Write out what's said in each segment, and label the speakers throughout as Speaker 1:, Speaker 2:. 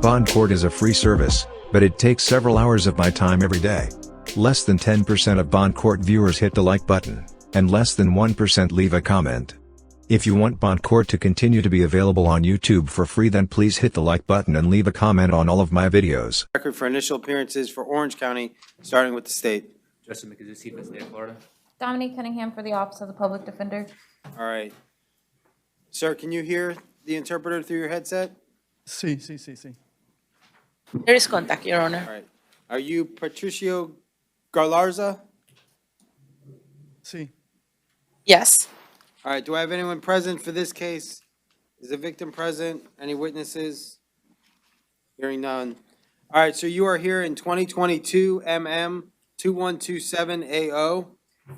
Speaker 1: Bond court is a free service, but it takes several hours of my time every day. Less than 10% of Bond court viewers hit the like button, and less than 1% leave a comment. If you want Bond court to continue to be available on YouTube for free, then please hit the like button and leave a comment on all of my videos.
Speaker 2: Record for initial appearances for Orange County, starting with the state.
Speaker 3: Justin McAzusi for the state of Florida.
Speaker 4: Dominique Cunningham for the Office of the Public Defender.
Speaker 2: All right. Sir, can you hear the interpreter through your headset?
Speaker 5: Sí.
Speaker 6: There is contact, Your Honor.
Speaker 2: All right. Are you Patricio Galarza?
Speaker 5: Sí.
Speaker 6: Yes.
Speaker 2: All right. Do I have anyone present for this case? Is the victim present? Any witnesses? Hearing none. All right. So you are here in 2022 MM 2127AO,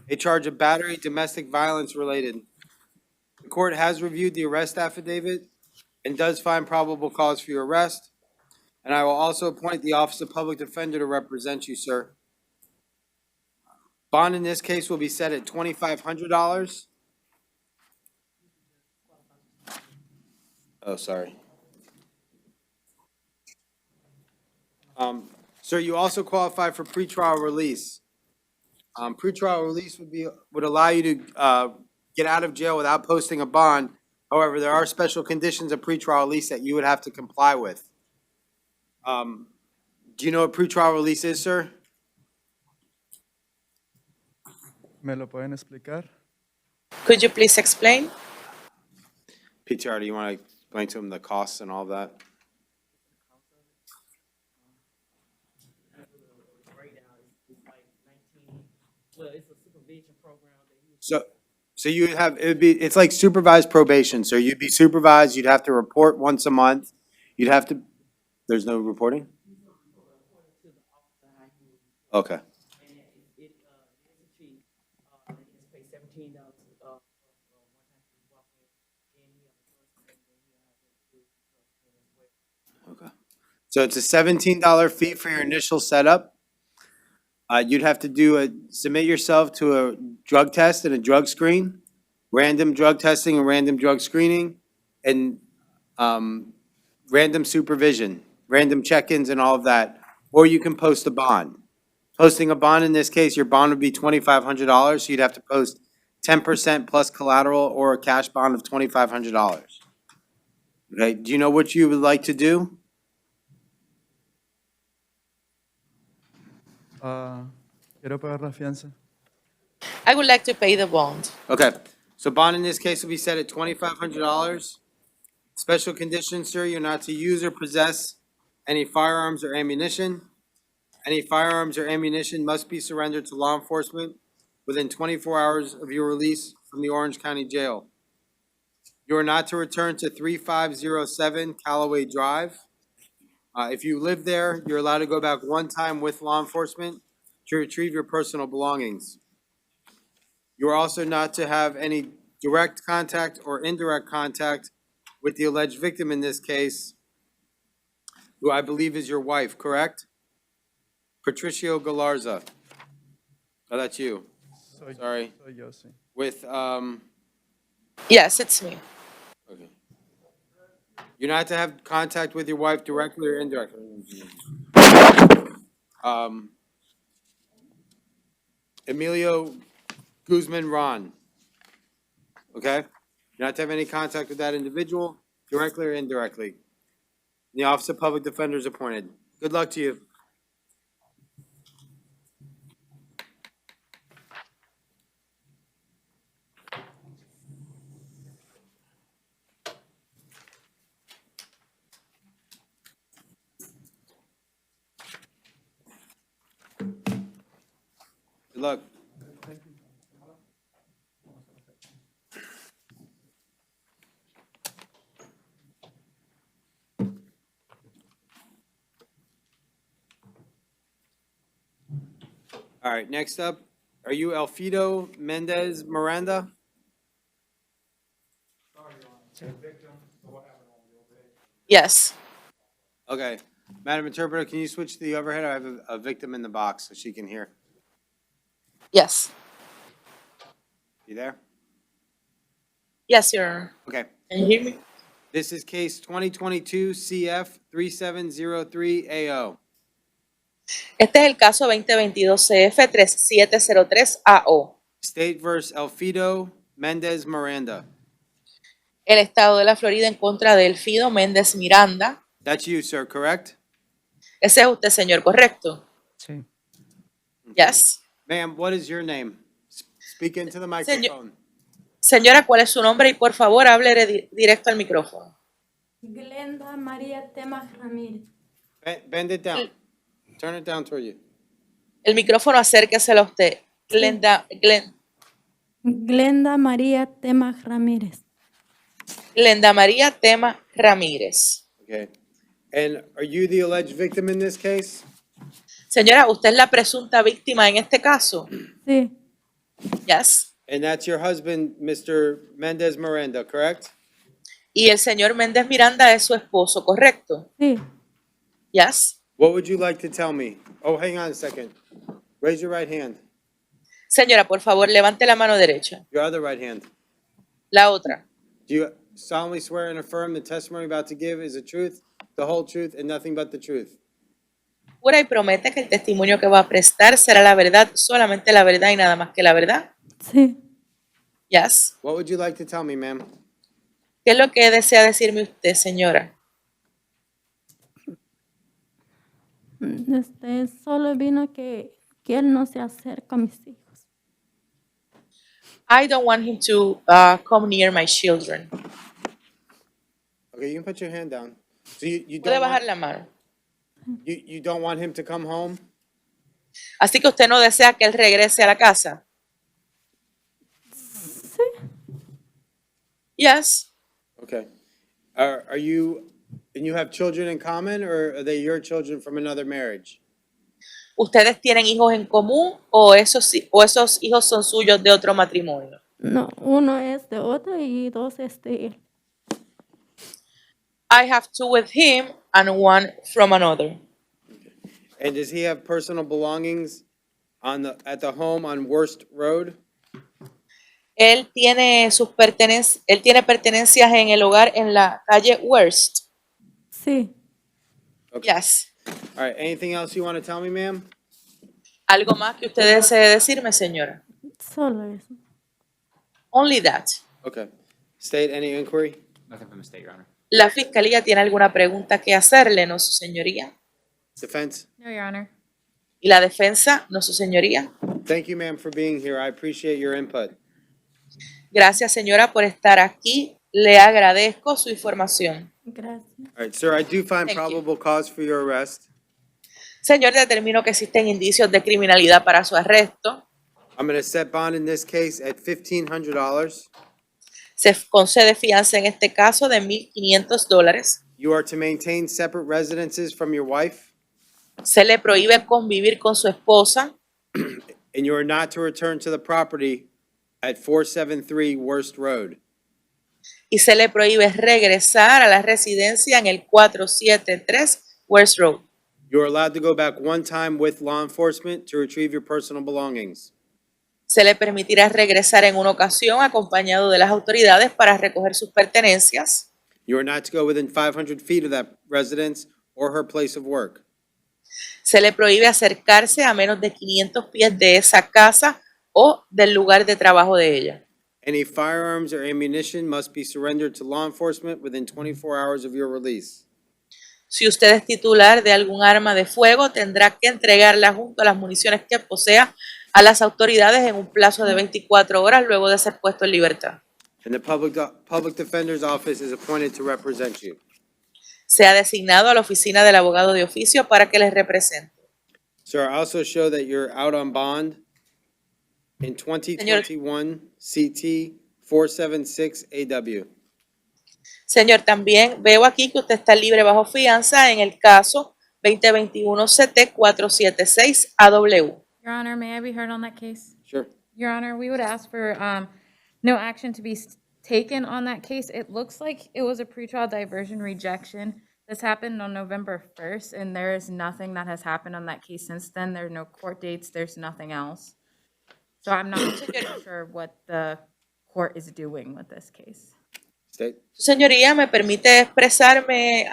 Speaker 2: a charge of battery, domestic violence related. The court has reviewed the arrest affidavit and does find probable cause for your arrest. And I will also appoint the Office of Public Defender to represent you, sir. Bond in this case will be set at $2,500. Oh, sorry. Sir, you also qualify for pretrial release. Pretrial release would allow you to get out of jail without posting a bond. However, there are special conditions of pretrial release that you would have to comply with. Do you know what pretrial release is, sir?
Speaker 5: ¿Me lo pueden explicar?
Speaker 6: Could you please explain?
Speaker 2: PTR, do you want to explain to him the costs and all that? So you would have, it's like supervised probation. So you'd be supervised, you'd have to report once a month. You'd have to, there's no reporting? Okay. Okay. So it's a $17 fee for your initial setup. You'd have to submit yourself to a drug test and a drug screen, random drug testing and random drug screening, and random supervision, random check-ins and all of that. Or you can post a bond. Posting a bond in this case, your bond would be $2,500, so you'd have to post 10% plus collateral or a cash bond of $2,500. Okay, do you know what you would like to do?
Speaker 5: Quiero pagar la fianza.
Speaker 6: I would like to pay the bond.
Speaker 2: Okay, so bond in this case will be set at $2,500. Special conditions, sir, you're not to use or possess any firearms or ammunition. Any firearms or ammunition must be surrendered to law enforcement within 24 hours of your release from the Orange County Jail. You are not to return to 3507 Callaway Drive. If you live there, you're allowed to go back one time with law enforcement to retrieve your personal belongings. You are also not to have any direct contact or indirect contact with the alleged victim in this case, who I believe is your wife, correct? Patricio Galarza. Oh, that's you. Sorry.
Speaker 5: Soy yo, sí.
Speaker 2: With,
Speaker 6: Yes, it's me.
Speaker 2: okay. You're not to have contact with your wife directly or indirectly. Emilio Guzman Ron. Okay? You're not to have any contact with that individual, directly or indirectly. The Office of Public Defender is appointed. Good luck to you. Good luck. All right, next up, are you Alfido Mendez Miranda?
Speaker 6: Yes.
Speaker 2: Okay. Madam Interpreter, can you switch to the overhead? I have a victim in the box so she can hear.
Speaker 6: Yes.
Speaker 2: You there?
Speaker 6: Yes, Your Honor.
Speaker 2: Okay.
Speaker 6: Can you hear me?
Speaker 2: This is case 2022 CF 3703AO.
Speaker 6: Este es el caso 2022 CF 3703AO.
Speaker 2: State versus Elfido Mendez Miranda.
Speaker 6: El estado de la Florida en contra de Elfido Méndez Miranda.
Speaker 2: That's you, sir, correct?
Speaker 6: Ese es usted, señor, ¿correcto?
Speaker 5: Sí.
Speaker 6: Yes.
Speaker 2: Ma'am, what is your name? Speak into the microphone.
Speaker 6: Señora, ¿cuál es su nombre? Y por favor, hable directo al micrófono.
Speaker 7: Glenda María Temas Ramírez.
Speaker 2: Bend it down. Turn it down toward you.
Speaker 6: El micrófono acérqueselo a usted. Glenda
Speaker 7: María Temas Ramírez.
Speaker 6: María Tema Ramírez.
Speaker 2: Okay. And are you the alleged victim in this case?
Speaker 6: Señora, ¿usted es la presunta víctima en este caso?
Speaker 7: Sí,
Speaker 6: Yes.
Speaker 2: And that's your husband, Mr. Mendez Miranda, correct?
Speaker 6: Y el señor Méndez Miranda es su esposo, ¿correcto?
Speaker 7: sí.
Speaker 6: Yes.
Speaker 2: What would you like to tell me? Oh, hang on a second. Raise your right hand.
Speaker 6: Señora, por favor, levante la mano derecha.
Speaker 2: Your other right hand.
Speaker 6: La otra.
Speaker 2: Do you solemnly swear and affirm the testimony you're about to give is the truth, the whole truth, and nothing but the truth?
Speaker 6: Jura y promete que el testimonio que va a prestar será la verdad, solamente la verdad y nada más que la verdad.
Speaker 7: Sí.
Speaker 6: Yes.
Speaker 2: What would you like to tell me, ma'am?
Speaker 6: ¿Qué es lo que desea decirme usted, señora?
Speaker 7: Solo vino que él no se acerca a mis hijos.
Speaker 6: I don't want him to come near my children.
Speaker 2: Okay, you can put your hand down. So you
Speaker 6: Puede
Speaker 2: don't
Speaker 6: bajar
Speaker 2: want,
Speaker 6: la mano.
Speaker 2: you don't want him to come home?
Speaker 6: Así que usted no desea que él regrese a la casa.
Speaker 7: Sí.
Speaker 6: Yes.
Speaker 2: Okay. Are you, and you have children in common, or are they your children from another marriage?
Speaker 6: ¿Ustedes tienen hijos en común o esos hijos son suyos de otro matrimonio?
Speaker 7: No, uno es de otro y dos es de él.
Speaker 6: I have two with him and one from another.
Speaker 2: And does he have personal belongings at the home on Worst Road?
Speaker 6: Él tiene pertenencias en el hogar en la calle Worst.
Speaker 7: Sí.
Speaker 2: Okay.
Speaker 6: Yes.
Speaker 2: All right, anything else you want to tell me, ma'am?
Speaker 6: ¿Algo más que usted desee decirme, señora?
Speaker 7: Solo eso.
Speaker 6: Only that.
Speaker 2: Okay. State, any inquiry?
Speaker 3: Nothing from the state, Your Honor.
Speaker 6: ¿La fiscalía tiene alguna pregunta que hacerle, no, su señoría?
Speaker 2: Defense?
Speaker 4: No, Your Honor.
Speaker 6: ¿Y la defensa, no, su señoría?
Speaker 2: Thank you, ma'am, for being here. I appreciate your input.
Speaker 6: Gracias, señora, por estar aquí. Le agradezco su información.
Speaker 7: Gracias.
Speaker 2: All right, sir, I do find
Speaker 6: Thank you.
Speaker 2: probable cause for your arrest.
Speaker 6: Señor, determino que existen indicios de criminalidad para su arresto.
Speaker 2: I'm going to set bond in this case at $1,500.
Speaker 6: Se concede fianza en este caso de $1,500.
Speaker 2: You are to maintain separate residences from your wife,
Speaker 6: Se le prohíbe convivir con su esposa
Speaker 2: and you are not to return to the property at 473 Worst Road.
Speaker 6: y se le prohíbe regresar a la residencia en el 473 West Road.
Speaker 2: You are allowed to go back one time with law enforcement to retrieve your personal belongings.
Speaker 6: Se le permitirá regresar en una ocasión acompañado de las autoridades para recoger sus pertenencias.
Speaker 2: You are not to go within 500 feet of that residence or her place of work.
Speaker 6: Se le prohíbe acercarse a menos de 500 pies de esa casa o del lugar de trabajo de ella.
Speaker 2: Any firearms or ammunition must be surrendered to law enforcement within 24 hours of your release.
Speaker 6: Si usted es titular de algún arma de fuego, tendrá que entregarla junto a las municiones que posea a las autoridades en un plazo de 24 horas luego de ser puesto en libertad.
Speaker 2: And the public defender's office is appointed to represent you.
Speaker 6: Se ha designado a la oficina del abogado de oficio para que les represente.
Speaker 2: Sir, I also show that you're out on bond in 2021 CT 476 AW.
Speaker 6: Señor, también veo aquí que usted está libre bajo fianza en el caso 2021 CT 476 AW.
Speaker 4: Your Honor, may I be heard on that case?
Speaker 2: Sure.
Speaker 4: Your Honor, we would ask for no action to be taken on that case. It looks like it was a pretrial diversion rejection. This happened on November 1st, and there is nothing that has happened on that case since then. There are no court dates. There's nothing else. So I'm not sure what the court is doing with this case.
Speaker 2: State.
Speaker 6: Su señoría, ¿me permite expresarme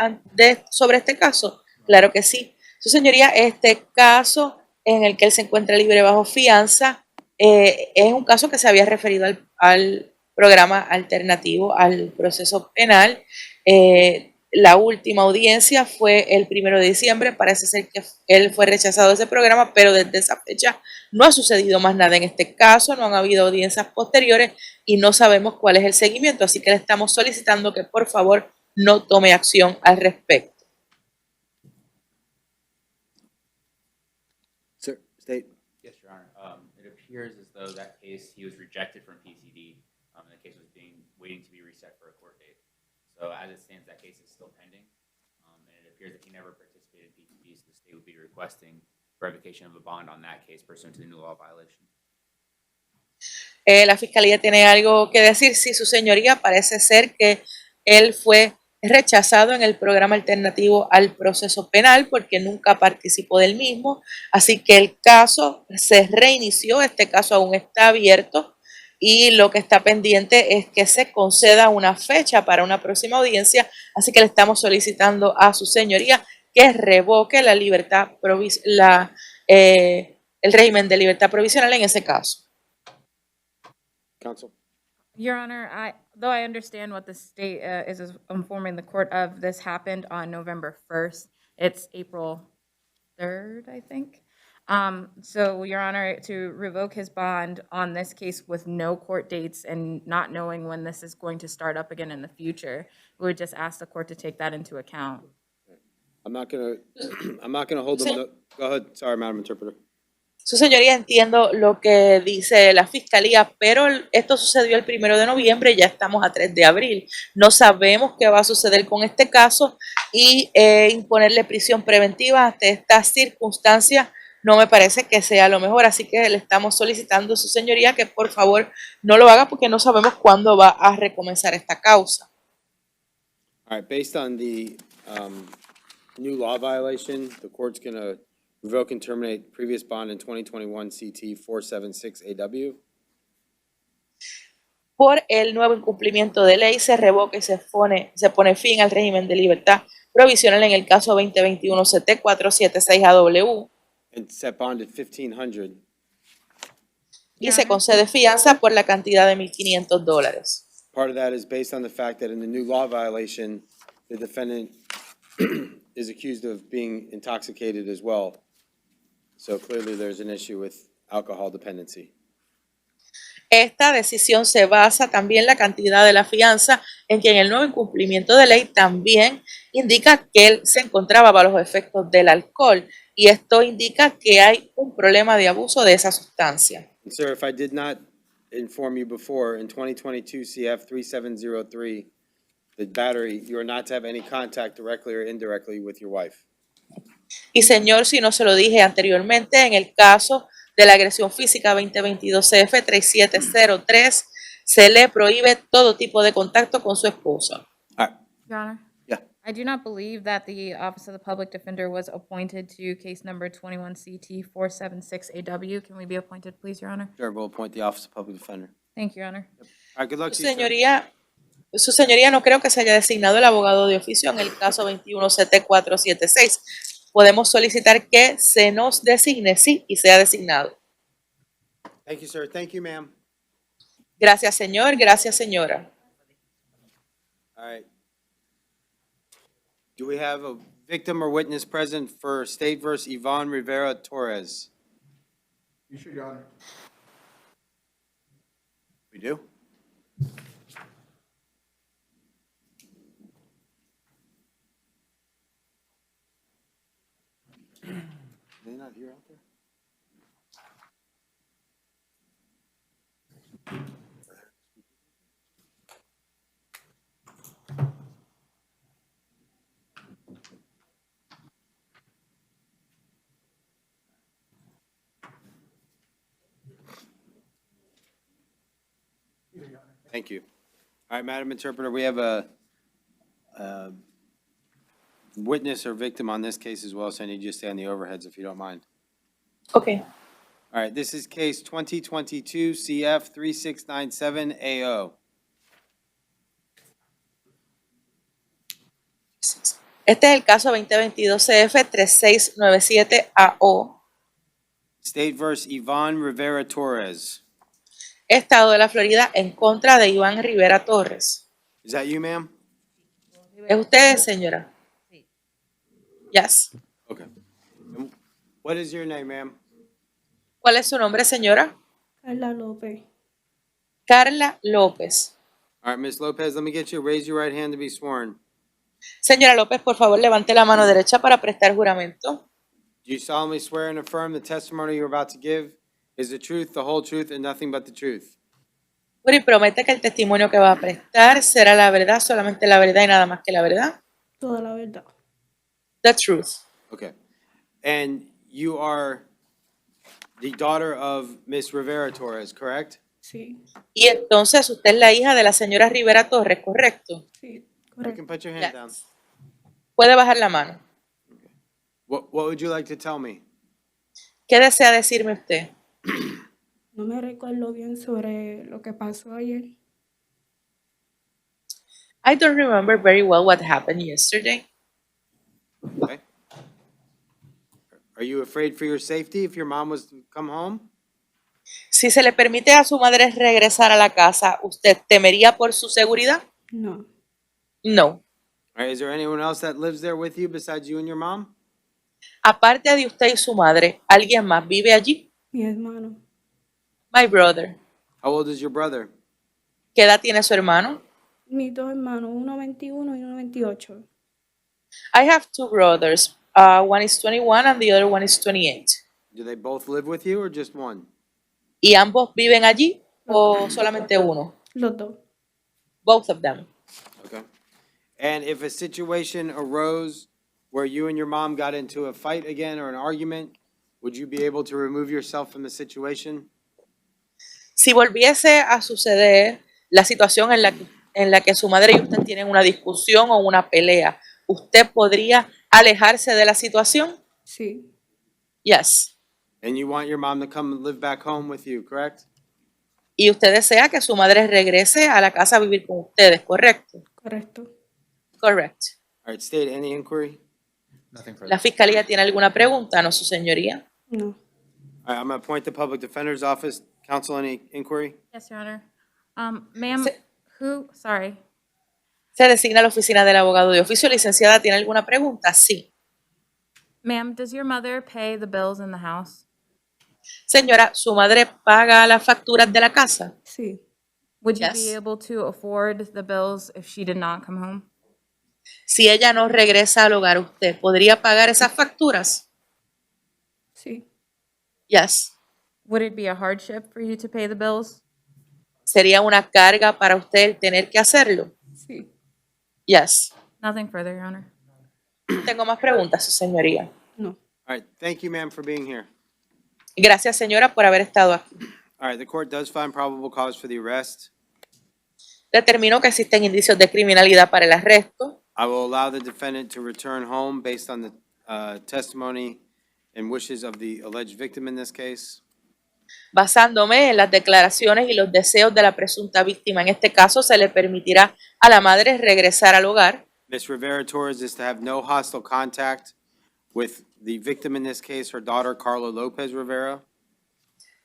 Speaker 6: sobre este caso? Claro que sí. Su señoría, este caso en el que él se encuentra libre bajo fianza es un caso que se había referido al programa alternativo al proceso penal. La última audiencia fue el 1 de diciembre. Parece ser que él fue rechazado de ese programa, pero desde esa fecha no ha sucedido más nada en este caso, no han habido audiencias posteriores y no sabemos cuál es el seguimiento, así que le estamos solicitando que por favor no tome acción al respecto.
Speaker 2: Sir, State.
Speaker 3: Yes, Your Honor. It appears as though that case, he was rejected from PCD, and the case was waiting to be reset for a court date. So as it stands, that case is still pending, and it appears that he never participated in PCD, so the state would be requesting revocation of a bond on that case pursuant to the new law violation.
Speaker 6: La fiscalía tiene algo que decir. Sí, su señoría, parece ser que él fue rechazado en el programa alternativo al proceso penal porque nunca participó del mismo, así que el caso se reinició, este caso aún está abierto y lo que está pendiente es que se conceda una fecha para una próxima audiencia, así que le estamos solicitando a su señoría que revoque la libertad el régimen de libertad provisional en ese caso.
Speaker 2: Counsel.
Speaker 4: Your Honor, though I understand what the state is informing the court of, this happened on November 1st. It's April 3rd, I think. So, Your Honor, to revoke his bond on this case with no court dates and not knowing when this is going to start up again in the future, we would just ask the court to take that into account.
Speaker 2: I'm not gonna hold them. Go ahead. Sorry, Madam Interpreter.
Speaker 6: Su señoría, entiendo lo que dice la fiscalía, pero esto sucedió el 1 de noviembre, ya estamos a 3 de abril. No sabemos qué va a suceder con este caso y imponerle prisión preventiva ante estas circunstancias no me parece que sea lo mejor. Así que le estamos solicitando a su señoría que por favor no lo haga porque no sabemos cuándo va a recomenzar esta causa.
Speaker 2: All right, based on the new law violation, the court's gonna revoke and terminate previous bond in 2021 CT 476 AW.
Speaker 6: Por el nuevo incumplimiento de ley se revoca y se pone fin al régimen de libertad provisional en el caso 2021 CT 476 AW
Speaker 2: And set bond at $1,500.
Speaker 6: y se concede fianza por la cantidad de $1,500.
Speaker 2: Part of that is based on the fact that in the new law violation, the defendant is accused of being intoxicated as well. So clearly there's an issue with alcohol dependency.
Speaker 6: Esta decisión se basa también la cantidad de la fianza en que en el nuevo incumplimiento de ley también indica que él se encontraba bajo los efectos del alcohol y esto indica que hay un problema de abuso de esa sustancia.
Speaker 2: And sir, if I did not inform you before, in 2022 CF 3703, the battery, you are not to have any contact directly or indirectly with your wife.
Speaker 6: Y señor, si no se lo dije anteriormente, en el caso de la agresión física 2022 CF 3703, se le prohíbe todo tipo de contacto con su esposa.
Speaker 2: All right.
Speaker 4: Your Honor?
Speaker 2: Yeah.
Speaker 4: I do not believe that the Office of the Public Defender was appointed to case number 21 CT 476 AW. Can we be appointed, please, Your Honor?
Speaker 2: Sure, we'll appoint the Office of Public Defender.
Speaker 4: Thank you, Your Honor.
Speaker 2: All right, good luck to you, sir.
Speaker 6: Su señoría, no creo que se haya designado el abogado de oficio en el caso 21 CT 476. Podemos solicitar que se nos designe, sí, y sea designado.
Speaker 2: Thank you, sir. Thank you, ma'am.
Speaker 6: Gracias, señor. Gracias, señora.
Speaker 2: All right. Do we have a victim or witness present for State versus Yvonne Rivera Torres?
Speaker 5: You should, Your Honor.
Speaker 2: We do? Are they not here out there? Thank you. All right, Madam Interpreter, we have a witness or victim on this case as well, so I need you to stay on the overheads if you don't mind.
Speaker 6: Okay.
Speaker 2: All right, this is case 2022 CF 3697 AO.
Speaker 6: Este es el caso 2022 CF 3697 AO,
Speaker 2: State versus Yvonne Rivera Torres.
Speaker 6: Estado de la Florida, en contra de Iván Rivera Torres.
Speaker 2: Is that you, ma'am?
Speaker 6: ¿Es usted, señora? Yes.
Speaker 2: Okay. And what is your name, ma'am?
Speaker 6: ¿Cuál es su nombre, señora?
Speaker 7: Carla López.
Speaker 6: Carla López.
Speaker 2: All right, Ms. Lopez, let me get you to raise your right hand to be sworn.
Speaker 6: Señora López, por favor, levante la mano derecha para prestar juramento.
Speaker 2: Do you solemnly swear and affirm the testimony you're about to give is the truth, the whole truth, and nothing but the truth?
Speaker 6: Jura y promete que el testimonio que va a prestar será la verdad, solamente la verdad y nada más que la verdad.
Speaker 7: Toda la verdad.
Speaker 6: The truth.
Speaker 2: Okay. And you are the daughter of Miss Rivera Torres, correct?
Speaker 7: Sí,
Speaker 6: Y entonces usted es la hija de la señora Rivera Torres, ¿correcto?
Speaker 7: sí,
Speaker 2: You
Speaker 7: correcto.
Speaker 2: can put your hand down.
Speaker 6: Yes. Puede bajar la mano.
Speaker 2: What would you like to tell me?
Speaker 6: ¿Qué desea decirme usted?
Speaker 7: No me recuerdo bien sobre lo que pasó ayer.
Speaker 6: I don't remember very well what happened yesterday.
Speaker 2: Okay. Are you afraid for your safety if your mom was to come home?
Speaker 6: Si se le permite a su madre regresar a la casa, ¿usted temería por su seguridad?
Speaker 7: No,
Speaker 6: No.
Speaker 2: All right, is there anyone else that lives there with you besides you and your mom?
Speaker 6: Aparte de usted y su madre, ¿alguien más vive allí?
Speaker 7: mi hermano.
Speaker 6: My brother.
Speaker 2: How old is your brother?
Speaker 6: ¿Qué edad tiene su hermano?
Speaker 7: Mis dos hermanos, uno 21 y uno 28.
Speaker 6: I have two brothers. One is 21 and the other one is 28.
Speaker 2: Do they both live with you or just one?
Speaker 6: ¿Y ambos viven allí o solamente uno?
Speaker 7: Los dos.
Speaker 6: Both of them.
Speaker 2: Okay. And if a situation arose where you and your mom got into a fight again or an argument, would you be able to remove yourself from the situation?
Speaker 6: Si volviese a suceder la situación en la que su madre y usted tienen una discusión o una pelea, ¿usted podría alejarse de la situación?
Speaker 7: Sí,
Speaker 6: Yes.
Speaker 2: And you want your mom to come and live back home with you, correct?
Speaker 6: Y usted desea que su madre regrese a la casa a vivir con ustedes, ¿correcto?
Speaker 7: correcto.
Speaker 6: Correct.
Speaker 2: All right, state any inquiry?
Speaker 3: Nothing further.
Speaker 6: ¿La fiscalía tiene alguna pregunta? No, su señoría.
Speaker 7: No,
Speaker 2: All right, I'm gonna appoint the public defender's office. Counsel, any inquiry?
Speaker 4: Yes, Your Honor. Ma'am,
Speaker 6: Se-
Speaker 4: sorry.
Speaker 6: ¿Se designa la oficina del abogado de oficio? Licenciada, ¿tiene alguna pregunta? Sí.
Speaker 4: Ma'am, does your mother pay the bills in the house?
Speaker 6: Señora, ¿su madre paga las facturas de la casa?
Speaker 7: sí,
Speaker 4: Would you
Speaker 6: Yes.
Speaker 4: be able to afford the bills if she did not come home?
Speaker 6: Si ella no regresa al hogar, ¿usted podría pagar esas facturas?
Speaker 7: sí,
Speaker 6: Yes.
Speaker 4: Would it be a hardship for you to pay the bills?
Speaker 6: ¿Sería una carga para usted el tener que hacerlo?
Speaker 7: sí.
Speaker 6: Yes.
Speaker 4: Nothing further, Your Honor.
Speaker 6: Tengo más preguntas, su señoría.
Speaker 7: No,
Speaker 2: All right, thank you, ma'am, for being here.
Speaker 6: Gracias, señora, por haber estado aquí.
Speaker 2: All right, the court does find probable cause for the arrest.
Speaker 6: Determinó que existen indicios de criminalidad para el arresto.
Speaker 2: I will allow the defendant to return home based on the testimony and wishes of the alleged victim in this case.
Speaker 6: Basándome en las declaraciones y los deseos de la presunta víctima, en este caso se le permitirá a la madre regresar al hogar.
Speaker 2: Ms. Rivera Torres is to have no hostile contact with the victim in this case, her daughter Carla Lopez Rivera.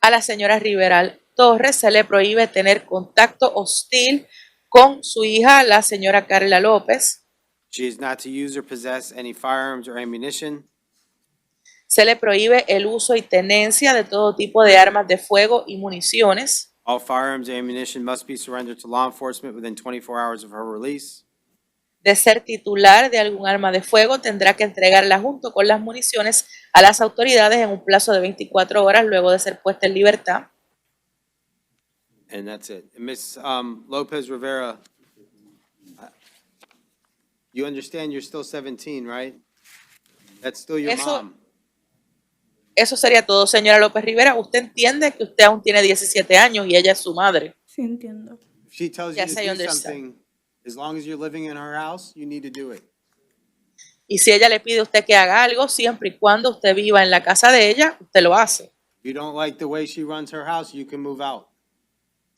Speaker 6: A la señora Rivera Torres se le prohíbe tener contacto hostil con su hija, la señora Carla López.
Speaker 2: She is not to use or possess any firearms or ammunition.
Speaker 6: Se le prohíbe el uso y tenencia de todo tipo de armas de fuego y municiones.
Speaker 2: All firearms and ammunition must be surrendered to law enforcement within 24 hours of her release.
Speaker 6: De ser titular de algún arma de fuego, tendrá que entregarla junto con las municiones a las autoridades en un plazo de 24 horas luego de ser puesta en libertad.
Speaker 2: And that's it. And Ms. Lopez Rivera, you understand you're still 17, right? That's still your
Speaker 6: Eso-
Speaker 2: mom.
Speaker 6: Eso sería todo, señora López Rivera. Usted entiende que usted aún tiene 17 años y ella es su madre.
Speaker 7: sí entiendo.
Speaker 2: If she tells you
Speaker 6: Yes, I
Speaker 2: to do
Speaker 6: understand.
Speaker 2: something, as long as you're living in her house, you need to do it.
Speaker 6: Y si ella le pide a usted que haga algo, siempre y cuando usted viva en la casa de ella, usted lo hace.
Speaker 2: If you don't like the way she runs her house, you can move out.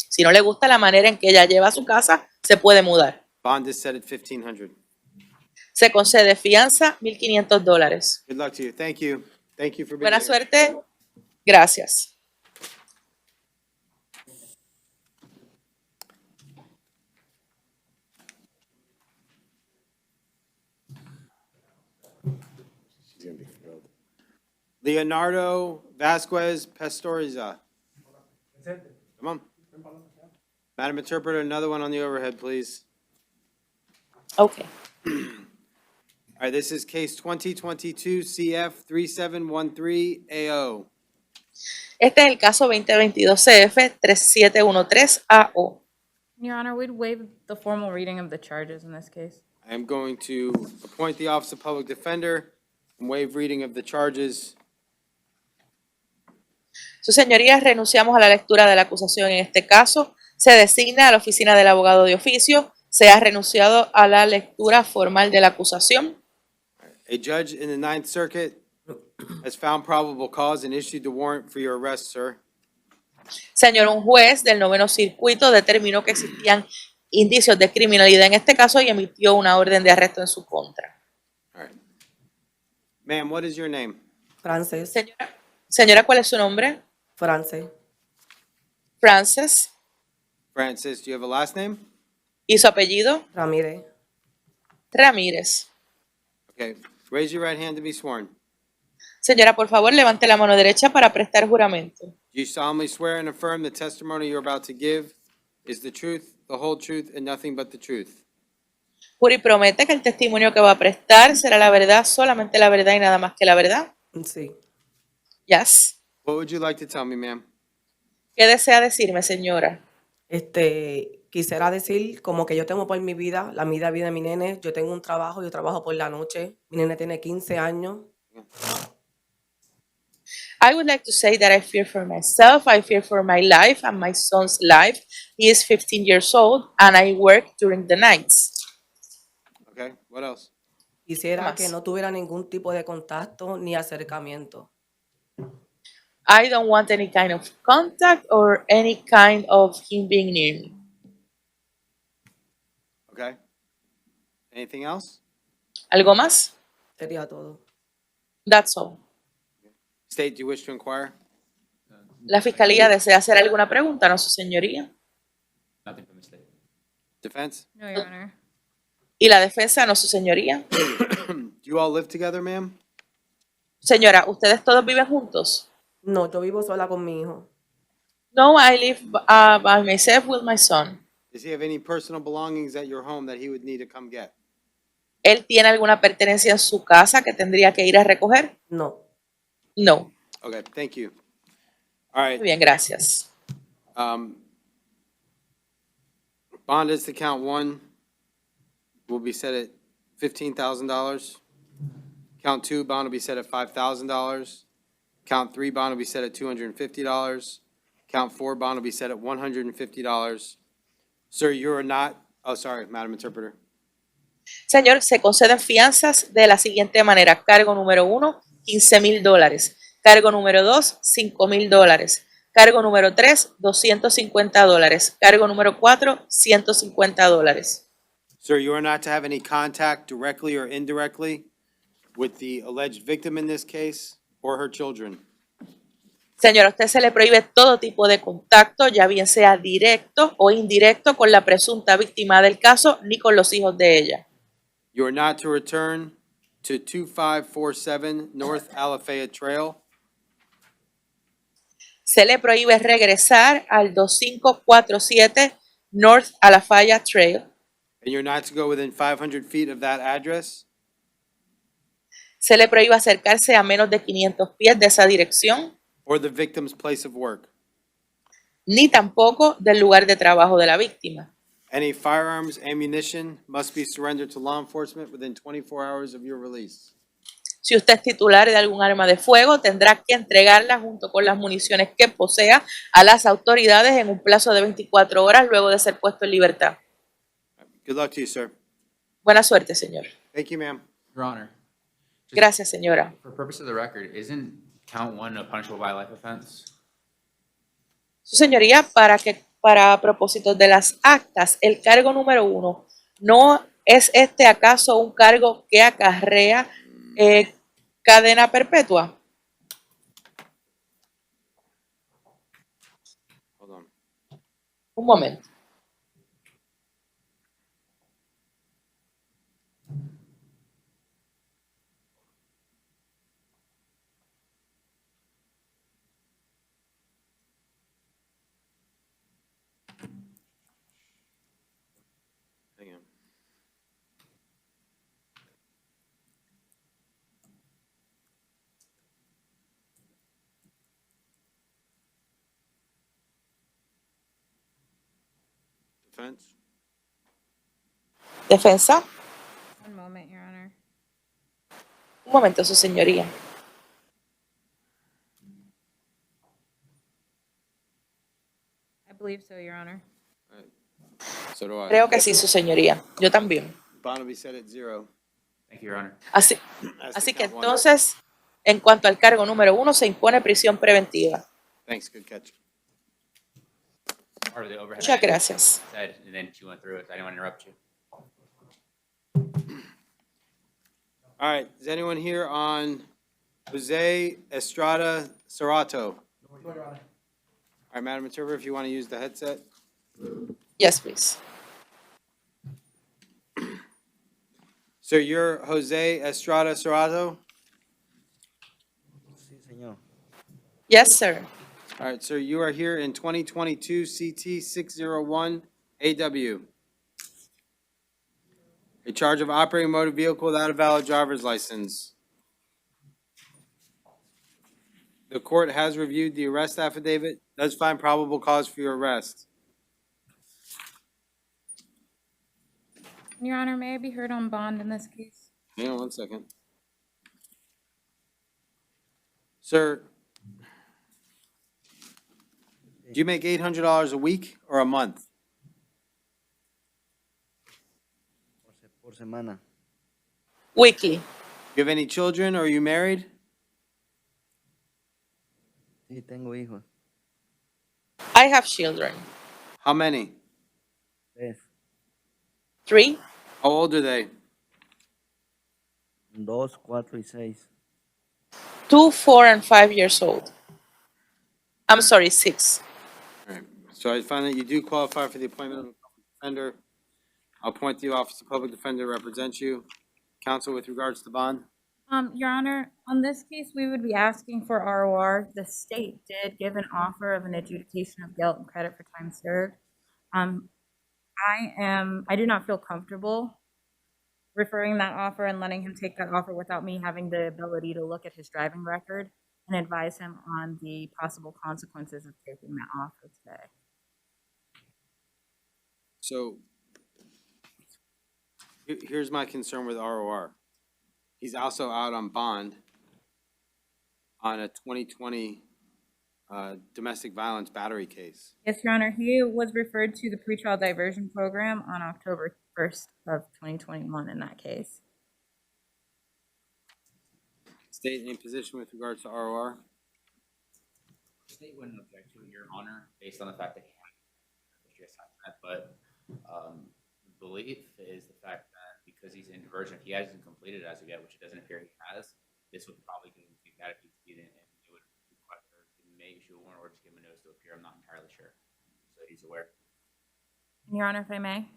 Speaker 6: Si no le gusta la manera en que ella lleva su casa, se puede mudar.
Speaker 2: Bond is set at $1,500.
Speaker 6: Se concede fianza $1,500.
Speaker 2: Good luck to you. Thank you. Thank you for being
Speaker 6: Buena
Speaker 2: here.
Speaker 6: suerte. Gracias.
Speaker 2: Leonardo Vasquez Pastoriza. Come on. Madam Interpreter, another one on the overhead, please.
Speaker 6: Ok.
Speaker 2: All right, this is case 2022 CF 3713AO.
Speaker 6: Este es el caso 2022 CF 3713AO.
Speaker 4: Your Honor, we'd waive the formal reading of the charges in this case.
Speaker 2: I am going to appoint the Office of Public Defender and waive reading of the charges.
Speaker 6: Su señoría, renunciamos a la lectura de la acusación en este caso. Se designa a la oficina del abogado de oficio. Se ha renunciado a la lectura formal de la acusación.
Speaker 2: A judge in the Ninth Circuit has found probable cause and issued the warrant for your arrest, sir.
Speaker 6: Señor, un juez del noveno circuito determinó que existían indicios de criminalidad en este caso y emitió una orden de arresto en su contra.
Speaker 2: All right. Ma'am, what is your name?
Speaker 8: Frances,
Speaker 6: Señora, ¿cuál es su nombre?
Speaker 8: Frances,
Speaker 6: Frances.
Speaker 2: Francis, do you have a last name?
Speaker 6: ¿Y su apellido?
Speaker 8: Ramírez,
Speaker 6: Ramírez.
Speaker 2: Okay, raise your right hand to be sworn.
Speaker 6: Señora, por favor, levante la mano derecha para prestar juramento.
Speaker 2: Do you solemnly swear and affirm the testimony you're about to give is the truth, the whole truth, and nothing but the truth?
Speaker 6: Jura y promete que el testimonio que va a prestar será la verdad, solamente la verdad y nada más que la verdad.
Speaker 8: sí.
Speaker 6: Yes.
Speaker 2: What would you like to tell me, ma'am?
Speaker 6: ¿Qué desea decirme, señora?
Speaker 8: Quisiera decir como que yo tengo por mi vida, la vida de mi nene, yo tengo un trabajo, yo trabajo por la noche, mi nene tiene 15 años.
Speaker 6: I would like to say that I fear for myself, I fear for my life and my son's life. He is 15 years old and I work during the nights.
Speaker 2: Okay, what else?
Speaker 8: Quisiera
Speaker 6: Más.
Speaker 8: que no tuviera ningún tipo de contacto ni acercamiento.
Speaker 6: I don't want any kind of contact or any kind of him being near me.
Speaker 2: Okay. Anything else?
Speaker 6: ¿Algo más?
Speaker 8: Sería todo.
Speaker 6: That's all.
Speaker 2: State, do you wish to inquire?
Speaker 6: La fiscalía desea hacer alguna pregunta, ¿no, su señoría?
Speaker 3: Nothing from the state.
Speaker 2: Defense?
Speaker 4: No, Your Honor.
Speaker 6: ¿Y la defensa, no, su señoría?
Speaker 2: Do you all live together, ma'am?
Speaker 6: Señora, ¿ustedes todos viven juntos?
Speaker 8: No, yo vivo sola con mi hijo.
Speaker 6: No, I live by myself with my son.
Speaker 2: Does he have any personal belongings at your home that he would need to come get?
Speaker 6: ¿Él tiene alguna pertenencia en su casa que tendría que ir a recoger?
Speaker 8: No.
Speaker 6: No.
Speaker 2: Okay, thank you. All
Speaker 6: Muy
Speaker 2: right,
Speaker 6: bien, gracias.
Speaker 2: bond is to count one will be set at $15,000. Count two, bond will be set at $5,000. Count three, bond will be set at $250. Count four, bond will be set at $150. Sir, you are not, oh, sorry, Madam Interpreter.
Speaker 6: Señor, se conceden fianzas de la siguiente manera. Cargo número 1, $15,000. Cargo número 2, $5,000. Cargo número 3, $250. Cargo número 4, $150.
Speaker 2: Sir, you are not to have any contact directly or indirectly with the alleged victim in this case or her children.
Speaker 6: Señor, a usted se le prohíbe todo tipo de contacto, ya bien sea directo o indirecto, con la presunta víctima del caso ni con los hijos de ella.
Speaker 2: You are not to return to 2547 North Alafaya Trail.
Speaker 6: Se le prohíbe regresar al 2547 North Alafaya Trail.
Speaker 2: And you're not to go within 500 feet of that address.
Speaker 6: Se le prohíbe acercarse a menos de 500 pies de esa dirección,
Speaker 2: Or the victim's place of work.
Speaker 6: ni tampoco del lugar de trabajo de la víctima.
Speaker 2: Any firearms, ammunition must be surrendered to law enforcement within 24 hours of your release.
Speaker 6: Si usted es titular de algún arma de fuego, tendrá que entregarla junto con las municiones que posea a las autoridades en un plazo de 24 horas luego de ser puesto en libertad.
Speaker 2: Good luck to you, sir.
Speaker 6: Buena suerte, señor.
Speaker 2: Thank you, ma'am.
Speaker 3: Your Honor, just
Speaker 6: Gracias, señora.
Speaker 3: for purpose of the record, isn't count one a punishable by life offense?
Speaker 6: Su señoría, para propósitos de las actas, el cargo número 1 no ¿Es este acaso un cargo que acarrea cadena perpetua?
Speaker 2: Hold on.
Speaker 6: Un momento.
Speaker 2: Hang on. Defense?
Speaker 6: ¿Defensa?
Speaker 4: One moment, Your Honor.
Speaker 6: Un momento, su señoría.
Speaker 4: I believe so, Your Honor.
Speaker 2: So do I.
Speaker 6: Creo que sí, su señoría. Yo también.
Speaker 2: Bond will be set at 0.
Speaker 3: Thank you, Your Honor.
Speaker 6: Así,
Speaker 2: As to
Speaker 6: así que
Speaker 2: count one.
Speaker 6: entonces, en cuanto al cargo número 1, se impone prisión preventiva.
Speaker 2: Thanks, good catch.
Speaker 3: Part of the overhead.
Speaker 6: Muchas gracias.
Speaker 3: Said, and then she went through it. So I didn't want to interrupt you.
Speaker 2: All right, is anyone here on Jose Estrada Serrato?
Speaker 5: No, Your Honor.
Speaker 2: All right, Madam Interpreter, if you want to use the headset.
Speaker 6: Yes, please.
Speaker 2: Sir, you're Jose Estrada Serrato?
Speaker 9: Sí, señor.
Speaker 6: Yes, sir.
Speaker 2: All right, sir, you are here in 2022 CT 601 AW. A charge of operating a motor vehicle without a valid driver's license. The court has reviewed the arrest affidavit, does find probable cause for your arrest.
Speaker 4: Your Honor, may I be heard on bond in this case?
Speaker 2: Hang on one second. Sir, do you make $800 a week or a month?
Speaker 9: Por semana.
Speaker 6: Weekly.
Speaker 2: Do you have any children or are you married?
Speaker 9: Sí, tengo hijos.
Speaker 6: I have children.
Speaker 2: How many?
Speaker 9: 3,
Speaker 6: 3,
Speaker 2: How old are they?
Speaker 9: 2, 4 y 6.
Speaker 6: 2, 4, and 5 years old. I'm sorry, 6.
Speaker 2: All right, so I find that you do qualify for the appointment of a public defender. I'll appoint the office of public defender to represent you. Counsel, with regards to bond?
Speaker 4: Your Honor, on this case, we would be asking for ROR. The state did give an offer of an adjudication of guilt and credit for time served. I do not feel comfortable referring that offer and letting him take that offer without me having the ability to look at his driving record and advise him on the possible consequences of taking that offer today.
Speaker 2: So here's my concern with ROR. He's also out on bond on a 2020 domestic violence battery case.
Speaker 4: Yes, Your Honor, he was referred to the pretrial diversion program on October 1st of 2021 in that case.
Speaker 2: State any position with regards to ROR?
Speaker 3: The state wouldn't object to it, Your Honor, based on the fact that he had history assigned that, but belief is the fact that because he's in diversion, if he hasn't completed it as of yet, which it doesn't appear he has, this would probably give him that if he and it would require, or it may issue a warrant or just give him a notice to appear. I'm not entirely sure, so he's aware.
Speaker 4: Your Honor, if I may?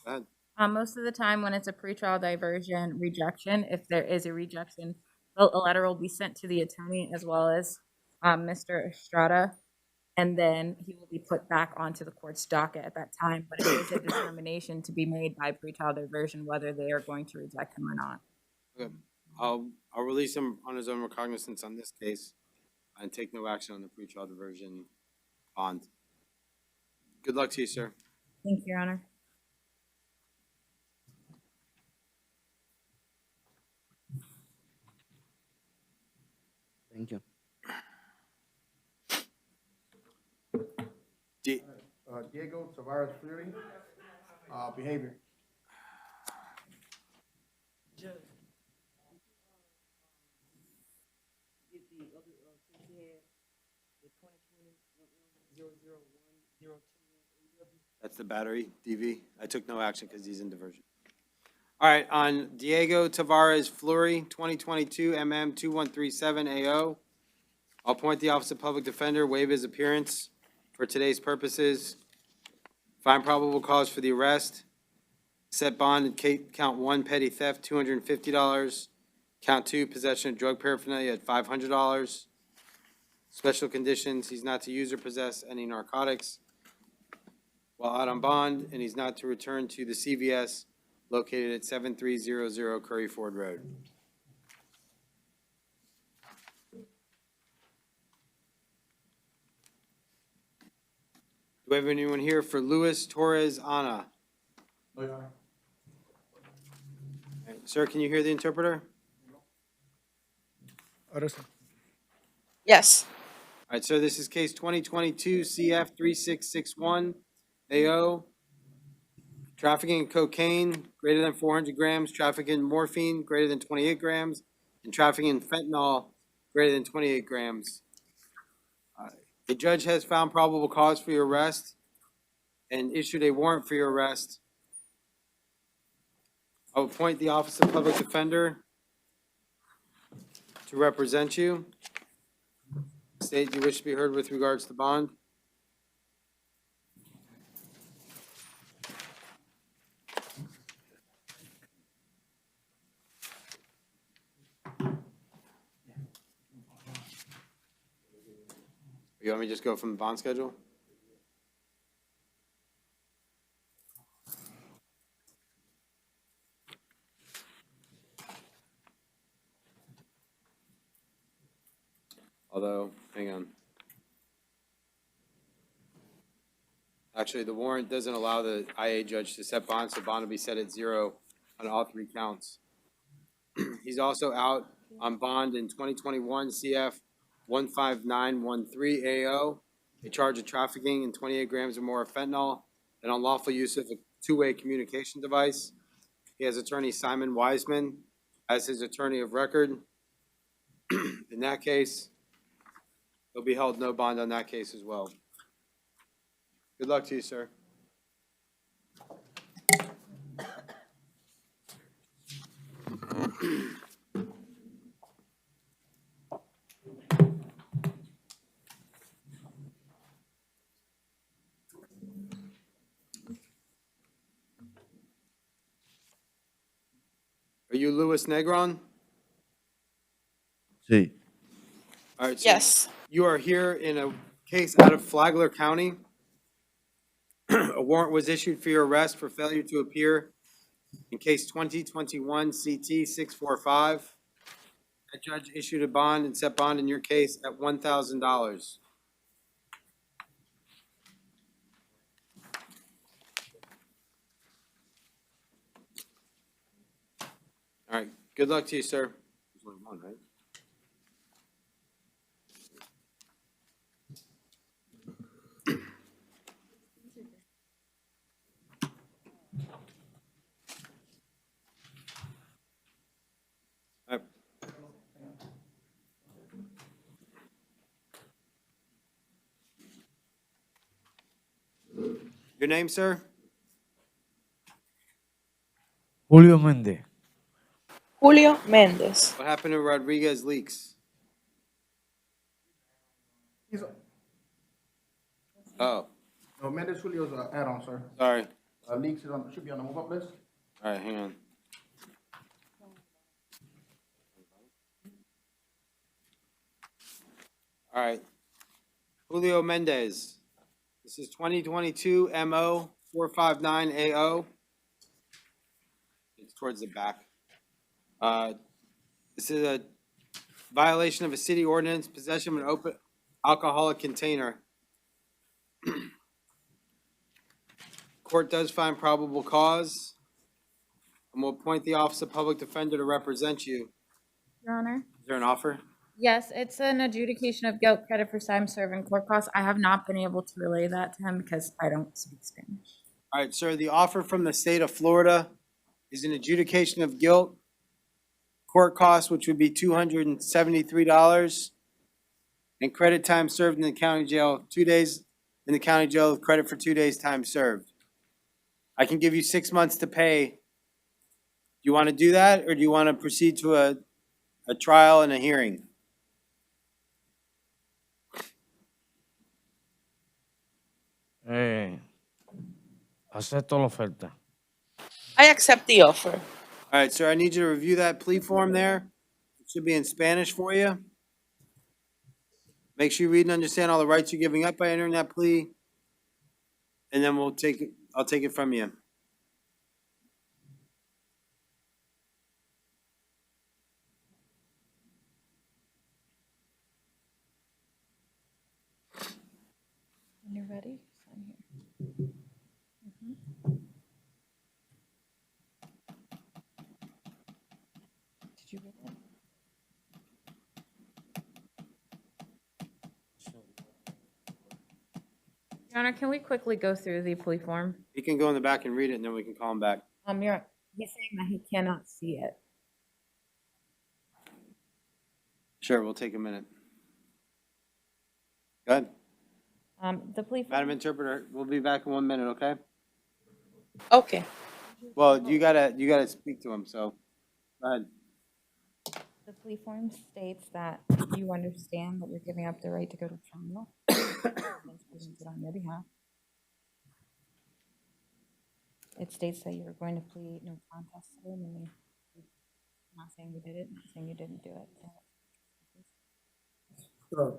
Speaker 2: Go ahead.
Speaker 4: Most of the time when it's a pretrial diversion rejection, if there is a rejection, a letter will be sent to the attorney as well as Mr. Estrada, and then he will be put back onto the court's docket at that time. But it is a determination to be made by pretrial diversion whether they are going to reject him or not.
Speaker 2: Okay. I'll release him on his own recognizance on this case and take no action on the pretrial diversion bond. Good luck to you, sir.
Speaker 4: Thank you, Your Honor.
Speaker 9: Thank you.
Speaker 5: Diego Tavares Fury, behavior.
Speaker 2: That's the battery, DV. I took no action because he's in diversion. All right, on Diego Tavares Fleury, 2022 MM 2137 AO. I'll appoint the Office of Public Defender, waive his appearance for today's purposes. Find probable cause for the arrest. Set bond in count 1, petty theft, $250. Count 2, possession of drug paraphernalia at $500. Special conditions, he's not to use or possess any narcotics while out on bond, and he's not to return to the CVS located at 7300 Curry Ford Road. Do we have anyone here for Luis Torres Ana?
Speaker 5: No, Your Honor.
Speaker 2: Sir, can you hear the interpreter?
Speaker 6: Yes.
Speaker 2: All right, sir, this is case 2022 CF 3661 AO. Trafficking in cocaine greater than 400 grams, trafficking in morphine greater than 28 grams, and trafficking in fentanyl greater than 28 grams. The judge has found probable cause for your arrest and issued a warrant for your arrest. I'll appoint the Office of Public Defender to represent you. State you wish to be heard with regards to bond. You want me to just go from the bond schedule? Although, hang on. Actually, the warrant doesn't allow the IA judge to set bond, so bond will be set at 0 on all 3 counts. He's also out on bond in 2021 CF 15913 AO, a charge of trafficking in 28 grams or more of fentanyl and unlawful use of a two-way communication device. He has attorney Simon Wiseman as his attorney of record. In that case, he'll be held no bond on that case as well. Good luck to you, sir. Are you Louis Negron?
Speaker 9: Sí.
Speaker 2: All right, so
Speaker 6: Yes.
Speaker 2: you are here in a case out of Flagler County. A warrant was issued for your arrest for failure to appear in case 2021 CT 645. A judge issued a bond and set bond in your case at $1,000. All right, good luck to you, sir. There's only one, right? All right. Your name, sir?
Speaker 10: Julio Méndez.
Speaker 6: Julio Méndez.
Speaker 2: What happened to Rodriguez Leaks?
Speaker 5: He's,
Speaker 2: Oh,
Speaker 5: no, Mendes Julio's an add-on, sir.
Speaker 2: sorry.
Speaker 5: Leaks is on, should be on the move-up list.
Speaker 2: All right, hang on. All right. Julio Mendez. This is 2022 MO 459 AO. It's towards the back. This is a violation of a city ordinance, possession of an open alcoholic container. Court does find probable cause, and will appoint the Office of Public Defender to represent you.
Speaker 4: Your Honor?
Speaker 2: Is there an offer?
Speaker 4: Yes, it's an adjudication of guilt credit for time served in court costs. I have not been able to relay that to him because I don't speak Spanish.
Speaker 2: All right, sir, the offer from the state of Florida is an adjudication of guilt, court costs, which would be $273, and credit time served in the county jail, 2 days in the county jail, with credit for 2 days' time served. I can give you 6 months to pay you want to do that, or do you want to proceed to a trial and a hearing?
Speaker 10: Acepto la oferta.
Speaker 6: I accept the offer.
Speaker 2: All right, sir, I need you to review that plea form there. It should be in Spanish for you. Make sure you read and understand all the rights you're giving up by entering that plea. And then I'll take it from you.
Speaker 4: When you're ready, sign here. Did you read it? Your Honor, can we quickly go through the plea form?
Speaker 2: He can go in the back and read it, and then we can call him back.
Speaker 4: He's saying that he cannot see it.
Speaker 2: Sure, we'll take a minute. Go ahead.
Speaker 4: The plea form.
Speaker 2: Madam Interpreter, we'll be back in 1 minute, okay?
Speaker 6: Okay.
Speaker 2: Well, you gotta speak to him, so go ahead.
Speaker 4: The plea form states that you understand that you're giving up the right to go to trial. It's presented on your behalf. It states that you're going to plead no contest today, meaning you're not saying you did it, not saying you didn't do it.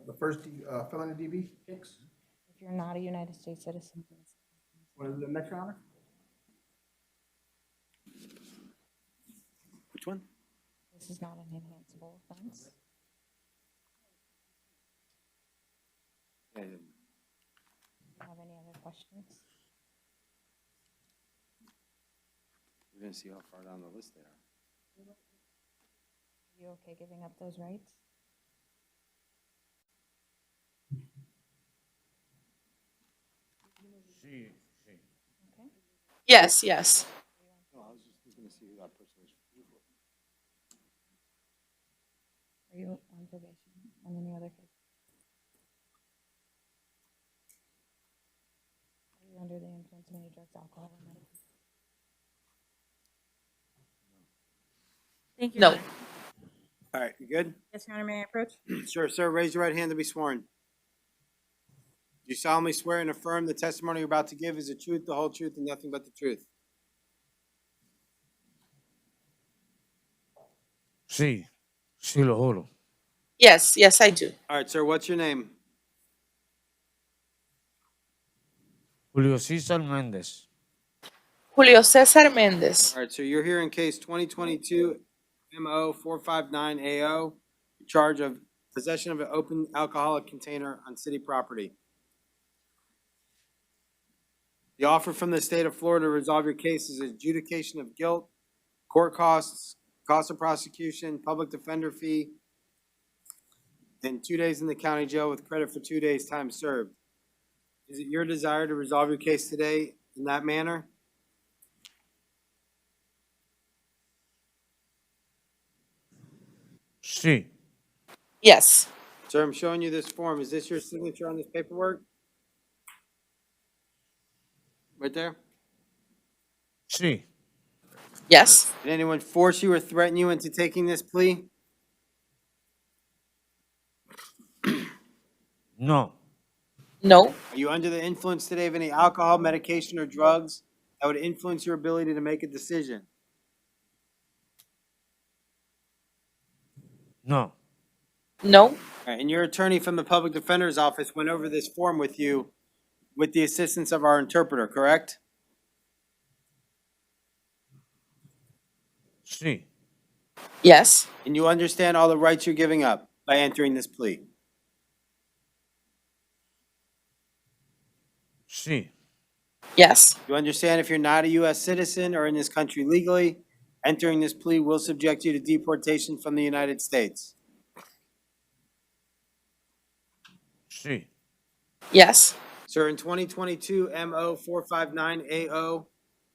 Speaker 5: The first felony DB kicks.
Speaker 4: If you're not a United States citizen,
Speaker 5: What is the next, Your Honor?
Speaker 2: Which one?
Speaker 4: this is not an enhanceable offense.
Speaker 2: Yeah,
Speaker 4: Do you have any other questions?
Speaker 2: we're gonna see how far down the list they are.
Speaker 4: Are you okay giving up those rights?
Speaker 10: Sí, sí.
Speaker 4: Okay.
Speaker 6: Yes, yes.
Speaker 2: No, I was just gonna see who that person was.
Speaker 4: Are you on probation on any other case? Are you under the influence of any drugs, alcohol, or medication? Thank you.
Speaker 6: No.
Speaker 4: Your Honor.
Speaker 2: All right, you good?
Speaker 4: Yes, Your Honor, may I approach?
Speaker 2: Sure, sir, raise your right hand to be sworn. Do you solemnly swear and affirm the testimony you're about to give is the truth, the whole truth, and nothing but the truth?
Speaker 10: Sí, sí lo juro.
Speaker 6: Yes, yes, I do.
Speaker 2: All right, sir, what's your name?
Speaker 10: Julio César Méndez.
Speaker 6: Julio César Méndez.
Speaker 2: All right, so you're here in case 2022 MO 459 AO, in charge of possession of an open alcoholic container on city property. The offer from the state of Florida to resolve your case is adjudication of guilt, court costs, cost of prosecution, public defender fee, and 2 days in the county jail with credit for 2 days' time served. Is it your desire to resolve your case today in that manner?
Speaker 10: Sí,
Speaker 6: Yes.
Speaker 2: Sir, I'm showing you this form. Is this your signature on this paperwork? Right there?
Speaker 10: sí,
Speaker 6: Yes.
Speaker 2: Did anyone force you or threaten you into taking this plea?
Speaker 10: no,
Speaker 6: No.
Speaker 2: Are you under the influence today of any alcohol, medication, or drugs that would influence your ability to make a decision?
Speaker 10: no,
Speaker 6: No.
Speaker 2: All right, and your attorney from the public defender's office went over this form with you with the assistance of our interpreter, correct?
Speaker 10: sí,
Speaker 6: Yes.
Speaker 2: And you understand all the rights you're giving up by entering this plea?
Speaker 10: sí,
Speaker 6: Yes.
Speaker 2: You understand if you're not a U.S. citizen or in this country legally, entering this plea will subject you to deportation from the United States?
Speaker 10: sí,
Speaker 6: Yes.
Speaker 2: Sir, in 2022 MO 459 AO,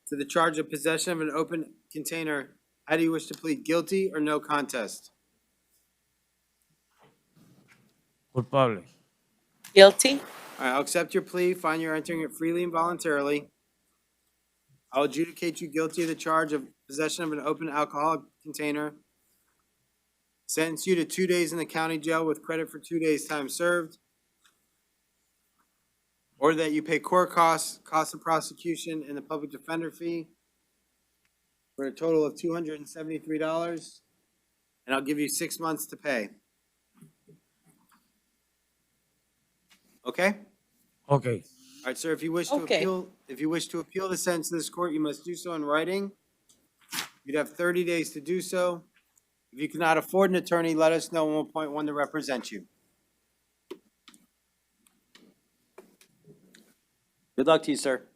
Speaker 2: to the charge of possession of an open container, how do you wish to plead, guilty or no contest?
Speaker 10: culpable.
Speaker 6: Guilty.
Speaker 2: All right, I'll accept your plea, find you're entering it freely and voluntarily. I'll adjudicate you guilty of the charge of possession of an open alcoholic container. Sentence you to 2 days in the county jail with credit for 2 days' time served. Order that you pay court costs, cost of prosecution, and the public defender fee for a total of $273, and I'll give you 6 months to pay. Okay?
Speaker 10: Okay.
Speaker 2: All right, sir, if you wish to
Speaker 6: Okay.
Speaker 2: appeal the sentence of this court, you must do so in writing. You'd have 30 days to do so. If you cannot afford an attorney, let us know and we'll appoint one to represent you. Good luck to you, sir.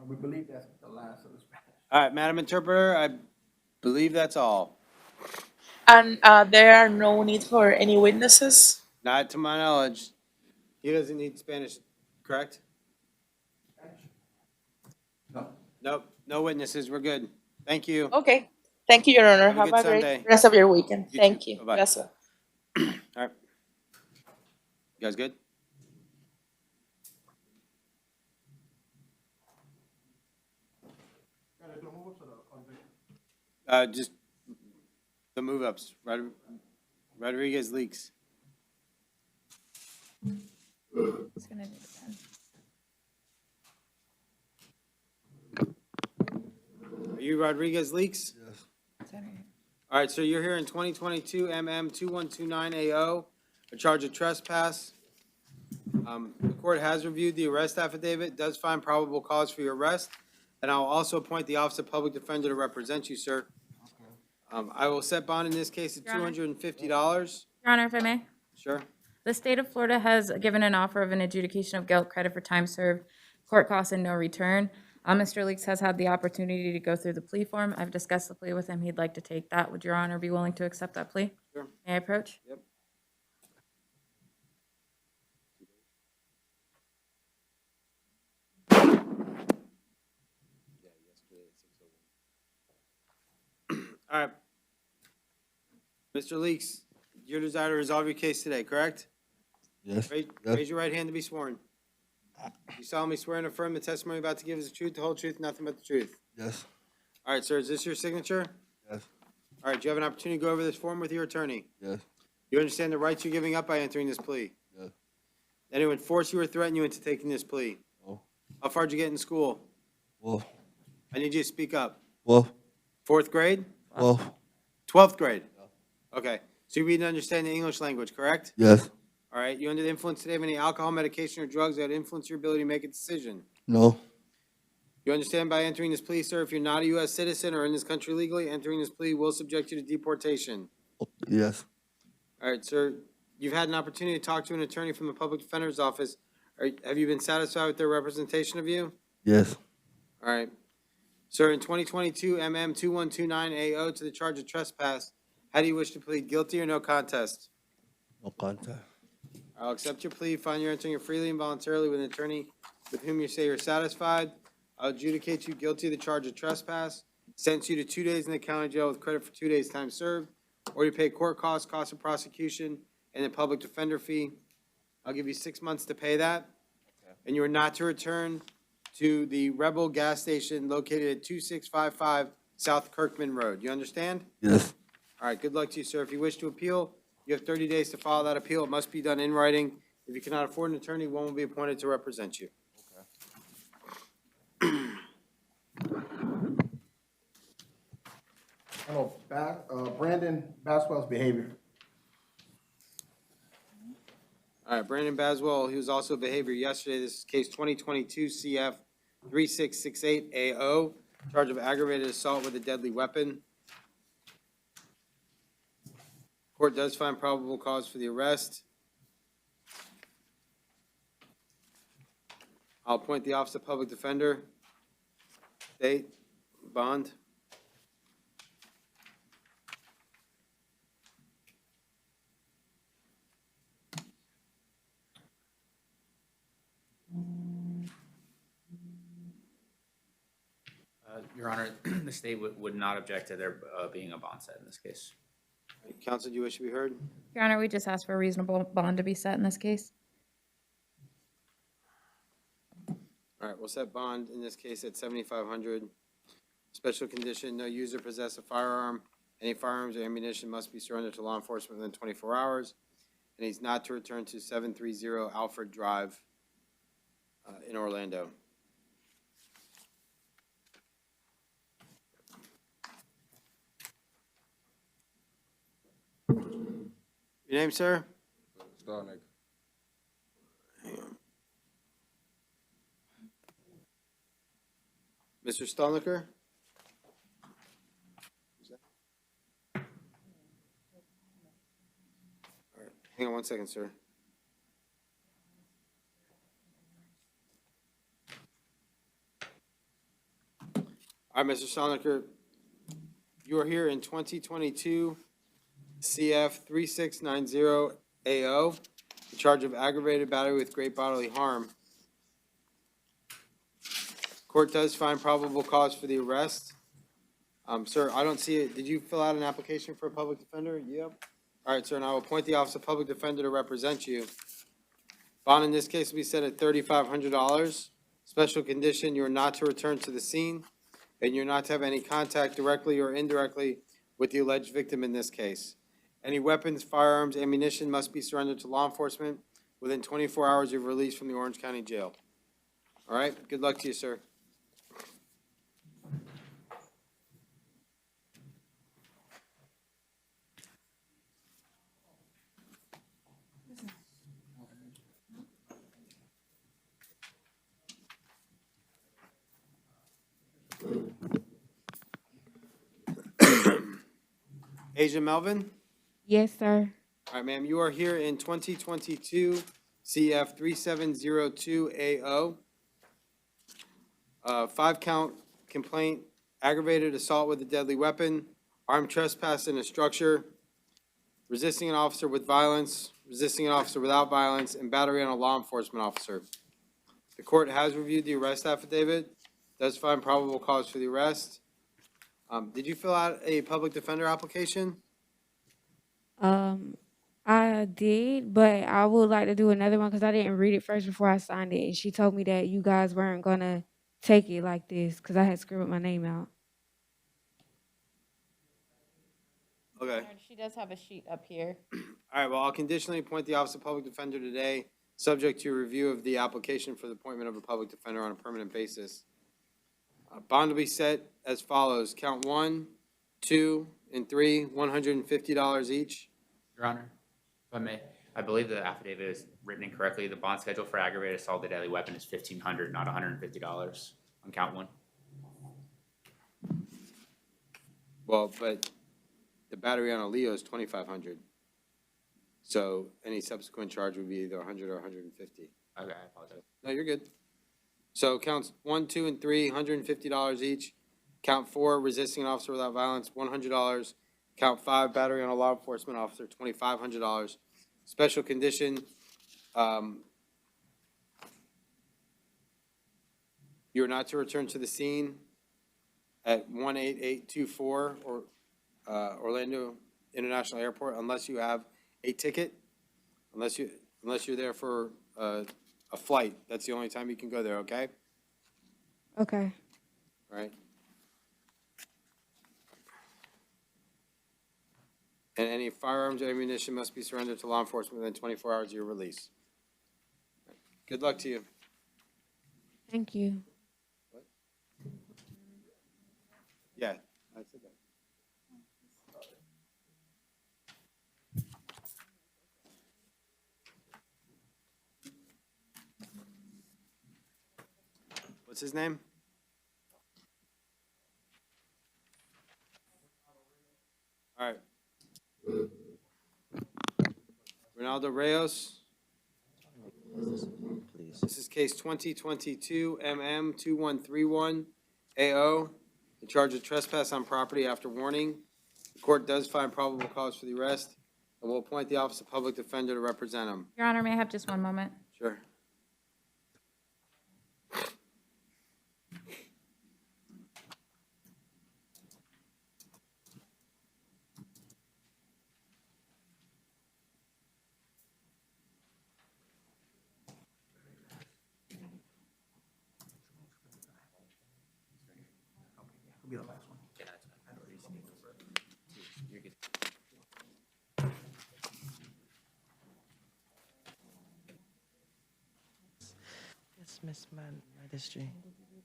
Speaker 5: We believe that's the last of the Spanish.
Speaker 2: All right, Madam Interpreter, I believe that's all.
Speaker 6: And there are no need for any witnesses?
Speaker 2: Not to my knowledge. He doesn't need Spanish, correct?
Speaker 5: No.
Speaker 2: Nope, no witnesses, we're good. Thank you.
Speaker 6: Okay. Thank you, Your Honor.
Speaker 2: Have a
Speaker 6: Have
Speaker 2: good
Speaker 6: a great
Speaker 2: Sunday.
Speaker 6: rest of your weekend.
Speaker 2: You
Speaker 6: Thank
Speaker 2: too.
Speaker 6: you.
Speaker 2: Bye-bye.
Speaker 6: Gracias.
Speaker 2: All right. You guys good? Just the move-ups. Rodriguez leaks.
Speaker 4: It's gonna need a pen.
Speaker 2: Are you Rodriguez leaks?
Speaker 9: Yes.
Speaker 4: It's right here.
Speaker 2: All right, so you're here in 2022 MM 2129 AO, a charge of trespass. The court has reviewed the arrest affidavit, does find probable cause for your arrest, and I'll also appoint the Office of Public Defender to represent you, sir. I will set bond in this case at
Speaker 4: Your Honor.
Speaker 2: $250.
Speaker 4: Your Honor, if I may?
Speaker 2: Sure.
Speaker 4: The state of Florida has given an offer of an adjudication of guilt, credit for time served, court costs, and no return. Mr. Leaks has had the opportunity to go through the plea form. I've discussed the plea with him. He'd like to take that. Would Your Honor be willing to accept that plea?
Speaker 2: Sure.
Speaker 4: May I approach?
Speaker 2: Yep. All right. Mr. Leaks, your desire to resolve your case today, correct?
Speaker 9: Yes.
Speaker 2: Raise your right hand to be sworn. You solemnly swear and affirm the testimony you're about to give is the truth, the whole truth, nothing but the truth.
Speaker 9: Yes.
Speaker 2: All right, sir, is this your signature?
Speaker 9: Yes.
Speaker 2: All right, do you have an opportunity to go over this form with your attorney?
Speaker 9: Yes.
Speaker 2: You understand the rights you're giving up by entering this plea?
Speaker 9: Yes.
Speaker 2: Anyone force you or threaten you into taking this plea?
Speaker 9: No.
Speaker 2: How far did you get in school?
Speaker 9: Well.
Speaker 2: I need you to speak up.
Speaker 9: Well.
Speaker 2: 4th grade?
Speaker 9: Well.
Speaker 2: 12th grade? Okay, so you read and understand the English language, correct?
Speaker 9: Yes.
Speaker 2: All right, you under the influence today of any alcohol, medication, or drugs that influence your ability to make a decision?
Speaker 9: No.
Speaker 2: You understand by entering this plea, sir, if you're not a U.S. citizen or in this country legally, entering this plea will subject you to deportation.
Speaker 9: Yes.
Speaker 2: All right, sir, you've had an opportunity to talk to an attorney from the public defender's office. Have you been satisfied with their representation of you?
Speaker 9: Yes.
Speaker 2: All right. Sir, in 2022 MM 2129 AO to the charge of trespass, how do you wish to plead, guilty or no contest?
Speaker 9: No contact.
Speaker 2: I'll accept your plea, find you're entering freely and voluntarily with an attorney with whom you say you're satisfied. I'll adjudicate you guilty of the charge of trespass, sentence you to 2 days in the county jail with credit for 2 days' time served, or you pay court costs, cost of prosecution, and the public defender fee. I'll give you 6 months to pay that. And you are not to return to the Rebel gas station located at 2655 South Kirkman Road. You understand?
Speaker 9: Yes.
Speaker 2: All right, good luck to you, sir. If you wish to appeal, you have 30 days to file that appeal. It must be done in writing. If you cannot afford an attorney, one will be appointed to represent you.
Speaker 5: Brandon Baswell's behavior.
Speaker 2: All right, Brandon Baswell, he was also behavior yesterday. This is case 2022 CF 3668 AO, charge of aggravated assault with a deadly weapon. Court does find probable cause for the arrest. I'll appoint the Office of Public Defender. Date, bond.
Speaker 3: Your Honor, the state would not object to there being a bond set in this case.
Speaker 2: Counsel, do you wish to be heard?
Speaker 4: Your Honor, we just asked for a reasonable bond to be set in this case.
Speaker 2: All right, we'll set bond in this case at $7,500. Special condition, no user possess a firearm. Any firearms or ammunition must be surrendered to law enforcement within 24 hours. And he's not to return to 730 Alfred Drive in Orlando. Your name, sir?
Speaker 11: Stolnik.
Speaker 2: Mr. Stolniker? All right, hang on one second, sir. All right, Mr. Stolniker, you are here in 2022 CF 3690 AO, in charge of aggravated battery with great bodily harm. Court does find probable cause for the arrest. Sir, I don't see it. Did you fill out an application for a public defender? Yep. All right, sir, and I will appoint the Office of Public Defender to represent you. Bond in this case will be set at $3,500. Special condition, you are not to return to the scene, and you're not to have any contact directly or indirectly with the alleged victim in this case. Any weapons, firearms, ammunition must be surrendered to law enforcement within 24 hours of release from the Orange County Jail. All right, good luck to you, sir. Asia Melvin?
Speaker 7: Yes, sir.
Speaker 2: All right, ma'am, you are here in 2022 CF 3702 AO. 5-count complaint, aggravated assault with a deadly weapon, armed trespass in a structure, resisting an officer with violence, resisting an officer without violence, and battery on a law enforcement officer. The court has reviewed the arrest affidavit, does find probable cause for the arrest. Did you fill out a public defender application?
Speaker 7: I did, but I would like to do another one because I didn't read it first before I signed it. And she told me that you guys weren't gonna take it like this because I had scribbled my name out.
Speaker 2: Okay.
Speaker 4: She does have a sheet up here.
Speaker 2: All right, well, I'll conditionally appoint the Office of Public Defender today, subject to review of the application for the appointment of a public defender on a permanent basis. Bond will be set as follows. Count 1, 2, and 3, $150 each.
Speaker 3: Your Honor, if I may, I believe the affidavit is written incorrectly. The bond schedule for aggravated assault with a deadly weapon is $1,500, not $150 on count 1.
Speaker 2: Well, but the battery on a Leo is $2,500. So any subsequent charge would be either 100 or 150.
Speaker 3: Okay, I apologize.
Speaker 2: No, you're good. So counts 1, 2, and 3, $150 each. Count 4, resisting an officer without violence, $100. Count 5, battery on a law enforcement officer, $2,500. Special condition, you're not to return to the scene at 18824 or Orlando International Airport unless you have a ticket, unless you're there for a flight. That's the only time you can go there, okay?
Speaker 7: Okay.
Speaker 2: All right. And any firearms or ammunition must be surrendered to law enforcement within 24 hours of your release. Good luck to you.
Speaker 7: Thank you.
Speaker 2: Yeah, I said that. What's his name? All right. Ronaldo Reyes. This is case 2022 MM 2131 AO, in charge of trespass on property after warning. The court does find probable cause for the arrest and will appoint the Office of Public Defender to represent him.
Speaker 4: Your Honor, may I have just one moment?
Speaker 2: Sure.
Speaker 5: Be the last one.
Speaker 3: You're good.
Speaker 11: Yes, Miss Magistrate.
Speaker 4: Let me do it.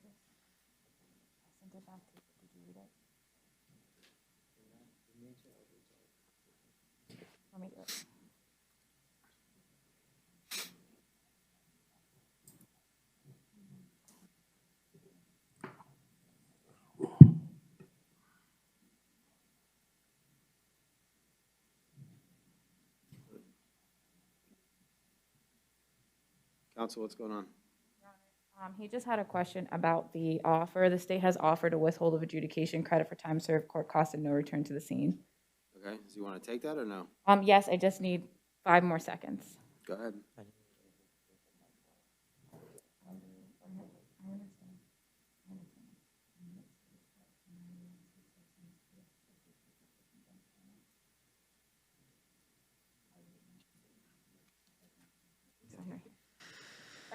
Speaker 2: Counsel, what's going on?
Speaker 4: He just had a question about the offer. The state has offered a withhold of adjudication credit for time served, court costs, and no return to the scene.
Speaker 2: Okay, does he want to take that or no?
Speaker 4: Yes, I just need 5 more seconds.
Speaker 2: Go ahead.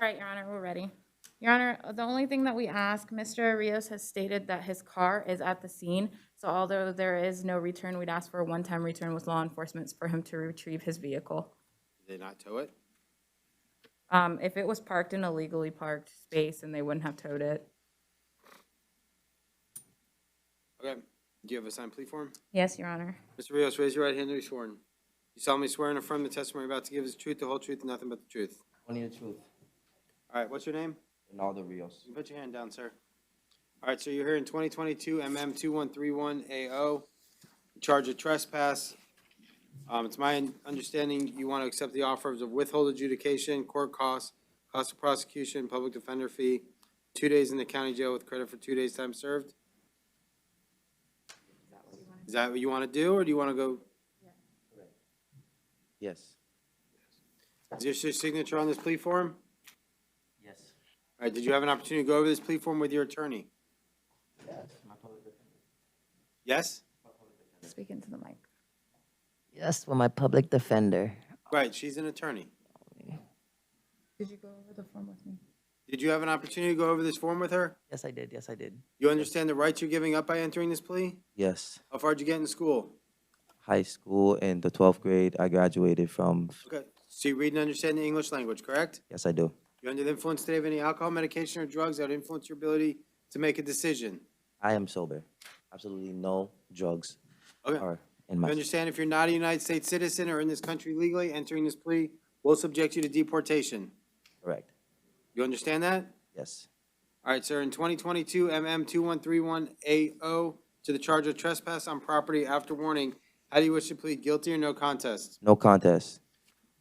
Speaker 4: All right, Your Honor, we're ready. Your Honor, the only thing that we ask, Mr. Rios has stated that his car is at the scene. So although there is no return, we'd ask for a one-time return with law enforcement for him to retrieve his vehicle.
Speaker 2: Did they not tow it?
Speaker 4: If it was parked in a legally parked space, and they wouldn't have towed it.
Speaker 2: Okay, do you have a signed plea form?
Speaker 4: Yes, Your Honor.
Speaker 2: Mr. Rios, raise your right hand and be sworn. You solemnly swear and affirm the testimony you're about to give is the truth, the whole truth, and nothing but the truth.
Speaker 11: Only the truth.
Speaker 2: All right, what's your name?
Speaker 11: Ronaldo Rios.
Speaker 2: You put your hand down, sir. All right, so you're here in 2022 MM 2131 AO, charge of trespass. It's my understanding you want to accept the offers of withhold adjudication, court costs, cost of prosecution, public defender fee, 2 days in the county jail with credit for 2 days' time served. Is that what you want to do, or do you want to go?
Speaker 11: Yes.
Speaker 2: Is this your signature on this plea form?
Speaker 11: Yes.
Speaker 2: All right, did you have an opportunity to go over this plea form with your attorney?
Speaker 11: Yes. My public defender.
Speaker 2: Yes?
Speaker 4: Speak into the mic.
Speaker 11: Yes, well, my public defender.
Speaker 2: Right, she's an attorney.
Speaker 4: Did you go over the form with me?
Speaker 2: Did you have an opportunity to go over this form with her?
Speaker 11: Yes, I did. Yes, I did.
Speaker 2: You understand the rights you're giving up by entering this plea?
Speaker 11: Yes.
Speaker 2: How far did you get in school?
Speaker 11: High school in the 12th grade, I graduated from.
Speaker 2: Okay, so you read and understand the English language, correct?
Speaker 11: Yes, I do.
Speaker 2: You're under the influence today of any alcohol, medication, or drugs that would influence your ability to make a decision?
Speaker 11: I am sober. Absolutely no drugs
Speaker 2: Okay.
Speaker 11: are in
Speaker 2: You
Speaker 11: my.
Speaker 2: understand if you're not a United States citizen or in this country legally, entering this plea will subject you to deportation.
Speaker 11: Correct.
Speaker 2: You understand that?
Speaker 11: Yes.
Speaker 2: All right, sir, in 2022 MM 2131 AO to the charge of trespass on property after warning, how do you wish to plead, guilty or no contest?
Speaker 11: No contest.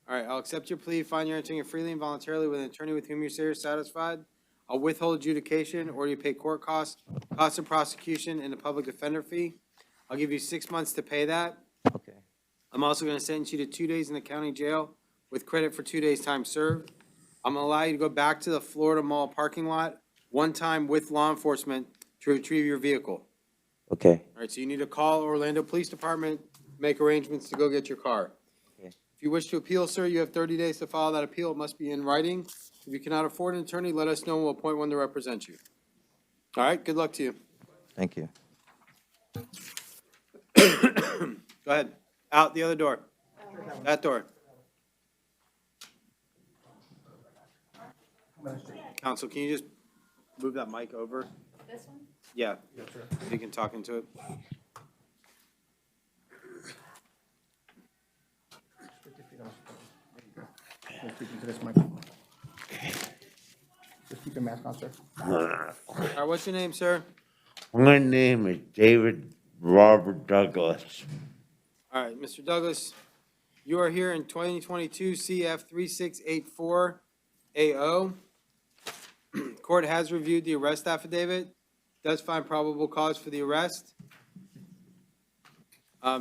Speaker 2: All right, I'll accept your plea, find you're entering it freely and voluntarily with an attorney with whom you say you're satisfied. I'll withhold adjudication, or you pay court costs, cost of prosecution, and a public defender fee. I'll give you 6 months to pay that.
Speaker 11: Okay.
Speaker 2: I'm also gonna sentence you to 2 days in the county jail with credit for 2 days' time served. I'm gonna allow you to go back to the Florida Mall parking lot one time with law enforcement to retrieve your vehicle.
Speaker 11: Okay.
Speaker 2: All right, so you need to call Orlando Police Department, make arrangements to go get your car.
Speaker 11: Okay.
Speaker 2: If you wish to appeal, sir, you have 30 days to file that appeal. It must be in writing. If you cannot afford an attorney, let us know and we'll appoint one to represent you. All right, good luck to you.
Speaker 11: Thank you.
Speaker 2: Go ahead. Out the other door. That door. Counsel, can you just move that mic over?
Speaker 4: This one?
Speaker 2: Yeah. So you can talk into it.
Speaker 5: Just speak into this microphone. Just keep your mask on, sir.
Speaker 2: All right, what's your name, sir?
Speaker 10: My name is David Robert Douglas.
Speaker 2: All right, Mr. Douglas, you are here in 2022 CF 3684 AO. Court has reviewed the arrest affidavit, does find probable cause for the arrest.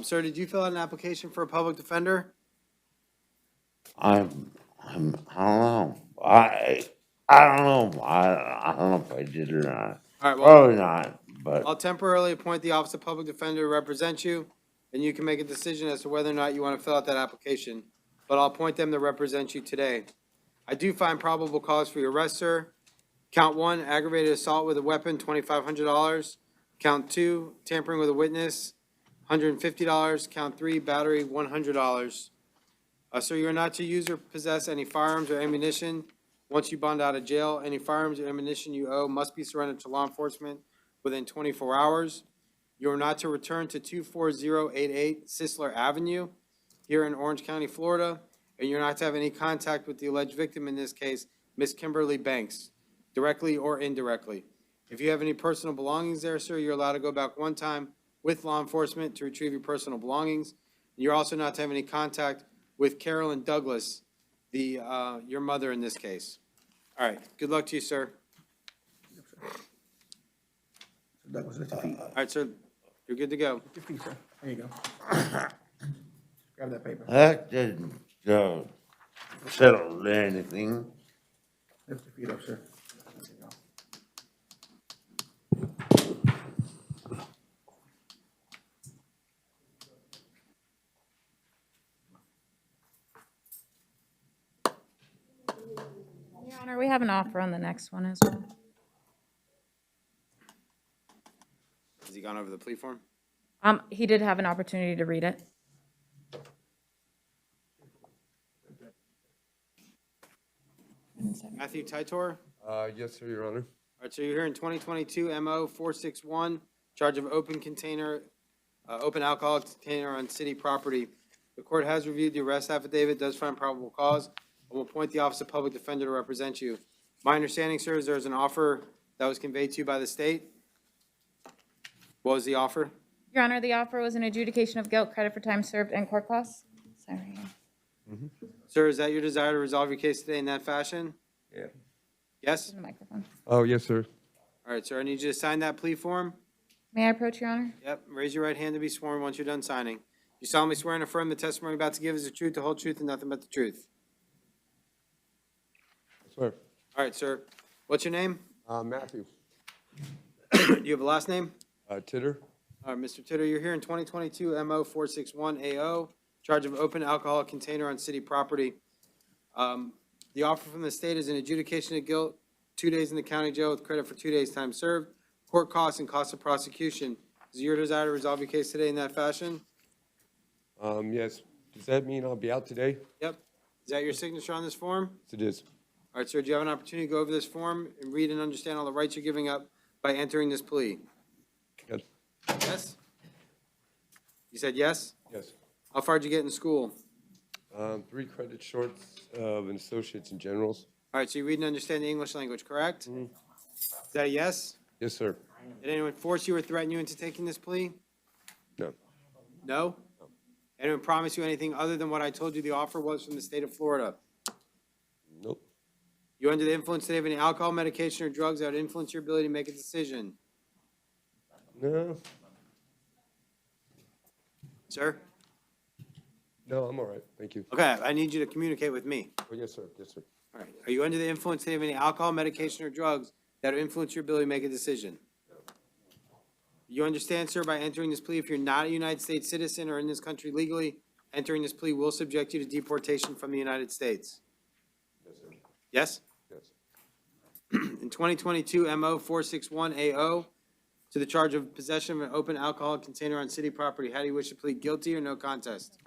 Speaker 2: Sir, did you fill out an application for a public defender?
Speaker 10: I don't know. I don't know. I don't know if I did or not.
Speaker 2: All right, well,
Speaker 10: Probably not, but
Speaker 2: I'll temporarily appoint the Office of Public Defender to represent you, and you can make a decision as to whether or not you want to fill out that application. But I'll appoint them to represent you today. I do find probable cause for your arrest, sir. Count 1, aggravated assault with a weapon, $2,500. Count 2, tampering with a witness, $150. Count 3, battery, $100. Sir, you are not to use or possess any firearms or ammunition. Once you bond out of jail, any firearms or ammunition you owe must be surrendered to law enforcement within 24 hours. You are not to return to 24088 Sisler Avenue here in Orange County, Florida, and you're not to have any contact with the alleged victim, in this case, Miss Kimberly Banks, directly or indirectly. If you have any personal belongings there, sir, you're allowed to go back one time with law enforcement to retrieve your personal belongings. You're also not to have any contact with Carolyn Douglas, your mother in this case. All right, good luck to you, sir.
Speaker 5: Douglas, lift your feet.
Speaker 2: All right, sir, you're good to go.
Speaker 5: Lift your feet, sir. There you go. Grab that paper.
Speaker 10: That didn't settle anything.
Speaker 5: Lift your feet up, sir. There you go.
Speaker 4: Your Honor, we have an offer on the next one as well.
Speaker 2: Has he gone over the plea form?
Speaker 4: He did have an opportunity to read it.
Speaker 2: Matthew Titor?
Speaker 12: Yes, sir, Your Honor.
Speaker 2: All right, so you're here in 2022 MO 461, charge of open alcohol container on city property. The court has reviewed the arrest affidavit, does find probable cause, and will appoint the Office of Public Defender to represent you. My understanding, sir, is there's an offer that was conveyed to you by the state. What was the offer?
Speaker 4: Your Honor, the offer was an adjudication of guilt, credit for time served, and court costs. Sorry.
Speaker 2: Sir, is that your desire to resolve your case today in that fashion?
Speaker 12: Yeah.
Speaker 2: Yes?
Speaker 4: The microphone.
Speaker 12: Oh, yes, sir.
Speaker 2: All right, sir, I need you to sign that plea form.
Speaker 4: May I approach, Your Honor?
Speaker 2: Yep, raise your right hand to be sworn once you're done signing. You solemnly swear and affirm the testimony you're about to give is the truth, the whole truth, and nothing but the truth.
Speaker 12: I swear.
Speaker 2: All right, sir. What's your name?
Speaker 12: Matthew.
Speaker 2: Do you have a last name?
Speaker 12: Titter.
Speaker 2: All right, Mr. Titter, you're here in 2022 MO 461 AO, charge of open alcohol container on city property. The offer from the state is an adjudication of guilt, 2 days in the county jail with credit for 2 days' time served, court costs and costs of prosecution. Is it your desire to resolve your case today in that fashion?
Speaker 12: Yes. Does that mean I'll be out today?
Speaker 2: Yep. Is that your signature on this form?
Speaker 12: Yes, it is.
Speaker 2: All right, sir, do you have an opportunity to go over this form and read and understand all the rights you're giving up by entering this plea?
Speaker 12: Yes.
Speaker 2: Yes? You said yes?
Speaker 12: Yes.
Speaker 2: How far did you get in school?
Speaker 12: 3 credit shorts of an associates in generals.
Speaker 2: All right, so you read and understand the English language, correct? Is that a yes?
Speaker 12: Yes, sir.
Speaker 2: Did anyone force you or threaten you into taking this plea?
Speaker 12: No.
Speaker 2: No? Anyone promise you anything other than what I told you the offer was from the state of Florida?
Speaker 12: Nope.
Speaker 2: You under the influence today of any alcohol, medication, or drugs that would influence your ability to make a decision?
Speaker 12: No.
Speaker 2: Sir?
Speaker 12: No, I'm all right. Thank you.
Speaker 2: Okay, I need you to communicate with me.
Speaker 12: Oh, yes, sir. Yes, sir.
Speaker 2: All right. Are you under the influence today of any alcohol, medication, or drugs that would influence your ability to make a decision? You understand, sir, by entering this plea, if you're not a United States citizen or in this country legally, entering this plea will subject you to deportation from the United States.
Speaker 12: Yes, sir.
Speaker 2: Yes?
Speaker 12: Yes.
Speaker 2: In 2022 MO 461 AO, to the charge of possession of an open alcohol container on city property, how do you wish to plead, guilty or no contest?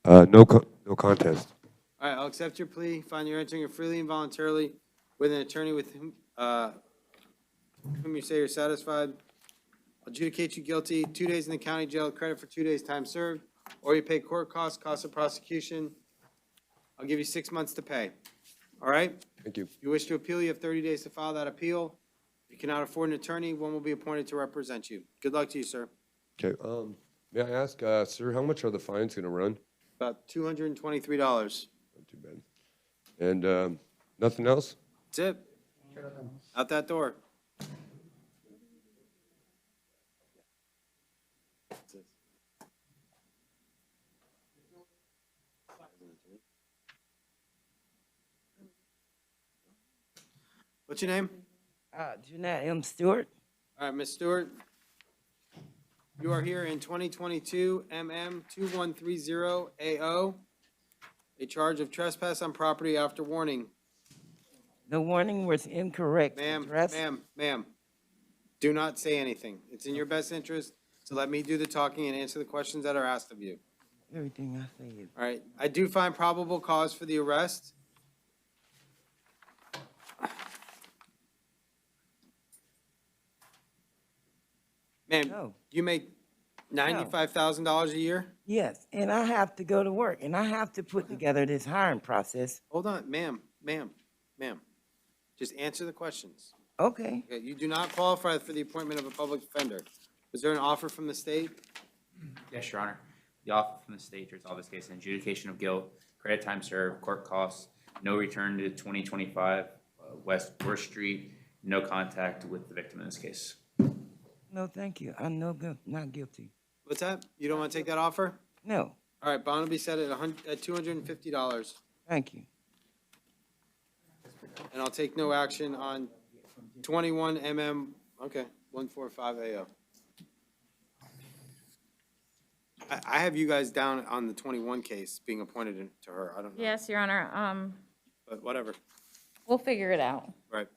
Speaker 12: No contest.
Speaker 2: All right, I'll accept your plea, find you're entering it freely and voluntarily with an attorney with whom you say you're satisfied. I'll adjudicate you guilty, 2 days in the county jail, credit for 2 days' time served, or you pay court costs, costs of prosecution. I'll give you 6 months to pay. All right?
Speaker 12: Thank you.
Speaker 2: If you wish to appeal, you have 30 days to file that appeal. If you cannot afford an attorney, one will be appointed to represent you. Good luck to you, sir.
Speaker 12: Okay. May I ask, sir, how much are the fines going to run?
Speaker 2: About $223.
Speaker 12: Not too bad. And nothing else?
Speaker 2: That's it. Out that door. What's your name?
Speaker 13: Jeanette M. Stewart.
Speaker 2: All right, Ms. Stewart. You are here in 2022 MM 2130 AO, a charge of trespass on property after warning.
Speaker 13: The warning was incorrect.
Speaker 2: Ma'am,
Speaker 13: Address-
Speaker 2: ma'am. Do not say anything. It's in your best interest to let me do the talking and answer the questions that are asked of you.
Speaker 13: Everything I say is.
Speaker 2: All right, I do find probable cause for the arrest. Ma'am,
Speaker 13: No.
Speaker 2: you make $95,000 a year?
Speaker 13: Yes, and I have to go to work, and I have to put together this hiring process.
Speaker 2: Hold on, ma'am. Just answer the questions.
Speaker 13: Okay.
Speaker 2: Okay, you do not qualify for the appointment of a public defender. Was there an offer from the state?
Speaker 3: Yes, Your Honor. The offer from the state to resolve this case, an adjudication of guilt, credit time served, court costs, no return to 2025 West 4th Street, no contact with the victim in this case.
Speaker 13: No, thank you. I'm not guilty.
Speaker 2: What's that? You don't want to take that offer?
Speaker 13: No,
Speaker 2: All right, bond will be set at $250.
Speaker 13: thank you.
Speaker 2: And I'll take no action on 21 okay, 145 AO. I have you guys down on the 21 case being appointed to her. I don't know.
Speaker 4: Yes, Your Honor,
Speaker 2: But whatever,
Speaker 4: we'll figure it out.
Speaker 2: right.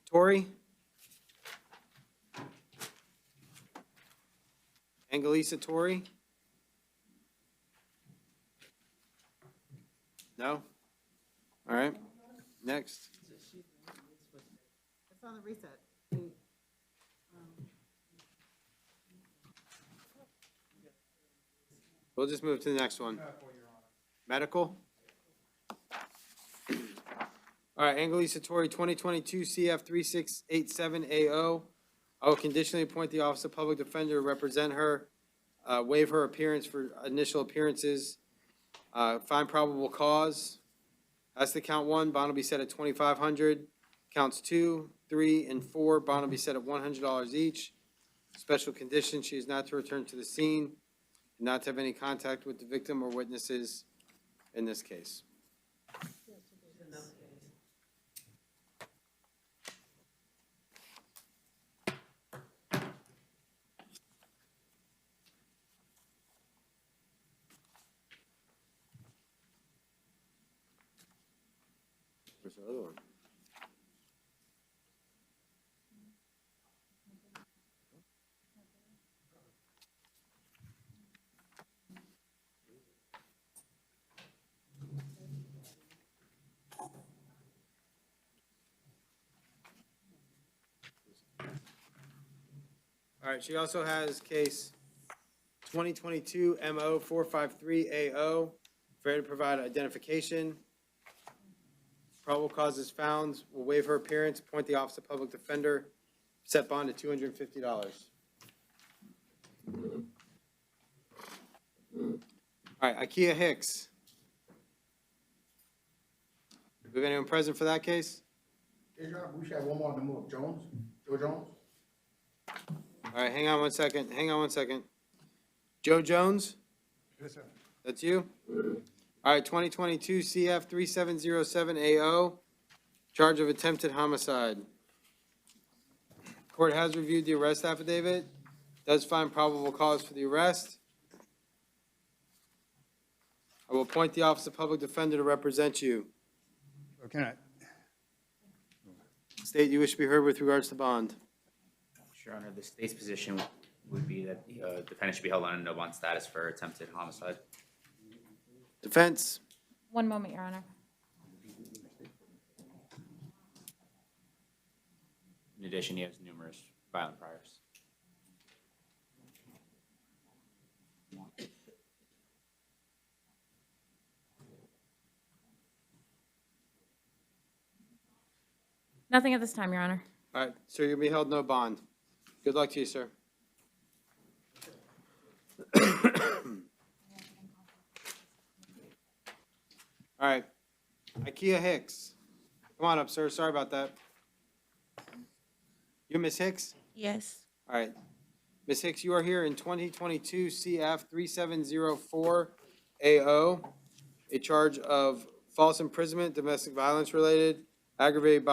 Speaker 2: Tori? Angelisa Tori? No? All right, next.
Speaker 14: It's on the reset.
Speaker 2: We'll just move to the next one. Medical? All right, Angelisa Tori, 2022 CF 3687 AO. I will conditionally appoint the Office of Public Defender to represent her, waive her appearance for initial appearances, find probable cause. That's the count 1, bond will be set at $2,500. Counts 2, 3, and 4, bond will be set at $100 each. Special condition, she is not to return to the scene, and not to have any contact with the victim or witnesses in this case. Where's the other one? All right, she also has case 2022 MO 453 AO, failure to provide identification. Probable cause is found, will waive her appearance, appoint the Office of Public Defender, set bond at $250. All right, Ikea Hicks. Do we have anyone present for that case?
Speaker 5: We should have one more to move. Jones? Joe Jones?
Speaker 2: All right, hang on one second. Joe Jones?
Speaker 5: Yes, sir.
Speaker 2: That's you? All right, 2022 CF 3707 AO, charge of attempted homicide. Court has reviewed the arrest affidavit, does find probable cause for the arrest. I will appoint the Office of Public Defender to represent you.
Speaker 5: Okay.
Speaker 2: State you wish to be heard with regards to bond.
Speaker 3: Your Honor, the state's position would be that the defendant should be held on a no bond status for attempted homicide.
Speaker 2: Defense?
Speaker 4: One moment, Your Honor.
Speaker 3: In addition, he has numerous violent priors.
Speaker 4: Nothing at this time, Your Honor.
Speaker 2: All right, sir, you'll be held no bond. Good luck to you, sir. All right, Ikea Hicks. Come on up, sir. Sorry about that. You Miss Hicks?
Speaker 6: Yes.
Speaker 2: All right. Ms. Hicks, you are here in 2022 CF 3704 AO, a charge of false imprisonment, domestic violence related, aggravated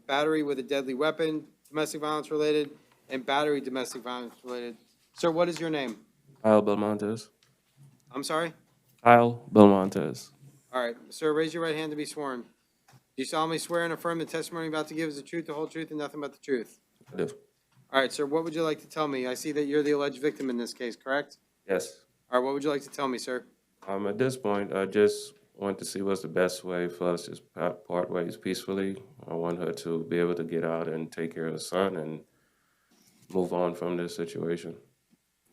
Speaker 2: battery with a deadly weapon, domestic violence related, and battery domestic violence related. Sir, what is your name?
Speaker 15: Kyle Belmontes.
Speaker 2: I'm sorry?
Speaker 15: Kyle Belmontes.
Speaker 2: All right, sir, raise your right hand to be sworn. Do you solemnly swear and affirm the testimony you're about to give is the truth, the whole truth, and nothing but the truth?
Speaker 14: I do.
Speaker 2: All right, sir, what would you like to tell me? I see that you're the alleged victim in this case, correct?
Speaker 14: Yes.
Speaker 2: All right, what would you like to tell me, sir?
Speaker 14: At this point, I just want to see what's the best way for us to just part ways peacefully. I want her to be able to get out and take care of her son and move on from this situation.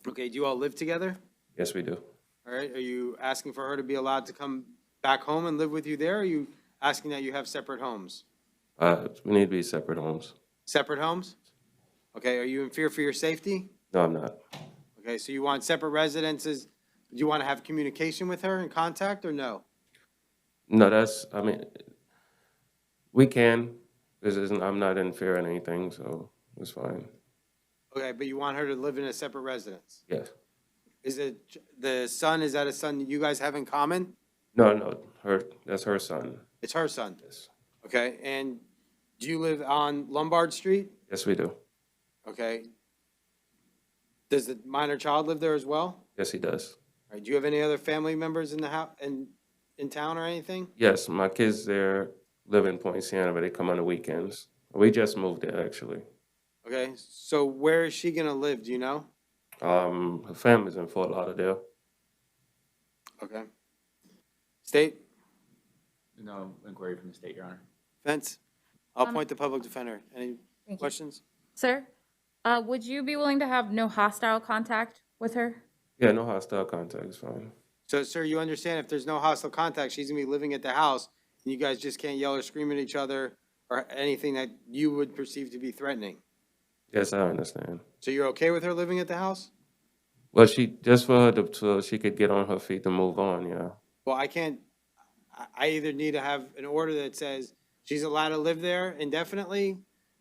Speaker 2: Okay, do you all live together?
Speaker 14: Yes, we do.
Speaker 2: All right, are you asking for her to be allowed to come back home and live with you there? Or are you asking that you have separate homes?
Speaker 14: We need to be separate homes.
Speaker 2: Separate homes? Okay, are you in fear for your safety?
Speaker 14: No, I'm not.
Speaker 2: Okay, so you want separate residences? Do you want to have communication with her and contact or no?
Speaker 14: No, we can. I'm not in fear of anything, so it's fine.
Speaker 2: Okay, but you want her to live in a separate residence?
Speaker 14: Yes.
Speaker 2: Is it the son, is that a son that you guys have in common?
Speaker 14: No, that's her son.
Speaker 2: It's her son?
Speaker 14: Yes.
Speaker 2: Okay, and do you live on Lombard Street?
Speaker 14: Yes, we do.
Speaker 2: Okay. Does the minor child live there as well?
Speaker 14: Yes, he does.
Speaker 2: All right, do you have any other family members in the house, in town or anything?
Speaker 14: Yes, my kids there live in Point Siena, but they come on the weekends. We just moved there, actually.
Speaker 2: Okay, so where is she gonna live, do you know?
Speaker 14: Her family's in Fort Lauderdale.
Speaker 2: Okay. State,
Speaker 3: No inquiry from the state, Your Honor.
Speaker 2: fence? I'll appoint the public defender. Any
Speaker 4: Thank you.
Speaker 2: questions?
Speaker 4: Sir, would you be willing to have no hostile contact with her?
Speaker 14: Yeah, no hostile contact is fine.
Speaker 2: So, sir, you understand if there's no hostile contact, she's gonna be living at the house, and you guys just can't yell or scream at each other or anything that you would perceive to be threatening?
Speaker 14: Yes, I understand.
Speaker 2: So you're okay with her living at the house?
Speaker 14: Well, just for her so she could get on her feet to move on, yeah.
Speaker 2: Well, I either need to have an order that says she's allowed to live there indefinitely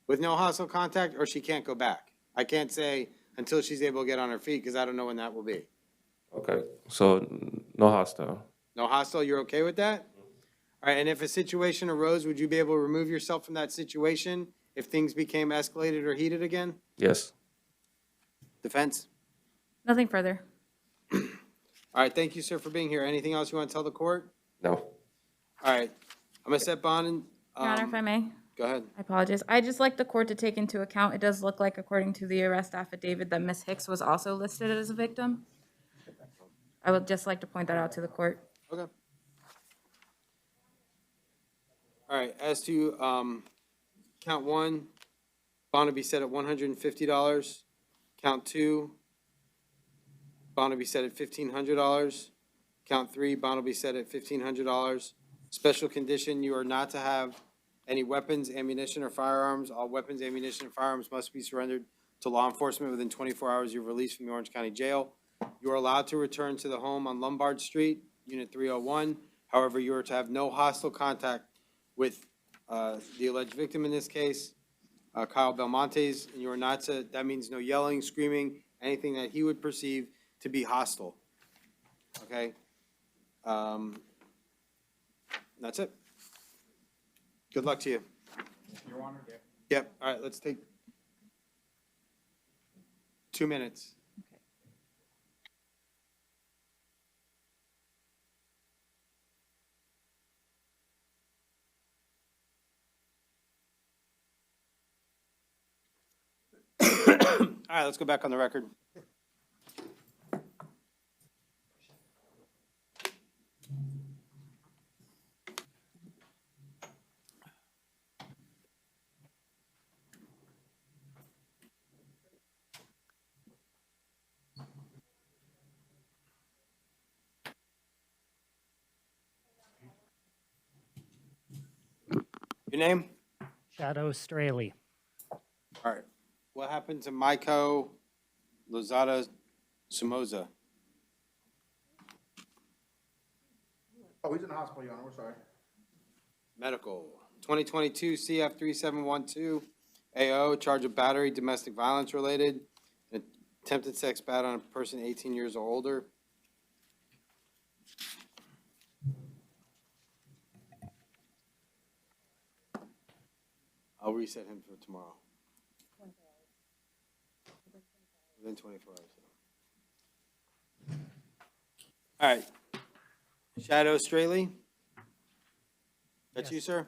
Speaker 2: with no hostile contact, or she can't go back. I can't say until she's able to get on her feet, because I don't know when that will be.
Speaker 14: Okay, so no hostile.
Speaker 2: No hostile, you're okay with that? All right, and if a situation arose, would you be able to remove yourself from that situation if things became escalated or heated again?
Speaker 14: Yes.
Speaker 2: Defense?
Speaker 4: Nothing further.
Speaker 2: All right, thank you, sir, for being here. Anything else you want to tell the court?
Speaker 14: No.
Speaker 2: All right, I'm gonna set bond and,
Speaker 4: Your Honor, if I may,
Speaker 2: go ahead.
Speaker 4: I apologize. I just like the court to take into account, it does look like, according to the arrest affidavit, that Ms. Hicks was also listed as a victim. I would just like to point that out to the court.
Speaker 2: Okay. All right, as to, count one, bond will be set at $150. Count two, bond will be set at $1,500. Count three, bond will be set at $1,500. Special condition, you are not to have any weapons, ammunition, or firearms. All weapons, ammunition, and firearms must be surrendered to law enforcement within 24 hours you're released from the Orange County Jail. You are allowed to return to the home on Lombard Street, Unit 301. However, you are to have no hostile contact with the alleged victim in this case, Kyle Belmontes, and you are not to, that means no yelling, screaming, anything that he would perceive to be hostile. Okay? That's it. Good luck to you.
Speaker 3: Your Honor,
Speaker 2: Yep, all right, let's take 2 minutes. All right, let's go back on the record. Your name?
Speaker 15: Shadow Straley.
Speaker 2: All right. What happened to Maiko Lozada Somoza?
Speaker 5: Oh, he's in the hospital, Your Honor, we're sorry.
Speaker 2: Medical. 2022 CF 3712 AO, charge of battery, domestic violence related, and attempted sex bat on a person 18 years or older. I'll reset him for tomorrow. Within 24 hours. All right. Shadow Straley? That's you, sir?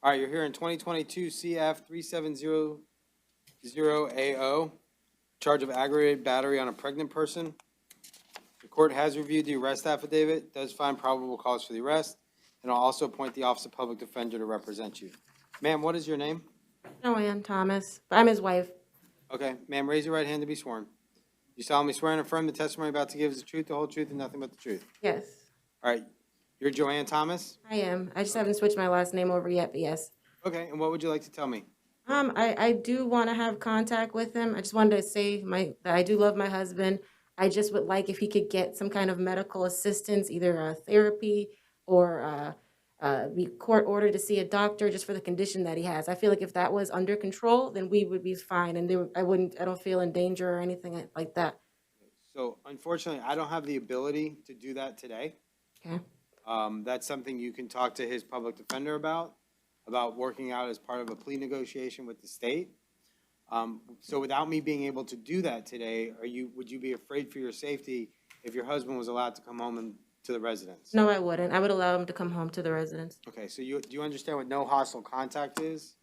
Speaker 2: All right, you're here in 2022 CF 3700AO, charge of aggravated battery on a pregnant person. The court has reviewed the arrest affidavit, does find probable cause for the arrest, and I'll also appoint the Office of Public Defender to represent you. Ma'am, what is your name?
Speaker 16: Joanne Thomas, but I'm his wife.
Speaker 2: Okay, ma'am, raise your right hand to be sworn. You solemnly swear and affirm the testimony about to give is the truth, the whole truth, and nothing but the truth.
Speaker 16: Yes,
Speaker 2: All right, you're Joanne Thomas?
Speaker 16: I am. I just haven't switched my last name over yet, but yes.
Speaker 2: Okay, and what would you like to tell me?
Speaker 16: I do want to have contact with him. I just wanted to say that I do love my husband. I just would like if he could get some kind of medical assistance, either therapy or be court ordered to see a doctor just for the condition that he has. I feel like if that was under control, then we would be fine, and I don't feel in danger or anything like that.
Speaker 2: So unfortunately, I don't have the ability to do that today.
Speaker 16: Okay.
Speaker 2: That's something you can talk to his public defender about working out as part of a plea negotiation with the state. So without me being able to do that today, would you be afraid for your safety if your husband was allowed to come home and to the residence?
Speaker 16: No, I wouldn't. I would allow him to come home to the residence.
Speaker 2: Okay, so do you understand what no hostile contact is?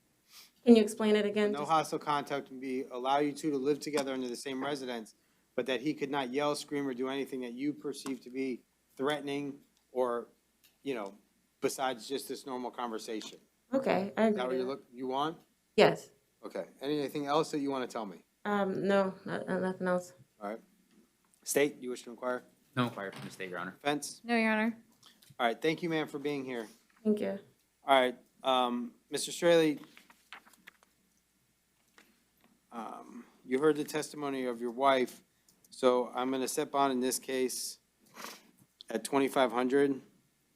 Speaker 16: Can you explain it again?
Speaker 2: No hostile contact would be allow you two to live together under the same residence, but that he could not yell, scream, or do anything that you perceive to be threatening or, besides just this normal conversation.
Speaker 16: Okay, I
Speaker 2: Is that
Speaker 16: agree.
Speaker 2: what you want?
Speaker 16: Yes.
Speaker 2: Okay. Anything else that you want to tell me?
Speaker 16: No, nothing else.
Speaker 2: All right. State, you wish to inquire?
Speaker 3: No inquiry from the state, Your Honor.
Speaker 2: Fence?
Speaker 4: No, Your Honor.
Speaker 2: All right. Thank you, ma'am, for being here.
Speaker 16: Thank you.
Speaker 2: All right. Mr. Straley, you heard the testimony of your wife, so I'm going to set bond in this case at $2,500.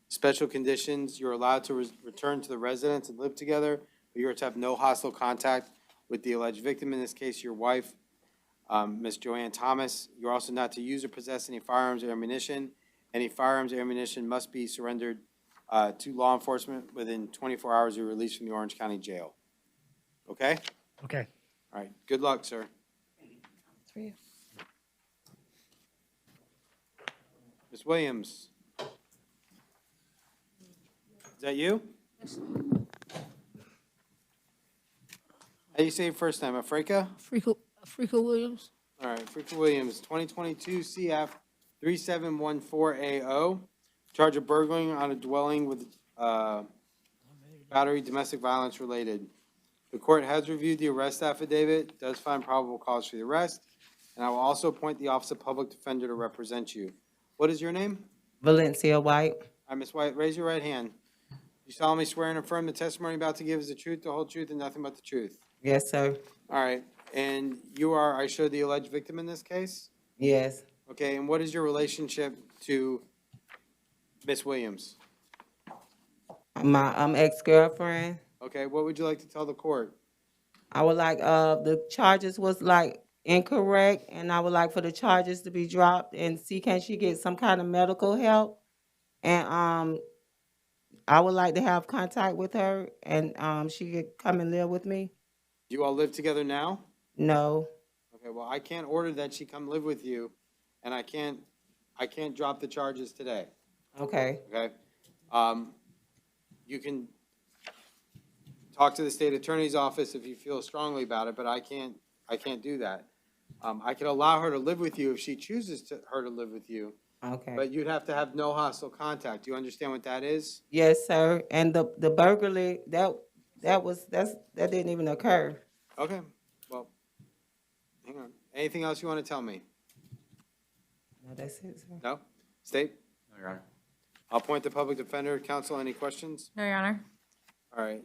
Speaker 2: Special conditions, you're allowed to return to the residence and live together, but you're to have no hostile contact with the alleged victim, in this case, your wife, Ms. Joanne Thomas. You're also not to use or possess any firearms or ammunition. Any firearms or ammunition must be surrendered to law enforcement within 24 hours of release from the Orange County Jail. Okay?
Speaker 15: Okay.
Speaker 2: All right. Good luck, sir.
Speaker 4: It's for you.
Speaker 2: Ms. Williams? Is that you? How do you say your first name? Afrika?
Speaker 17: Afrika Williams.
Speaker 2: All right, Afrika Williams, 2022 CF 3714AO. Charge of burgling on a dwelling with battery, domestic violence related. The court has reviewed the arrest affidavit, does find probable cause for the arrest, and I will also appoint the Office of Public Defender to represent you. What is your name?
Speaker 18: Valencia White.
Speaker 2: All right, Ms. White, raise your right hand. You solemnly swear and affirm the testimony about to give is the truth, the whole truth, and nothing but the truth.
Speaker 18: Yes, sir.
Speaker 2: All right, and you are, I show the alleged victim in this case?
Speaker 18: Yes.
Speaker 2: Okay, and what is your relationship to Ms. Williams?
Speaker 18: My ex-girlfriend.
Speaker 2: Okay, what would you like to tell the court?
Speaker 18: I would like the charges was incorrect, and I would like for the charges to be dropped and see can she get some kind of medical help. And I would like to have contact with her, and she could come and live with me.
Speaker 2: Do you all live together now?
Speaker 18: No.
Speaker 2: Okay, well, I can't order that she come live with you, and I can't drop the charges today.
Speaker 18: Okay.
Speaker 2: Okay? You can talk to the state attorney's office if you feel strongly about it, but I can't do that. I can allow her to live with you if she chooses her to live with you.
Speaker 18: Okay.
Speaker 2: But you'd have to have no hostile contact. Do you understand what that is?
Speaker 18: Yes, sir. And the burglary that didn't even occur.
Speaker 2: Okay, well, hang on. Anything else you want to tell me?
Speaker 18: No, that's it, sir.
Speaker 2: No? State?
Speaker 3: No, Your Honor.
Speaker 2: I'll appoint the public defender. Counsel, any questions?
Speaker 4: No, Your Honor.
Speaker 2: All right.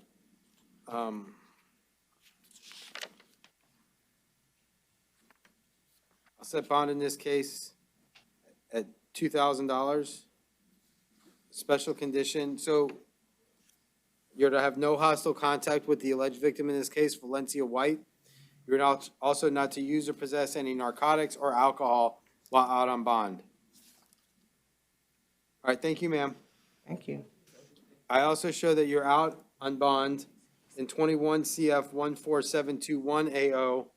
Speaker 2: I'll set bond in this case at $2,000. Special condition, so you're to have no hostile contact with the alleged victim in this case, Valencia White. You're also not to use or possess any narcotics or alcohol while out on bond. All right, thank you, ma'am.
Speaker 18: Thank you.
Speaker 2: I also show that you're out on bond in 21 CF 14721AO,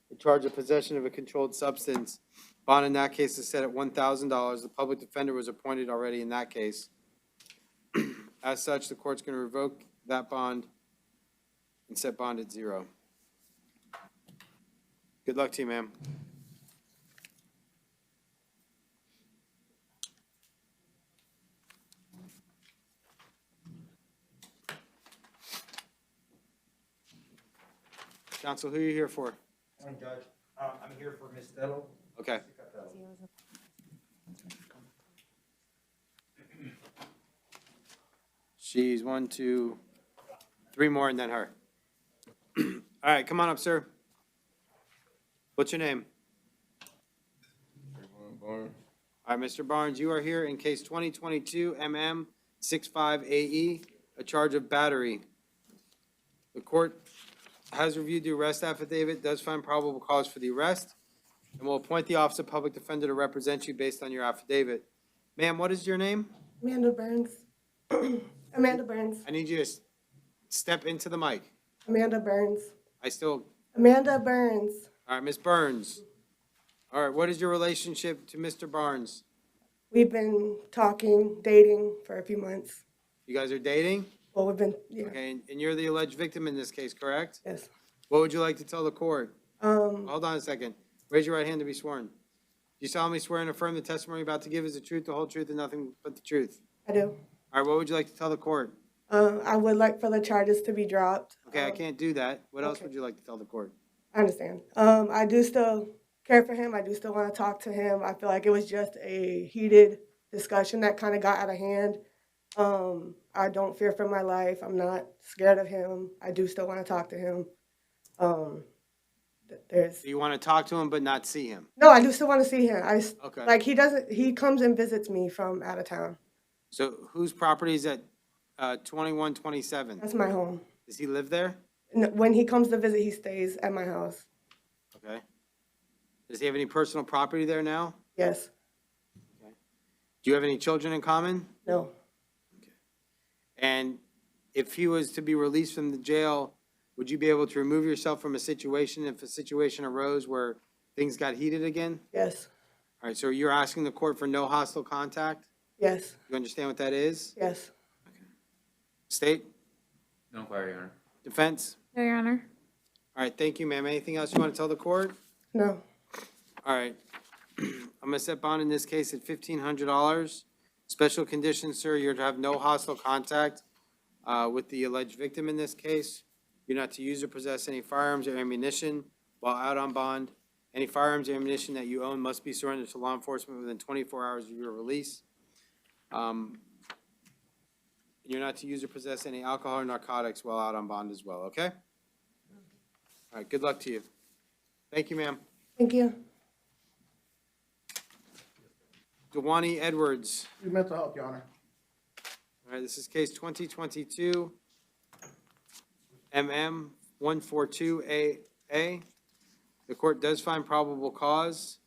Speaker 2: in charge of possession of a controlled substance. Bond in that case is set at $1,000. The public defender was appointed already in that case. As such, the court's going to revoke that bond and set bond at 0. Good luck to you, ma'am. Counsel, who are you here for?
Speaker 19: Morning, Judge. I'm here for Ms. Stello.
Speaker 2: Okay. She's 1, 2, 3 more and then her. All right, come on up, sir. What's your name?
Speaker 12: Barnes.
Speaker 2: All right, Mr. Barnes, you are here in case 2022 MM 65AE, a charge of battery. The court has reviewed the arrest affidavit, does find probable cause for the arrest, and will appoint the Office of Public Defender to represent you based on your affidavit. Ma'am, what is your name?
Speaker 20: Amanda Burns. Amanda Burns.
Speaker 2: I need you to step into the mic.
Speaker 20: Amanda Burns. Amanda Burns.
Speaker 2: All right, Ms. Burns. All right, what is your relationship to Mr. Barnes?
Speaker 20: We've been talking, dating for a few months.
Speaker 2: You guys are dating?
Speaker 20: Well, we've been, yeah.
Speaker 2: Okay, and you're the alleged victim in this case, correct?
Speaker 20: Yes.
Speaker 2: What would you like to tell the court? Hold on a second. Raise your right hand to be sworn. Do you solemnly swear and affirm the testimony you're about to give is the truth, the whole truth, and nothing but the truth?
Speaker 20: I do.
Speaker 2: All right, what would you like to tell the court?
Speaker 20: I would like for the charges to be dropped.
Speaker 2: Okay, I can't do that. What else would you like to tell the court?
Speaker 20: I understand. I do still care for him. I do still want to talk to him. I feel like it was just a heated discussion that kind of got out of hand. I don't fear for my life. I'm not scared of him. I do still want to talk to him.
Speaker 2: So you want to talk to him but not see him?
Speaker 20: No, I do still want to see him.
Speaker 2: Okay.
Speaker 20: Like he comes and visits me from out of town.
Speaker 2: So whose property is at 2127?
Speaker 20: That's my home.
Speaker 2: Does he live there?
Speaker 20: When he comes to visit, he stays at my house.
Speaker 2: Okay. Does he have any personal property there now?
Speaker 20: Yes.
Speaker 2: Do you have any children in common?
Speaker 20: No.
Speaker 2: And if he was to be released from the jail, would you be able to remove yourself from a situation if a situation arose where things got heated again?
Speaker 20: Yes.
Speaker 2: All right, so you're asking the court for no hostile contact?
Speaker 20: Yes.
Speaker 2: You understand what that is?
Speaker 20: Yes.
Speaker 2: State?
Speaker 3: No inquiry, Your Honor.
Speaker 2: Defense?
Speaker 4: No, Your Honor.
Speaker 2: All right, thank you, ma'am. Anything else you want to tell the court?
Speaker 20: No.
Speaker 2: All right. I'm gonna set bond in this case at $1,500. Special conditions, sir, you're to have no hostile contact with the alleged victim in this case. You're not to use or possess any firearms or ammunition while out on bond. Any firearms or ammunition that you own must be surrendered to law enforcement within 24 hours of your release. You're not to use or possess any alcohol or narcotics while out on bond as well, okay? All right, good luck to you. Thank you, ma'am.
Speaker 20: Thank you.
Speaker 2: Dewani Edwards.
Speaker 5: Mental health, Your Honor.
Speaker 2: All right, this is case 2022 MM 142AA. The court does find probable cause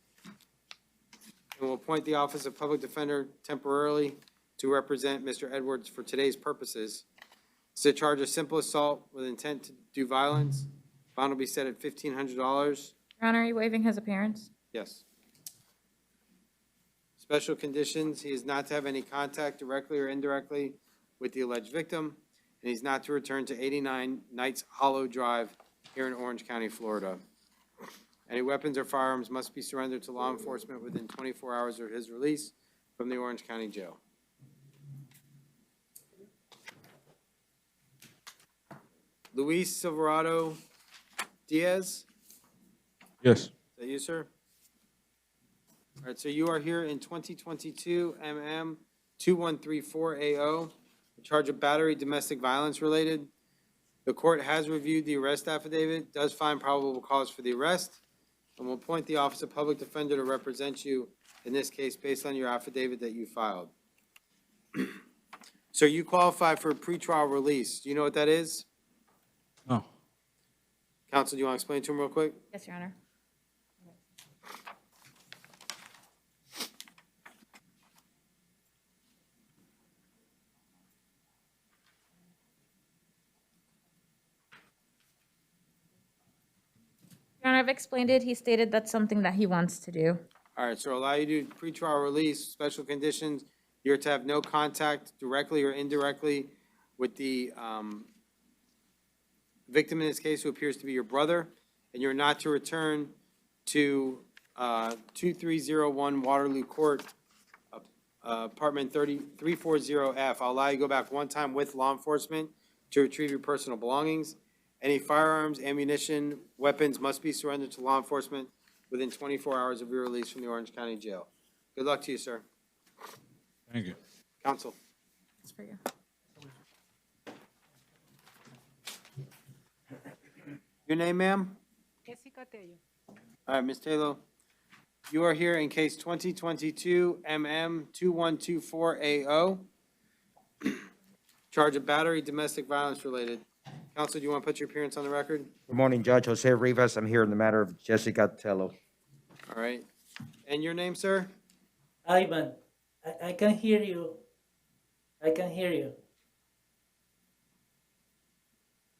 Speaker 2: and will appoint the Office of Public Defender temporarily to represent Mr. Edwards for today's purposes. It's a charge of simple assault with intent to do violence. Bond will be set at $1,500.
Speaker 4: Your Honor, are you waiving his appearance?
Speaker 2: Yes. Special conditions, he is not to have any contact directly or indirectly with the alleged victim, and he's not to return to 89 Knights Hollow Drive here in Orange County, Florida. Any weapons or firearms must be surrendered to law enforcement within 24 hours of his release from the Orange County Jail. Luis Silverado Diaz?
Speaker 12: Yes.
Speaker 2: Is that you, sir? All right, so you are here in 2022 MM 2134AO, in charge of battery domestic violence related. The court has reviewed the arrest affidavit, does find probable cause for the arrest, and will appoint the Office of Public Defender to represent you in this case based on your affidavit that you filed. So you qualify for pretrial release. Do you know what that is?
Speaker 12: No.
Speaker 2: Counsel, do you want to explain to him real quick?
Speaker 4: Yes, Your Honor. Your Honor, I've explained it. He stated that's something that he wants to do.
Speaker 2: All right, so allow you to do pretrial release, special conditions. You're to have no contact directly or indirectly with the victim in this case who appears to be your brother, and you're not to return to 2301 Waterloo Court, apartment 340F. I'll allow you to go back one time with law enforcement to retrieve your personal belongings. Any firearms, ammunition, weapons must be surrendered to law enforcement within 24 hours of your release from the Orange County Jail. Good luck to you, sir.
Speaker 21: Thank you.
Speaker 2: Counsel.
Speaker 4: It's for you.
Speaker 2: Your name, ma'am?
Speaker 22: Jessica Tello.
Speaker 2: All right, Ms. Taylor. You are here in case 2022 MM 2124AO. Charge of battery, domestic violence related. Counsel, do you want to put your appearance on the record?
Speaker 19: Good morning, Judge Jose Rivas. I'm here in the matter of Jessica Tello.
Speaker 2: All right. And your name, sir?
Speaker 23: Ivan, I can hear you. I can hear you.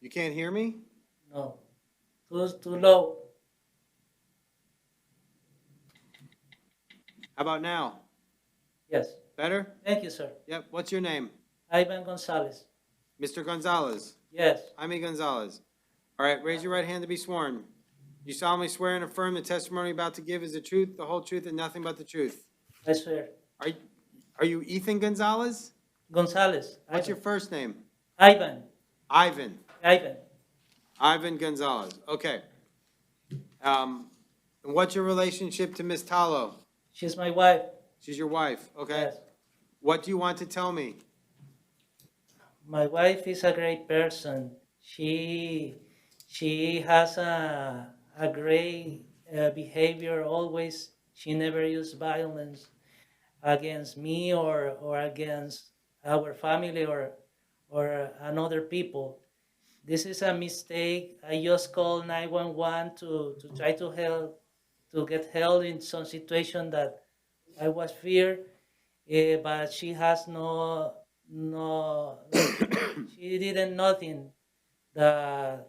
Speaker 2: You can't hear me?
Speaker 23: No. Too low.
Speaker 2: How about now?
Speaker 23: Yes.
Speaker 2: Better?
Speaker 23: Thank you, sir.
Speaker 2: Yep. What's your name?
Speaker 23: Ivan Gonzalez.
Speaker 2: Mr. Gonzalez?
Speaker 23: Yes.
Speaker 2: Jaime Gonzalez. All right, raise your right hand to be sworn. You solemnly swear and affirm the testimony you're about to give is the truth, the whole truth, and nothing but the truth.
Speaker 23: I swear.
Speaker 2: Are you Ethan Gonzalez?
Speaker 23: Gonzalez.
Speaker 2: What's your first name?
Speaker 23: Ivan.
Speaker 2: Ivan.
Speaker 23: Ivan.
Speaker 2: Ivan Gonzalez. Okay. And what's your relationship to Miss Tallo?
Speaker 23: She's my wife.
Speaker 2: She's your wife. Okay.
Speaker 23: Yes.
Speaker 2: What do you want to tell me?
Speaker 23: My wife is a great person. She has a great behavior always. She never used violence against me or against our family or another people. This is a mistake. I just called 911 to try to help, to get help in some situation that I was fear, but she has no, she didn't nothing the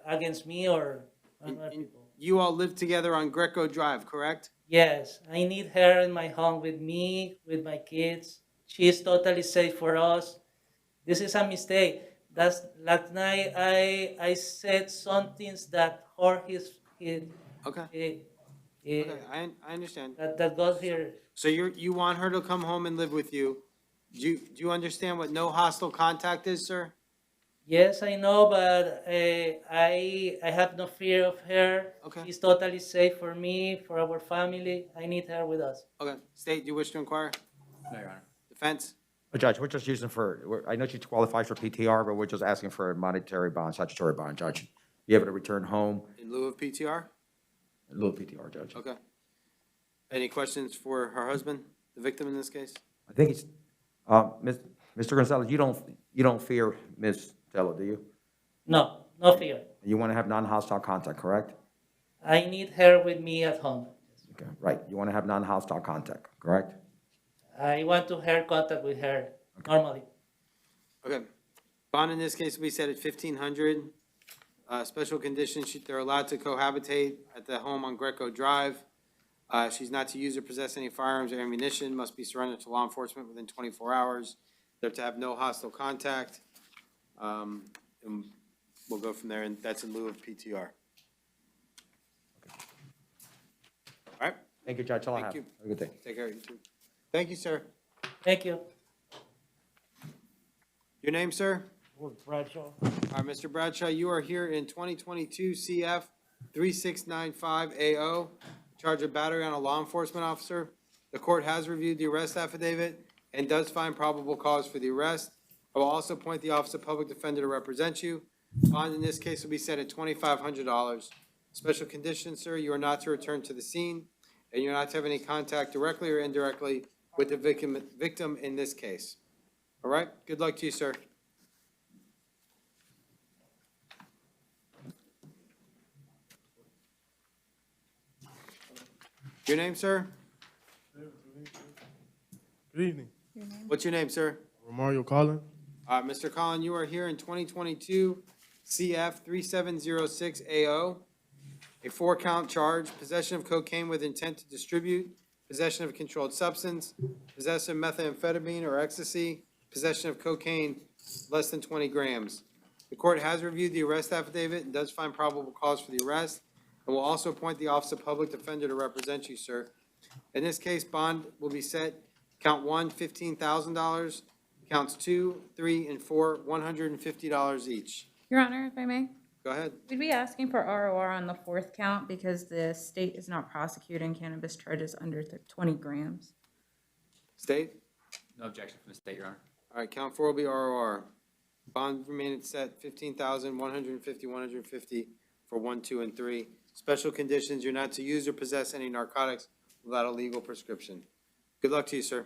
Speaker 23: against me or other people.
Speaker 2: You all live together on Greco Drive, correct?
Speaker 23: Yes, I need her in my home with me, with my kids. She is totally safe for us. This is a mistake. That's last night I said some things that hurt his
Speaker 2: Okay. I understand.
Speaker 23: That got here.
Speaker 2: So you want her to come home and live with you. Do you understand what no hostile contact is, sir?
Speaker 23: Yes, I know, but I have no fear of her.
Speaker 2: Okay.
Speaker 23: She's totally safe for me, for our family. I need her with us.
Speaker 2: Okay. State, do you wish to inquire?
Speaker 3: No, Your Honor.
Speaker 2: Defense?
Speaker 19: Judge, we're just using I know she qualifies for PTR, but we're just asking for a monetary bond, statutory bond, Judge. Be able to return home
Speaker 2: In lieu of PTR?
Speaker 19: in lieu of PTR, Judge.
Speaker 2: Okay. Any questions for her husband, the victim in this case?
Speaker 19: I think it's, Mr. Gonzalez, you don't fear Ms. Tello, do you?
Speaker 23: No, no fear.
Speaker 19: You want to have non-hostile contact, correct?
Speaker 23: I need her with me at home.
Speaker 19: Okay, right. You want to have non-hostile contact, correct?
Speaker 23: I want to have contact with her normally.
Speaker 2: Okay. Bond in this case will be set at $1,500. Special conditions, they're allowed to cohabitate at the home on Greco Drive. She's not to use or possess any firearms or ammunition, must be surrendered to law enforcement within 24 hours. They're to have no hostile contact. And we'll go from there, and that's in lieu of PTR. All right?
Speaker 19: Thank you, Judge. That's all I have.
Speaker 2: Thank you.
Speaker 19: Have a good day.
Speaker 2: Take care, you too. Thank you, sir.
Speaker 23: Thank you.
Speaker 2: Your name, sir?
Speaker 15: Bradshaw.
Speaker 2: All right, Mr. Bradshaw, you are here in 2022 CF 3695AO, charge of battery on a law enforcement officer. The court has reviewed the arrest affidavit and does find probable cause for the arrest. I will also appoint the Office of Public Defender to represent you. Bond in this case will be set at $2,500. Special conditions, sir, you are not to return to the scene, and you're not to have any contact directly or indirectly with the victim in this case. All right? Good luck to you, sir. Your name, sir?
Speaker 24: Good evening.
Speaker 2: What's your name, sir?
Speaker 24: Romario Collin.
Speaker 2: Mr. Collin, you are here in 2022 CF 3706AO, a 4-count charge, possession of cocaine with intent to distribute, possession of a controlled substance, possession of methamphetamine or ecstasy, possession of cocaine less than 20 grams. The court has reviewed the arrest affidavit and does find probable cause for the arrest, and will also appoint the Office of Public Defender to represent you, sir. In this case, bond will be set, count one, $15,000, counts 2, 3, and 4, $150 each.
Speaker 4: Your Honor, if I may,
Speaker 2: Go ahead.
Speaker 4: we'd be asking for ROR on the fourth count because the state is not prosecuting cannabis charges under 20 grams.
Speaker 2: State?
Speaker 3: No objection from the state, Your Honor.
Speaker 2: All right, count 4 will be ROR. Bond remaining set, $15,150, $150 for 1, 2, and 3. Special conditions, you're not to use or possess any narcotics without a legal prescription. Good luck to you, sir.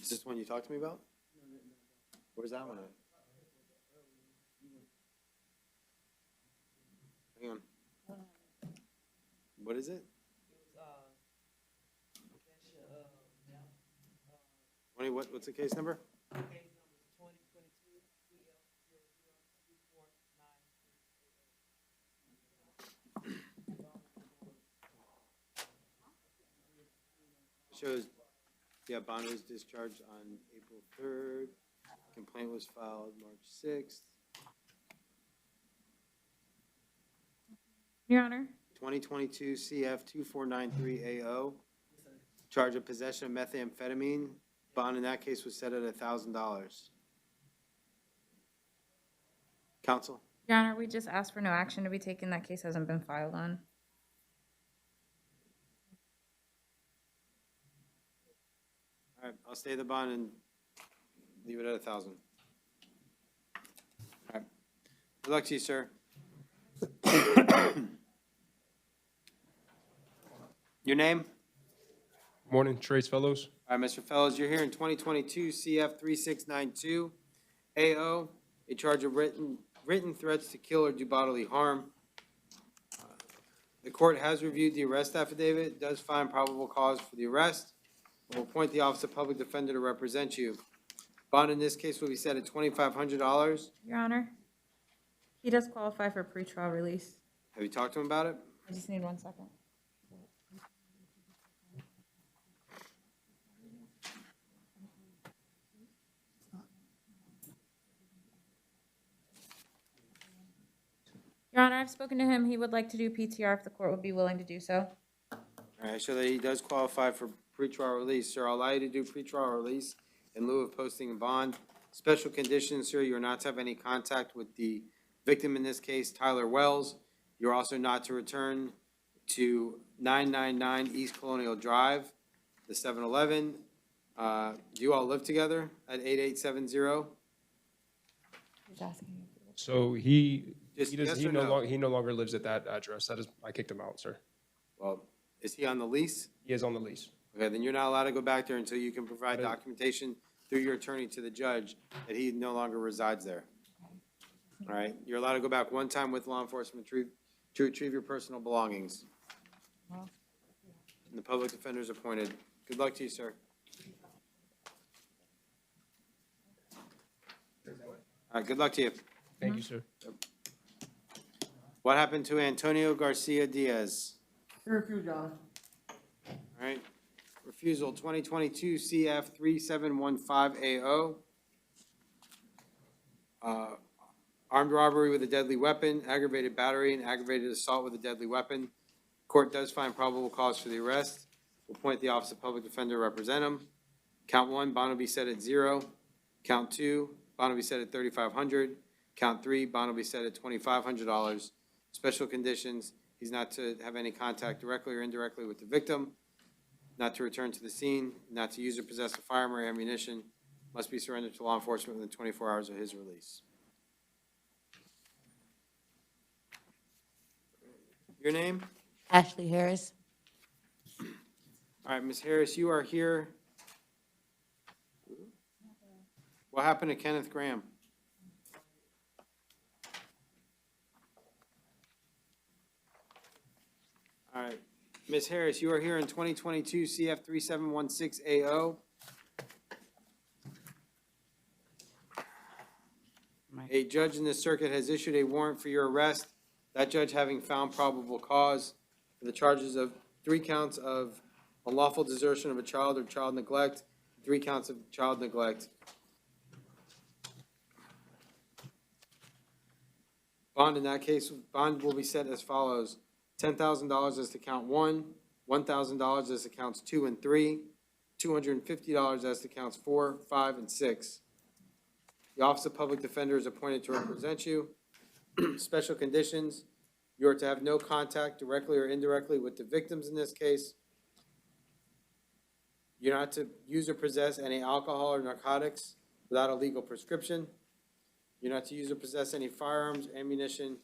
Speaker 2: Is this one you talked to me about? Where's that one at? Hang on. What is it? 20, what's the case number? Shows, yeah, bond was discharged on April 3rd. Complaint was filed March 6th.
Speaker 4: Your Honor,
Speaker 2: 2022 CF 2493AO. Charge of possession of methamphetamine. Bond in that case was set at $1,000. Counsel?
Speaker 4: Your Honor, we just asked for no action to be taken. That case hasn't been filed on.
Speaker 2: All right, I'll stay the bond and leave it at 1,000. All right. Good luck to you, sir. Your name?
Speaker 1: Morning, Trace Fellows.
Speaker 2: All right, Mr. Fellows, you're here in 2022 CF 3692 AO, a charge of written threats to kill or do bodily harm. The court has reviewed the arrest affidavit, does find probable cause for the arrest, and will appoint the Office of Public Defender to represent you. Bond in this case will be set at $2,500.
Speaker 4: Your Honor, he does qualify for pretrial release.
Speaker 2: Have you talked to him about it?
Speaker 4: I just need 1 second. Your Honor, I've spoken to him. He would like to do PTR if the court would be willing to do so.
Speaker 2: All right, so that he does qualify for pretrial release. Sir, I'll allow you to do pretrial release in lieu of posting a bond. Special conditions, sir, you are not to have any contact with the victim in this case, Tyler Wells. You're also not to return to 999 East Colonial Drive, the 7-Eleven. Do you all live together at 8870?
Speaker 4: He's asking.
Speaker 1: So he
Speaker 2: Just yes
Speaker 1: he
Speaker 2: or
Speaker 1: no
Speaker 2: no?
Speaker 1: longer he no longer lives at that address. That is, I kicked him out, sir.
Speaker 2: Well, is he on the lease?
Speaker 1: He is on the lease.
Speaker 2: Okay, then you're not allowed to go back there until you can provide documentation through your attorney to the judge that he no longer resides there. All right, you're allowed to go back one time with law enforcement to retrieve your personal belongings. And the public defender is appointed. Good luck to you, sir. All right, good luck to you.
Speaker 1: Thank you, sir.
Speaker 2: What happened to Antonio Garcia Diaz?
Speaker 5: Refuse, John.
Speaker 2: All right, refusal 2022 CF 3715AO. Armed robbery with a deadly weapon, aggravated battery, and aggravated assault with a deadly weapon. Court does find probable cause for the arrest. Will appoint the Office of Public Defender to represent him. Count 1, bond will be set at 0. Count 2, bond will be set at $3,500. Count 3, bond will be set at $2,500. Special conditions, he's not to have any contact directly or indirectly with the victim, not to return to the scene, not to use or possess a firearm or ammunition, must be surrendered to law enforcement within 24 hours of his release. Your name?
Speaker 8: Ashley Harris.
Speaker 2: All right, Ms. Harris, you are here. What happened to Kenneth Graham? All right, Ms. Harris, you are here in 2022 CF 3716AO. A judge in this circuit has issued a warrant for your arrest That judge having found probable cause for the charges of 3 counts of unlawful desertion of a child or child neglect, 3 counts of child neglect. Bond in that case, bond will be set as follows: $10,000 as to count 1, $1,000 as to counts 2 and 3, $250 as to counts 4, 5, and 6. The Office of Public Defender is appointed to represent you. Special conditions: you are to have no contact directly or indirectly with the victims in this case. You're not to use or possess any alcohol or narcotics without a legal prescription. You're not to use or possess any firearms, ammunition.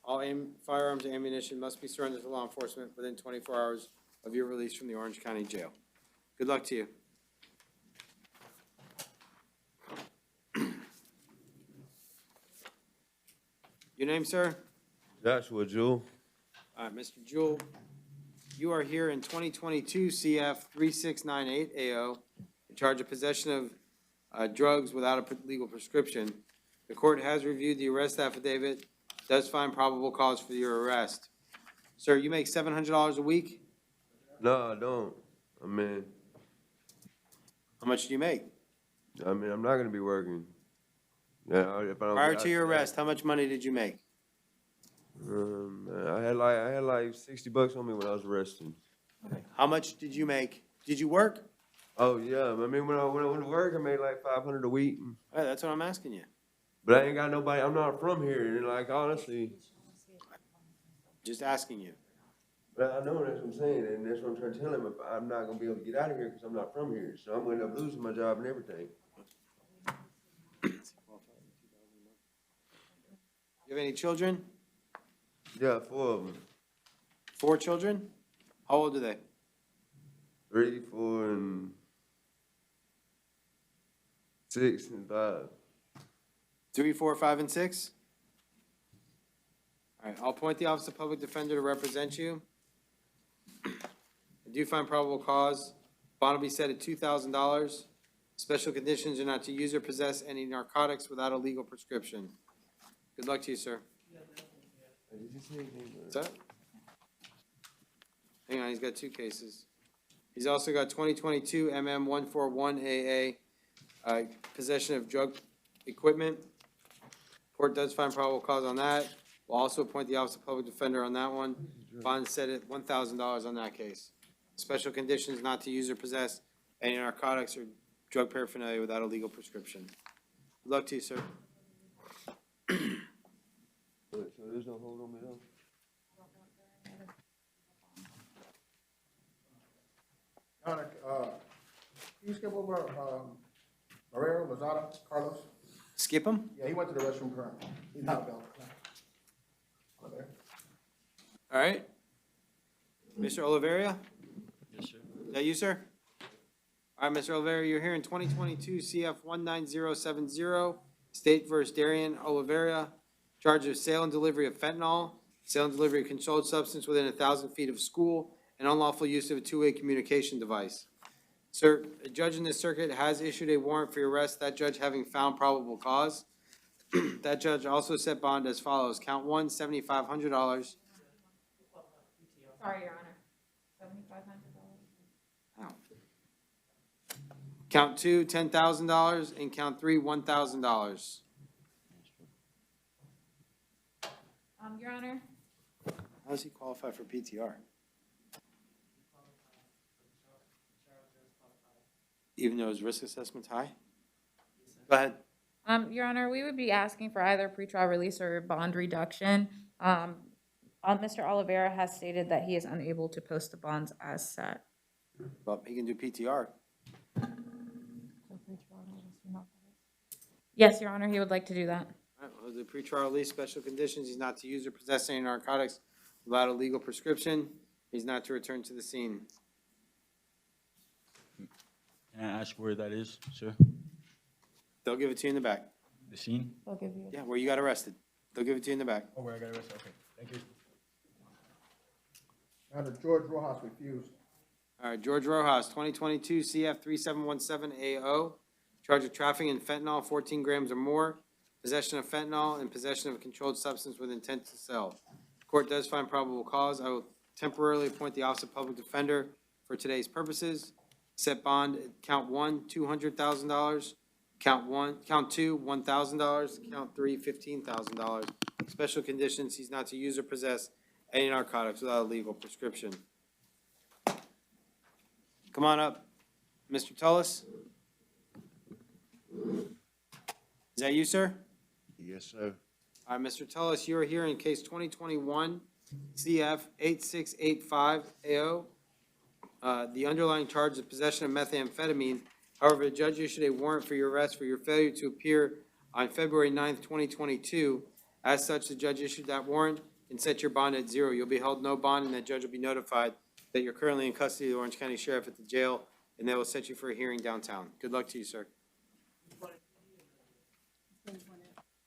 Speaker 2: All firearms and ammunition must be surrendered to law enforcement within 24 hours of your release from the Orange County Jail. Good luck to you. Your name, sir?
Speaker 12: Joshua Jewell.
Speaker 2: All right, Mr. Jewell, you are here in 2022 CF 3698 AO in charge of possession of drugs without a legal prescription. The court has reviewed the arrest affidavit, does find probable cause for your arrest. Sir, you make $700 a week?
Speaker 12: No, I don't. I mean,
Speaker 2: How much do you make?
Speaker 12: I'm not gonna be working. Yeah, if I don't.
Speaker 2: Prior to your arrest, how much money did you make?
Speaker 12: I had like $60 on me when I was arrested.
Speaker 2: How much did you make? Did you work?
Speaker 12: Oh yeah, I mean when I went to work, I made like $500 a week.
Speaker 2: All right, that's what I'm asking you.
Speaker 12: But I ain't got nobody. I'm not from here, and like honestly.
Speaker 2: Just asking you.
Speaker 12: But I know that's what I'm saying, and that's what I'm trying to tell him. If I'm not gonna be able to get out of here because I'm not from here, so I'm gonna end up losing my job and everything.
Speaker 2: You have any children?
Speaker 12: Yeah, 4 of them.
Speaker 2: 4 children? How old are they?
Speaker 12: 3, 4, and 6 and 5.
Speaker 2: 3, 4, 5, and 6? All right, I'll appoint the Office of Public Defender to represent you. I do find probable cause. Bond will be set at $2,000. Special conditions are not to use or possess any narcotics without a legal prescription. Good luck to you, sir. What's that? Hang on, he's got 2 cases. He's also got 2022 MM141AA, possession of drug equipment. Court does find probable cause on that. We'll also appoint the Office of Public Defender on that one. Bond set at $1,000 on that case. Special conditions not to use or possess any narcotics or drug paraphernalia without a legal prescription. Good luck to you, sir.
Speaker 12: So there's no hold on me though?
Speaker 5: Donna, can you skip over, Marrero, Lozada, Carlos?
Speaker 2: Skip him?
Speaker 5: Yeah, he went to the restroom currently. He's not available. Over there.
Speaker 2: All right. Mr. Oliveria?
Speaker 21: Yes, sir.
Speaker 2: Is that you, sir? All right, Mr. Oliveria, you're here in 2022 CF 19070, State versus Darian Oliveria, charge of sale and delivery of fentanyl, sale and delivery of controlled substance within 1,000 feet of school, and unlawful use of a 2-way communication device. Sir, a judge in this circuit has issued a warrant for your arrest, that judge having found probable cause. That judge also set bond as follows. Count 1, $7,500.
Speaker 4: Sorry, Your Honor. $7,500.
Speaker 2: Count 2, $10,000, and count 3, $1,000.
Speaker 4: Your Honor,
Speaker 2: How does he qualify for PTR? Even though his risk assessment's high? Go ahead.
Speaker 4: Your Honor, we would be asking for either pretrial release or bond reduction. Mr. Oliveira has stated that he is unable to post the bonds as set.
Speaker 2: Well, he can do PTR.
Speaker 4: Yes, Your Honor, he would like to do that.
Speaker 2: All right, well, the pretrial release, special conditions, he's not to use or possess any narcotics without a legal prescription. He's not to return to the scene.
Speaker 21: Can I ask where that is, sir?
Speaker 2: They'll give it to you in the back.
Speaker 21: The scene?
Speaker 4: They'll give you.
Speaker 2: Yeah, where you got arrested. They'll give it to you in the back.
Speaker 21: Oh, where I got arrested, okay, thank you.
Speaker 5: Under George Rojas refused.
Speaker 2: All right, George Rojas, 2022 CF 3717 AO, charge of trafficking in fentanyl, 14 grams or more, possession of fentanyl, and possession of a controlled substance with intent to sell. Court does find probable cause. I will temporarily appoint the Office of Public Defender for today's purposes. Set bond at count one, $200,000. Count two, $1,000. Count three, $15,000. Special conditions, he's not to use or possess any narcotics without a legal prescription. Come on up, Mr. Tullis. Is that you, sir?
Speaker 7: Yes, sir.
Speaker 2: All right, Mr. Tullis, you are here in case 2021 CF 8685 AO. The underlying charge is possession of methamphetamine. However, the judge issued a warrant for your arrest for your failure to appear on February 9th, 2022. As such, the judge issued that warrant and set your bond at zero. You'll be held no bond, and the judge will be notified that you're currently in custody of the Orange County Sheriff at the jail, and they will set you for a hearing downtown. Good luck to you, sir.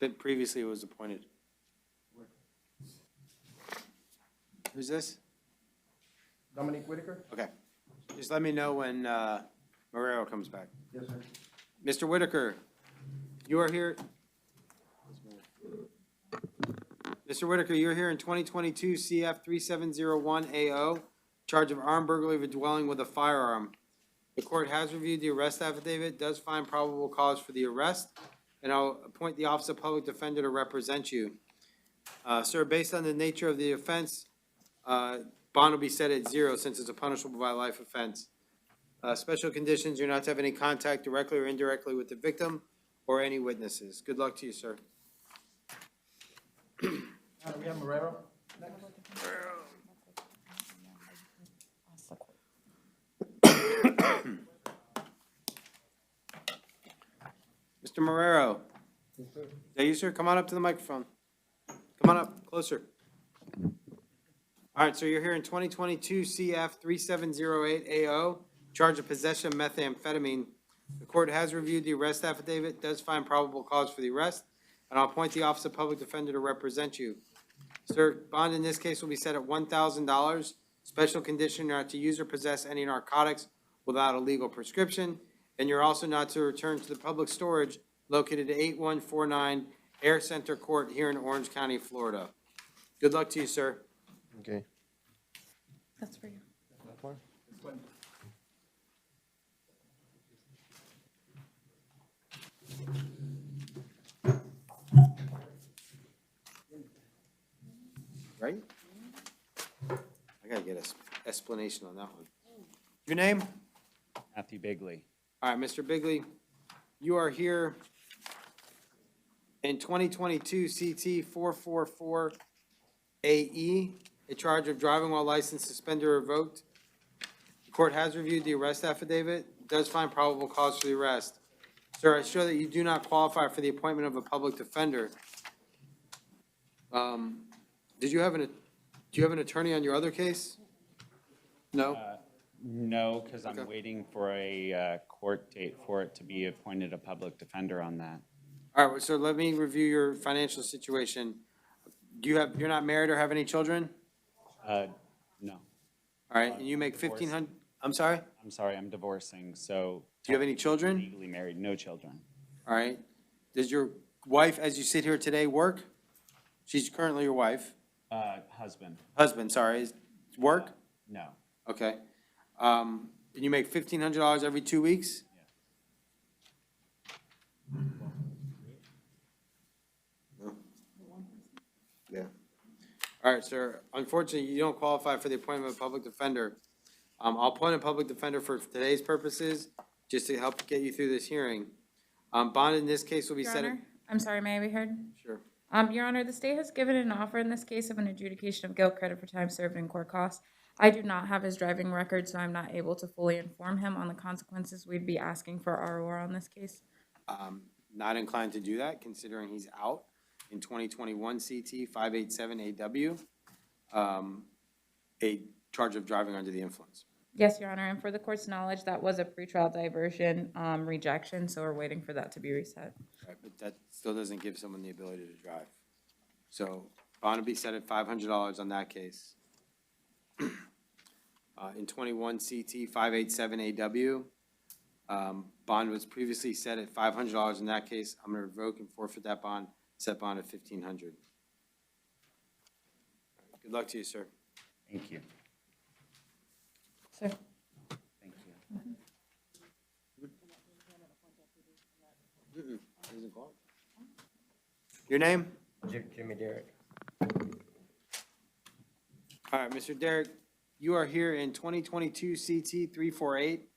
Speaker 2: But previously it was appointed. Who's this?
Speaker 19: Dominique Whitaker?
Speaker 2: Okay. Just let me know when Marrero comes back.
Speaker 19: Yes, sir.
Speaker 2: Mr. Whitaker, you are here. Mr. Whitaker, you're here in 2022 CF 3701 AO, charge of armed burglary of a dwelling with a firearm. The court has reviewed the arrest affidavit, does find probable cause for the arrest, and I'll appoint the Office of Public Defender to represent you. Sir, based on the nature of the offense, bond will be set at zero since it's a punishable by life offense. Special conditions, you're not to have any contact directly or indirectly with the victim or any witnesses. Good luck to you, sir.
Speaker 19: We have Marrero.
Speaker 2: Mr. Marrero. Is that you, sir? Come on up to the microphone. Come on up, closer. All right, so you're here in 2022 CF 3708 AO, charge of possession of methamphetamine. The court has reviewed the arrest affidavit, does find probable cause for the arrest, and I'll appoint the Office of Public Defender to represent you. Sir, bond in this case will be set at $1,000. Special condition, you're not to use or possess any narcotics without a legal prescription, and you're also not to return to the public storage located at 8149 Air Center Court here in Orange County, Florida. Good luck to you, sir.
Speaker 7: Okay.
Speaker 4: That's for you.
Speaker 2: Right? I gotta get an explanation on that one. Your name?
Speaker 8: Matthew Bigley.
Speaker 2: All right, Mr. Bigley, you are here in 2022 CT 444 AE, a charge of driving while license suspended or revoked. The court has reviewed the arrest affidavit, does find probable cause for the arrest. Sir, I show that you do not qualify for the appointment of a public defender. Do you have an attorney on your other case? No?
Speaker 8: No, because I'm
Speaker 2: Okay.
Speaker 8: waiting for a court date for it to be appointed a public defender on that.
Speaker 2: All right, so let me review your financial situation. You're not married or have any children?
Speaker 8: No.
Speaker 2: All right, and you make 1,500, I'm sorry?
Speaker 8: I'm sorry, I'm divorcing, so.
Speaker 2: Do you have any children?
Speaker 8: Legally married, no children.
Speaker 2: All right. Does your wife, as you sit here today, work? She's currently your wife.
Speaker 8: Husband.
Speaker 2: Husband, sorry, is work?
Speaker 8: No.
Speaker 2: Okay. And you make $1,500 every 2 weeks? No? Yeah. All right, sir. Unfortunately, you don't qualify for the appointment of a public defender. I'll appoint a public defender for today's purposes, just to help get you through this hearing. Bond in this case will be
Speaker 4: Your
Speaker 2: set at.
Speaker 4: Honor, I'm sorry, may I be heard?
Speaker 2: Sure.
Speaker 4: Your Honor, the state has given an offer in this case of an adjudication of guilt credit for time served in court costs. I do not have his driving record, so I'm not able to fully inform him on the consequences we'd be asking for ROR on this case.
Speaker 2: Not inclined to do that, considering he's out in 2021 CT 587 AW, a charge of driving under the influence.
Speaker 4: Yes, Your Honor, and for the court's knowledge, that was a pretrial diversion rejection, so we're waiting for that to be reset.
Speaker 2: Right, but that still doesn't give someone the ability to drive. So bond will be set at $500 on that case. In 21 CT 587 AW, Bond was previously set at $500. In that case, I'm gonna revoke and forfeit that bond, set bond at $1,500. Good luck to you, sir.
Speaker 8: Thank you.
Speaker 4: Sir.
Speaker 8: Thank you.
Speaker 2: Isn't called. Your name?
Speaker 5: Jimmy Derrick.
Speaker 2: All right, Mr. Derrick, you are here in 2022 CT 348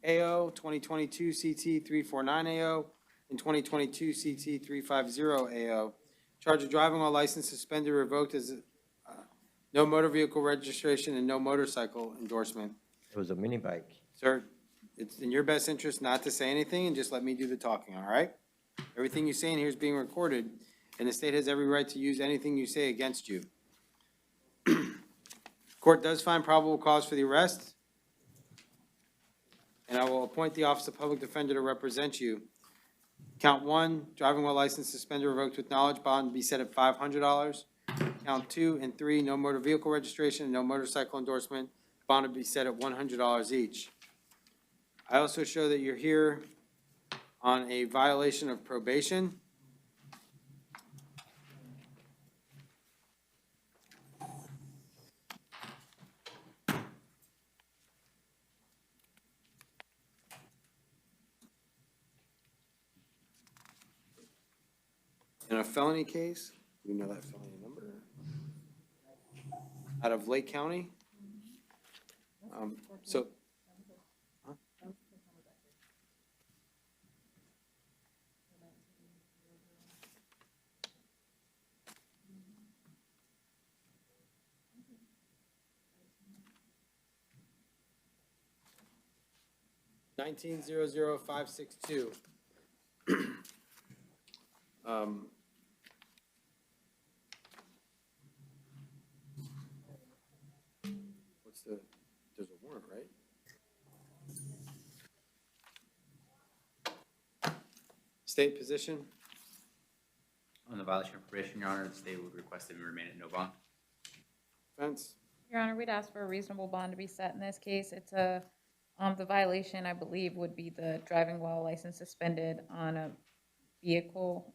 Speaker 2: AO, 2022 CT 349 AO, and 2022 CT 350 AO. Charge of driving while license suspended or revoked as no motor vehicle registration and no motorcycle endorsement.
Speaker 5: It was a mini bike.
Speaker 2: Sir, it's in your best interest not to say anything and just let me do the talking, all right? Everything you say in here is being recorded, and the state has every right to use anything you say against you. Court does find probable cause for the arrest, and I will appoint the Office of Public Defender to represent you. Count 1, driving while license suspended or revoked with knowledge, bond be set at $500. Count 2 and 3, no motor vehicle registration and no motorcycle endorsement, bond would be set at $100 each. I also show that you're here on a violation of probation. In a felony case, we know that felony number, out of Lake County. So. Huh? $19,00562. What's the, there's a warrant, right? State position?
Speaker 3: On the violation of probation, Your Honor, the state would request that we remain at no bond.
Speaker 2: Defense?
Speaker 4: Your Honor, we'd ask for a reasonable bond to be set in this case. It's a, the violation, I believe, would be the driving while license suspended on a vehicle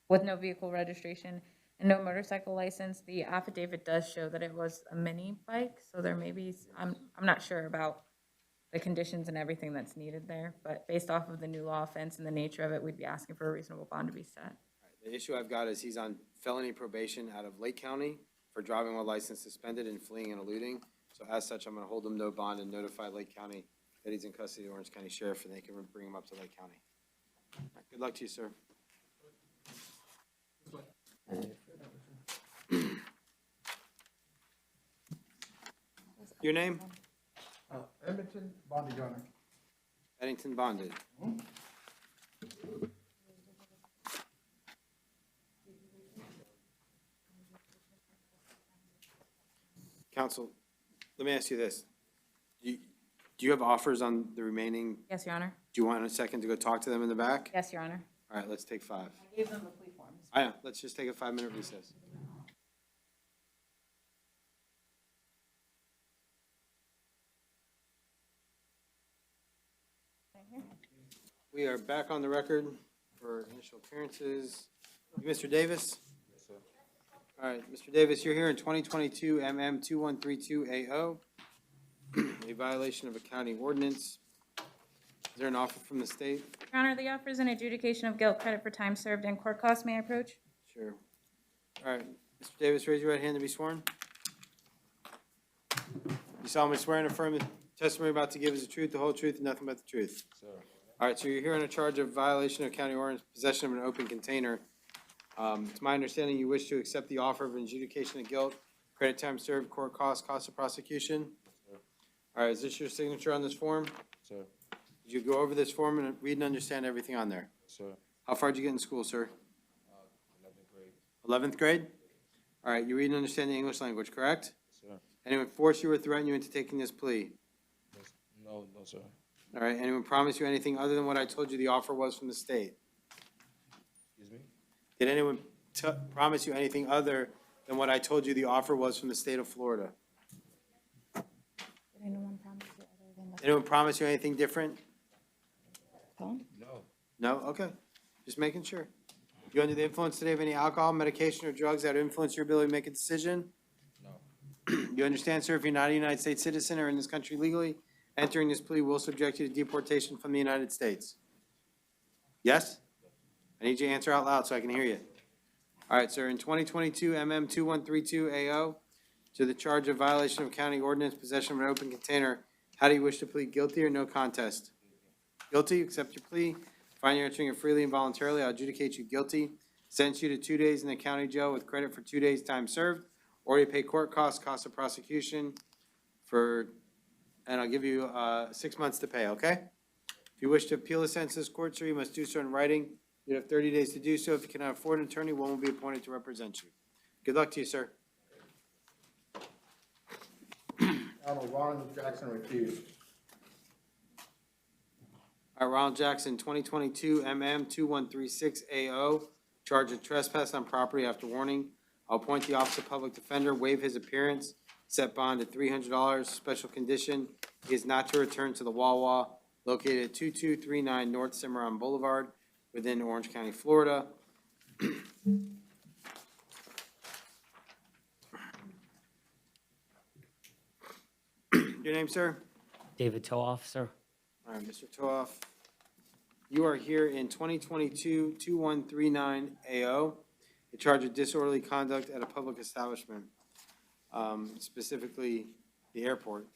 Speaker 4: with no vehicle registration and no motorcycle license. The affidavit does show that it was a mini bike, so there may be, I'm not sure about the conditions and everything that's needed there, but based off of the new law offense and the nature of it, we'd be asking for a reasonable bond to be set.
Speaker 2: The issue I've got is he's on felony probation out of Lake County for driving while license suspended and fleeing and eluding. So as such, I'm gonna hold him no bond and notify Lake County that he's in custody of the Orange County Sheriff, and they can bring him up to Lake County. All right, good luck to you, sir. Your name?
Speaker 5: Edmonton Bondi Gunner.
Speaker 2: Bennington Bonded. Counsel, let me ask you this. Do you have offers on the remaining?
Speaker 4: Yes, Your Honor.
Speaker 2: Do you want a second to go talk to them in the back?
Speaker 4: Yes, Your Honor.
Speaker 2: All right, let's take 5.
Speaker 4: I gave them the plea forms.
Speaker 2: I know, let's just take a 5-minute recess. We are back on the record for initial appearances. Mr. Davis?
Speaker 14: Yes, sir.
Speaker 2: All right, Mr. Davis, you're here in 2022 MM 2132AO, a violation of a county ordinance. Is there an offer from the state?
Speaker 4: Your Honor, the offer is an adjudication of guilt, credit for time served, and court costs. May I approach?
Speaker 2: Sure. All right, Mr. Davis, raise your right hand to be sworn. You solemnly swear and affirm the testimony about to give is the truth, the whole truth, and nothing but the truth.
Speaker 14: Sir.
Speaker 2: All right, so you're here on a charge of violation of county ordinance, possession of an open container. It's my understanding you wish to accept the offer of an adjudication of guilt, credit time served, court costs, cost of prosecution.
Speaker 14: Sir.
Speaker 2: All right, is this your signature on this form?
Speaker 14: Sir.
Speaker 2: Did you go over this form and read and understand everything on there?
Speaker 14: Sir.
Speaker 2: How far did you get in school, sir?
Speaker 14: 11th grade.
Speaker 2: 11th grade? All right, you read and understand the English language, correct?
Speaker 14: Sir.
Speaker 2: Anyone force you or threaten you into taking this plea?
Speaker 14: Yes. No, sir.
Speaker 2: All right, anyone promise you anything other than what I told you the offer was from the state?
Speaker 14: Excuse me?
Speaker 2: Did anyone promise you anything other than what I told you the offer was from the state of Florida?
Speaker 4: Did anyone promise you other than the?
Speaker 2: Anyone promise you anything different? No? Okay. Just making sure. You under the influence today of any alcohol, medication, or drugs that influence your ability to make a decision? No. You understand, sir, if you're not a United States citizen or in this country legally, entering this plea will subject you to deportation from the United States? Yes? I need you to answer out loud so I can hear you. All right, sir, in 2022 MM 2132 AO, to the charge of violation of county ordinance, possession of an open container, how do you wish to plead, guilty or no contest? Guilty, accept your plea. Find you're entering it freely and voluntarily, I'll adjudicate you guilty. Sentence you to 2 days in the county jail with credit for 2 days' time served, or you pay court costs, cost of prosecution for, and I'll give you 6 months to pay, okay? If you wish to appeal the sentence to this court, sir, you must do so in writing. You have 30 days to do so. If you cannot afford an attorney, one will be appointed to represent you. Good luck to you, sir.
Speaker 5: Donald Ronald Jackson refused.
Speaker 2: All right, Ronald Jackson, 2022 MM 2136 AO, charge of trespass on property after warning. I'll appoint the Office of Public Defender, waive his appearance, set bond at $300. Special condition, he is not to return to the Wawa located at 2239 North Cimarron Boulevard within Orange County, Florida. Your name, sir?
Speaker 9: David Tooff, sir.
Speaker 2: All right, Mr. Tooff. You are here in 2022-2139 AO, a charge of disorderly conduct at a public establishment, specifically the airport.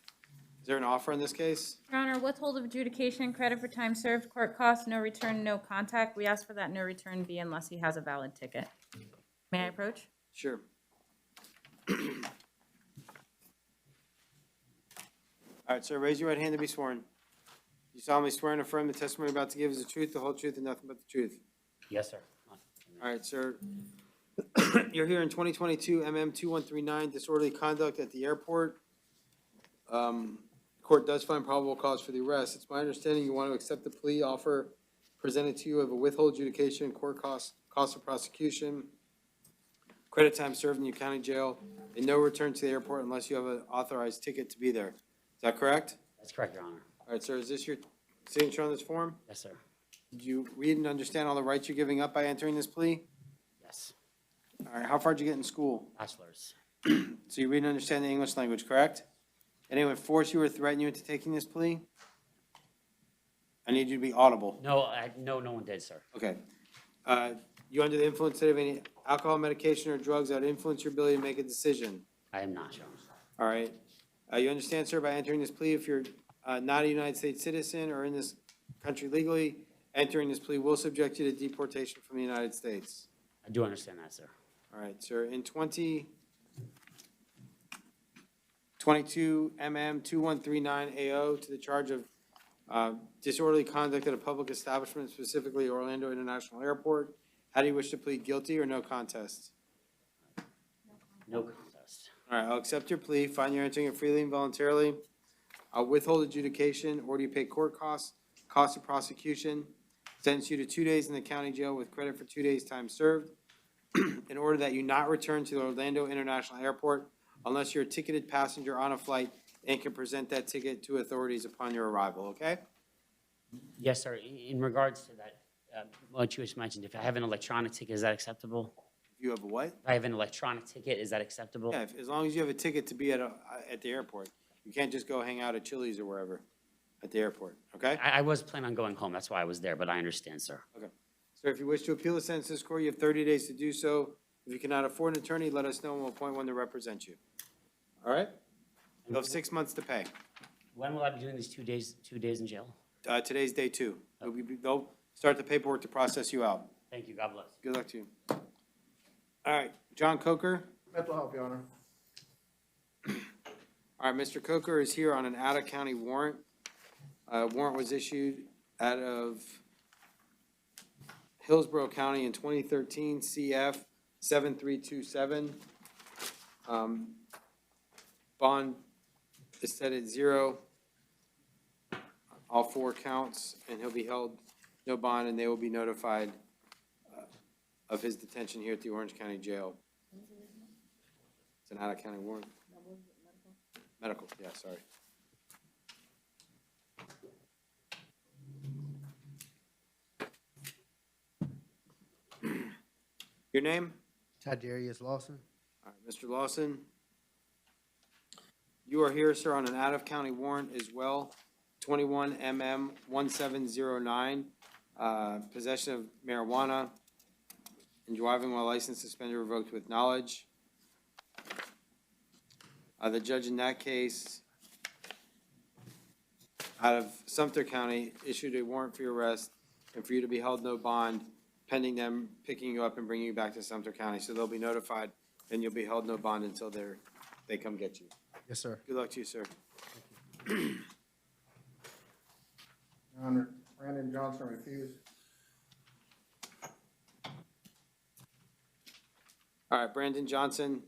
Speaker 2: Is there an offer in this case?
Speaker 4: Your Honor, withhold of adjudication, credit for time served, court costs, no return, no contact. We ask for that no return be unless he has a valid ticket. May I approach?
Speaker 2: Sure. All right, sir, raise your right hand to be sworn. You solemnly swear and affirm the testimony you're about to give is the truth, the whole truth, and nothing but the truth.
Speaker 9: Yes, sir.
Speaker 2: All right, sir. You're here in 2022 MM 2139, disorderly conduct at the airport. Court does find probable cause for the arrest. It's my understanding you want to accept the plea offer presented to you of a withhold adjudication, court cost of prosecution, credit time served in your county jail, and no return to the airport unless you have an authorized ticket to be there. Is that correct?
Speaker 9: That's correct, Your Honor.
Speaker 2: All right, sir, is this your signature on this form?
Speaker 9: Yes, sir.
Speaker 2: Did you read and understand all the rights you're giving up by entering this plea?
Speaker 9: Yes.
Speaker 2: All right, how far did you get in school?
Speaker 9: Bachelor's.
Speaker 2: So you read and understand the English language, correct? Anyone force you or threaten you into taking this plea? I need you to be audible.
Speaker 9: No, no one did, sir.
Speaker 2: Okay. You under the influence of any alcohol, medication, or drugs that would influence your ability to make a decision?
Speaker 9: I am not, Your Honor.
Speaker 2: All right. You understand, sir, by entering this plea, if you're not a United States citizen or in this country legally, entering this plea will subject you to deportation from the United States.
Speaker 9: I do understand that, sir.
Speaker 2: All right, sir. In 2022 MM 2139 AO to the charge of disorderly conduct at a public establishment, specifically Orlando International Airport, how do you wish to plead, guilty or no contest?
Speaker 9: No contest.
Speaker 2: All right, I'll accept your plea, find you're entering it freely and voluntarily. I'll withhold adjudication, order you pay court costs, cost of prosecution, sentence you to 2 days in the county jail with credit for 2 days' time served, in order that you not return to the Orlando International Airport unless you're a ticketed passenger on a flight and can present that ticket to authorities upon your arrival, okay?
Speaker 9: Yes, sir. In regards to that, what you just mentioned, if I have an electronic ticket, is that acceptable?
Speaker 2: If you have a what?
Speaker 9: If I have an electronic ticket, is that acceptable?
Speaker 2: Yeah, as long as you have a ticket to be at the airport. You can't just go hang out at Chili's or wherever at the airport, okay?
Speaker 9: I was planning on going home. That's why I was there, but I understand, sir.
Speaker 2: Okay. Sir, if you wish to appeal the sentence to this court, you have 30 days to do so. If you cannot afford an attorney, let us know and we'll appoint one to represent you. All right? You'll have 6 months to pay.
Speaker 9: When will I be doing these 2 days in jail?
Speaker 2: Today's day 2. They'll start the paperwork to process you out.
Speaker 9: Thank you. God bless.
Speaker 2: Good luck to you. All right, John Coker.
Speaker 5: Mental health, Your Honor.
Speaker 2: All right, Mr. Coker is here on an out-of-county warrant. Warrant was issued out of Hillsborough County in 2013, CF 7327. Bond is set at 0, all 4 counts, and he'll be held no bond, and they will be notified of his detention here at the Orange County Jail. It's an out-of-county warrant. Medical, yeah, sorry. Your name?
Speaker 24: Tiberius Lawson.
Speaker 2: All right, Mr. Lawson. You are here, sir, on an out-of-county warrant as well, 21 MM 1709, possession of marijuana and driving while license suspended or revoked with knowledge. The judge in that case, out of Sumter County, issued a warrant for your arrest and for you to be held no bond pending them picking you up and bringing you back to Sumter County. So they'll be notified and you'll be held no bond until they come get you.
Speaker 24: Yes, sir.
Speaker 2: Good luck to you, sir.
Speaker 5: Your Honor, Brandon Johnson refused.
Speaker 2: All right, Brandon Johnson.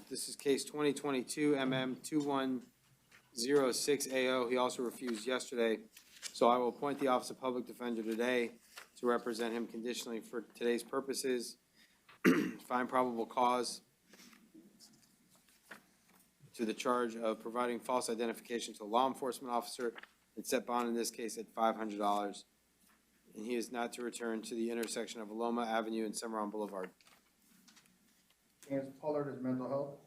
Speaker 2: This is case 2022 MM 2106 AO. He also refused yesterday. So I will appoint the Office of Public Defender today to represent him conditionally for today's purposes. Find probable cause to the charge of providing false identification to a law enforcement officer and set bond in this case at $500. And he is not to return to the intersection of Aloma Avenue and Cimarron Boulevard.
Speaker 5: James Pollard is mental health.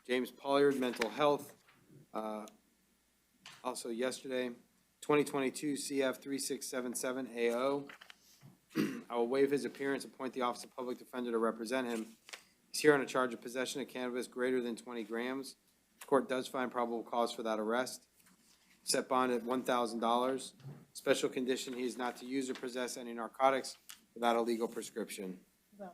Speaker 2: James Pollard, mental health. Also yesterday, 2022 CF 3677 AO. I will waive his appearance, appoint the Office of Public Defender to represent him. He's here on a charge of possession of cannabis greater than 20 grams. The court does find probable cause for that arrest. Set bond at $1,000. Special condition, he is not to use or possess any narcotics without a legal prescription. You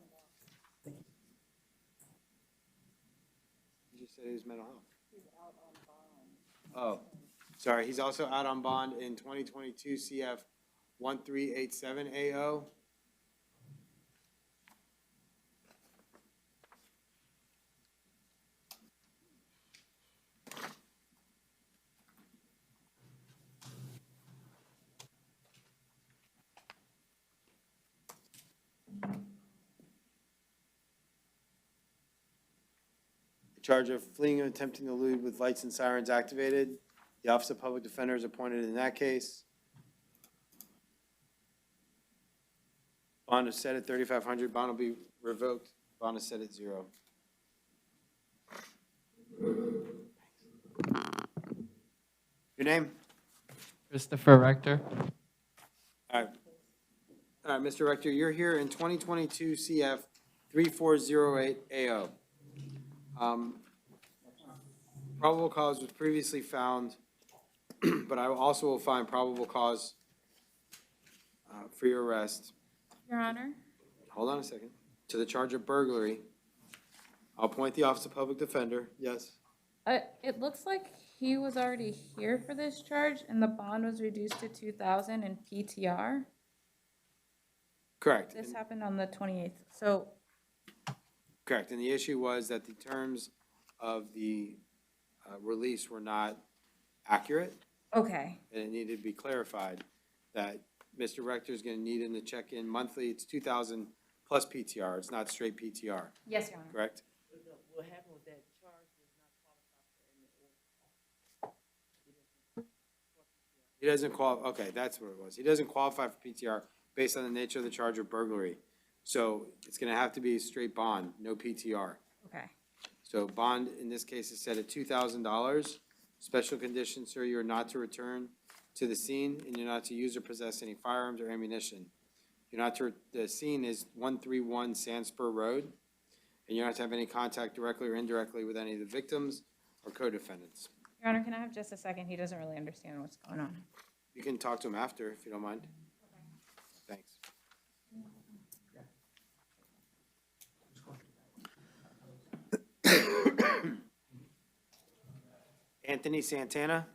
Speaker 2: just said he was mental health. He's out on bond. Oh, sorry, he's also out on bond in 2022 CF 1387 AO. Charge of fleeing and attempting to elude with lights and sirens activated. The Office of Public Defender is appointed in that case. Bond is set at $3,500. Bond will be revoked. Bond is set at $0. Your name?
Speaker 10: Christopher Rector.
Speaker 2: All right, Mr. Rector, you're here in 2022 CF 3408 AO. Probable cause was previously found, but I also will find probable cause for your arrest.
Speaker 4: Your Honor?
Speaker 2: Hold on a second. To the charge of burglary. I'll appoint the Office of Public Defender. Yes.
Speaker 4: It looks like he was already here for this charge and the bond was reduced to $2,000 in PTR.
Speaker 2: Correct.
Speaker 4: This happened on the 28th, so.
Speaker 2: Correct, and the issue was that the terms of the release were not accurate.
Speaker 4: Okay.
Speaker 2: And it needed to be clarified that Mr. Rector is going to need him to check in monthly. It's 2,000 plus PTR. It's not straight PTR.
Speaker 4: Yes, Your Honor.
Speaker 2: Correct?
Speaker 18: What happened with that charge
Speaker 2: He doesn't qualify, okay, that's what it was. He doesn't qualify for PTR based on the nature of the charge of burglary. So it's going to have to be a straight bond, no PTR.
Speaker 4: Okay.
Speaker 2: So bond in this case is set at $2,000. Special condition, sir, you are not to return to the scene and you're not to use or possess any firearms or ammunition. You're not to, the scene is 131 Sandspur Road, and you're not to have any contact directly or indirectly with any of the victims or co-defendants.
Speaker 4: Your Honor, can I have just a second? He doesn't really understand what's going on.
Speaker 2: You can talk to him after if you don't mind. Thanks. Anthony Santana.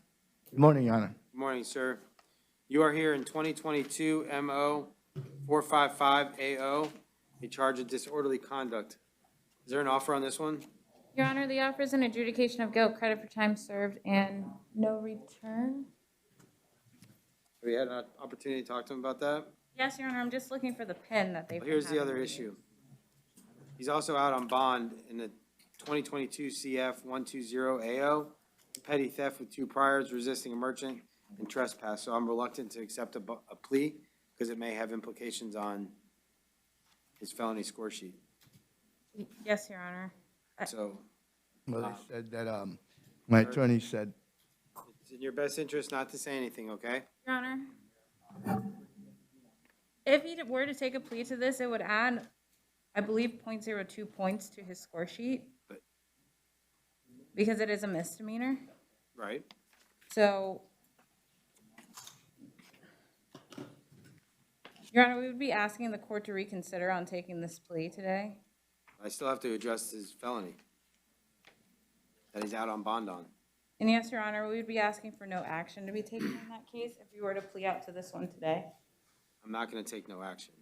Speaker 24: Good morning, Your Honor.
Speaker 2: Good morning, sir. You are here in 2022 MO 455 AO, a charge of disorderly conduct. Is there an offer on this one?
Speaker 4: Your Honor, the offer is an adjudication of guilt, credit for time served, and no return.
Speaker 2: Have you had an opportunity to talk to him about that?
Speaker 4: Yes, Your Honor, I'm just looking for the pin that they've.
Speaker 2: Well, here's the other issue. He's also out on bond in the 2022 CF 120 AO, petty theft with 2 priors, resisting a merchant, and trespass, so I'm reluctant to accept a plea because it may have implications on his felony score sheet.
Speaker 4: Yes, Your Honor.
Speaker 2: So
Speaker 24: Well, they said that, my attorney said,
Speaker 2: it's in your best interest not to say anything, okay?
Speaker 4: Your Honor, if he were to take a plea to this, it would add, I believe, 0.02 points to his score sheet because it is a misdemeanor.
Speaker 2: Right?
Speaker 4: So, Your Honor, we would be asking the court to reconsider on taking this plea today.
Speaker 2: I still have to address his felony that he's out on bond on.
Speaker 4: And yes, Your Honor, we would be asking for no action to be taken in that case if you were to plea out to this one today.
Speaker 2: I'm not gonna take no action.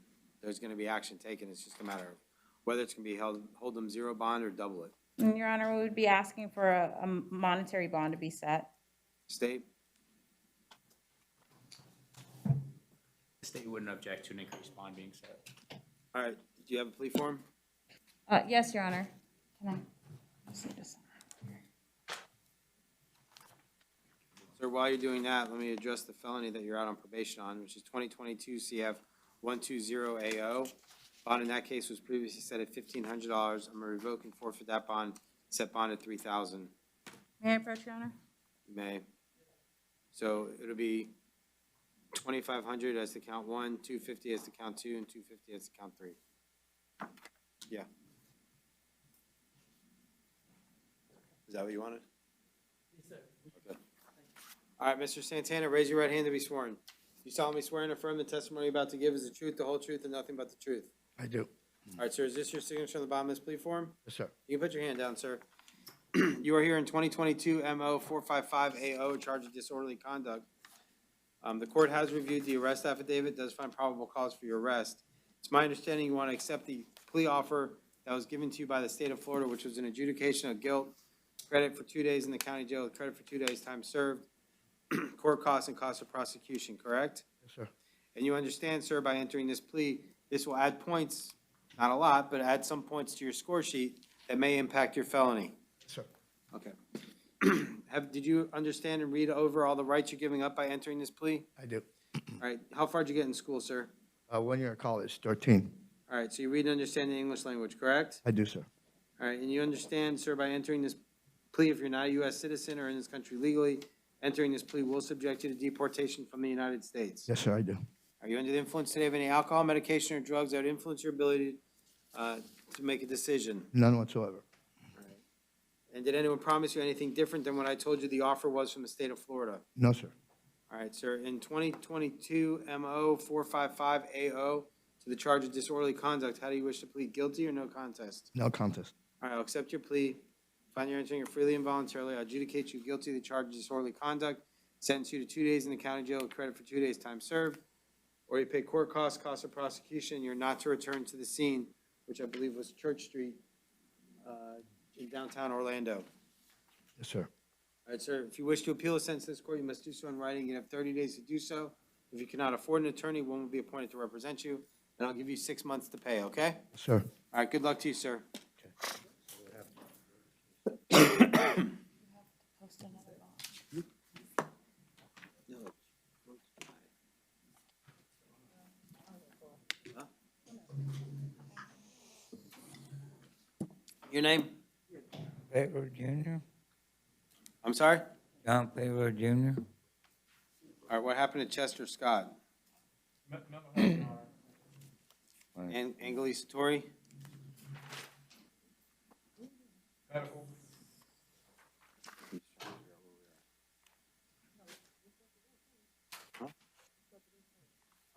Speaker 2: There's gonna be action taken, it's just a matter of whether it's gonna be hold them zero bond or double it.
Speaker 4: And Your Honor, we would be asking for a monetary bond to be set.
Speaker 2: State?
Speaker 3: The state wouldn't object to an increased bond being set.
Speaker 2: All right, do you have a plea form?
Speaker 4: Yes, Your Honor. Can I? Let's see this.
Speaker 2: Sir, while you're doing that, let me address the felony that you're out on probation on, which is 2022 CF 120AO. Bond in that case was previously set at $1,500. I'm gonna revoke and forfeit that bond, set bond at $3,000.
Speaker 4: May I approach, Your Honor?
Speaker 2: You may. So it'll be 2,500 as to count one, 250 as to count two, and 250 as to count three. Yeah. Is that what you wanted?
Speaker 23: Yes, sir.
Speaker 2: Okay. All right, Mr. Santana, raise your right hand to be sworn. You solemnly swear and affirm the testimony you're about to give is the truth, the whole truth, and nothing but the truth.
Speaker 24: I do.
Speaker 2: All right, sir, is this your signature on the bottom of this plea form?
Speaker 24: Yes, sir.
Speaker 2: You can put your hand down, sir. You are here in 2022 MO 455AO, charge of disorderly conduct. The court has reviewed the arrest affidavit, does find probable cause for your arrest. It's my understanding you want to accept the plea offer that was given to you by the state of Florida, which was an adjudication of guilt, credit for 2 days in the county jail, credit for 2 days time served, court costs and costs of prosecution, correct?
Speaker 24: Yes, sir.
Speaker 2: And you understand, sir, by entering this plea, this will add points, not a lot, but add some points to your score sheet that may impact your felony.
Speaker 24: Yes, sir.
Speaker 2: Okay. Did you understand and read over all the rights you're giving up by entering this plea?
Speaker 24: I do.
Speaker 2: All right, how far did you get in school, sir?
Speaker 24: 1 year of college, 13.
Speaker 2: All right, so you read and understand the English language, correct?
Speaker 24: I do, sir.
Speaker 2: All right, and you understand, sir, by entering this plea, if you're not a U.S. citizen or in this country legally, entering this plea will subject you to deportation from the United States.
Speaker 24: Yes, sir, I do.
Speaker 2: Are you under the influence today of any alcohol, medication, or drugs that would influence your ability to make a decision?
Speaker 24: None whatsoever.
Speaker 2: And did anyone promise you anything different than what I told you the offer was from the state of Florida?
Speaker 24: No, sir.
Speaker 2: All right, sir, in 2022 MO 455AO to the charge of disorderly conduct, how do you wish to plead, guilty or no contest?
Speaker 24: No contest.
Speaker 2: All right, I'll accept your plea. Find you're entering it freely and voluntarily. I'll adjudicate you guilty of the charge of disorderly conduct, sentence you to 2 days in the county jail with credit for 2 days time served, or you pay court costs, costs of prosecution, you're not to return to the scene, which I believe was Church Street in downtown Orlando.
Speaker 24: Yes, sir.
Speaker 2: All right, sir, if you wish to appeal a sentence to this court, you must do so in writing. You have 30 days to do so. If you cannot afford an attorney, one will be appointed to represent you, and I'll give you 6 months to pay, okay?
Speaker 24: Yes, sir.
Speaker 2: All right, good luck to you, sir. Your name?
Speaker 6: Playboy Jr.
Speaker 2: I'm sorry?
Speaker 6: John Playboy Jr.
Speaker 2: All right, what happened to Chester Scott? Angelisa Torrey?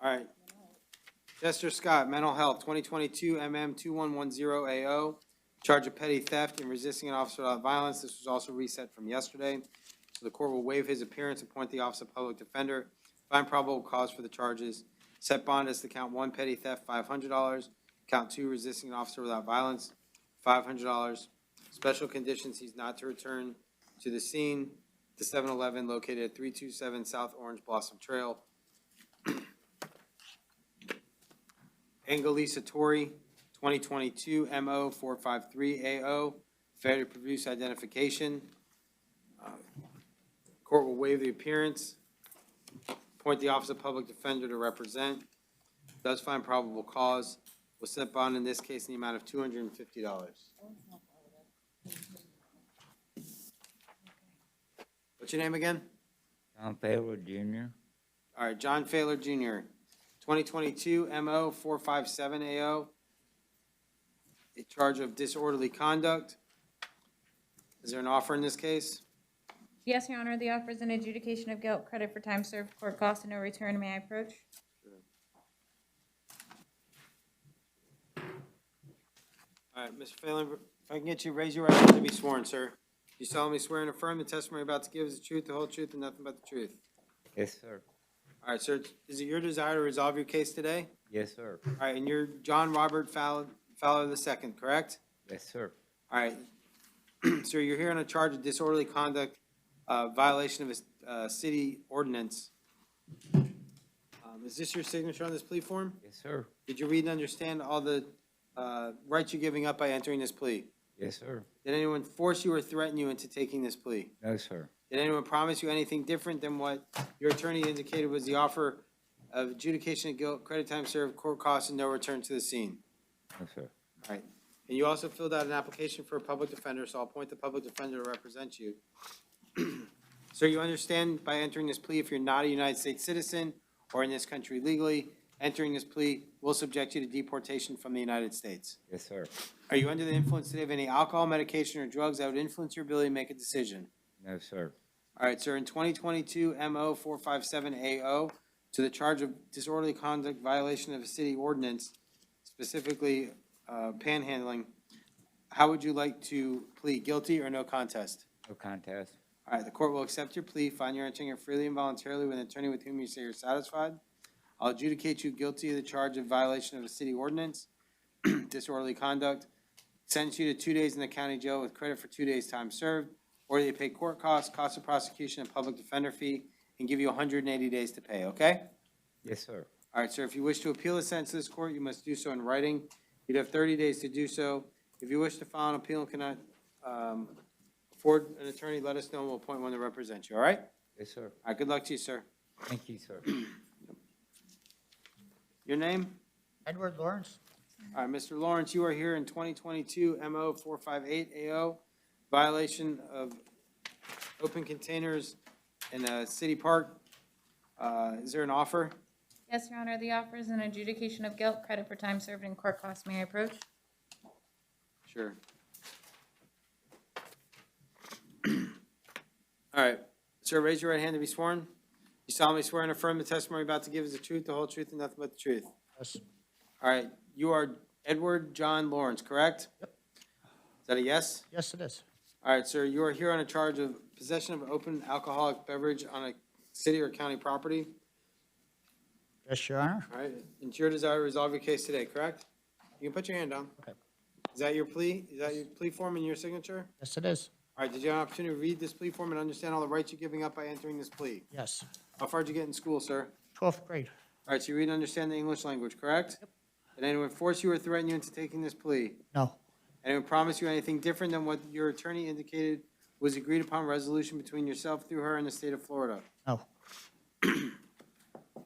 Speaker 2: All right. Chester Scott, mental health, 2022 MM2110AO, charge of petty theft and resisting an officer without violence. This was also reset from yesterday. So the court will waive his appearance, appoint the office of public defender, find probable cause for the charges, set bond as to count 1, petty theft, $500, count 2, resisting an officer without violence, $500. Special conditions, he's not to return to the scene, the 7-Eleven located at 327 South Orange Blossom Trail. Angelisa Torrey, 2022 MO 453AO, failure to produce identification. Court will waive the appearance, appoint the Office of Public Defender to represent, does find probable cause, will set bond in this case in the amount of $250. What's your name again?
Speaker 6: John Taylor Jr.
Speaker 2: All right, John Failer Jr., 2022 MO 457 AO, in charge of disorderly conduct. Is there an offer in this case?
Speaker 4: Yes, Your Honor, the offer is an adjudication of guilt, credit for time served, court cost, and no return. May I approach?
Speaker 2: All right, Mr. Phelan, if I can get you, raise your right hand to be sworn, sir. You solemnly swear and affirm the testimony you're about to give is the truth, the whole truth, and nothing but the truth.
Speaker 6: Yes, sir.
Speaker 2: All right, sir, is it your desire to resolve your case today?
Speaker 6: Yes, sir.
Speaker 2: All right, and you're John Robert Fowler II, correct?
Speaker 6: Yes, sir.
Speaker 2: All right. Sir, you're here on a charge of disorderly conduct, violation of a city ordinance. Is this your signature on this plea form?
Speaker 6: Yes, sir.
Speaker 2: Did you read and understand all the rights you're giving up by entering this plea?
Speaker 6: Yes, sir.
Speaker 2: Did anyone force you or threaten you into taking this plea?
Speaker 6: No, sir.
Speaker 2: Did anyone promise you anything different than what your attorney indicated was the offer of adjudication of guilt, credit time served, court costs, and no return to the scene?
Speaker 6: No, sir.
Speaker 2: All right. And you also filled out an application for a public defender, so I'll appoint the public defender to represent you. Sir, you understand by entering this plea, if you're not a United States citizen or in this country legally, entering this plea will subject you to deportation from the United States.
Speaker 6: Yes, sir.
Speaker 2: Are you under the influence today of any alcohol, medication, or drugs that would influence your ability to make a decision?
Speaker 6: No, sir.
Speaker 2: All right, sir, in 2022 MO 457 AO, to the charge of disorderly conduct violation of a city ordinance, specifically panhandling, how would you like to plead, guilty or no contest?
Speaker 6: No contest.
Speaker 2: All right, the court will accept your plea, find you're entering it freely and voluntarily with an attorney with whom you say you're satisfied. I'll adjudicate you guilty of the charge of violation of a city ordinance, disorderly conduct, sentence you to 2 days in the county jail with credit for 2 days' time served, or they pay court costs, cost of prosecution, and public defender fee, and give you 180 days to pay, okay?
Speaker 6: Yes, sir.
Speaker 2: All right, sir, if you wish to appeal the sentence to this court, you must do so in writing. You'd have 30 days to do so. If you wish to file an appeal and cannot afford an attorney, let us know, and we'll appoint one to represent you, all right?
Speaker 6: Yes, sir.
Speaker 2: All right, good luck to you, sir.
Speaker 6: Thank you, sir.
Speaker 2: Your name?
Speaker 17: Edward Lawrence.
Speaker 2: All right, Mr. Lawrence, you are here in 2022 MO 458 AO, violation of open containers in a city park. Is there an offer?
Speaker 4: Yes, Your Honor, the offer is an adjudication of guilt, credit for time served, and court costs. May I approach?
Speaker 2: Sure. All right, sir, raise your right hand to be sworn. You solemnly swear and affirm the testimony you're about to give is the truth, the whole truth, and nothing but the truth.
Speaker 17: Yes.
Speaker 2: All right, you are Edward John Lawrence, correct?
Speaker 17: Yep.
Speaker 2: Is that a yes?
Speaker 17: Yes, it is.
Speaker 2: All right, sir, you are here on a charge of possession of open alcoholic beverage on a city or county property.
Speaker 17: Yes, Your Honor.
Speaker 2: All right, it's your desire to resolve your case today, correct? You can put your hand down.
Speaker 17: Okay.
Speaker 2: Is that your plea? Is that your plea form and your signature?
Speaker 17: Yes, it is.
Speaker 2: All right, did you have an opportunity to read this plea form and understand all the rights you're giving up by entering this plea?
Speaker 17: Yes.
Speaker 2: How far did you get in school, sir?
Speaker 17: 12th grade.
Speaker 2: All right, so you read and understand the English language, correct? Yep. Did anyone force you or threaten you into taking this plea?
Speaker 17: No.
Speaker 2: Anyone promise you anything different than what your attorney indicated was agreed upon resolution between yourself through her and the state of Florida?
Speaker 17: No.
Speaker 2: All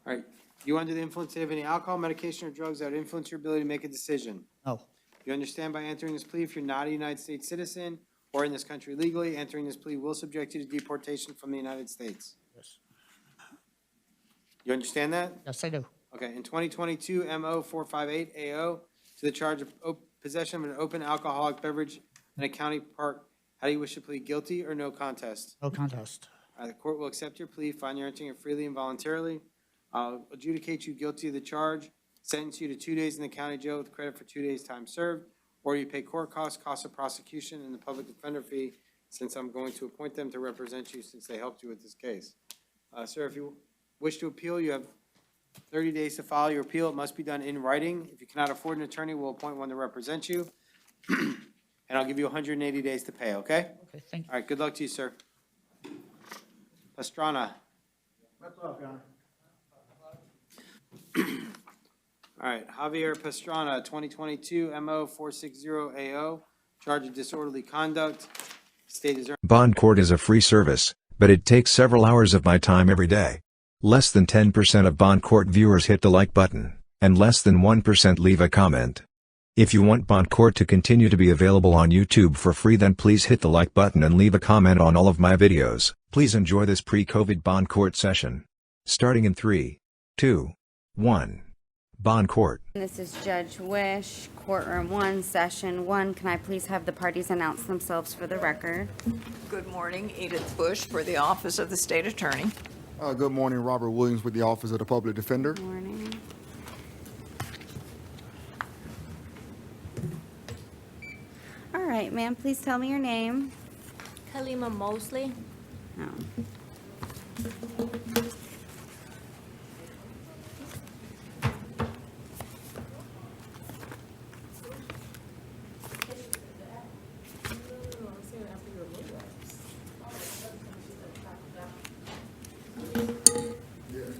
Speaker 2: right, you under the influence of any alcohol, medication, or drugs that would influence your ability to make a decision?
Speaker 17: No.
Speaker 2: You understand by entering this plea, if you're not a United States citizen or in this country legally, entering this plea will subject you to deportation from the United States.
Speaker 17: Yes.
Speaker 2: You understand that?
Speaker 17: Yes, I do.
Speaker 2: Okay, in 2022 MO 458 AO, to the charge of possession of an open alcoholic beverage in a county park, how do you wish to plead, guilty or no contest?
Speaker 17: No contest.
Speaker 2: The court will accept your plea, find you're entering it freely and voluntarily. I'll adjudicate you guilty of the charge, sentence you to 2 days in the county jail with credit for 2 days' time served, or you pay court costs, cost of prosecution, and the public defender fee, since I'm going to appoint them to represent you since they helped you with this case. Sir, if you wish to appeal, you have 30 days to file your appeal. It must be done in writing. If you cannot afford an attorney, we'll appoint one to represent you. And I'll give you 180 days to pay, okay?
Speaker 17: Okay, thank you.
Speaker 2: All right, good luck to you, sir. Pastrana.
Speaker 5: That's all, Your Honor.
Speaker 2: All right, Javier Pastrana, 2022 MO 460 AO, charge of disorderly conduct. State is.
Speaker 11: Bond court is a free service, but it takes several hours of my time every day. Less than 10% of Bond Court viewers hit the like button, and less than 1% leave a comment. If you want Bond Court to continue to be available on YouTube for free, then please hit the like button and leave a comment on all of my videos. Please enjoy this pre-COVID Bond Court session. Starting in 3, 2, 1. Bond Court.
Speaker 13: This is Judge Wish, Courtroom 1, Session 1. Can I please have the parties announce themselves for the record?
Speaker 16: Good morning, Edith Bush for the Office of the State Attorney.
Speaker 22: Good morning, Robert Williams with the Office of the Public Defender.
Speaker 13: Good morning. All right, ma'am, please tell me your name.
Speaker 25: Kalima Mosley.
Speaker 13: No.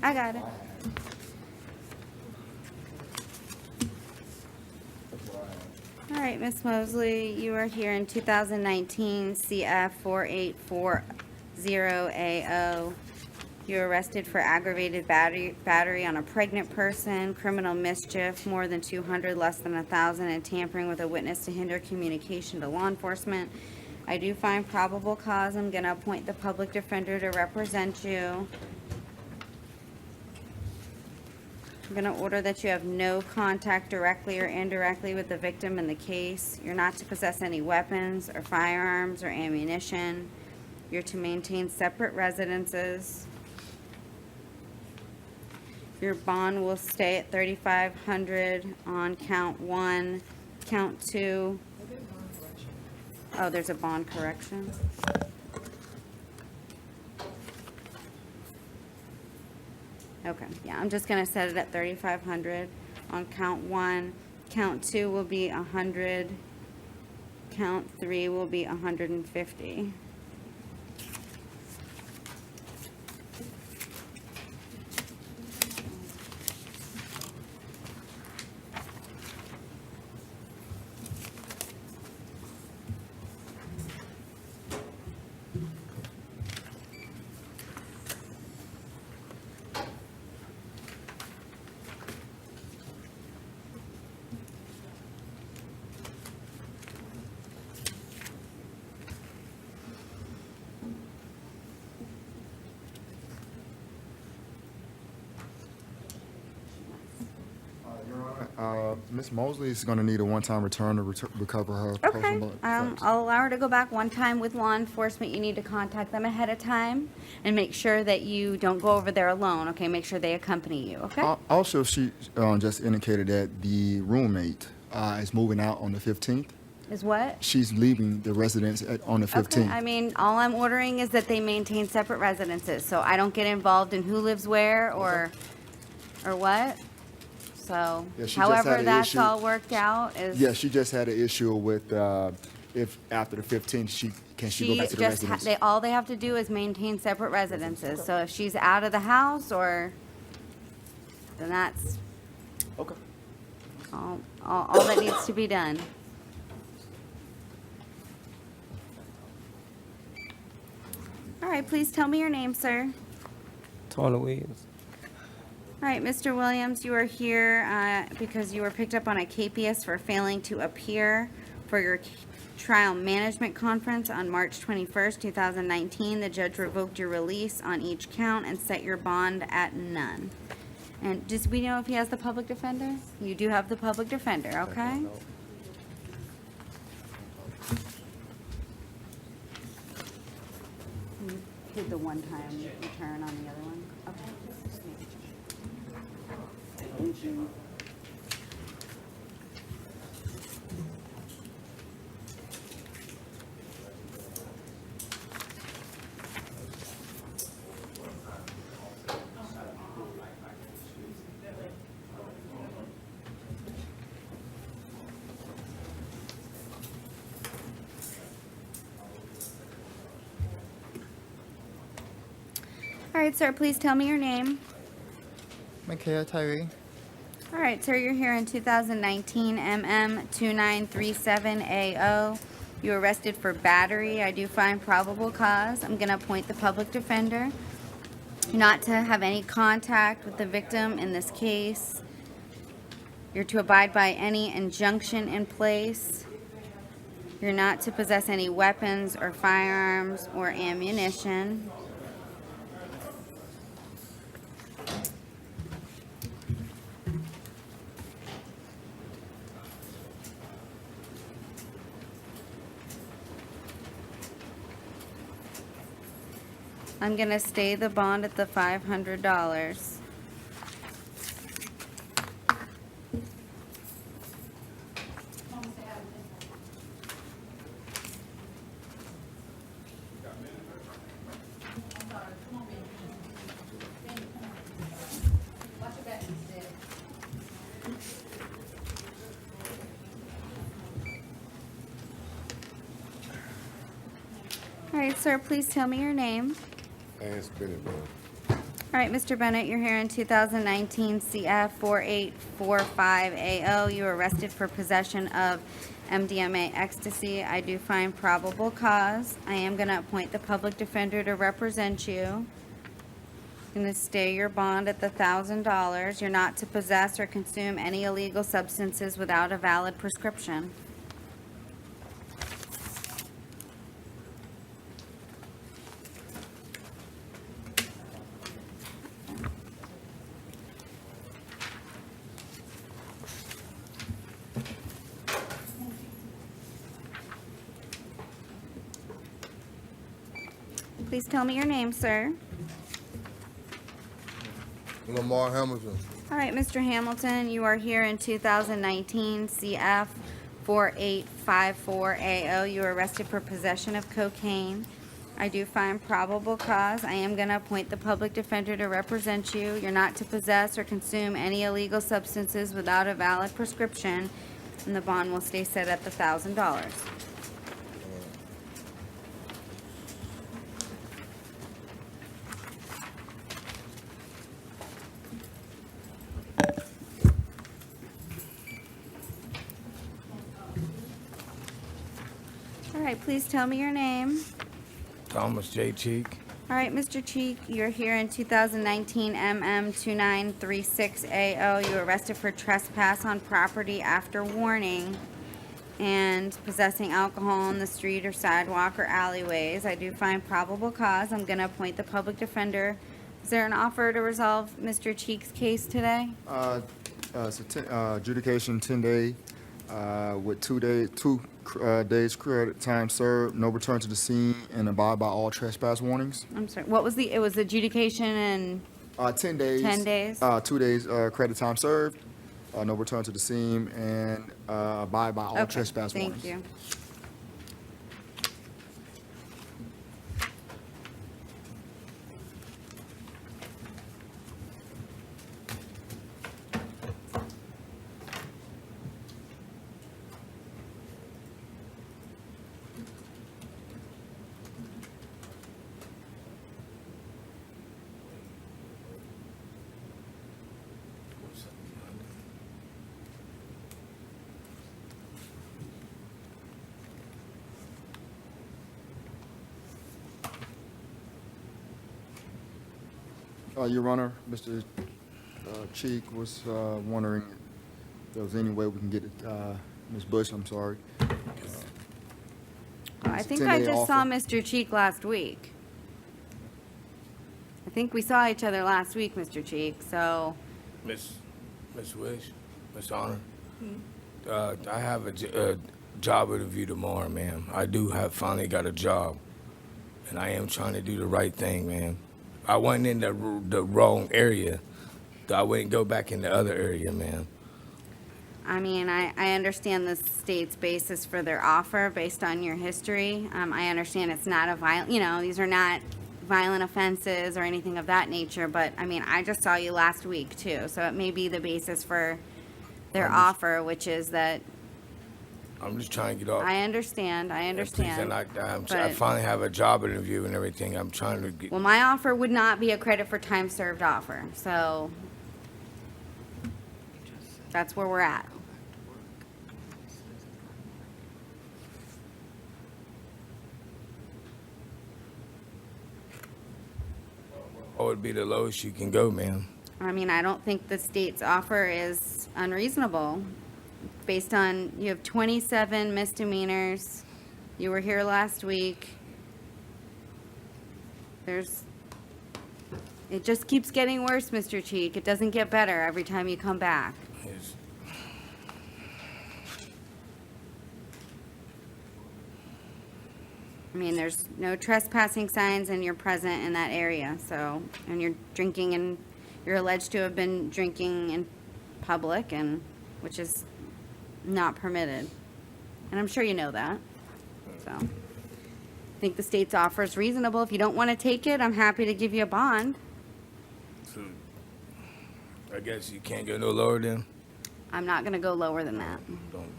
Speaker 13: I got it. All right, Ms. Mosley, you are here in 2019 CF 4840AO. You were arrested for aggravated battery on a pregnant person, criminal mischief, more than 200, less than 1,000, and tampering with a witness to hinder communication to law enforcement. I do find probable cause. I'm going to appoint the public defender to represent you. I'm going to order that you have no contact directly or indirectly with the victim in the case. You're not to possess any weapons or firearms or ammunition. You're to maintain separate residences. Your bond will stay at $3,500 on count 1. Count 2. Oh, there's a bond correction. Okay, yeah, I'm just gonna set it at $3,500 on count 1. Count 2 will be 100. Count 3 will be 150.
Speaker 22: Ms. Mosley is going to need a one-time return to recover her
Speaker 13: Okay,
Speaker 22: personal effects.
Speaker 13: I'll allow her to go back one time with law enforcement. You need to contact them ahead of time and make sure that you don't go over there alone, okay? Make sure they accompany you, okay?
Speaker 22: Also, she just indicated that the roommate is moving out on the 15th.
Speaker 13: Is what?
Speaker 22: She's leaving the residence on the 15th.
Speaker 13: Okay, I mean, all I'm ordering is that they maintain separate residences, so I don't get involved in who lives where or what. So
Speaker 22: Yeah, she just
Speaker 13: however
Speaker 22: had an
Speaker 13: that's
Speaker 22: issue.
Speaker 13: all worked out is.
Speaker 22: Yeah, she just had an issue with if after the 15th, can she go back to the residence?
Speaker 13: All they have to do is maintain separate residences. So if she's out of the house then that's
Speaker 22: Okay.
Speaker 13: all that needs to be done. All right, please tell me your name, sir.
Speaker 26: Tyler Williams.
Speaker 13: All right, Mr. Williams, you are here because you were picked up on a KPS for failing to appear for your trial management conference on March 21st, 2019. The judge revoked your release on each count and set your bond at none. And just, we know if he has the public defender? You do have the public defender, okay? You did the one-time return on the other one? Okay. Just making sure. Thank you. All right, sir, please tell me your name.
Speaker 10: Micaiah Tyree.
Speaker 13: All right, sir, you're here in 2019 MM2937AO. You were arrested for battery. I do find probable cause. I'm going to appoint the public defender. not to have any contact with the victim in this case. You're to abide by any injunction in place. You're not to possess any weapons or firearms or ammunition. I'm gonna stay the bond at the $500. All right, sir, please tell me your name.
Speaker 7: Ask Bennett,
Speaker 13: All right, Mr. Bennett, you're here in 2019 CF 4845AO. You were arrested for possession of MDMA ecstasy. I do find probable cause. I am going to appoint the public defender to represent you. I'm going to stay your bond at the $1,000. You're not to possess or consume any illegal substances without a valid prescription. Please tell me your name, sir.
Speaker 7: Lamar Hamilton.
Speaker 13: All right, Mr. Hamilton, you are here in 2019 CF 4854AO. You were arrested for possession of cocaine. I do find probable cause. I am going to appoint the public defender to represent you. You're not to possess or consume any illegal substances without a valid prescription, and the bond will stay set at the $1,000. All right, please tell me your name.
Speaker 24: Thomas J. Cheek.
Speaker 13: All right, Mr. Cheek, you're here in 2019 MM2936AO. You were arrested for trespass on property after warning and possessing alcohol on the street or sidewalk or alleyways. I do find probable cause. I'm going to appoint the public defender. Is there an offer to resolve Mr. Cheek's case today?
Speaker 22: Adjudication 10-day, with 2 days credit time served, no return to the scene, and abide by all trespass warnings.
Speaker 13: I'm sorry, what was it was adjudication and
Speaker 22: 10 days.
Speaker 13: 10 days?
Speaker 22: 2 days credit time served, no return to the scene, and abide by all
Speaker 13: Okay,
Speaker 22: trespass warnings.
Speaker 13: thank you.
Speaker 22: Your Honor, Mr. Cheek was wondering if there was any way we can get it, Ms. Bush, I'm sorry.
Speaker 13: I think I just saw Mr. Cheek last week. I think we saw each other last week, Mr. Cheek, so.
Speaker 24: Miss Wish, Miss Honor. I have a job interview tomorrow, ma'am. I do have finally got a job, and I am trying to do the right thing, ma'am. I wasn't in the wrong area. I wouldn't go back in the other area, ma'am.
Speaker 13: I mean, I understand the state's basis for their offer based on your history. I understand it's not a violent, these are not violent offenses or anything of that nature, but I mean, I just saw you last week too, so it may be the basis for their offer, which is that.
Speaker 24: I'm just trying to get off.
Speaker 13: I understand.
Speaker 24: Please, and I finally have a job interview and everything. I'm trying to get.
Speaker 13: Well, my offer would not be a credit for time served offer, so that's where we're at.
Speaker 24: Oh, would be the lowest you can go, ma'am.
Speaker 13: I mean, I don't think the state's offer is unreasonable. Based on, you have 27 misdemeanors. You were here last week. It just keeps getting worse, Mr. Cheek. It doesn't get better every time you come back.
Speaker 24: It's-
Speaker 13: I mean, there's no trespassing signs and you're present in that area, and you're drinking and you're alleged to have been drinking in public which is not permitted. And I'm sure you know that, so. I think the state's offer is reasonable. If you don't want to take it, I'm happy to give you a bond.
Speaker 24: So, I guess you can't go no lower than?
Speaker 13: I'm not gonna go lower than that.
Speaker 24: Don't,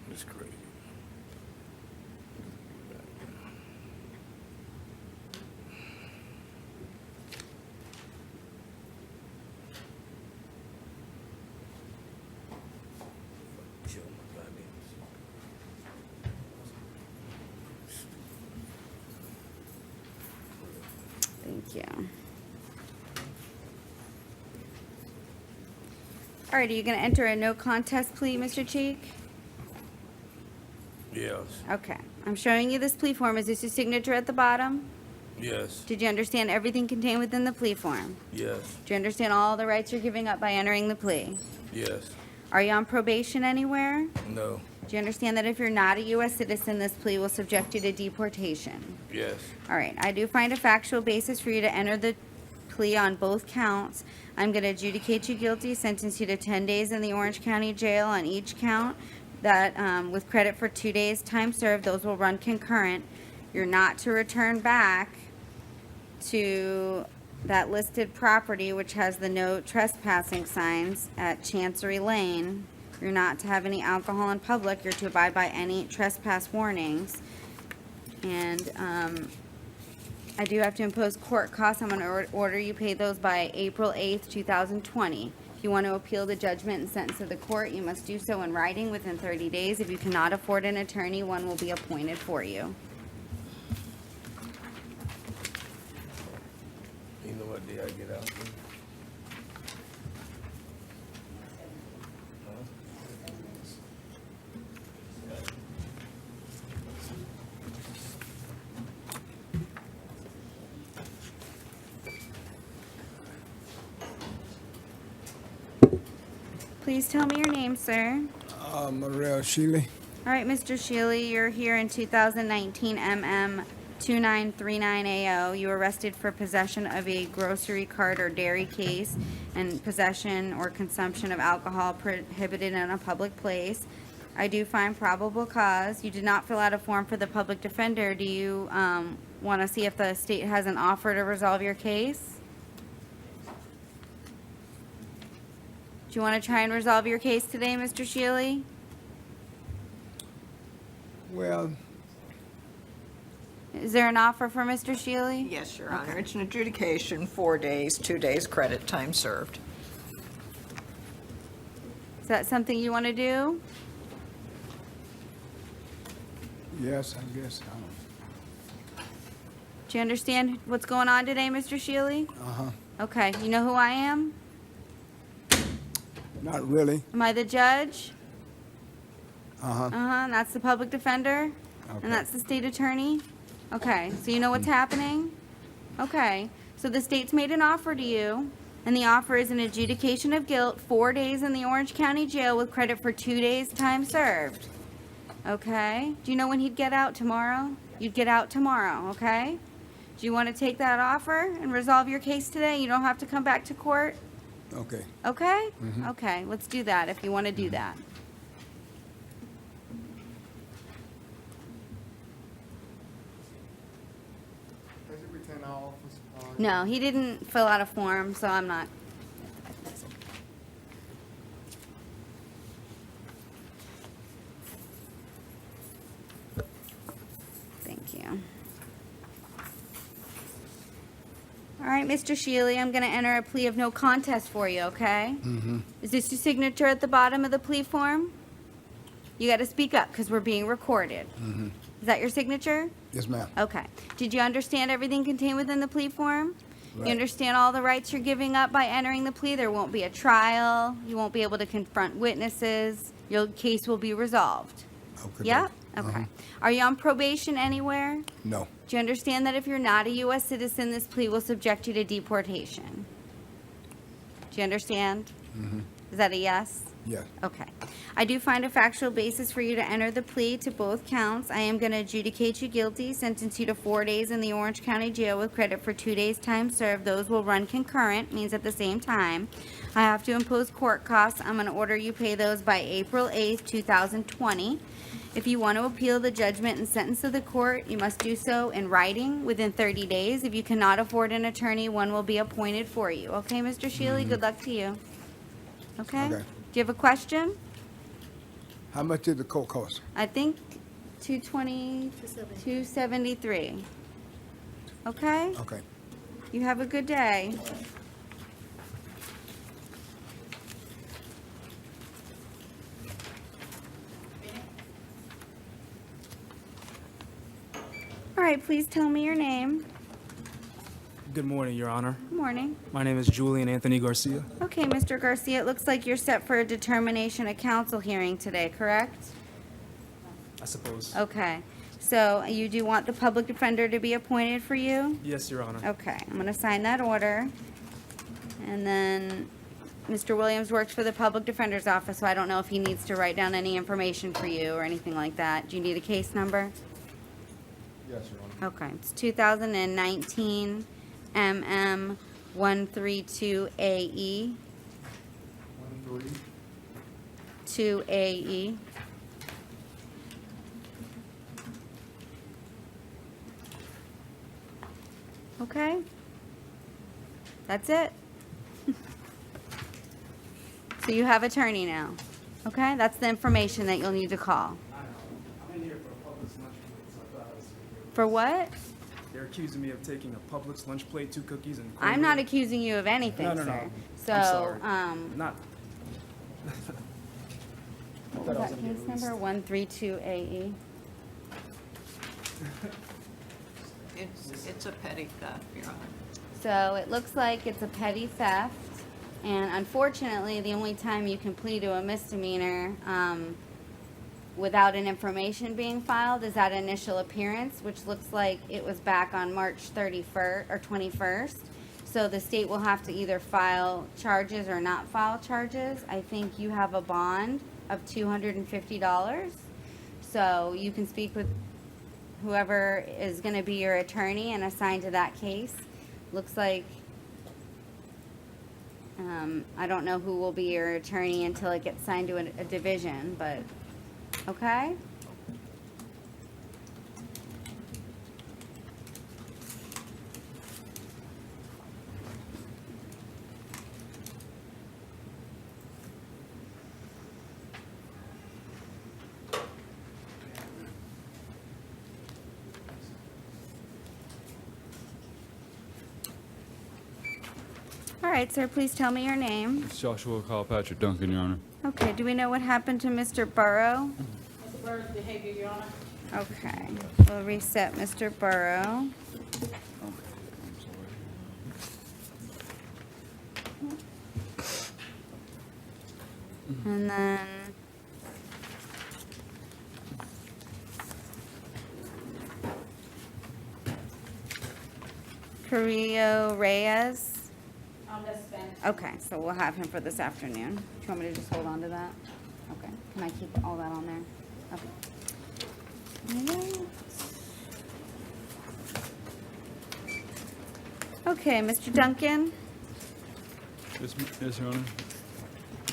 Speaker 24: it's crazy.
Speaker 13: Thank you. All right, are you gonna enter a no contest plea, Mr. Cheek?
Speaker 24: Yes,
Speaker 13: Okay, I'm showing you this plea form. Is this your signature at the bottom?
Speaker 24: yes,
Speaker 13: Did you understand everything contained within the plea form?
Speaker 24: yes,
Speaker 13: Do you understand all the rights you're giving up by entering the plea?
Speaker 24: yes,
Speaker 13: Are you on probation anywhere?
Speaker 24: no,
Speaker 13: Do you understand that if you're not a U.S. citizen, this plea will subject you to deportation?
Speaker 24: yes,
Speaker 13: All right, I do find a factual basis for you to enter the plea on both counts. I'm going to adjudicate you guilty, sentence you to 10 days in the Orange County Jail on each count, that with credit for 2 days time served. Those will run concurrent. You're not to return back to that listed property, which has the no trespassing signs at Chancery Lane. You're not to have any alcohol in public. You're to abide by any trespass warnings. And I do have to impose court costs. I'm going to order you pay those by April 8th, 2020. If you want to appeal the judgment and sentence of the court, you must do so in writing within 30 days. If you cannot afford an attorney, one will be appointed for you.
Speaker 24: you know what day I get out?
Speaker 13: Please tell me your name, sir.
Speaker 5: Morel Shealy.
Speaker 13: All right, Mr. Shealy, you're here in 2019 MM 2939AO. You were arrested for possession of a grocery cart or dairy case and possession or consumption of alcohol prohibited in a public place. I do find probable cause. You did not fill out a form for the public defender. Do you want to see if the state has an offer to resolve your case? Do you want to try and resolve your case today, Mr. Shealy?
Speaker 5: Well,
Speaker 13: Is there an offer for Mr. Shealy?
Speaker 16: Yes, Your Honor. It's an adjudication, 4 days, 2 days credit, time served.
Speaker 13: Is that something you want to do?
Speaker 5: yes, I guess.
Speaker 13: Do you understand what's going on today, Mr. Shealy?
Speaker 5: Uh-huh.
Speaker 13: Okay, you know who I am?
Speaker 5: Not really.
Speaker 13: Am I the judge?
Speaker 5: Uh-huh.
Speaker 13: And that's the public defender?
Speaker 5: Okay.
Speaker 13: And that's the state attorney? Okay, so you know what's happening? Okay, so the state's made an offer to you, and the offer is an adjudication of guilt, 4 days in the Orange County Jail with credit for 2 days time served. Okay, do you know when he'd get out tomorrow? You'd get out tomorrow, okay? Do you want to take that offer and resolve your case today? You don't have to come back to court?
Speaker 5: Okay.
Speaker 13: Okay?
Speaker 5: Mhm.
Speaker 13: Okay, let's do that if you want to do that.
Speaker 22: Has he retained our office?
Speaker 13: No, he didn't fill out a form, so I'm not. Thank you. All right, Mr. Shealy, I'm going to enter a plea of no contest for you, okay?
Speaker 5: Mm-hmm.
Speaker 13: Is this your signature at the bottom of the plea form? You got to speak up because we're being recorded.
Speaker 5: Mm-hmm.
Speaker 13: Is that your signature?
Speaker 5: Yes, ma'am.
Speaker 13: Okay. Did you understand everything contained within the plea form? You understand all the rights you're giving up by entering the plea? There won't be a trial. You won't be able to confront witnesses. Your case will be resolved.
Speaker 5: Okay.
Speaker 13: Yep? Okay. Are you on probation anywhere?
Speaker 5: No.
Speaker 13: Do you understand that if you're not a U.S. citizen, this plea will subject you to deportation? Do you understand? Is that a yes?
Speaker 5: Yes.
Speaker 13: Okay. I do find a factual basis for you to enter the plea to both counts. I am going to adjudicate you guilty, sentence you to 4 days in the Orange County Jail with credit for 2 days' time served. Those will run concurrent, means at the same time. I have to impose court costs. I'm going to order you pay those by April 8th, 2020. If you want to appeal the judgment and sentence of the court, you must do so in writing within 30 days. If you cannot afford an attorney, one will be appointed for you. Okay, Mr. Shealy? Good luck to you. Okay?
Speaker 5: Okay.
Speaker 13: Do you have a question?
Speaker 5: How much did the court cost?
Speaker 13: I think 220, 273. Okay?
Speaker 5: Okay.
Speaker 13: You have a good day. All right, please tell me your name.
Speaker 1: Good morning, Your Honor.
Speaker 13: Good morning.
Speaker 1: My name is Julian Anthony Garcia.
Speaker 13: Okay, Mr. Garcia, it looks like you're set for a determination of counsel hearing today, correct?
Speaker 1: I suppose.
Speaker 13: Okay. So you do want the public defender to be appointed for you?
Speaker 1: Yes, Your Honor.
Speaker 13: Okay, I'm gonna sign that order. And then Mr. Williams works for the public defender's office, so I don't know if he needs to write down any information for you or anything like that. Do you need a case number?
Speaker 22: Yes, Your Honor.
Speaker 13: Okay, it's 2019 MM 132AE. 2AE. Okay? That's it. So you have attorney now, okay? That's the information that you'll need to call.
Speaker 1: I'm in here for a Publix lunch plate, so I thought I was.
Speaker 13: For what?
Speaker 1: They're accusing me of taking a Publix lunch plate, 2 cookies, and.
Speaker 13: I'm not accusing you of anything,
Speaker 1: No, no,
Speaker 13: sir.
Speaker 1: no.
Speaker 13: So,
Speaker 1: I'm sorry. Not.
Speaker 13: what was that case number? 132AE.
Speaker 16: It's a petty theft, Your Honor.
Speaker 13: So it looks like it's a petty theft, and unfortunately, the only time you can plead to a misdemeanor without an information being filed is that initial appearance, which looks like it was back on March 31st or 21st. So the state will have to either file charges or not file charges. I think you have a bond of $250. So you can speak with whoever is going to be your attorney and assigned to that case. Looks like, I don't know who will be your attorney until it gets signed to a division, but, okay? All right, sir, please tell me your name.
Speaker 12: It's Joshua Kyle Patrick Duncan, Your Honor.
Speaker 13: Okay, do we know what happened to Mr. Burrow?
Speaker 15: Mr. Burrow's behavior, Your Honor.
Speaker 13: Okay, we'll reset Mr. Burrow. And then Carrillo Reyes.
Speaker 15: That's Spanish.
Speaker 13: Okay, so we'll have him for this afternoon. Do you want me to just hold on to that? Okay, can I keep all that on there? Okay. Okay, Mr. Duncan?
Speaker 12: Yes, Your Honor.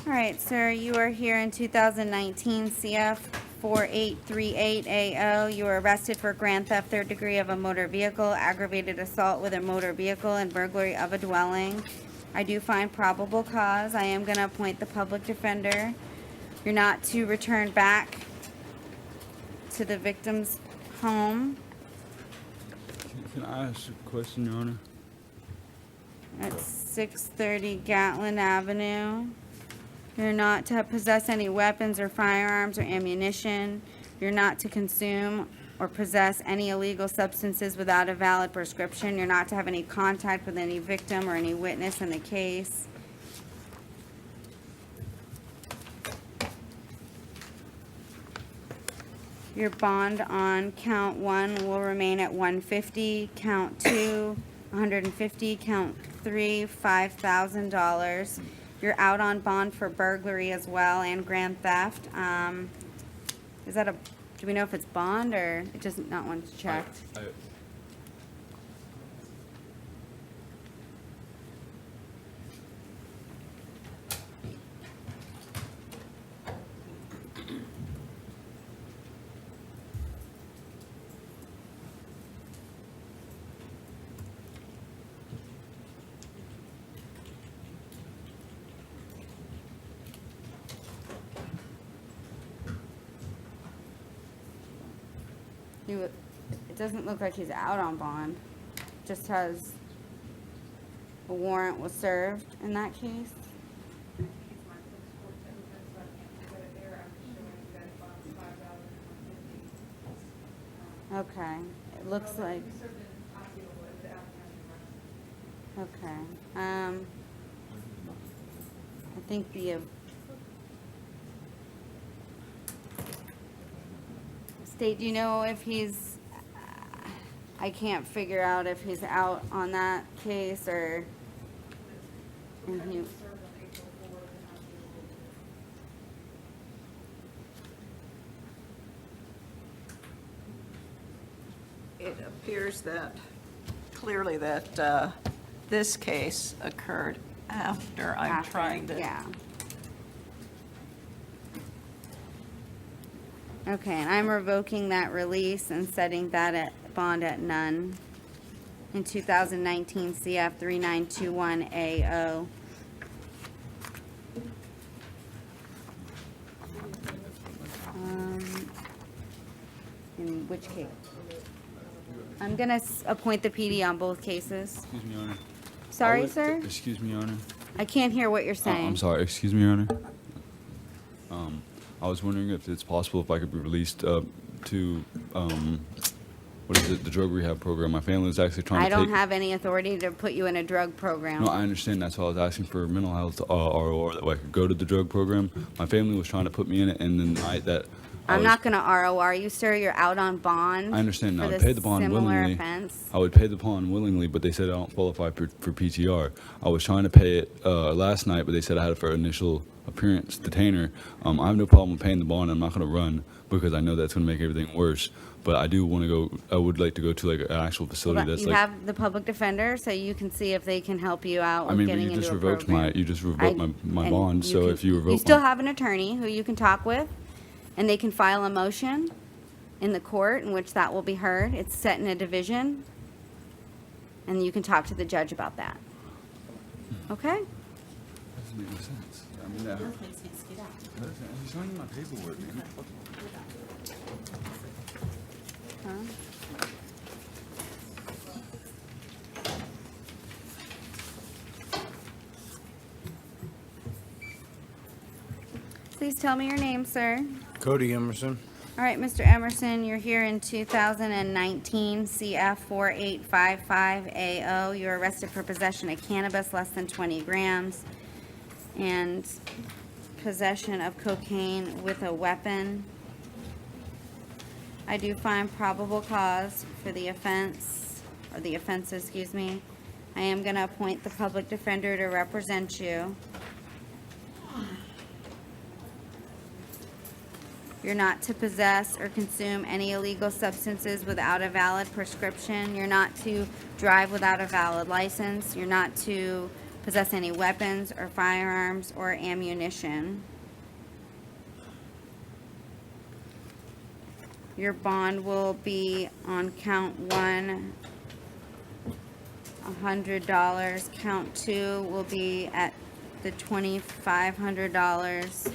Speaker 13: All right, sir, you are here in 2019 CF 4838AO. You were arrested for grand theft, third degree of a motor vehicle, aggravated assault with a motor vehicle, and burglary of a dwelling. I do find probable cause. I am going to appoint the public defender. You're not to return back to the victim's home.
Speaker 12: Can I ask a question, Your Honor?
Speaker 13: At 630 Gatlin Avenue. You're not to possess any weapons or firearms or ammunition. You're not to consume or possess any illegal substances without a valid prescription. You're not to have any contact with any victim or any witness in the case. Your bond on count 1 will remain at $150, count 2, $150, count 3, $5,000. You're out on bond for burglary as well and grand theft. Is that do we know if it's bond or it does not want to check? It doesn't look like he's out on bond. Just has a warrant was served in that case. Okay, it looks like. Okay, I think State, do you know if he's, I can't figure out if he's out on that case or,
Speaker 16: It appears that, clearly that this case occurred after. I'm trying to.
Speaker 13: Yeah. Okay, and I'm revoking that release and setting that at bond at none in 2019 CF 3921AO. In which case? I'm gonna appoint the PD on both cases.
Speaker 12: Excuse me, Your Honor.
Speaker 13: Sorry, sir?
Speaker 12: Excuse me, Your Honor.
Speaker 13: I can't hear what you're saying.
Speaker 12: I'm sorry. Excuse me, Your Honor. I was wondering if it's possible if I could be released to, what is it, the drug rehab program. My family is actually trying to
Speaker 13: I don't have any authority to put you in a drug program.
Speaker 12: No, I understand. That's why I was asking for mental health ROR, that way I could go to the drug program. My family was trying to put me in it, and then
Speaker 13: I'm not going to ROR you, sir. You're out on bond.
Speaker 12: I understand.
Speaker 13: For
Speaker 12: I would
Speaker 13: this
Speaker 12: pay the bond
Speaker 13: similar
Speaker 12: willingly.
Speaker 13: offense.
Speaker 12: I would pay the bond willingly, but they said I don't qualify for PTR. I was trying to pay it last night, but they said I had it for initial appearance detainer. I have no problem paying the bond. I'm not going to run because I know that's going to make everything worse. But I do want to go. I would like to go to like an actual facility that's
Speaker 13: You
Speaker 12: like.
Speaker 13: have the public defender, so you can see if they can help you out
Speaker 12: I
Speaker 13: with
Speaker 12: mean, but
Speaker 13: getting
Speaker 12: you
Speaker 13: into
Speaker 12: just
Speaker 13: a
Speaker 12: revoked
Speaker 13: program.
Speaker 12: my. You just revoked my
Speaker 13: And
Speaker 12: bond.
Speaker 13: you
Speaker 12: So
Speaker 13: can-
Speaker 12: if you revoke,
Speaker 13: You still have an attorney who you can talk with, and they can file a motion in the court in which that will be heard. It's set in a division, and you can talk to the judge about that. Okay?
Speaker 12: That doesn't make no sense. I mean, that makes sense. Get out. He's showing you my paperwork, man.
Speaker 13: Huh? Please tell me your name, sir.
Speaker 24: Cody Emerson.
Speaker 13: All right, Mr. Emerson, you're here in 2019 CF 4855AO. You were arrested for possession of cannabis less than 20 grams and possession of cocaine with a weapon. I do find probable cause for the offense, or the offenses, excuse me. I am going to appoint the public defender to represent you. You're not to possess or consume any illegal substances without a valid prescription. You're not to drive without a valid license. You're not to possess any weapons or firearms or ammunition. Your bond will be on count 1, $100. Count 2 will be at the $2,500.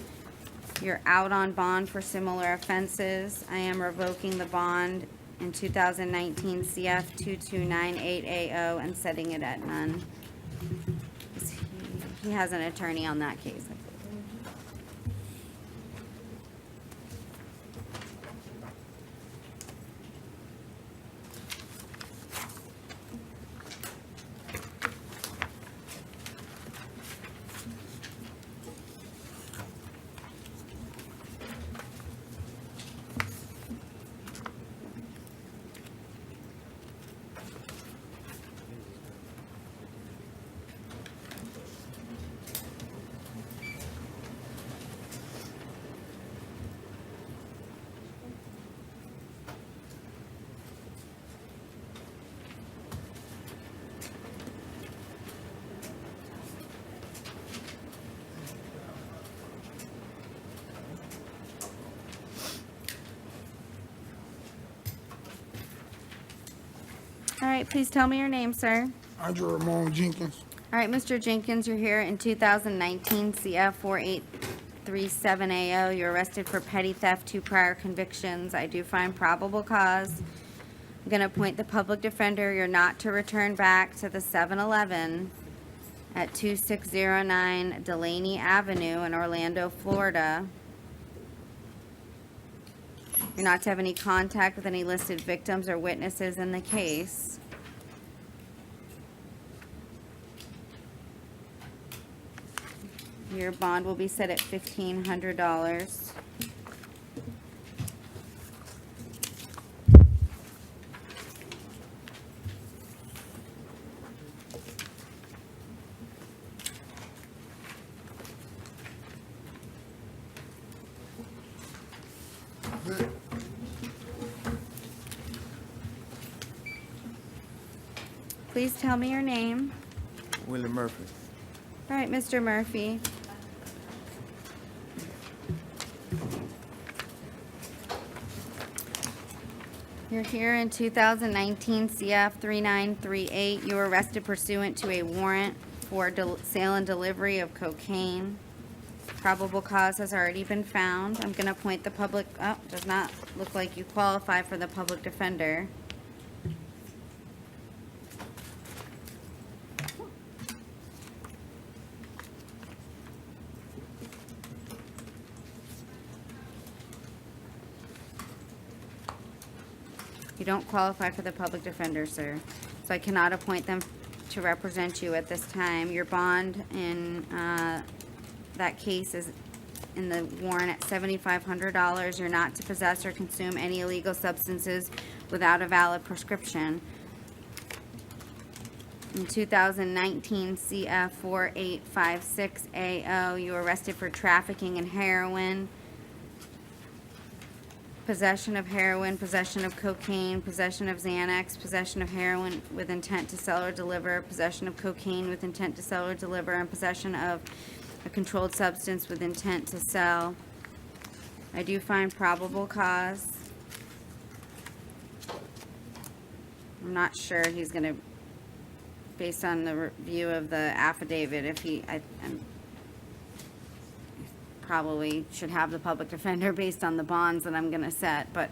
Speaker 13: You're out on bond for similar offenses. I am revoking the bond in 2019 CF 2298AO and setting it at none. He has an attorney on that case. All right, please tell me your name, sir.
Speaker 8: Andrew Ramon Jenkins.
Speaker 13: All right, Mr. Jenkins, you're here in 2019 CF 4837AO. You're arrested for petty theft, 2 prior convictions. I do find probable cause. I'm going to appoint the public defender. You're not to return back to the 7-Eleven at 2609 Delaney Avenue in Orlando, Florida. You're not to have any contact with any listed victims or witnesses in the case. Your bond will be set at $1,500. Please tell me your name.
Speaker 5: Willie Murphy.
Speaker 13: All right, Mr. Murphy. You're here in 2019 CF 3938. You were arrested pursuant to a warrant for sale and delivery of cocaine. Probable cause has already been found. I'm going to appoint the public, does not look like you qualify for the public defender. You don't qualify for the public defender, sir, so I cannot appoint them to represent you at this time. Your bond in that case is in the warrant at $7,500. You're not to possess or consume any illegal substances without a valid prescription. In 2019 CF 4856AO, you were arrested for trafficking in heroin, possession of heroin, possession of cocaine, possession of Xanax, possession of heroin with intent to sell or deliver, possession of cocaine with intent to sell or deliver, and possession of a controlled substance with intent to sell. I do find probable cause. I'm not sure he's gonna, based on the review of the affidavit, if I'm probably should have the public defender based on the bonds that I'm gonna set, but,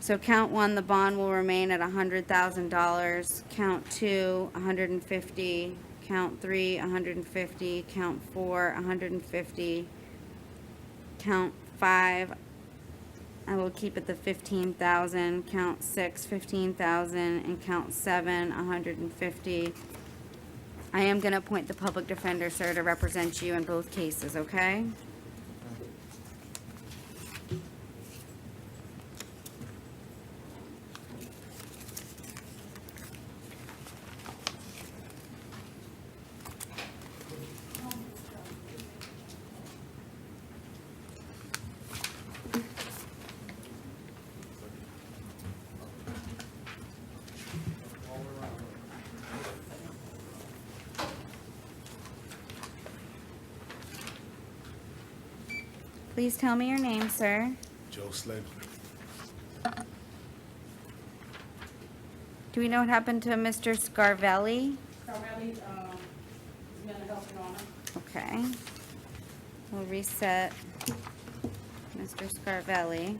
Speaker 13: so count 1, the bond will remain at $100,000, count 2, $150,000, count 3, $150,000, count 4, $150,000, count 5, I will keep it the $15,000, count 6, $15,000, and count 7, $150,000. I am going to appoint the public defender, sir, to represent you in both cases, okay? Please tell me your name, sir.
Speaker 8: Joe Slater.
Speaker 13: Do we know what happened to Mr. Scarvelli?
Speaker 15: Carvelli, mental health, Your Honor.
Speaker 13: Okay. We'll reset Mr. Scarvelli.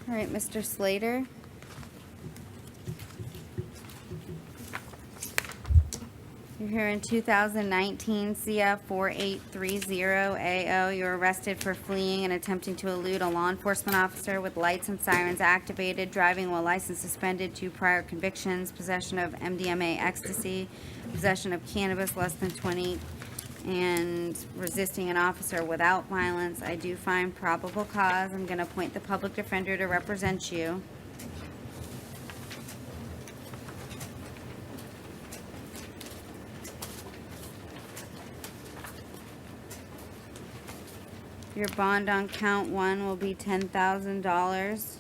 Speaker 13: All right, Mr. Slater. You're here in 2019 CF 4830AO. You're arrested for fleeing and attempting to elude a law enforcement officer with lights and sirens activated, driving while license suspended, 2 prior convictions, possession of MDMA ecstasy, possession of cannabis less than 20, and resisting an officer without violence. I do find probable cause. I'm going to appoint the public defender to represent you. Your bond on count 1 will be $10,000.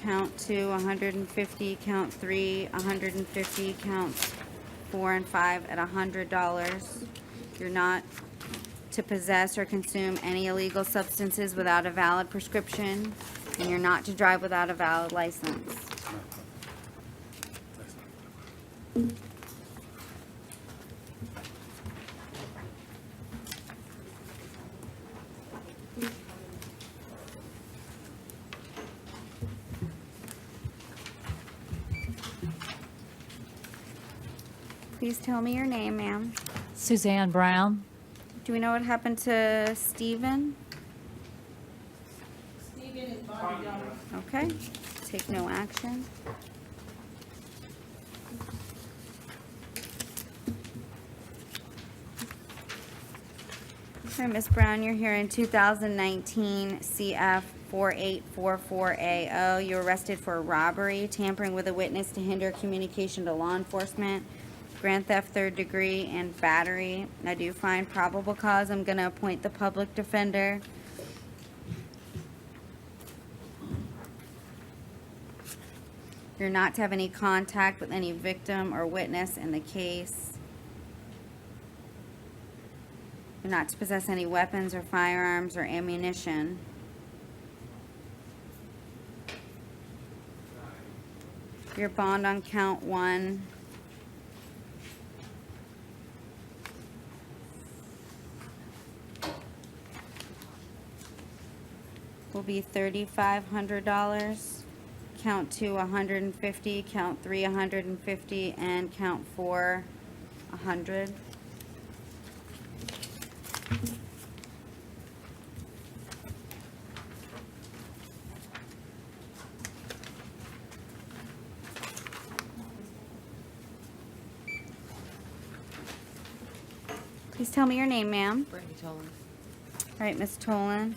Speaker 13: count 2, 150, count 3, 150, counts 4 and 5 at $100. You're not to possess or consume any illegal substances without a valid prescription, and you're not to drive without a valid license. Please tell me your name, ma'am.
Speaker 9: Suzanne Brown.
Speaker 13: Do we know what happened to Stephen?
Speaker 15: Stephen is bonded down.
Speaker 13: Okay, take no action. Okay, Ms. Brown, you're here in 2019 CF 4844AO. You were arrested for robbery, tampering with a witness to hinder communication to law enforcement, grand theft third degree, and battery. I do find probable cause. I'm gonna appoint the public defender. You're not to have any contact with any victim or witness in the case. You're not to possess any weapons or firearms or ammunition. Your bond on count 1 will be $3,500. Count 2, 150, count 3, 150, and count 4, 100. Please tell me your name, ma'am.
Speaker 9: Brittany Tolan.
Speaker 13: All right, Ms. Tolan.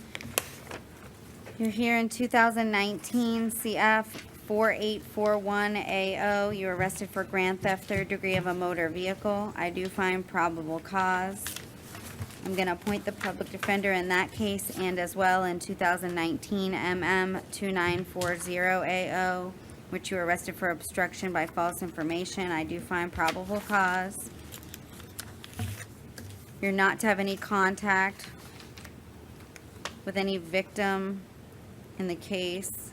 Speaker 13: You're here in 2019 CF 4841AO. You were arrested for grand theft third degree of a motor vehicle. I do find probable cause. I'm going to appoint the public defender in that case, and as well in 2019 MM 2940AO, which you were arrested for obstruction by false information. I do find probable cause. You're not to have any contact with any victim in the case.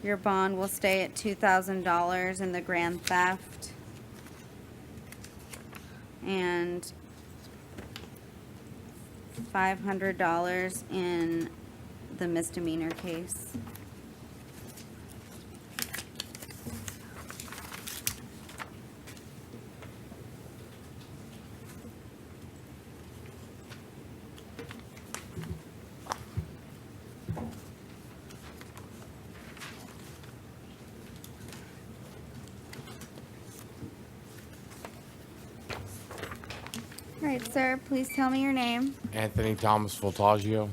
Speaker 13: Your bond will stay at $2,000 in the grand theft and $500 in the misdemeanor case. All right, sir, please tell me your name.
Speaker 14: Anthony Thomas Voltaggio.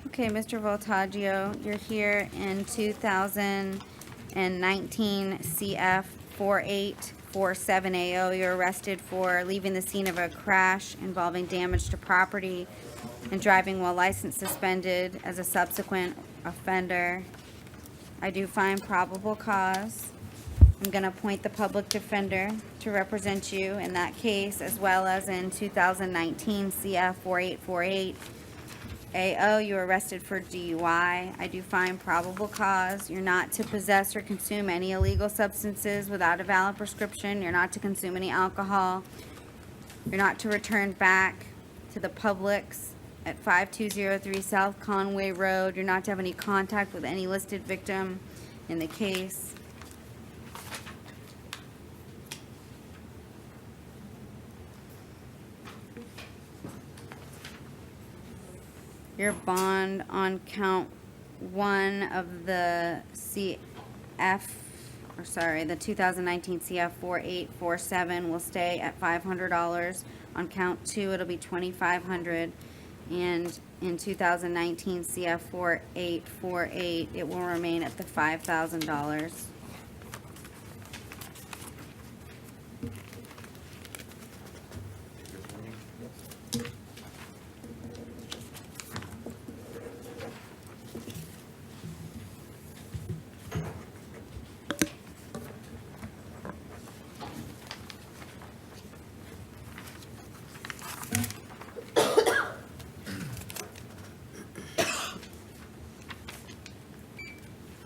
Speaker 13: Okay, Mr. Voltaggio, you're here in 2019 CF 4847AO. You're arrested for leaving the scene of a crash involving damage to property and driving while license suspended as a subsequent offender. I do find probable cause. I'm going to appoint the public defender to represent you in that case, as well as in 2019 CF 4848 AO. You were arrested for DUI. I do find probable cause. You're not to possess or consume any illegal substances without a valid prescription. You're not to consume any alcohol. You're not to return back to the Publix at 5203 South Conway Road. You're not to have any contact with any listed victim in the case. Your bond on count 1 of the the 2019 CF 4847 will stay at $500. On count 2, it'll be $2,500. And in 2019 CF 4848, it will remain at the $5,000.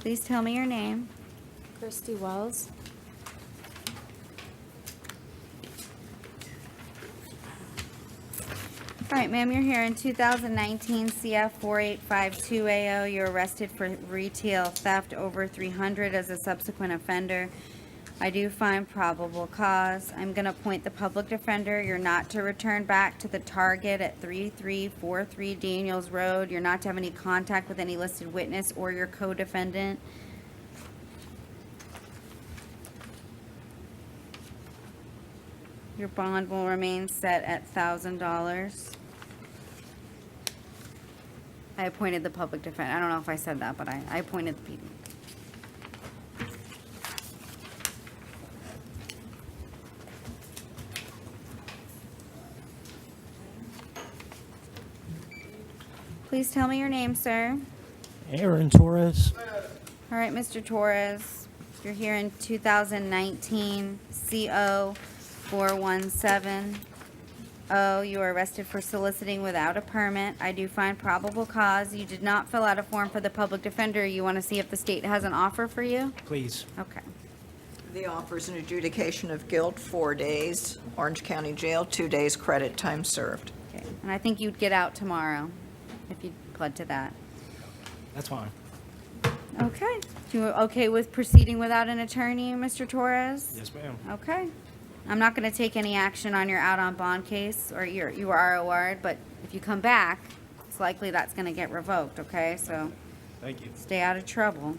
Speaker 13: Please tell me your name.
Speaker 25: Christy Wells.
Speaker 13: All right, ma'am, you're here in 2019 CF 4852AO. You're arrested for retail theft over 300 as a subsequent offender. I do find probable cause. I'm going to appoint the public defender. You're not to return back to the target at 3343 Daniels Road. You're not to have any contact with any listed witness or your co-defendant. Your bond will remain set at $1,000. I appointed the public defender. I don't know if I said that, but I appointed the people. Please tell me your name, sir.
Speaker 17: Aaron Torres.
Speaker 13: All right, Mr. Torres, you're here in 2019 CO 417. You are arrested for soliciting without a permit. I do find probable cause. You did not fill out a form for the public defender. You want to see if the state has an offer for you?
Speaker 17: Please.
Speaker 13: Okay.
Speaker 16: The offer is an adjudication of guilt, 4 days, Orange County Jail, 2 days credit, time served.
Speaker 13: Okay. And I think you'd get out tomorrow if you pled to that.
Speaker 17: That's fine.
Speaker 13: Okay. You okay with proceeding without an attorney, Mr. Torres?
Speaker 17: Yes, ma'am.
Speaker 13: Okay. I'm not going to take any action on your out on bond case or you are ROR'd, but if you come back, it's likely that's going to get revoked, okay? So
Speaker 17: Thank you.
Speaker 13: stay out of trouble.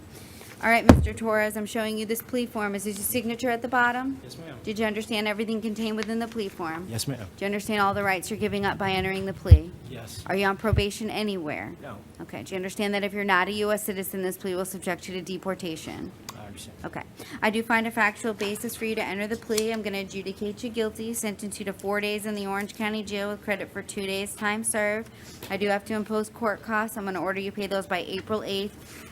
Speaker 13: All right, Mr. Torres, I'm showing you this plea form. Is this your signature at the bottom?
Speaker 17: Yes, ma'am.
Speaker 13: Did you understand everything contained within the plea form?
Speaker 17: Yes, ma'am.
Speaker 13: Do you understand all the rights you're giving up by entering the plea?
Speaker 17: Yes.
Speaker 13: Are you on probation anywhere?
Speaker 17: No.
Speaker 13: Okay. Do you understand that if you're not a U.S. citizen, this plea will subject you to deportation?
Speaker 17: I understand.
Speaker 13: Okay. I do find a factual basis for you to enter the plea. I'm going to adjudicate you guilty, sentence you to 4 days in the Orange County Jail with credit for 2 days' time served. I do have to impose court costs. I'm going to order you pay those by April 8th,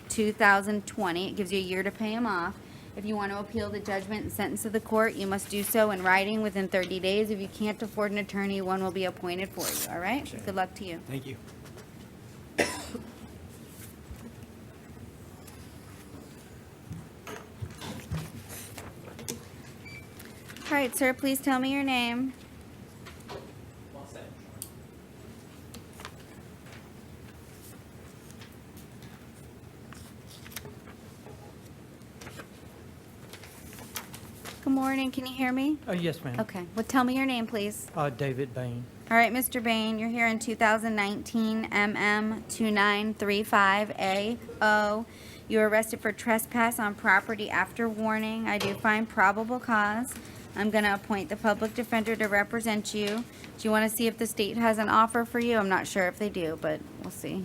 Speaker 13: 2020. It gives you a year to pay them off. If you want to appeal the judgment and sentence of the court, you must do so in writing within 30 days. If you can't afford an attorney, one will be appointed for you. All right?
Speaker 17: Sure.
Speaker 13: Good luck to you.
Speaker 17: Thank you.
Speaker 13: All right, sir, please tell me your name. Good morning. Can you hear me?
Speaker 17: Yes, ma'am.
Speaker 13: Okay. Well, tell me your name, please.
Speaker 17: David Bain.
Speaker 13: All right, Mr. Bain, you're here in 2019 MM2935AO. You were arrested for trespass on property after warning. I do find probable cause. I'm going to appoint the public defender to represent you. Do you want to see if the state has an offer for you? I'm not sure if they do, but we'll see.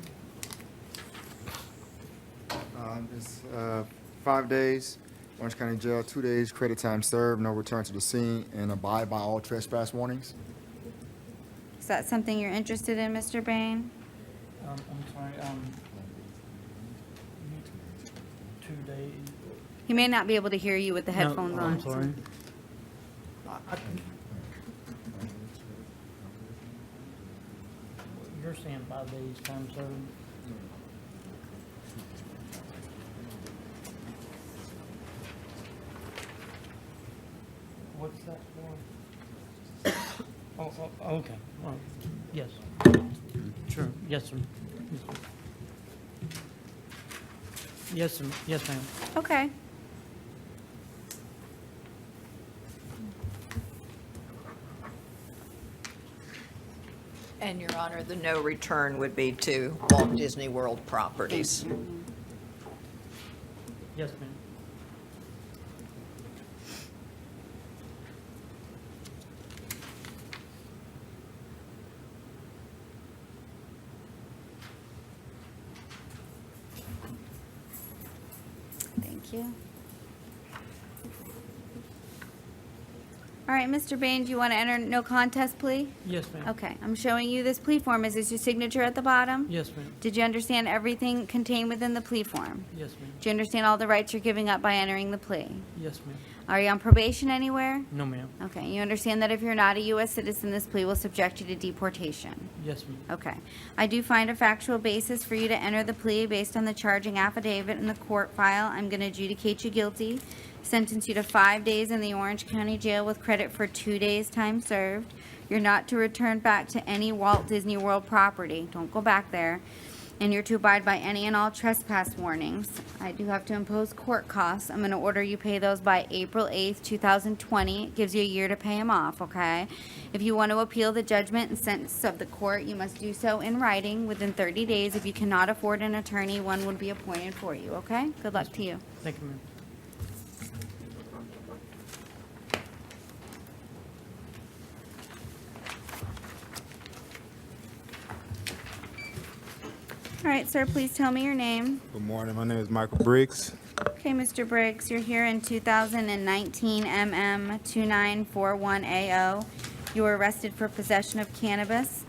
Speaker 22: It's 5 days, Orange County Jail, 2 days, credit time served, no return to the scene, and abide by all trespass warnings.
Speaker 13: Is that something you're interested in, Mr. Bain?
Speaker 17: I'm sorry, 2 days.
Speaker 13: He may not be able to hear you with the headphones
Speaker 17: No,
Speaker 13: on.
Speaker 17: I'm sorry. You're saying 5 days time served? What's that for? Okay. Oh, yes. Sure. Yes, sir. Yes, sir. Yes, ma'am.
Speaker 13: Okay.
Speaker 16: And, Your Honor, the no return would be to Walt Disney World properties.
Speaker 17: Yes, ma'am.
Speaker 13: Thank you. All right, Mr. Bain, do you want to enter no contest plea?
Speaker 17: Yes, ma'am.
Speaker 13: Okay, I'm showing you this plea form. Is this your signature at the bottom?
Speaker 17: Yes, ma'am.
Speaker 13: Did you understand everything contained within the plea form?
Speaker 17: Yes, ma'am.
Speaker 13: Do you understand all the rights you're giving up by entering the plea?
Speaker 17: Yes, ma'am.
Speaker 13: Are you on probation anywhere?
Speaker 17: No, ma'am.
Speaker 13: Okay, you understand that if you're not a U.S. citizen, this plea will subject you to deportation?
Speaker 17: Yes, ma'am.
Speaker 13: Okay. I do find a factual basis for you to enter the plea based on the charging affidavit in the court file. I'm going to adjudicate you guilty, sentence you to 5 days in the Orange County Jail with credit for 2 days' time served. You're not to return back to any Walt Disney World property. Don't go back there. And you're to abide by any and all trespass warnings. I do have to impose court costs. I'm going to order you pay those by April 8th, 2020. It gives you a year to pay them off, okay? If you want to appeal the judgment and sentence of the court, you must do so in writing within 30 days. If you cannot afford an attorney, one would be appointed for you, okay? Good luck to you.
Speaker 17: Thank you, ma'am.
Speaker 13: All right, sir, please tell me your name.
Speaker 3: Good morning. My name is Michael Briggs.
Speaker 13: Okay, Mr. Briggs, you're here in 2019 MM 2941AO. You were arrested for possession of cannabis,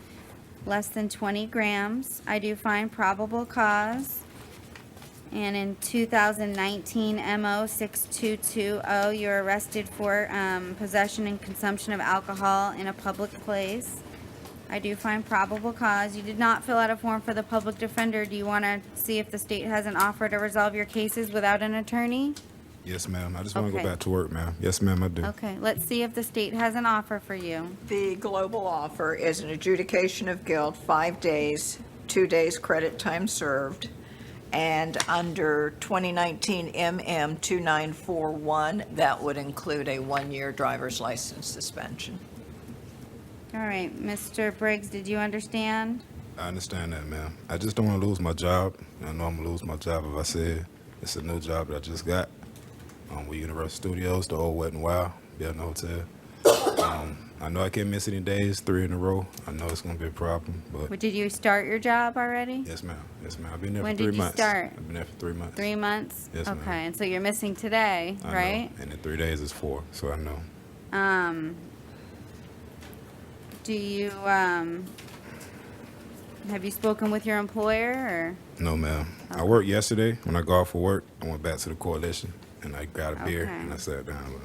Speaker 13: less than 20 grams. I do find probable cause. And in 2019 MO 6220, you're arrested for possession and consumption of alcohol in a public place. I do find probable cause. You did not fill out a form for the public defender. Do you want to see if the state has an offer to resolve your cases without an attorney?
Speaker 3: Yes, ma'am. I just want to
Speaker 13: Okay.
Speaker 3: go back to work, ma'am. Yes, ma'am, I do.
Speaker 13: Okay, let's see if the state has an offer for you.
Speaker 16: The global offer is an adjudication of guilt, 5 days, 2 days credit time served. And under 2019 MM 2941, that would include a 1-year driver's license suspension.
Speaker 13: All right, Mr. Briggs, did you understand?
Speaker 3: I understand that, ma'am. I just don't want to lose my job. I know I'm going to lose my job if I said it's a new job that I just got with Universal Studios, the old Wet n Wild, building a hotel. I know I can't miss any days, 3 in a row. I know it's going to be a problem, but
Speaker 13: Did you start your job already?
Speaker 3: yes, ma'am. Yes, ma'am. I've been there
Speaker 13: When
Speaker 3: for 3
Speaker 13: did you
Speaker 3: months.
Speaker 13: start?
Speaker 3: I've been there for 3 months.
Speaker 13: 3 months?
Speaker 3: Yes, ma'am.
Speaker 13: Okay, and so you're missing today,
Speaker 3: I
Speaker 13: right?
Speaker 3: know. And in 3 days is 4, so I know.
Speaker 13: Do you, have you spoken with your employer, or?
Speaker 3: No, ma'am. I worked yesterday. When I got off for work, I went back to the coalition and I got a beer
Speaker 13: Okay.
Speaker 3: and I sat down.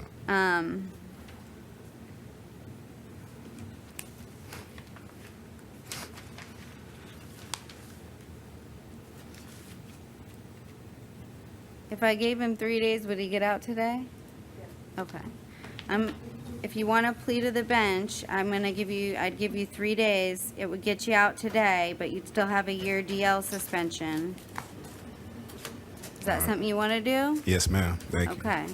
Speaker 13: If I gave him 3 days, would he get out today? Okay. If you want to plea to the bench, I'd give you 3 days. It would get you out today, but you'd still have a year DL suspension. Is that something you want to do?
Speaker 3: Yes, ma'am. Thank you.
Speaker 13: Okay.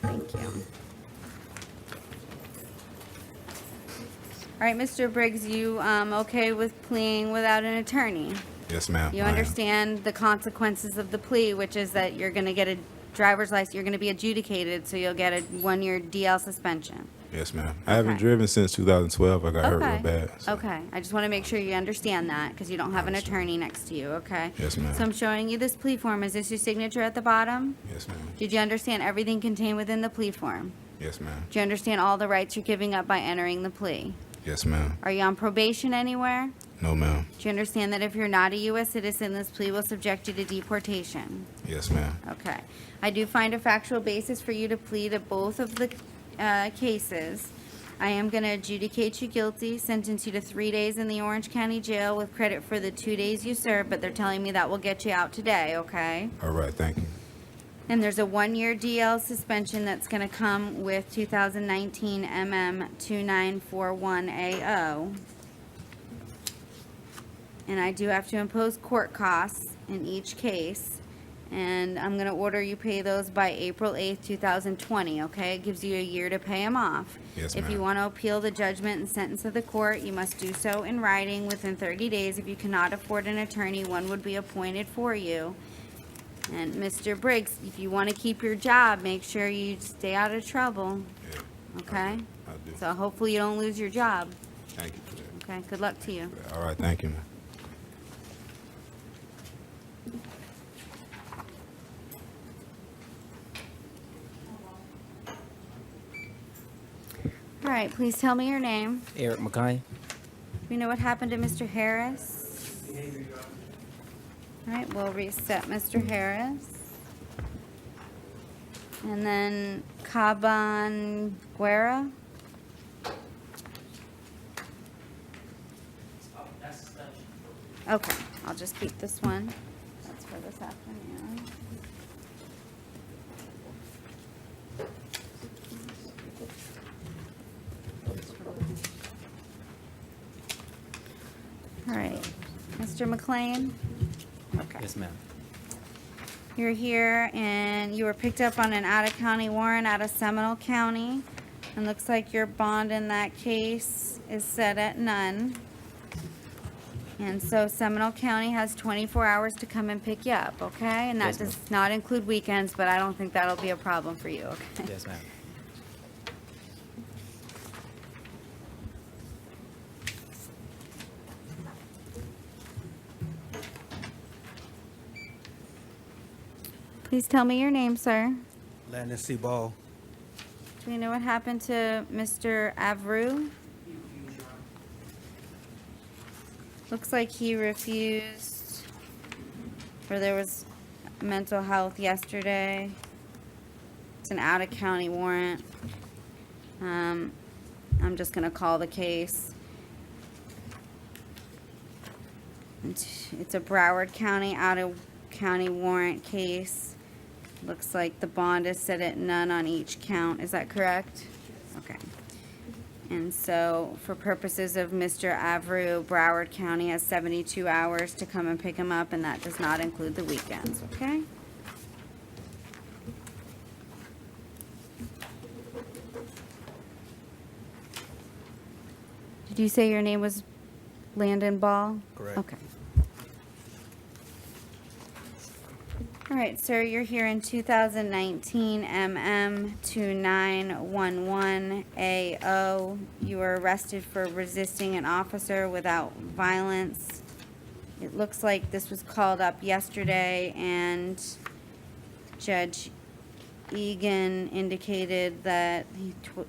Speaker 13: Thank you. All right, Mr. Briggs, you okay with pleading without an attorney?
Speaker 3: Yes, ma'am.
Speaker 13: You
Speaker 3: I am.
Speaker 13: understand the consequences of the plea, which is that you're going to get a driver's license, you're going to be adjudicated, so you'll get a 1-year DL suspension.
Speaker 3: Yes, ma'am. I haven't
Speaker 13: Okay.
Speaker 3: driven since 2012. I got hurt real
Speaker 13: Okay.
Speaker 3: bad. So.
Speaker 13: Okay, I just want to make sure you understand that, because you don't have an attorney next to you, okay?
Speaker 3: Yes, ma'am.
Speaker 13: So I'm showing you this plea form. Is this your signature at the bottom?
Speaker 3: Yes, ma'am.
Speaker 13: Did you understand everything contained within the plea form?
Speaker 3: Yes, ma'am.
Speaker 13: Do you understand all the rights you're giving up by entering the plea?
Speaker 3: Yes, ma'am.
Speaker 13: Are you on probation anywhere?
Speaker 3: No, ma'am.
Speaker 13: Do you understand that if you're not a U.S. citizen, this plea will subject you to deportation?
Speaker 3: Yes, ma'am.
Speaker 13: Okay. I do find a factual basis for you to plead to both of the cases. I am going to adjudicate you guilty, sentence you to 3 days in the Orange County Jail with credit for the 2 days you served, but they're telling me that will get you out today, okay?
Speaker 3: All right. Thank you.
Speaker 13: And there's a 1-year DL suspension that's going to come with 2019 MM 2941AO. And I do have to impose court costs in each case. And I'm going to order you pay those by April 8th, 2020, okay? It gives you a year to pay them off.
Speaker 3: Yes,
Speaker 13: If you
Speaker 3: ma'am.
Speaker 13: want to appeal the judgment and sentence of the court, you must do so in writing within 30 days. If you cannot afford an attorney, one would be appointed for you. And Mr. Briggs, if you want to keep your job, make sure you stay out of trouble. okay?
Speaker 3: I do.
Speaker 13: So hopefully you don't lose your job,
Speaker 3: Thank you for that.
Speaker 13: okay? Good luck to you.
Speaker 3: All right, thank you, man.
Speaker 13: All right, please tell me your name.
Speaker 26: Eric McKay.
Speaker 13: Do you know what happened to Mr. Harris? All right, we'll reset Mr. Harris. And then Caban Guerra. Okay, I'll just keep this one. That's for this afternoon. All right, Mr. McLean? Okay.
Speaker 26: Yes, ma'am.
Speaker 13: You're here and you were picked up on an out-of-county warrant out of Seminole County. And looks like your bond in that case is set at none. And so Seminole County has 24 hours to come and pick you up, okay? And that
Speaker 26: Yes, ma'am.
Speaker 13: does not include weekends, but I don't think that'll be a problem for you, okay?
Speaker 26: Yes, ma'am.
Speaker 13: Please tell me your name, sir.
Speaker 6: Landon C. Ball.
Speaker 13: Do you know what happened to Mr. Avru? Looks like he refused, or there was mental health yesterday. It's an out-of-county warrant. I'm just gonna call the case. It's a Broward County out-of-county warrant case. Looks like the bond is set at none on each count. Is that correct? Okay. And so, for purposes of Mr. Avru, Broward County has 72 hours to come and pick him up, and that does not include the weekends, okay? Did you say your name was Landon Ball?
Speaker 6: Correct.
Speaker 13: Okay. All right, sir, you're here in 2019 MM 2911 AO. You were arrested for resisting an officer without violence. It looks like this was called up yesterday, and Judge Egan indicated that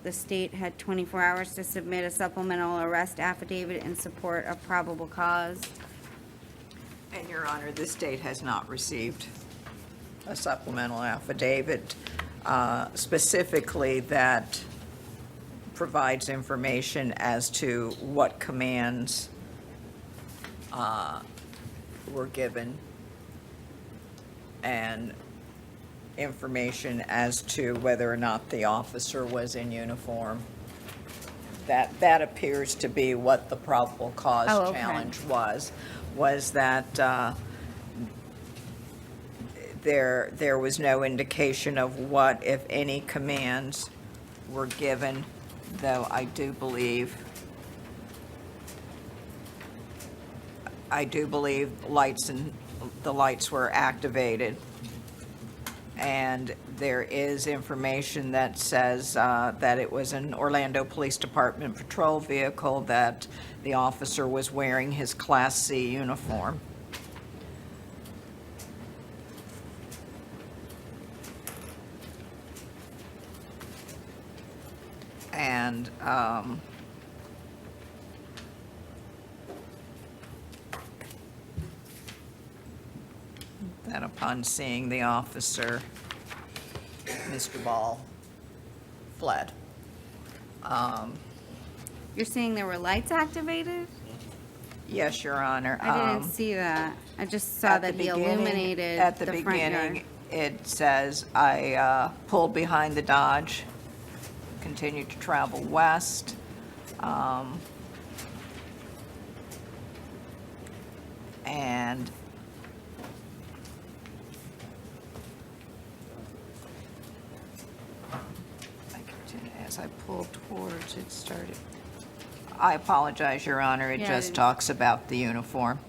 Speaker 13: the state had 24 hours to submit a supplemental arrest affidavit in support of probable cause.
Speaker 16: And Your Honor, this state has not received a supplemental affidavit, specifically that provides information as to what commands were given and information as to whether or not the officer was in uniform. That appears to be what the probable cause
Speaker 13: Oh, okay.
Speaker 16: challenge was that there was no indication of what, if any, commands were given, though I do believe the lights were activated. And there is information that says that it was an Orlando Police Department patrol vehicle, that the officer was wearing his Class C uniform. And then upon seeing the officer, Mr. Ball fled.
Speaker 13: You're saying there were lights activated?
Speaker 16: Yes, Your Honor.
Speaker 13: I didn't see that. I just saw that he illuminated
Speaker 16: At the
Speaker 13: the front yard.
Speaker 16: beginning, it says, I pulled behind the Dodge, continued to travel west. And as I pulled towards, it started. I apologize, Your Honor, it
Speaker 13: Yeah, I
Speaker 16: just
Speaker 13: didn't-
Speaker 16: talks about the uniform.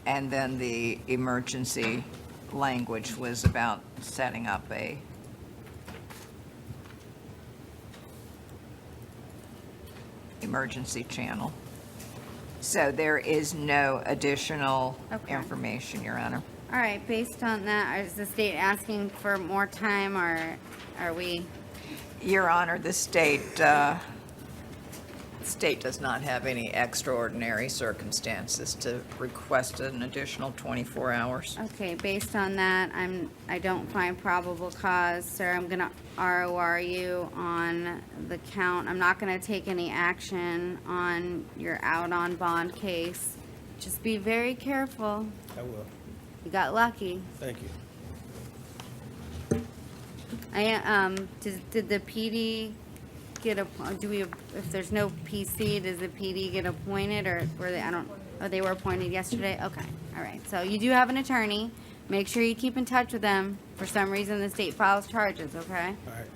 Speaker 16: And then the emergency language was about setting up a emergency channel. So there is no additional
Speaker 13: Okay.
Speaker 16: information, Your Honor.
Speaker 13: All right, based on that, is the state asking for more time, or are we?
Speaker 16: Your Honor, the state does not have any extraordinary circumstances to request an additional 24 hours.
Speaker 13: Okay, based on that, I don't find probable cause, sir. I'm gonna ROR you on the count. I'm not gonna take any action on your out on bond case. Just be very careful.
Speaker 5: I will.
Speaker 13: You got lucky.
Speaker 5: Thank you.
Speaker 13: Did the PD get if there's no PC, does the PD get appointed, or were they, they were appointed yesterday? Okay, all right. So you do have an attorney. Make sure you keep in touch with them. For some reason, the state files charges, okay?
Speaker 5: All right.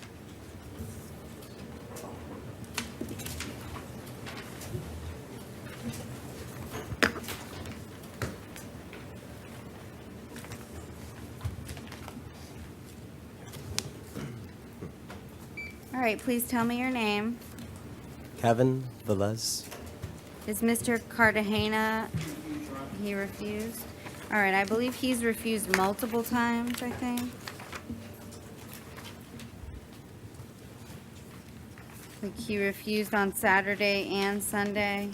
Speaker 13: All right, please tell me your name.
Speaker 26: Kevin Velez.
Speaker 13: Is Mr. Cartagena, he refused? All right, I believe he's refused multiple times, I think. Like he refused on Saturday and Sunday.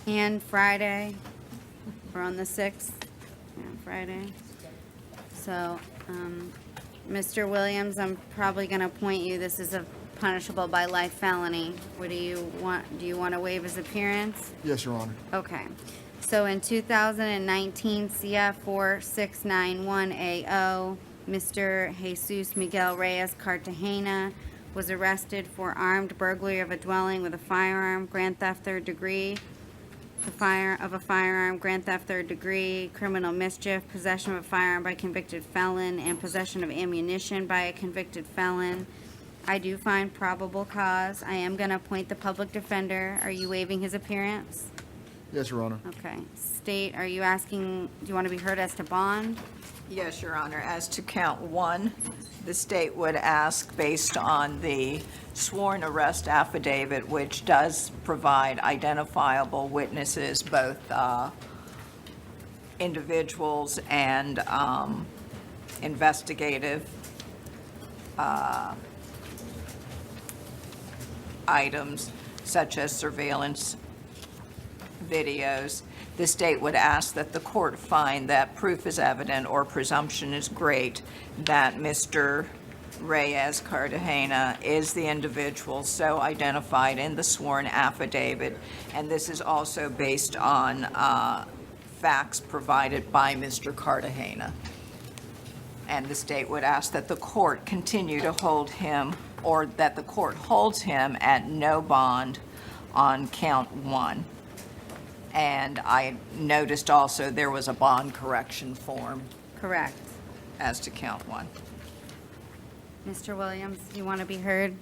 Speaker 13: And Friday, or on the 6th, yeah, Friday. So, Mr. Williams, I'm probably gonna appoint you, this is a punishable by life felony. What do you want to waive his appearance?
Speaker 22: Yes, Your Honor.
Speaker 13: Okay. So in 2019 CF 4691AO, Mr. Jesus Miguel Reyes Cartagena was arrested for armed burglary of a dwelling with a firearm, grand theft third degree, grand theft third degree, criminal mischief, possession of a firearm by a convicted felon, and possession of ammunition by a convicted felon. I do find probable cause. I am going to appoint the public defender. Are you waiving his appearance?
Speaker 22: Yes, Your Honor.
Speaker 13: Okay. State, are you asking, do you want to be heard as to bond?
Speaker 16: Yes, Your Honor. As to count 1, the state would ask, based on the sworn arrest affidavit, which does provide identifiable witnesses, both individuals and investigative items, such as surveillance videos. The state would ask that the court find that proof is evident or presumption is great that Mr. Reyes Cartagena is the individual so identified in the sworn affidavit, and this is also based on facts provided by Mr. Cartagena. And the state would ask that the court continue to hold him, or that the court holds him at no bond on count 1. And I noticed also there was a bond correction form
Speaker 13: Correct.
Speaker 16: as to count 1.
Speaker 13: Mr. Williams, you want to be heard?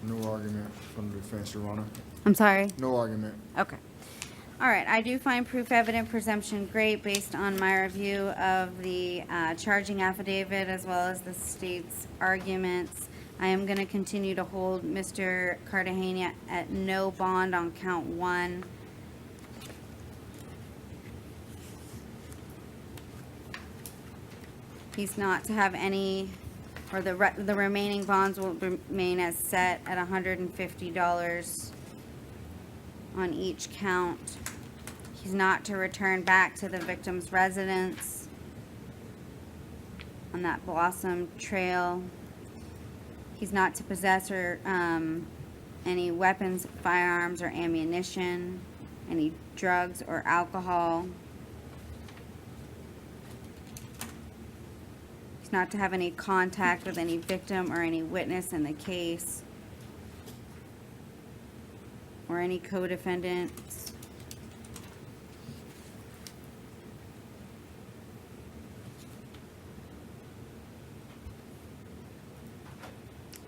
Speaker 22: No argument from the defense, Your Honor.
Speaker 13: I'm sorry?
Speaker 22: No argument.
Speaker 13: Okay. All right, I do find proof evident presumption great based on my review of the charging affidavit as well as the state's arguments. I am going to continue to hold Mr. Cartagena at no bond on count 1. He's not to have any, or the remaining bonds will remain as set at $150 on each count. He's not to return back to the victim's residence on that Blossom Trail. He's not to possess or any weapons, firearms, or ammunition, any drugs or alcohol. He's not to have any contact with any victim or any witness in the case, or any co-defendants.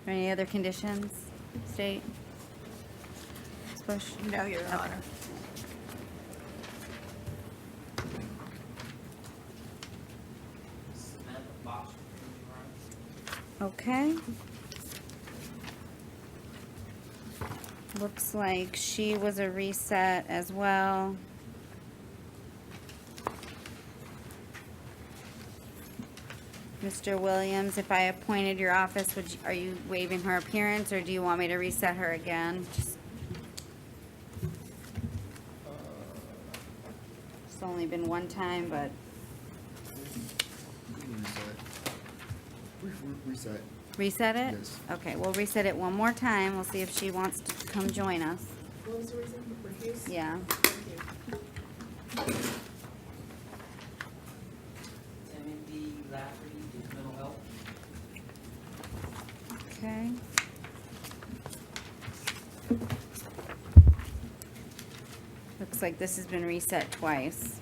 Speaker 13: Are any other conditions, state? Ms. Bush?
Speaker 16: No, Your Honor.
Speaker 13: Okay. Looks like she was a reset as well. Mr. Williams, if I appointed your office, are you waiving her appearance, or do you want me to reset her again? It's only been one time, but
Speaker 22: Reset.
Speaker 13: reset it?
Speaker 22: Yes.
Speaker 13: Okay, we'll reset it one more time. We'll see if she wants to come join us.
Speaker 15: What was the reason? Refuse?
Speaker 13: Yeah.
Speaker 15: Thank you.
Speaker 17: Timothy Lafferty, mental health.
Speaker 13: Okay. Looks like this has been reset twice.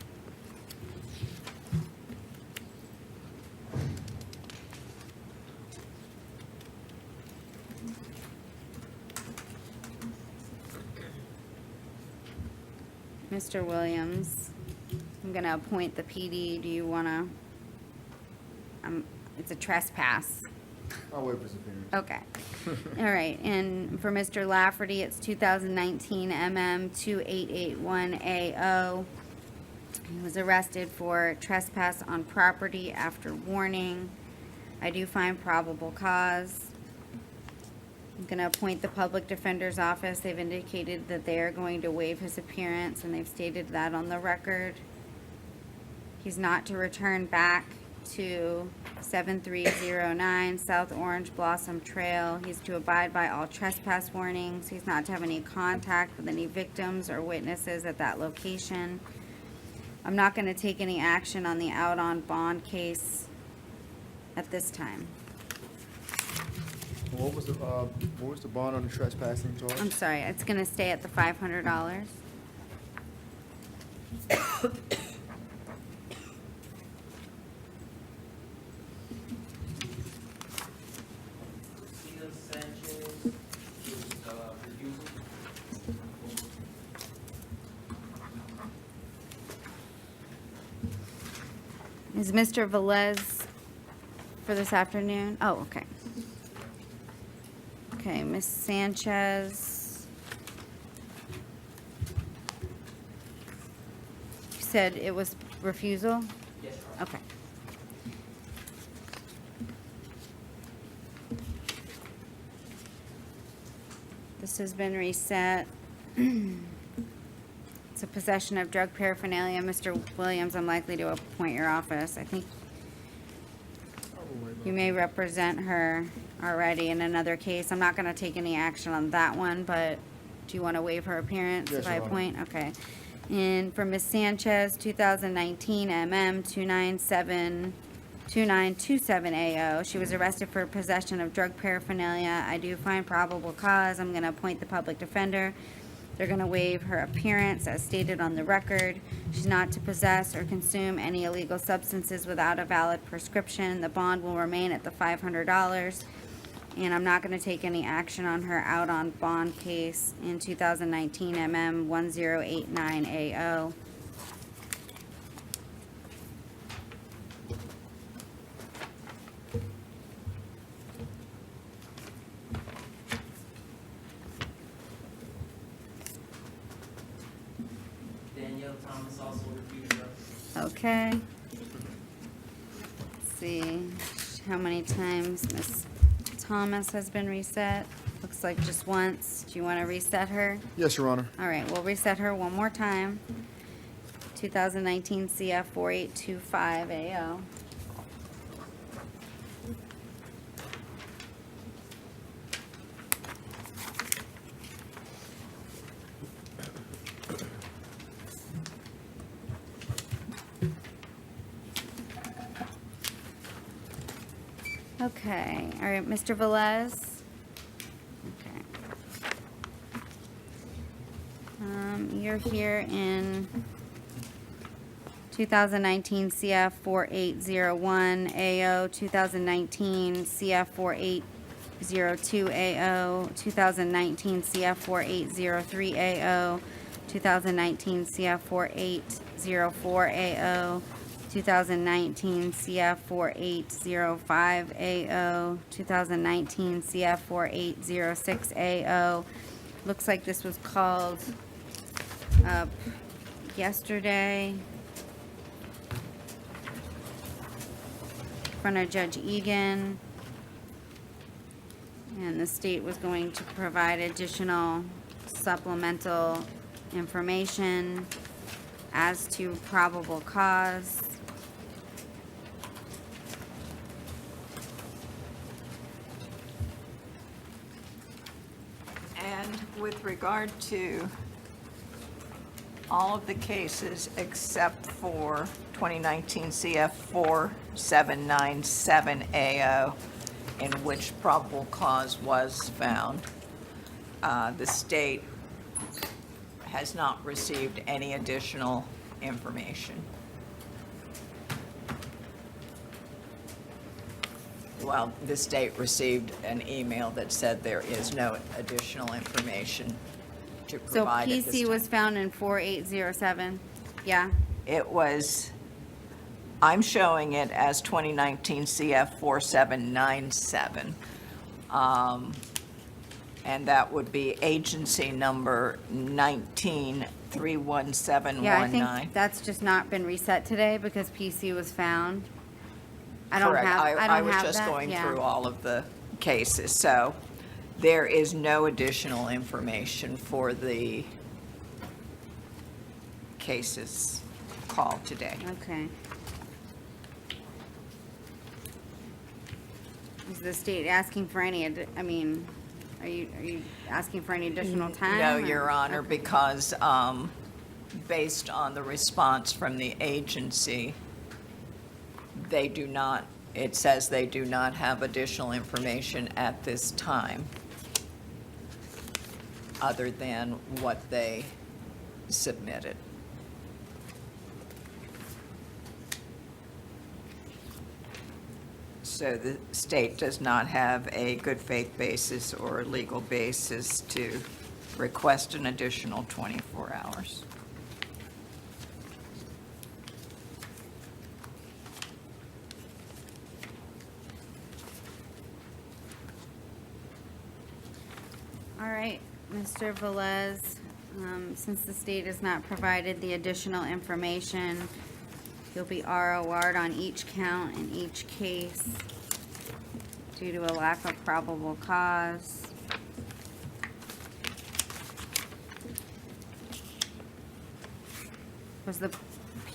Speaker 13: Mr. Williams, I'm gonna appoint the PD. Do you wanna? It's a trespass.
Speaker 22: I'll waive his appearance.
Speaker 13: Okay. All right, and for Mr. Lafferty, it's 2019 MM 2881AO. He was arrested for trespass on property after warning. I do find probable cause. I'm gonna appoint the public defender's office. They've indicated that they are going to waive his appearance, and they've stated that on the record. He's not to return back to 7309 South Orange Blossom Trail. He's to abide by all trespass warnings. He's not to have any contact with any victims or witnesses at that location. I'm not gonna take any action on the out on bond case at this time.
Speaker 22: What was the bond on the trespassing charge?
Speaker 13: I'm sorry, it's gonna stay at the $500. Is Mr. Velez for this afternoon? Oh, okay. Okay, Ms. Sanchez. You said it was refusal?
Speaker 17: Yes, Your Honor.
Speaker 13: Okay. This has been reset. It's a possession of drug paraphernalia. Mr. Williams, I'm likely to appoint your office. I think you may represent her already in another case. I'm not gonna take any action on that one, but do you wanna waive her appearance
Speaker 22: Yes,
Speaker 13: if I
Speaker 22: Your Honor.
Speaker 13: appoint? Okay. And for Ms. Sanchez, 2019 MM 2927AO. She was arrested for possession of drug paraphernalia. I do find probable cause. I'm gonna appoint the public defender. They're gonna waive her appearance as stated on the record. She's not to possess or consume any illegal substances without a valid prescription. The bond will remain at the $500. And I'm not gonna take any action on her out on bond case in 2019 MM 1089AO.
Speaker 17: Danielle Thomas also refused.
Speaker 13: Okay. Let's see how many times Ms. Thomas has been reset. Looks like just once. Do you want to reset her?
Speaker 22: Yes, Your Honor.
Speaker 13: All right, we'll reset her one more time. 2019 CF 4825AO. Okay, all right, Mr. Velez. Okay. You're here in 2019 CF 4801 AO, 2019 CF 4802 AO, 2019 CF 4803 AO, 2019 CF 4804 AO, 2019 CF 4805AO, 2019 CF 4806AO. Looks like this was called up yesterday in front of Judge Egan. And the state was going to provide additional supplemental information as to probable cause.
Speaker 16: And with regard to all of the cases except for 2019 CF 4797AO, in which probable cause was found, the state has not received any additional information. Well, the state received an email that said there is no additional information to
Speaker 13: So
Speaker 16: provide at this
Speaker 13: PC
Speaker 16: time.
Speaker 13: was found in 4807, yeah?
Speaker 16: It was, I'm showing it as 2019 CF 4797. And that would be agency number 1931719.
Speaker 13: Yeah, I think that's just not been reset today because PC was found. I don't
Speaker 16: Correct.
Speaker 13: have, I
Speaker 16: I
Speaker 13: don't
Speaker 16: was
Speaker 13: have
Speaker 16: just
Speaker 13: that,
Speaker 16: going
Speaker 13: yeah.
Speaker 16: through all of the cases, so there is no additional information for the cases called today.
Speaker 13: Okay. Is the state asking for any, I mean, are you asking for any additional time?
Speaker 16: No,
Speaker 13: or-
Speaker 16: Your Honor,
Speaker 13: Okay.
Speaker 16: because based on the response from the agency, they do not, it says they do not have additional information at this time, other than what they submitted. So the state does not have a good faith basis or a legal basis to request an additional 24 hours.
Speaker 13: All right, Mr. Velez, since the state has not provided the additional information, you'll be ROR'd on each count in each case due to a lack of probable cause. Was the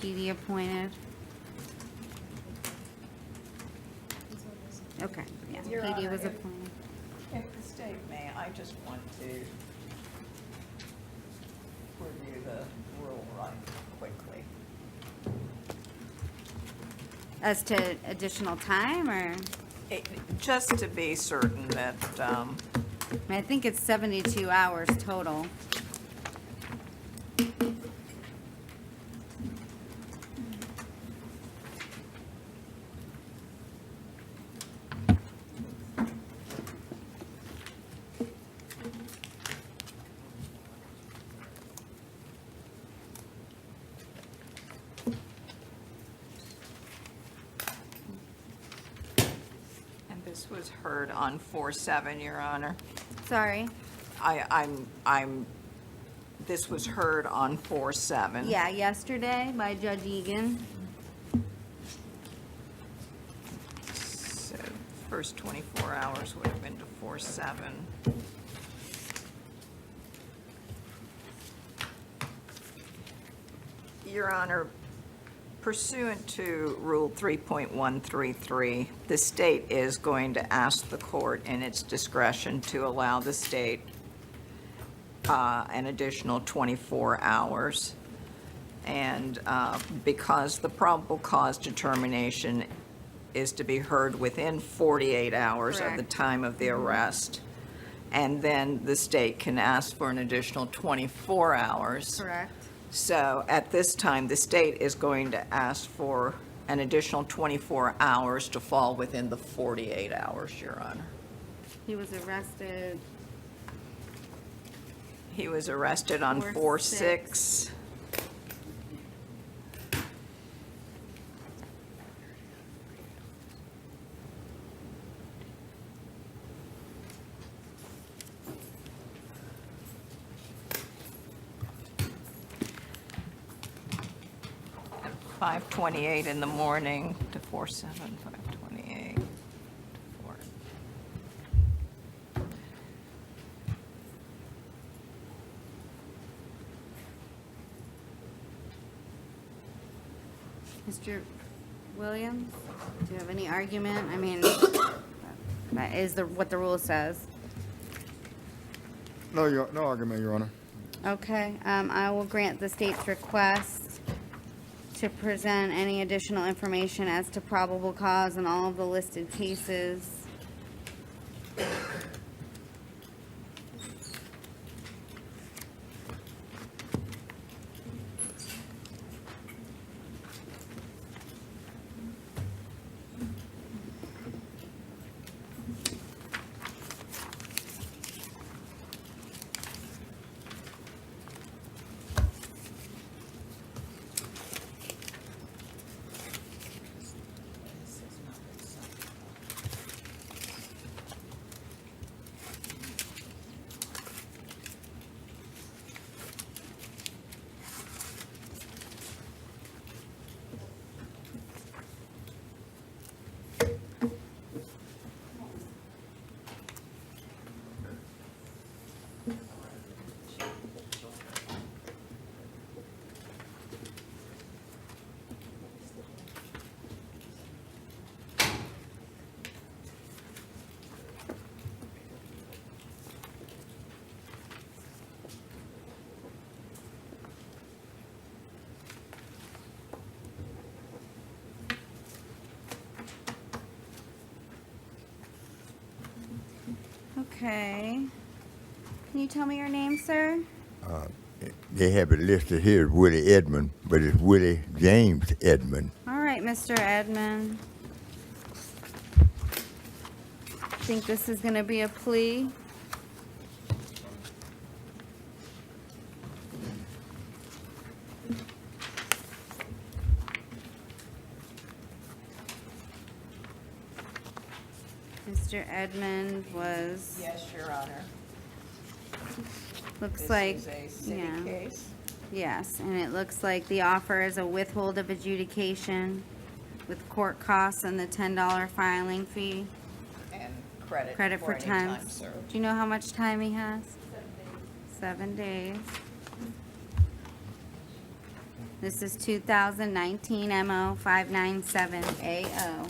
Speaker 13: PD appointed? Okay, yeah,
Speaker 16: Your
Speaker 13: PD
Speaker 16: Honor,
Speaker 13: was
Speaker 16: if-
Speaker 13: appointed.
Speaker 16: If the state may, I just want to review the rule right quickly.
Speaker 13: As to additional time, or,
Speaker 16: Just to be certain that,
Speaker 13: I mean, I think it's 72 hours total.
Speaker 16: and this was heard on 4/7, Your Honor.
Speaker 13: Sorry.
Speaker 16: This was heard on 4/7.
Speaker 13: Yeah, yesterday by Judge Egan.
Speaker 16: So first 24 hours would have been to 4/7. Your Honor, pursuant to Rule 3.133, the state is going to ask the court in its discretion to allow the state an additional 24 hours. And because the probable cause determination is to be heard within 48 hours of the
Speaker 13: Correct.
Speaker 16: time of the arrest, and then the state can ask for an additional 24 hours.
Speaker 13: Correct.
Speaker 16: So at this time, the state is going to ask for an additional 24 hours to fall within the 48 hours, Your Honor.
Speaker 13: He was arrested.
Speaker 16: He was arrested on
Speaker 13: 4/6.
Speaker 16: 4/6. 5:28 in the morning to 4/7, 5:28 to 4.
Speaker 13: Mr. Williams, do you have any argument? I mean, that is what the rule says.
Speaker 22: No, no argument, Your Honor.
Speaker 13: Okay, I will grant the state's request to present any additional information as to probable cause in all of the listed cases. Okay. Can you tell me your name, sir?
Speaker 6: They have it listed here as Willie Edmond, but it's Willie James Edmond.
Speaker 13: All right, Mr. Edmond. Think this is going to be a plea? Mr. Edmond was,
Speaker 16: Yes, Your Honor.
Speaker 13: looks
Speaker 16: This
Speaker 13: like,
Speaker 16: is a city
Speaker 13: yeah.
Speaker 16: case.
Speaker 13: Yes, and it looks like the offer is a withhold of adjudication with court costs and the $10 filing fee.
Speaker 16: And credit
Speaker 13: For
Speaker 16: any
Speaker 13: time.
Speaker 16: time served.
Speaker 13: Do you know how much time he has? 7 days. This is 2019 MO 597AO.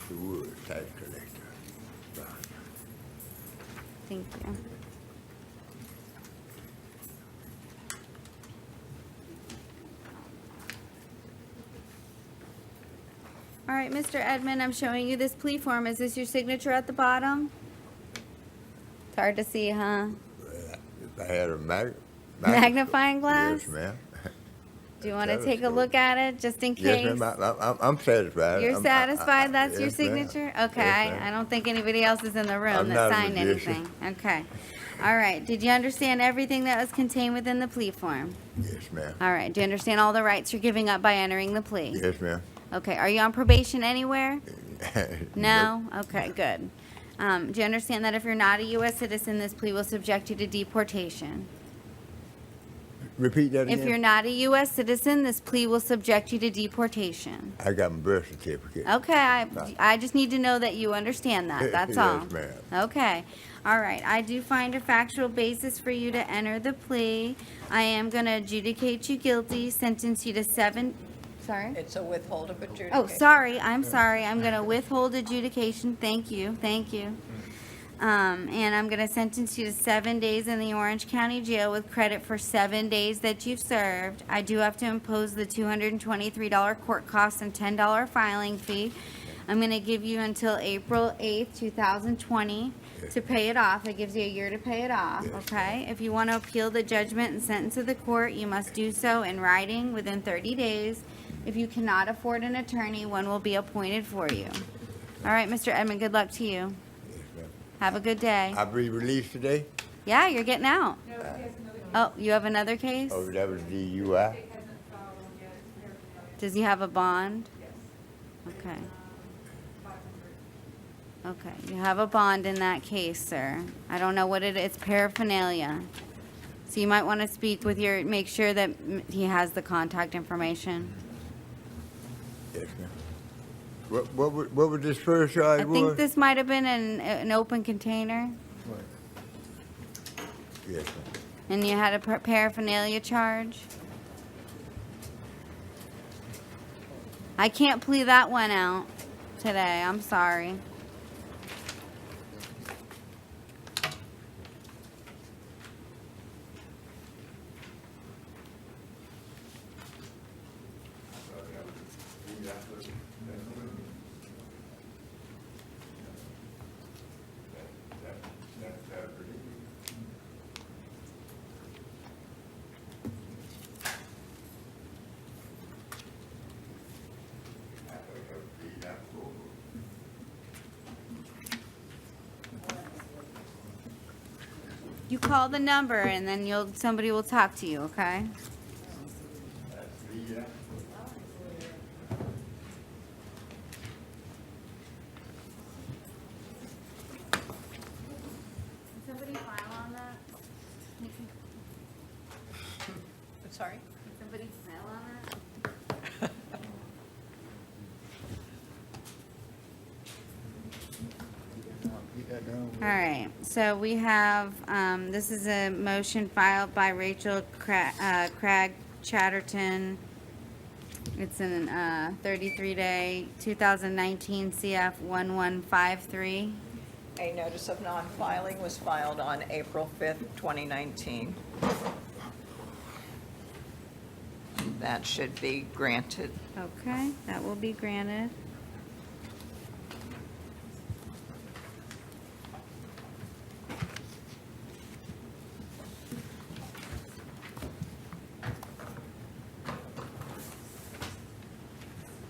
Speaker 6: The Wood tax collector.
Speaker 13: Thank you. All right, Mr. Edmond, I'm showing you this plea form. Is this your signature at the bottom? It's hard to see, huh?
Speaker 6: If I had a
Speaker 13: Magnifying glass?
Speaker 6: Yes, ma'am.
Speaker 13: Do you want to take a look at it, just in case?
Speaker 6: Yes, ma'am. I'm satisfied.
Speaker 13: You're satisfied that's your
Speaker 6: yes, ma'am.
Speaker 13: signature? Okay,
Speaker 6: Yes, ma'am.
Speaker 13: I don't think anybody else is in the room
Speaker 6: I'm
Speaker 13: that
Speaker 6: not a
Speaker 13: signed
Speaker 6: magician.
Speaker 13: anything. Okay. All right, did you understand everything that was contained within the plea form?
Speaker 6: Yes, ma'am.
Speaker 13: All right, do you understand all the rights you're giving up by entering the plea?
Speaker 6: Yes, ma'am.
Speaker 13: Okay, are you on probation anywhere? No? Okay, good. Do you understand that if you're not a U.S. citizen, this plea will subject you to deportation?
Speaker 6: Repeat that again.
Speaker 13: If you're not a U.S. citizen, this plea will subject you to deportation.
Speaker 6: I got my birth certificate.
Speaker 13: Okay, I just need to know that you understand that, that's all.
Speaker 6: Yes, ma'am.
Speaker 13: Okay, all right, I do find a factual basis for you to enter the plea. I am gonna adjudicate you guilty, sentence you to 7, sorry?
Speaker 16: It's a withhold of adjudication.
Speaker 13: Oh, sorry, I'm sorry, I'm gonna withhold adjudication, thank you. And I'm gonna sentence you to 7 days in the Orange County Jail with credit for 7 days that you've served. I do have to impose the $223 court costs and $10 filing fee. I'm gonna give you until April 8th, 2020 to pay it off. It gives you a year to pay it off, okay? If you wanna appeal the judgment and sentence of the court, you must do so in writing within 30 days. If you cannot afford an attorney, one will be appointed for you. All right, Mr. Edmond, good luck to you. Have a good day.
Speaker 6: I'll be released today?
Speaker 13: Yeah, you're getting out. Oh, you have another case?
Speaker 6: Oh, that was DUI?
Speaker 13: Does he have a bond? Okay. Okay, you have a bond in that case, sir. I don't know what it's paraphernalia. So you might want to speak with make sure that he has the contact information.
Speaker 6: Yes, ma'am. What was this first charge
Speaker 13: I
Speaker 6: was?
Speaker 13: think this might have been an open container,
Speaker 6: Yes, ma'am.
Speaker 13: and you had a paraphernalia charge. I can't plea that one out today, I'm sorry. You call the number and then somebody will talk to you, okay? Somebody file on that?
Speaker 16: Sorry?
Speaker 13: Can somebody file on that? All right, so we have, this is a motion filed by Rachel Craig Chatterton. It's in 33-day 2019 CF 1153.
Speaker 16: A notice of non-filing was filed on April 5th, 2019. That should be granted.
Speaker 13: Okay, that will be granted.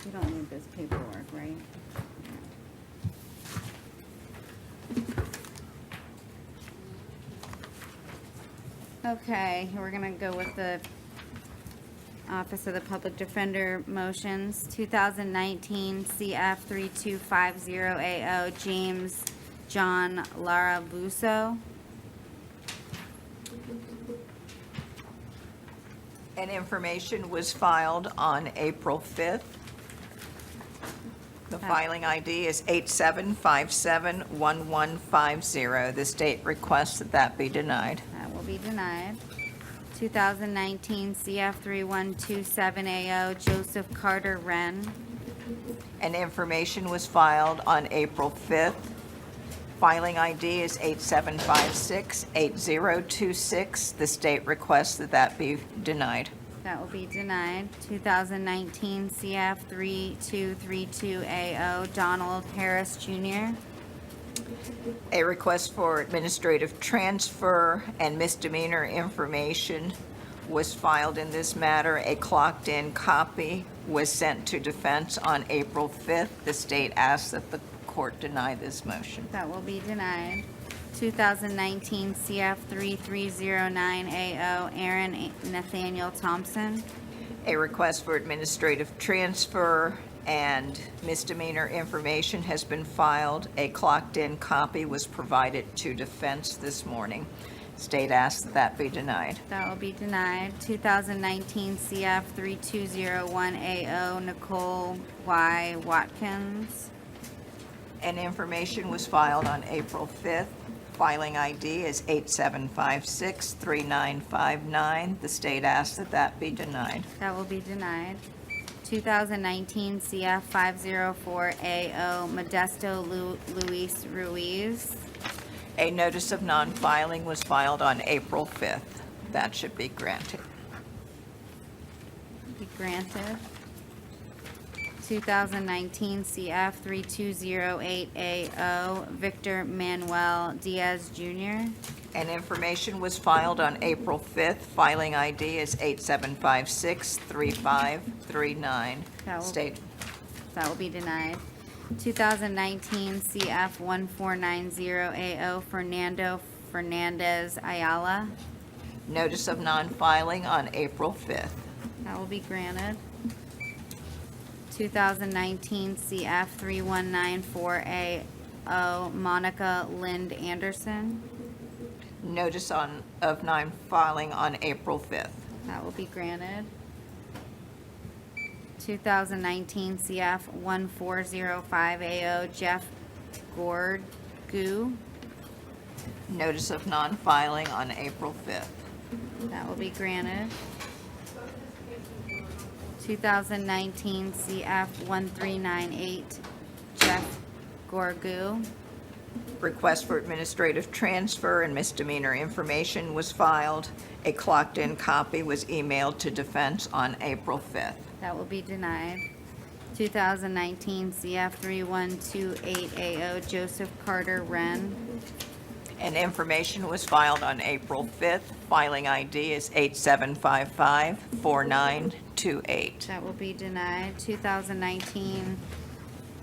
Speaker 13: You don't need this paperwork, right? Okay, we're gonna go with the Office of the Public Defender motions. 2019 CF 3250AO James John Lara Busso.
Speaker 16: And information was filed on April 5th. The filing ID is 87571150. The state requests that that be denied.
Speaker 13: That will be denied. 2019 CF 3127AO Joseph Carter Wren.
Speaker 16: And information was filed on April 5th. Filing ID is 87568026. The state requests that that be denied.
Speaker 13: That will be denied. 2019 CF 3232AO Donald Harris Jr.
Speaker 16: A request for administrative transfer and misdemeanor information was filed in this matter. A clocked-in copy was sent to defense on April 5th. The state asks that the court deny this motion.
Speaker 13: That will be denied. 2019 CF 3309AO Aaron Nathaniel Thompson.
Speaker 16: A request for administrative transfer and misdemeanor information has been filed. A clocked-in copy was provided to defense this morning. State asks that that be denied.
Speaker 13: That will be denied. 2019 CF 3201AO Nicole Y. Watkins.
Speaker 16: And information was filed on April 5th. Filing ID is 87563959. The state asks that that be denied.
Speaker 13: That will be denied. 2019 CF 504AO Modesto Luis Ruiz.
Speaker 16: A notice of non-filing was filed on April 5th. That should be granted.
Speaker 13: Be granted. 2019 CF 3208AO Victor Manuel Diaz Jr.
Speaker 16: And information was filed on April 5th. Filing ID is 87563539.
Speaker 13: That will be denied. 2019 CF 1490AO Fernando Fernandez Ayala.
Speaker 16: Notice of non-filing on April 5th.
Speaker 13: That will be granted. 2019 CF 3194AO Monica Lind Anderson.
Speaker 16: Notice of non-filing on April 5th.
Speaker 13: That will be granted. 2019 CF 1405AO Jeff Gorgu.
Speaker 16: Notice of non-filing on April 5th.
Speaker 13: That will be granted. 2019 CF 1398 Jeff Gorgu.
Speaker 16: Request for administrative transfer and misdemeanor information was filed. A clocked-in copy was emailed to defense on April 5th.
Speaker 13: That will be denied. 2019 CF 3128AO Joseph Carter Wren.
Speaker 16: And information was filed on April 5th. Filing ID is 8755-4928.
Speaker 13: That will be denied. 2019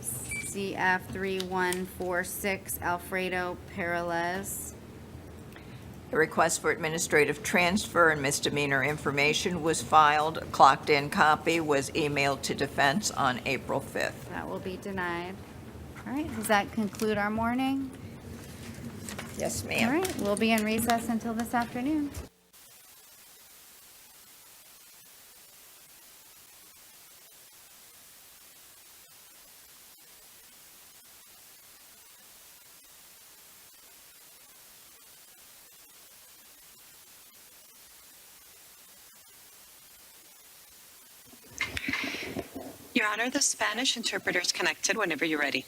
Speaker 13: CF 3146 Alfredo Peralez.
Speaker 16: A request for administrative transfer and misdemeanor information was filed. A clocked-in copy was emailed to defense on April 5th.
Speaker 13: That will be denied. All right, does that conclude our morning?
Speaker 16: Yes,
Speaker 13: All
Speaker 16: ma'am.
Speaker 13: right, we'll be in recess until this afternoon.
Speaker 4: Your Honor, the Spanish interpreter is connected whenever you're ready.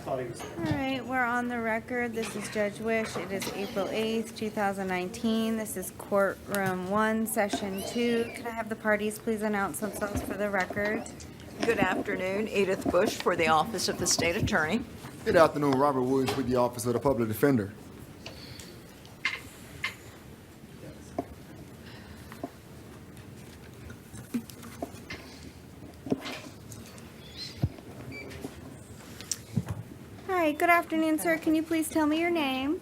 Speaker 13: All right, we're on the record. This is Judge Wish. It is April 8th, 2019. This is Courtroom 1, Session 2. Can I have the parties please announce themselves for the record?
Speaker 16: Good afternoon. Edith Bush for the Office of the State Attorney.
Speaker 22: Good afternoon, Robert Woods with the Office of the Public Defender.
Speaker 13: All right, good afternoon, sir. Can you please tell me your name?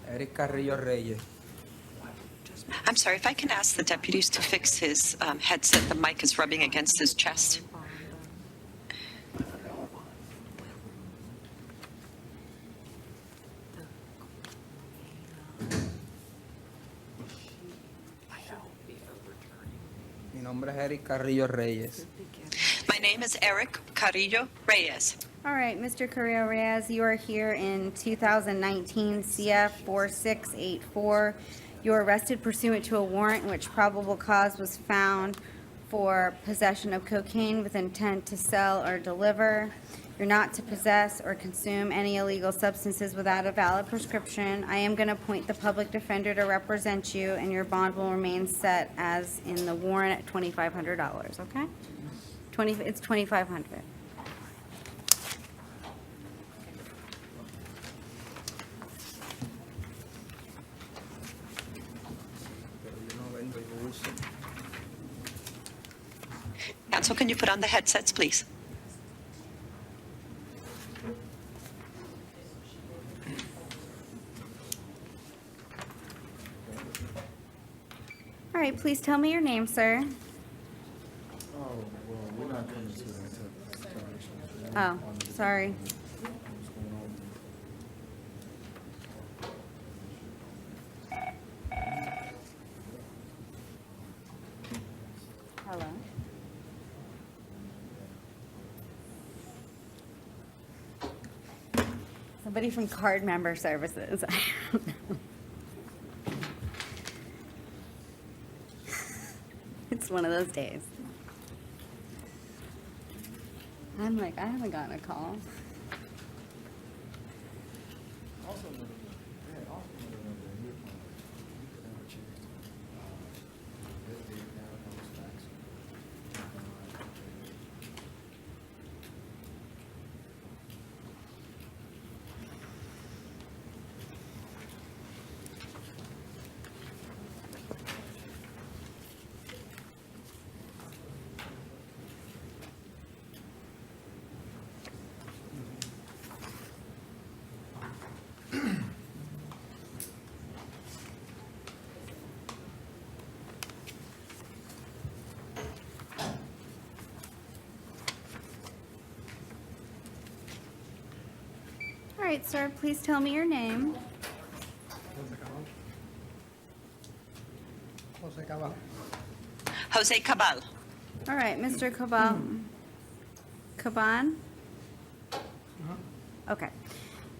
Speaker 17: Eric Carrillo Reyes.
Speaker 4: I'm sorry, if I can ask the deputies to fix his headset, the mic is rubbing against his chest.
Speaker 17: Mi nombre es Eric Carrillo Reyes.
Speaker 4: My name is Eric Carrillo Reyes.
Speaker 13: All right, Mr. Carrillo Reyes, you are here in 2019 CF 4684. You were arrested pursuant to a warrant in which probable cause was found for possession of cocaine with intent to sell or deliver. You're not to possess or consume any illegal substances without a valid prescription. I am going to appoint the public defender to represent you, and your bond will remain set as in the warrant at $2,500, okay? It's $2,500.
Speaker 4: Counsel, can you put on the headsets, please?
Speaker 13: All right, please tell me your name, sir.
Speaker 22: Oh, well, we're not coming to that type of situation.
Speaker 13: Oh, sorry.
Speaker 22: What's going on?
Speaker 13: Somebody from Card Member Services. I don't know. It's one of those days. I'm like, I haven't gotten a call. All right, sir, please tell me your name.
Speaker 5: Jose Cabal.
Speaker 4: Jose Cabal.
Speaker 13: All right, Mr. Caban? Okay.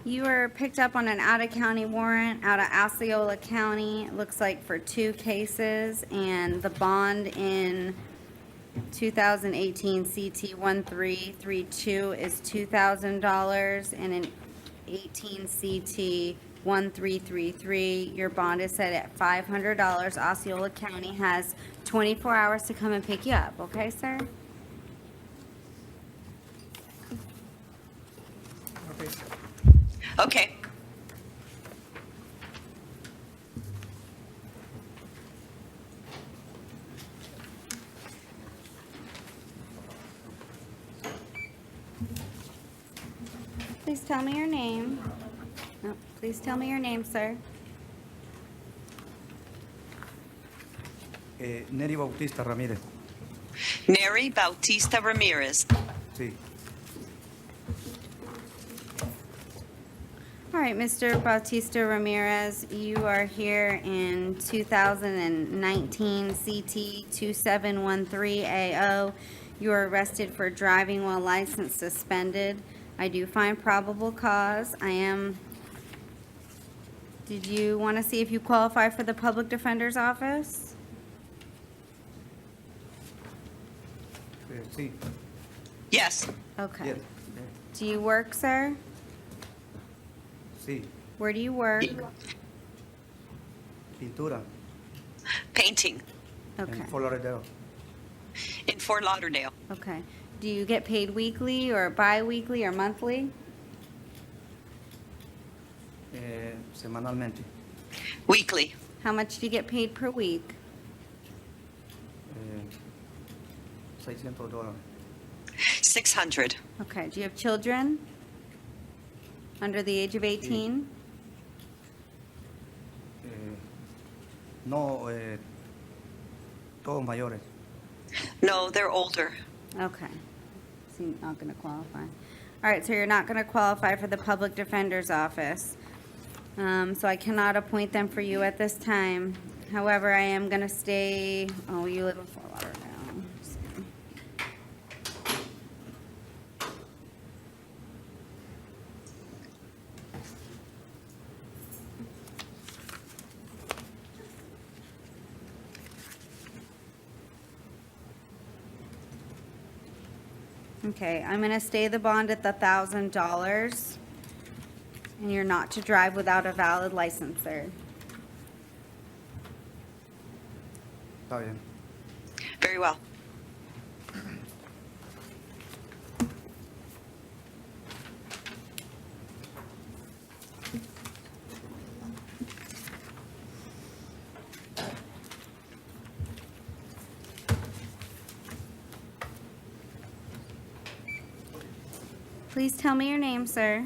Speaker 13: You were picked up on an out-of-county warrant out of Osceola County, it looks like for 2 cases, and the bond in 2018 CT 1332 is $2,000, and in 18 CT 1333, your bond is set at $500. Osceola County has 24 hours to come and pick you up, okay, sir?
Speaker 5: Okay.
Speaker 4: Okay.
Speaker 13: Please tell me your name. No, please tell me your name, sir.
Speaker 5: Neri Bautista Ramírez.
Speaker 4: Neri Bautista Ramirez.
Speaker 5: Sí.
Speaker 13: All right, Mr. Bautista Ramirez, you are here in 2019 CT 2713AO. You were arrested for driving while license suspended. I do find probable cause. Did you want to see if you qualify for the public defender's office?
Speaker 5: Sí.
Speaker 4: Yes.
Speaker 13: Okay.
Speaker 5: Yes.
Speaker 13: Do you work, sir?
Speaker 5: Sí.
Speaker 13: Where do you work?
Speaker 5: Pintura.
Speaker 4: Painting
Speaker 13: Okay.
Speaker 5: En Fort Lauderdale.
Speaker 4: in Fort Lauderdale.
Speaker 13: Okay. Do you get paid weekly or bi-weekly or monthly?
Speaker 5: Semanalmente.
Speaker 4: Weekly.
Speaker 13: How much do you get paid per week?
Speaker 5: $600.
Speaker 4: 600.
Speaker 13: Okay. Do you have children under the age of 18?
Speaker 5: No, todos mayores.
Speaker 4: No, they're older.
Speaker 13: Okay. So you're not going to qualify. All right, so you're not going to qualify for the public defender's office. So I cannot appoint them for you at this time. However, I am going to stay, oh, you live in Fort Lauderdale. Okay, I'm gonna stay the bond at the $1,000, and you're not to drive without a valid license, sir.
Speaker 5: Está bien.
Speaker 4: Very well.
Speaker 13: Please tell me your name, sir.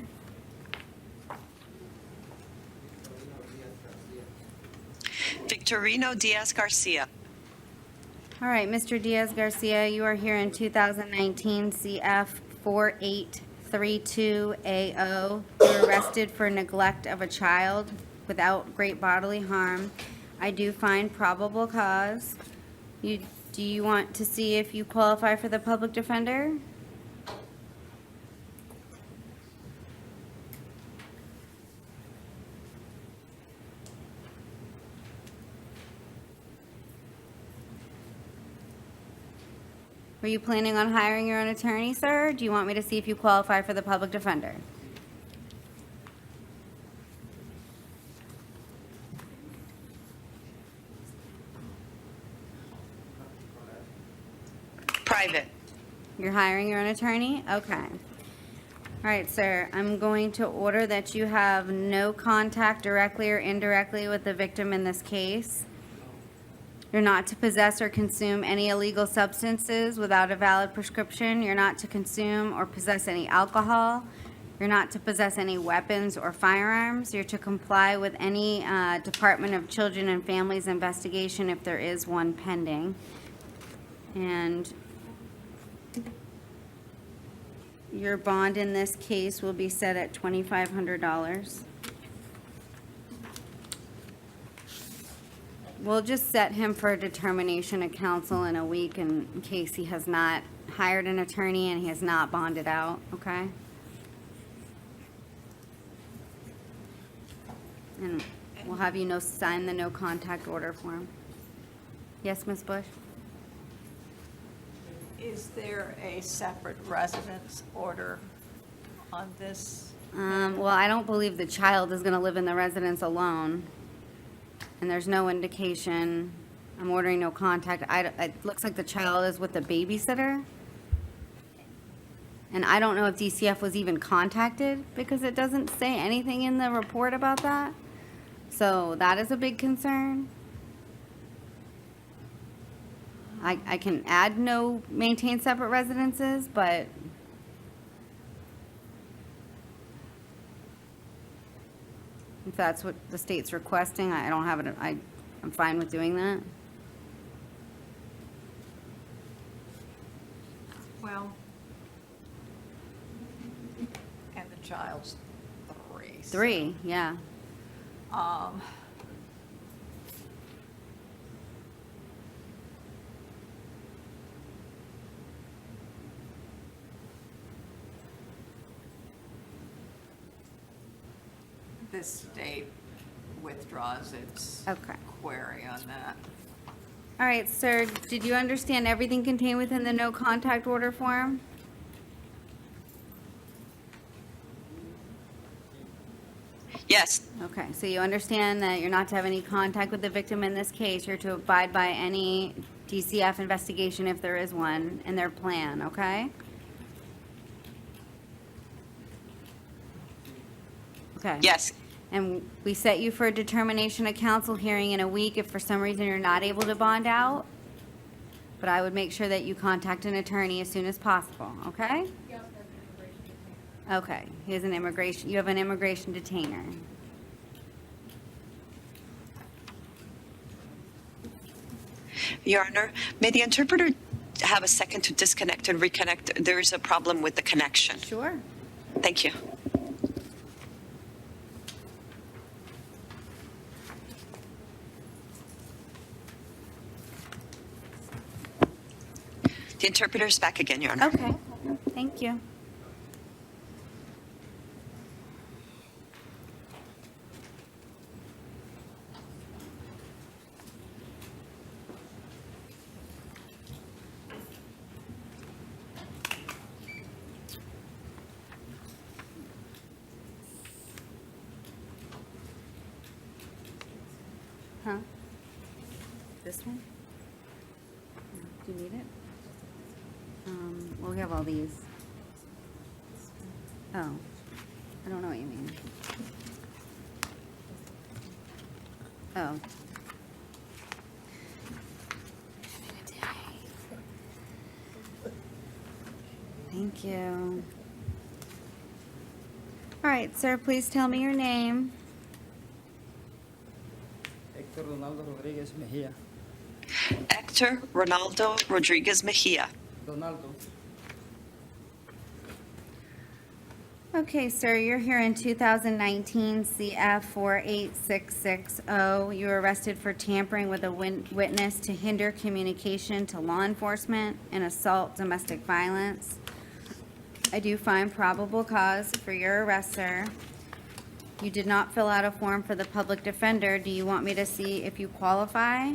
Speaker 4: Victorino Diaz Garcia.
Speaker 13: All right, Mr. Diaz Garcia, you are here in 2019 CF 4832AO. You were arrested for neglect of a child without great bodily harm. I do find probable cause. Do you want to see if you qualify for the public defender? Were you planning on hiring your own attorney, sir? Do you want me to see if you qualify for the public defender?
Speaker 4: Private.
Speaker 13: You're hiring your own attorney? Okay. All right, sir, I'm going to order that you have no contact directly or indirectly with the victim in this case. You're not to possess or consume any illegal substances without a valid prescription. You're not to consume or possess any alcohol. You're not to possess any weapons or firearms. You're to comply with any Department of Children and Families investigation if there is one pending. And your bond in this case will be set at $2,500. We'll just set him for a determination of counsel in a week in case he has not hired an attorney and he has not bonded out, okay? And we'll have you sign the no contact order form. Yes, Ms. Bush?
Speaker 16: Is there a separate residence order on this?
Speaker 13: Well, I don't believe the child is gonna live in the residence alone. And there's no indication. I'm ordering no contact. It looks like the child is with the babysitter. And I don't know if DCF was even contacted because it doesn't say anything in the report about that. So that is a big concern. I can add no maintain separate residences, but if that's what the state's requesting, I don't have it, I'm fine with doing that.
Speaker 16: Well, and the child's 3.
Speaker 13: 3, yeah.
Speaker 16: The state withdraws its
Speaker 13: Okay.
Speaker 16: query on that.
Speaker 13: All right, sir, did you understand everything contained within the no contact order form?
Speaker 4: Yes.
Speaker 13: Okay, so you understand that you're not to have any contact with the victim in this case. You're to abide by any DCF investigation if there is one and their plan, okay? Okay.
Speaker 4: Yes.
Speaker 13: And we set you for a determination of counsel hearing in a week if for some reason you're not able to bond out. But I would make sure that you contact an attorney as soon as possible, okay? Okay, he has an immigration, you have an immigration detainer.
Speaker 4: Your Honor, may the interpreter have a second to disconnect and reconnect? There is a problem with the connection.
Speaker 13: Sure.
Speaker 4: Thank you. The interpreter's back again, Your Honor.
Speaker 13: Okay, thank you. Huh? This one? Do you need it? Well, we have all these. Oh, I don't know what you mean. Oh. Thank you. All right, sir, please tell me your name.
Speaker 17: Héctor Ronaldo Rodríguez Mejía.
Speaker 4: Hector Ronaldo Rodriguez Mejia.
Speaker 17: Ronaldo.
Speaker 13: Okay, sir, you're here in 2019 CF 48660. You were arrested for tampering with a witness to hinder communication to law enforcement and assault domestic violence. I do find probable cause for your arrest, sir. You did not fill out a form for the public defender. Do you want me to see if you qualify?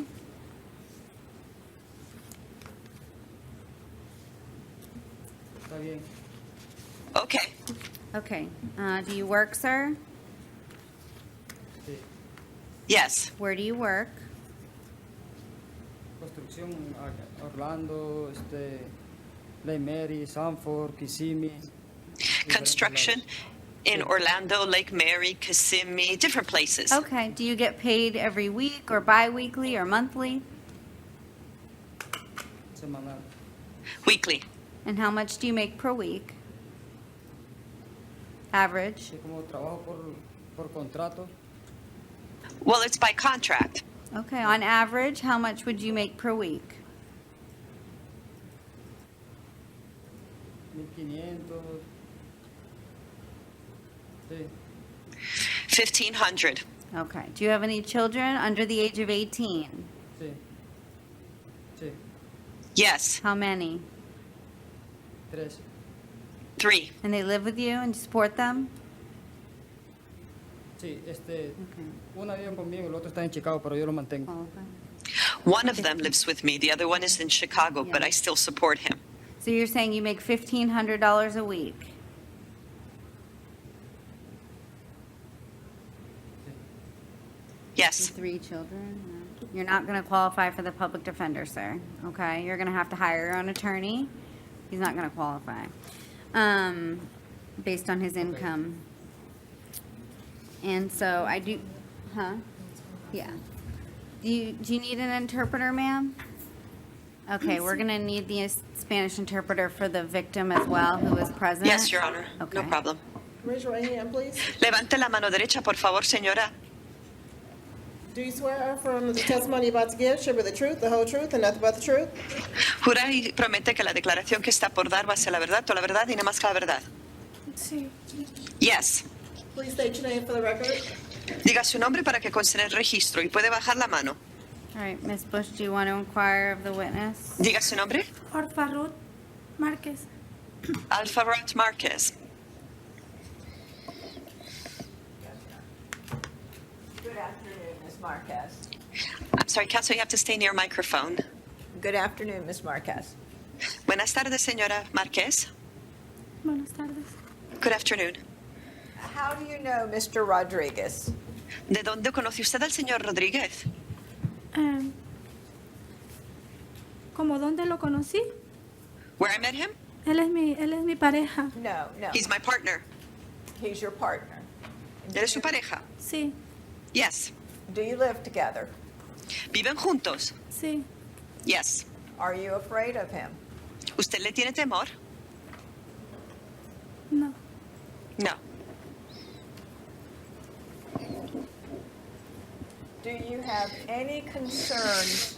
Speaker 17: bien.
Speaker 4: Okay.
Speaker 13: Okay. Do you work, sir?
Speaker 17: Sí.
Speaker 4: Yes.
Speaker 13: Where do you work?
Speaker 17: Construcción, Orlando, Lake Mary, Sanford, Kissimmee.
Speaker 4: Construction in Orlando, Lake Mary, Kissimmee, different places.
Speaker 13: Okay. Do you get paid every week or bi-weekly or monthly?
Speaker 17: Semanal.
Speaker 4: Weekly.
Speaker 13: And how much do you make per week? Average.
Speaker 17: Sí, como trabajo por contrato,
Speaker 4: Well, it's by contract.
Speaker 13: Okay. On average, how much would you make per week?
Speaker 17: 1,500. Sí.
Speaker 4: 1,500.
Speaker 13: Okay. Do you have any children under the age of 18?
Speaker 17: Sí. Sí.
Speaker 4: Yes.
Speaker 13: How many?
Speaker 17: 3.
Speaker 4: 3.
Speaker 13: And they live with you and you support them?
Speaker 17: Sí, una vive conmigo, el otro está en Chicago, pero yo lo mantengo.
Speaker 4: One of them lives with me. The other one is in Chicago, but I still support him.
Speaker 13: So you're saying you make $1,500 a week?
Speaker 4: Yes.
Speaker 13: 3 children? No. You're not going to qualify for the public defender, sir. Okay? You're going to have to hire your own attorney. He's not going to qualify based on his income. And so I do, huh? Yeah. Do you need an interpreter, ma'am? Okay, we're going to need the Spanish interpreter for the victim as well, who is present.
Speaker 4: Yes, Your Honor.
Speaker 13: Okay.
Speaker 4: No problem.
Speaker 15: Raise your right hand, please.
Speaker 4: Levante la mano derecha, por favor, señora.
Speaker 15: Do you swear or affirm that the testimony you're about to give shall be the truth, the whole truth, and nothing but the truth?
Speaker 4: Jura y promete que la declaración que está por dar va a ser la verdad, toda la verdad y nada más que la verdad.
Speaker 15: Sí.
Speaker 4: Yes.
Speaker 15: Please state your name for the record.
Speaker 4: Diga su nombre para que conste en el registro y puede bajar la mano.
Speaker 13: All right, Ms. Bush, do you want to inquire of the witness?
Speaker 4: Diga su nombre.
Speaker 15: Orfa Ruth Márquez.
Speaker 4: Alpha Rat Marquez.
Speaker 16: Good afternoon, Ms. Marquez.
Speaker 4: I'm sorry, counsel, you have to stay near microphone.
Speaker 16: Good afternoon, Ms. Marquez.
Speaker 4: Buenas tardes, señora Marquez.
Speaker 15: Buenas tardes.
Speaker 4: Good afternoon.
Speaker 16: How do you know Mr. Rodriguez?
Speaker 4: ¿De dónde conoce usted al señor Rodríguez?
Speaker 15: ¿Cómo dónde lo conocí?
Speaker 4: Where I met him?
Speaker 15: Él es mi pareja.
Speaker 16: No, no.
Speaker 4: He's my partner.
Speaker 16: He's your partner.
Speaker 4: ¿Eres su pareja?
Speaker 15: Sí,
Speaker 4: Yes.
Speaker 16: Do you live together?
Speaker 4: ¿Viven juntos?
Speaker 15: sí.
Speaker 4: Yes.
Speaker 16: Are you afraid of him?
Speaker 4: ¿Usted le tiene temor?
Speaker 15: No.
Speaker 4: No.
Speaker 16: Do you have any concerns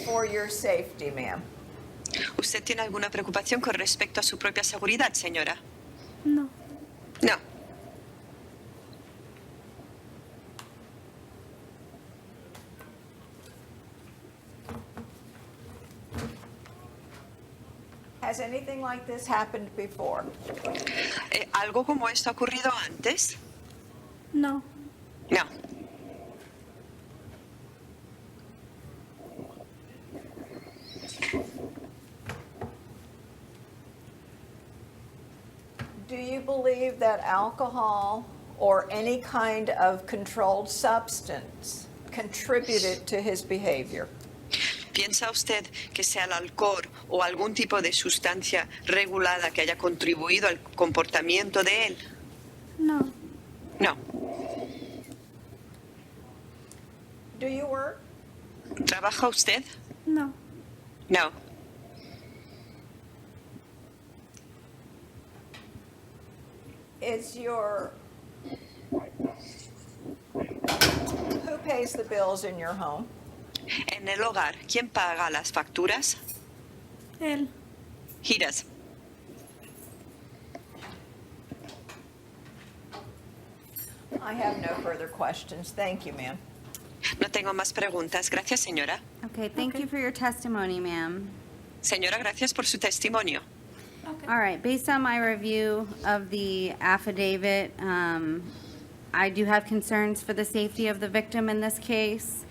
Speaker 16: for your safety, ma'am?
Speaker 4: ¿Usted tiene alguna preocupación con respecto a su propia seguridad, señora?
Speaker 15: No.
Speaker 4: No.
Speaker 16: Has anything like this happened before?
Speaker 4: ¿Algo como esto ha ocurrido antes?
Speaker 15: No.
Speaker 4: No.
Speaker 16: Do you believe that alcohol or any kind of controlled substance contributed to his behavior?
Speaker 4: ¿Piensa usted que sea el alcohol o algún tipo de sustancia regulada que haya contribuido al comportamiento de él?
Speaker 15: No.
Speaker 4: No.
Speaker 16: Do you work?
Speaker 4: ¿Trabaja usted?
Speaker 15: No.
Speaker 4: No.
Speaker 16: Is your... Who pays the bills in your home?
Speaker 4: En el hogar, ¿quién paga las facturas?
Speaker 15: Él.
Speaker 4: He does.
Speaker 16: I have no further questions. Thank you, ma'am.
Speaker 4: No tengo más preguntas. Gracias, señora.
Speaker 13: Okay, thank you for your testimony, ma'am.
Speaker 4: Señora, gracias por su testimonio.
Speaker 13: All right, based on my review of the affidavit, I do have concerns for the safety of the victim in this case.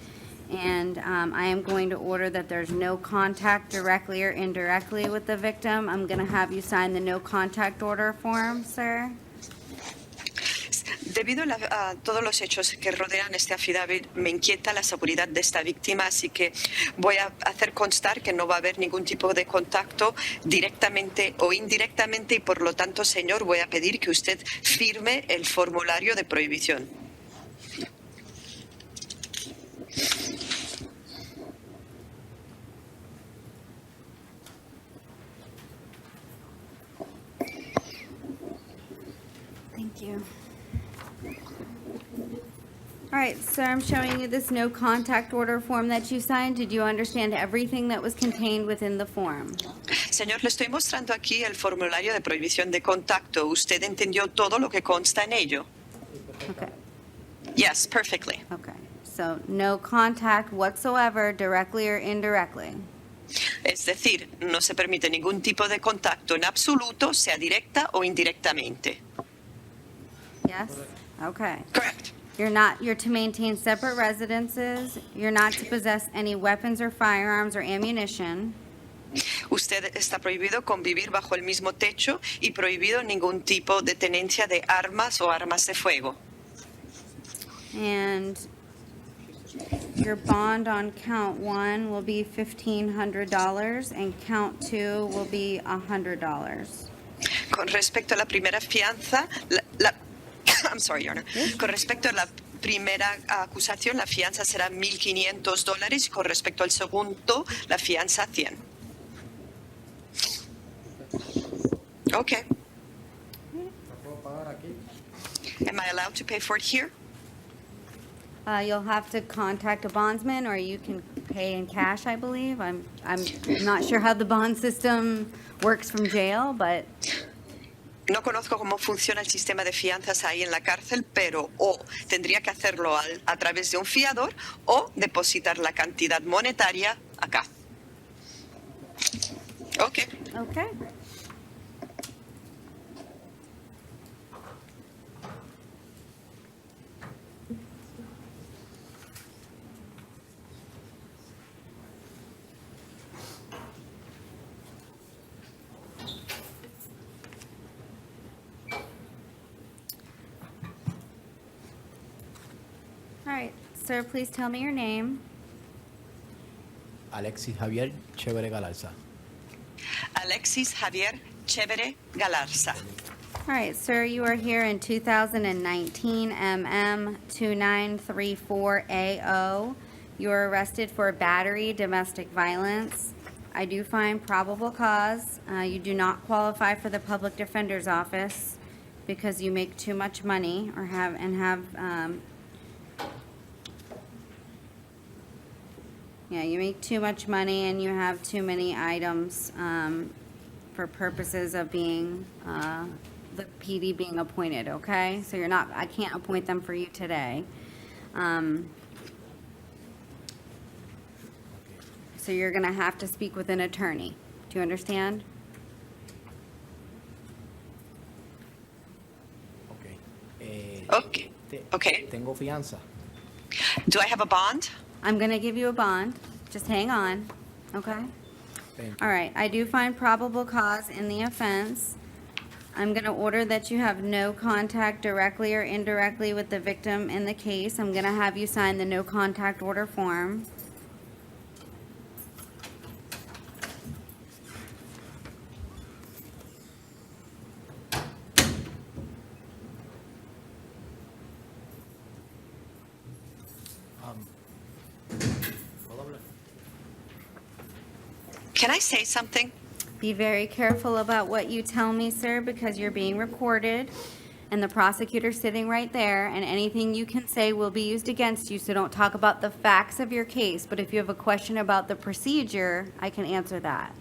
Speaker 13: And I am going to order that there's no contact directly or indirectly with the victim. I'm going to have you sign the no contact order form, sir.
Speaker 4: Debido a todos los hechos que rodean este affidavit, me inquieta la seguridad de esta víctima, así que voy a hacer constar que no va a haber ningún tipo de contacto directamente o indirectamente y por lo tanto, señor, voy a pedir que usted firme el formulario de prohibición.
Speaker 13: Thank you. All right, sir, I'm showing you this no contact order form that you signed. Did you understand everything that was contained within the form?
Speaker 4: Señor, le estoy mostrando aquí el formulario de prohibición de contacto. ¿Usted entendió todo lo que consta en ello?
Speaker 13: Okay.
Speaker 4: Yes, perfectly.
Speaker 13: Okay. So no contact whatsoever, directly or indirectly.
Speaker 4: Es decir, no se permite ningún tipo de contacto en absoluto, sea directa o indirectamente.
Speaker 13: Yes? Okay.
Speaker 4: Correct.
Speaker 13: You're to maintain separate residences. You're not to possess any weapons or firearms or ammunition.
Speaker 4: Usted está prohibido convivir bajo el mismo techo y prohibido ningún tipo de tenencia de armas o armas de fuego.
Speaker 13: And your bond on count 1 will be $1,500 and count 2 will be $100.
Speaker 4: Con respecto a la primera fianza, I'm sorry, Your Honor. Con respecto a la primera acusación, la fianza será $1,500 y con respecto al segundo, la fianza 100. Okay. Am I allowed to pay for it here?
Speaker 13: You'll have to contact a bondsman, or you can pay in cash, I believe. I'm not sure how the bond system works from jail, but
Speaker 4: No conozco cómo funciona el sistema de fianzas ahí en la cárcel, pero o tendría que hacerlo a través de un fiador o depositar la cantidad monetaria acá. Okay.
Speaker 13: okay. All right, sir, please tell me your name.
Speaker 26: Alexis Javier Chévere Galarza.
Speaker 4: Alexis Javier Chévere Galarza.
Speaker 13: All right, sir, you are here in 2019 MM 2934AO. You were arrested for battery, domestic violence. I do find probable cause. You do not qualify for the public defender's office because you make too much money or have you make too much money and you have too many items for purposes of being the PD being appointed, okay? So I can't appoint them for you today. So you're gonna have to speak with an attorney. Do you understand?
Speaker 4: Okay. Okay.
Speaker 26: Tengo fianza.
Speaker 4: Do I have a bond?
Speaker 13: I'm gonna give you a bond. Just hang on, okay? All right, I do find probable cause in the offense. I'm gonna order that you have no contact directly or indirectly with the victim in the case. I'm gonna have you sign the no contact order form.
Speaker 4: Can I say something?
Speaker 13: Be very careful about what you tell me, sir, because you're being recorded and the prosecutor's sitting right there, and anything you can say will be used against you, so don't talk about the facts of your case, but if you have a question about the procedure, I can answer that.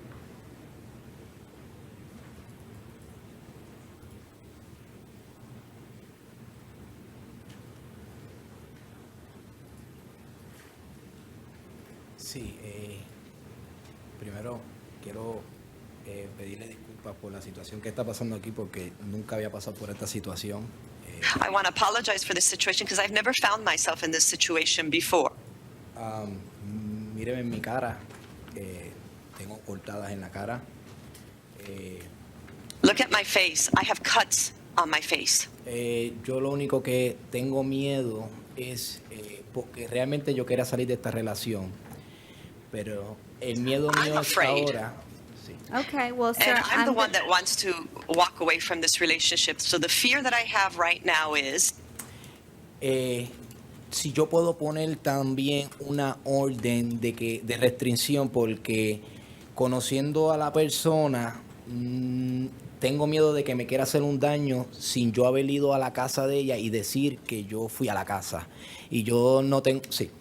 Speaker 26: Sí, primero quiero pedirle disculpas por la situación que está pasando aquí porque nunca había pasado por esta situación.
Speaker 4: I want to apologize for this situation because I've never found myself in this situation before.
Speaker 26: Míreme en mi cara. Tengo cortadas en la cara.
Speaker 4: Look at my face. I have cuts on my face.
Speaker 26: Yo lo único que tengo miedo es porque realmente yo quería salir de esta relación, pero el miedo mío
Speaker 4: I'm
Speaker 26: es
Speaker 4: afraid.
Speaker 26: ahora. Sí.
Speaker 13: Okay, well, sir,
Speaker 4: And I'm the one
Speaker 13: gonna-
Speaker 4: that wants to walk away from this relationship. So the fear that I have right now is
Speaker 26: Si yo puedo poner también una orden de restricción, porque conociendo a la persona, tengo miedo de que me quiera hacer un daño sin yo haber ido a la casa de ella y decir que yo fui a la casa. Y yo no tengo... Sí.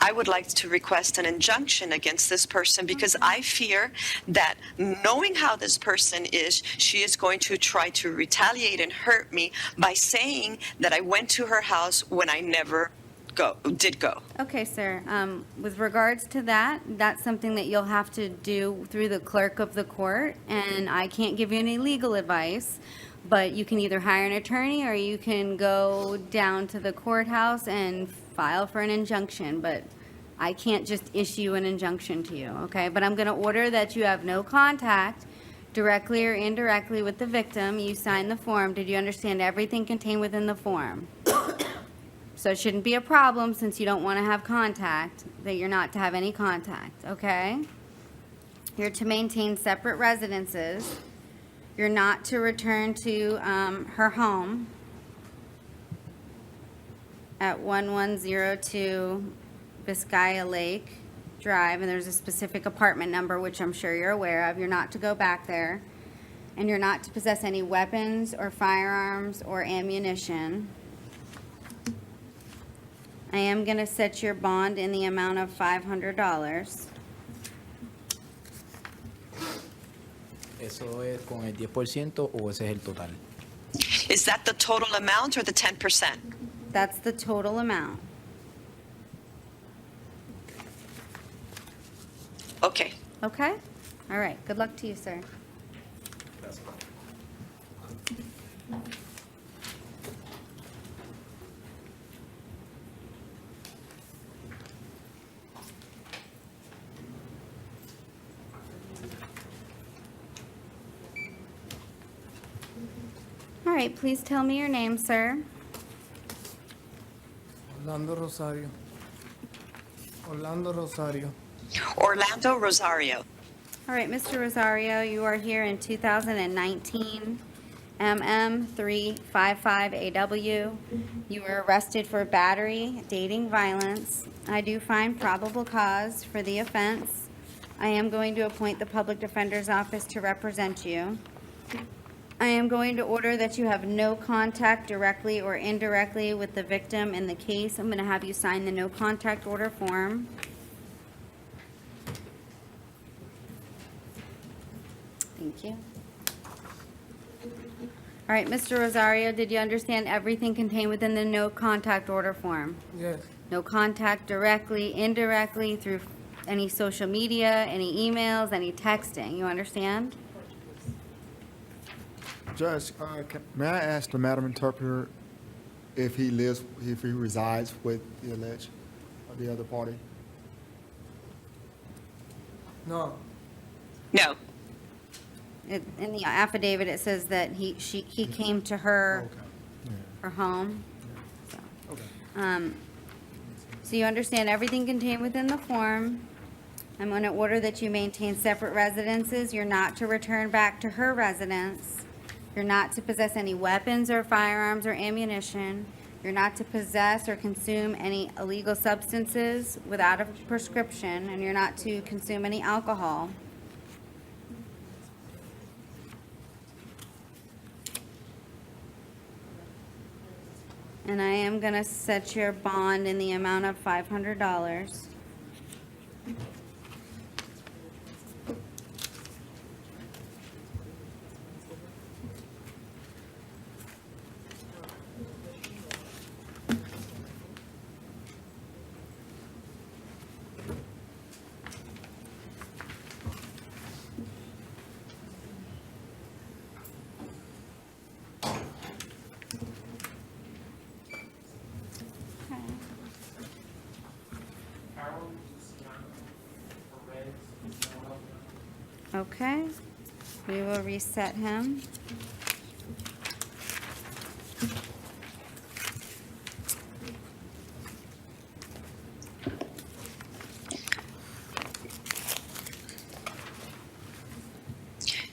Speaker 4: I would like to request an injunction against this person because I fear that knowing how this person is, she is going to try to retaliate and hurt me by saying that I went to her house when I never did go.
Speaker 13: Okay, sir. With regards to that, that's something that you'll have to do through the clerk of the court, and I can't give you any legal advice, but you can either hire an attorney or you can go down to the courthouse and file for an injunction, but I can't just issue an injunction to you, okay? But I'm going to order that you have no contact directly or indirectly with the victim. You signed the form. Did you understand everything contained within the form? So it shouldn't be a problem since you don't want to have contact, that you're not to have any contact, okay? You're to maintain separate residences. You're not to return to her home at 1102 Biscaya Lake Drive, and there's a specific apartment number, which I'm sure you're aware of. You're not to go back there. And you're not to possess any weapons or firearms or ammunition. I am going to set your bond in the amount of $500.
Speaker 26: ¿Eso es con el 10% o ese es el total?
Speaker 4: Is that the total amount or the 10%?
Speaker 13: That's the total amount.
Speaker 4: Okay.
Speaker 13: Okay? All right. Good luck to you, sir. All right. Please tell me your name, sir.
Speaker 8: Orlando Rosario. Orlando Rosario.
Speaker 4: Orlando Rosario.
Speaker 13: All right, Mr. Rosario, you are here in 2019 MM355AW. You were arrested for battery, dating violence. I do find probable cause for the offense. I am going to appoint the Public Defender's Office to represent you. I am going to order that you have no contact directly or indirectly with the victim in the case. I'm going to have you sign the no contact order form. Thank you. All right, Mr. Rosario, did you understand everything contained within the no contact order form?
Speaker 8: Yes.
Speaker 13: No contact directly, indirectly, through any social media, any emails, any texting. You understand?
Speaker 22: Judge, may I ask the Madam Interpreter if he resides with the alleged, or the other party?
Speaker 8: No.
Speaker 4: No.
Speaker 13: In the affidavit, it says that he came to her, her home. So you understand everything contained within the form. I'm going to order that you maintain separate residences. You're not to return back to her residence. You're not to possess any weapons or firearms or ammunition. You're not to possess or consume any illegal substances without a prescription, and you're not to consume any alcohol. And I am going to set your bond in the amount of $500. Okay, we will reset him.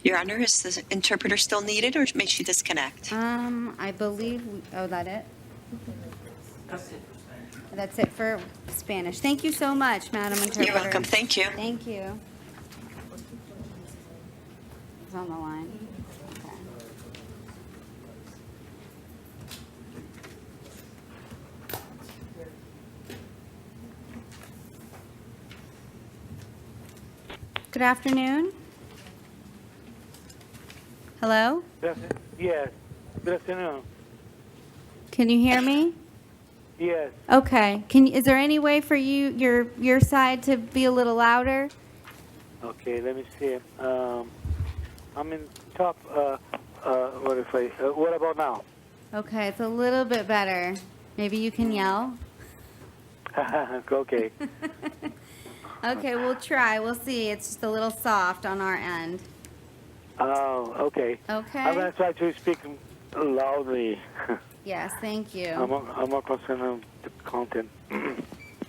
Speaker 4: Your Honor, is the interpreter still needed, or may she disconnect?
Speaker 13: I believe, oh, that it? That's it for Spanish. Thank you so much, Madam Interpreter.
Speaker 4: You're welcome. Thank you.
Speaker 13: Thank you. He's on the line. Okay. Good afternoon. Hello?
Speaker 2: Yes. Good afternoon.
Speaker 13: Can you hear me?
Speaker 2: Yes.
Speaker 13: Okay. Is there any way for your side to be a little louder?
Speaker 2: Okay, let me see. I'm in top. What about now?
Speaker 13: Okay, it's a little bit better. Maybe you can yell.
Speaker 2: Okay.
Speaker 13: Okay, we'll try. We'll see. It's just a little soft on our end.
Speaker 2: Oh, okay.
Speaker 13: Okay.
Speaker 2: I'm gonna try to speak loudly.
Speaker 13: Yes, thank you.
Speaker 2: I'm more concerned on the content.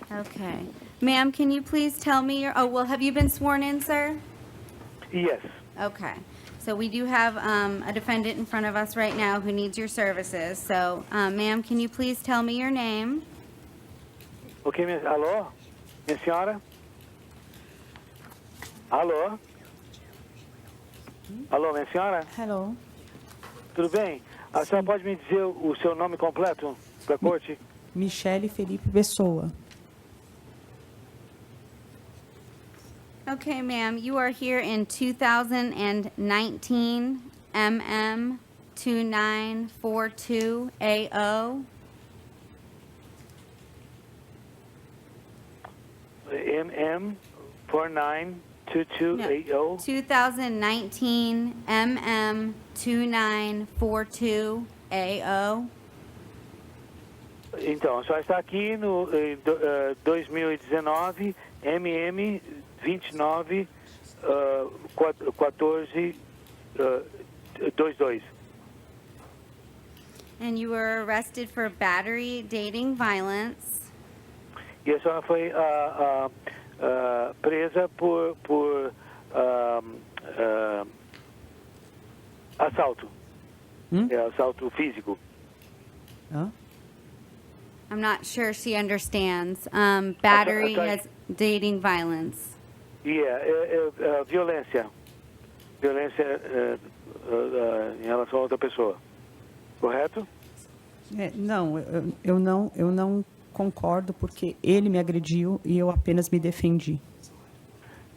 Speaker 13: Okay. Ma'am, can you please tell me your, have you been sworn in, sir?
Speaker 2: Yes.
Speaker 13: Okay. So we do have a defendant in front of us right now who needs your services. So, ma'am, can you please tell me your name?
Speaker 2: Okay, alô? Minha senhora? Alô? Alô, minha senhora?
Speaker 10: Hello.
Speaker 2: Tudo bem? A senhora pode me dizer o seu nome completo para a corte?
Speaker 10: Michele Felipe Pessoa.
Speaker 13: Okay, ma'am, you are here in 2019 MM 2942 AO.
Speaker 2: MM 492280.
Speaker 13: 2019 MM 2942 AO.
Speaker 2: Então, a senhora está aqui no 2019 MM 29 14 22.
Speaker 13: And you were arrested for battery, dating, violence.
Speaker 2: E a senhora foi presa por assalto. Assalto físico.
Speaker 13: I'm not sure she understands. Battery has dating, violence.
Speaker 2: Violência. Violência em relação a outra pessoa. Correto?
Speaker 10: Não, eu não concordo porque ele me agrediu e eu apenas me defendi.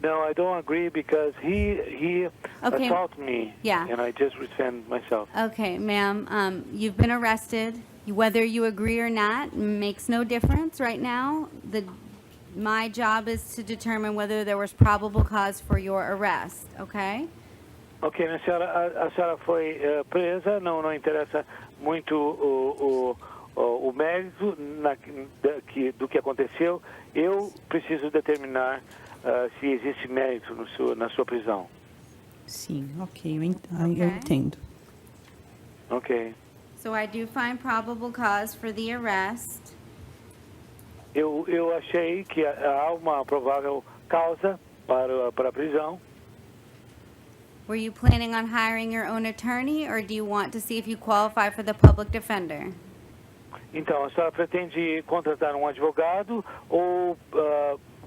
Speaker 2: No, I don't agree because he
Speaker 13: Okay.
Speaker 2: assaulted me.
Speaker 13: Yeah.
Speaker 2: And I just defend myself.
Speaker 13: Okay, ma'am, you've been arrested. Whether you agree or not makes no difference right now. My job is to determine whether there was probable cause for your arrest, okay?
Speaker 2: Ok, minha senhora, a senhora foi presa, não interessa muito o mérito do que aconteceu. Eu preciso determinar se existe mérito na sua prisão.
Speaker 10: Sim, ok, eu entendo.
Speaker 2: Ok.
Speaker 13: So I do find probable cause for the arrest.
Speaker 2: Eu achei que há uma provável causa para a prisão.
Speaker 13: Were you planning on hiring your own attorney, or do you want to see if you qualify for the public defender?
Speaker 2: Então, a senhora pretende contratar um advogado ou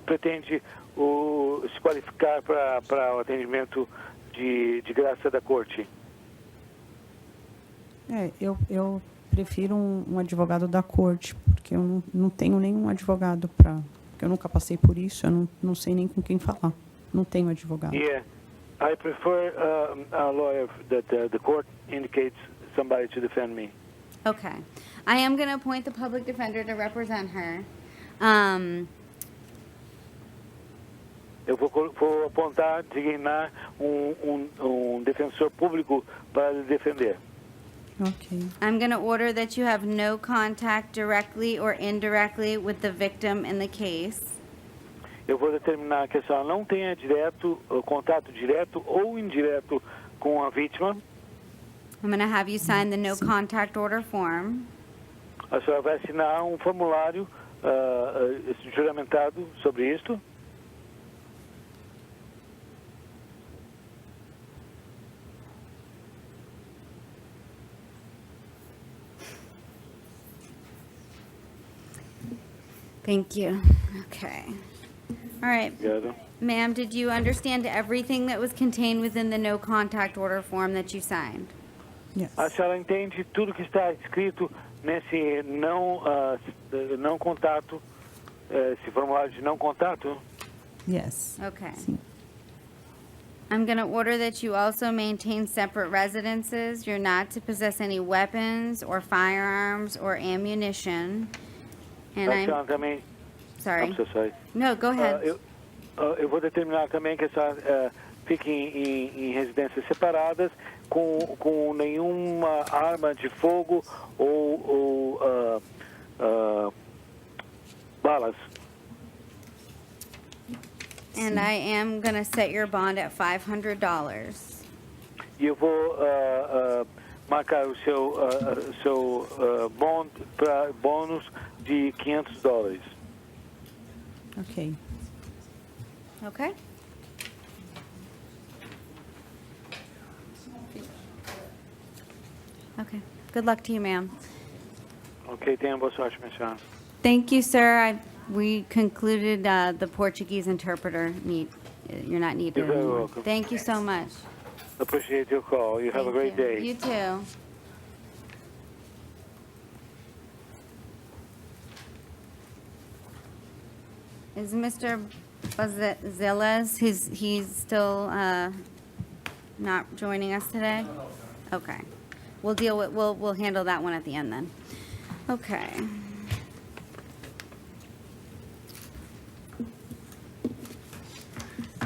Speaker 2: pretende se qualificar para o atendimento de graça da corte?
Speaker 10: Eu prefiro um advogado da corte, porque eu não tenho nenhum advogado porque eu nunca passei por isso, eu não sei nem com quem falar. Não tenho advogado.
Speaker 2: Yeah, I prefer a lawyer that the court indicates somebody to defend me.
Speaker 13: Okay. I am going to appoint the public defender to represent her.
Speaker 2: Eu vou apontar, designar defensor público para lhe defender.
Speaker 10: Okay.
Speaker 13: I'm going to order that you have no contact directly or indirectly with the victim in the case.
Speaker 2: eu vou determinar que a senhora não tenha contato direto ou indireto com a vítima.
Speaker 13: I'm going to have you sign the no contact order form.
Speaker 2: A senhora vai assinar um formulário juramentado sobre isto.
Speaker 13: Thank you. Okay. All right.
Speaker 2: Obrigado.
Speaker 13: Ma'am, did you understand everything that was contained within the no contact order form that you signed?
Speaker 10: Yes.
Speaker 2: A senhora entende tudo que está escrito nesse não contato, esse formulário de não contato?
Speaker 10: Yes.
Speaker 13: Okay. I'm going to order that you also maintain separate residences. You're not to possess any weapons or firearms or ammunition. And
Speaker 2: A senhora
Speaker 13: I'm
Speaker 2: também...
Speaker 13: sorry.
Speaker 2: I'm so sorry.
Speaker 13: No, go ahead.
Speaker 2: Eu vou determinar também que a senhora fique em residências separadas, com nenhuma arma de fogo ou balas.
Speaker 13: And I am going to set your bond at $500.
Speaker 2: E eu vou marcar o seu bônus de $500.
Speaker 10: Okay.
Speaker 13: Okay? Okay. Good luck to you, ma'am.
Speaker 2: Ok, tenha boa sorte, minha senhora.
Speaker 13: Thank you, sir. We concluded the Portuguese interpreter need. You're not needed
Speaker 2: You're very
Speaker 13: anymore.
Speaker 2: welcome.
Speaker 13: Thank you so much.
Speaker 2: Appreciate your call. You have a great day.
Speaker 13: You too. Is Mr. Baziles, he's still not joining us today? Okay. We'll handle that one at the end then. Okay.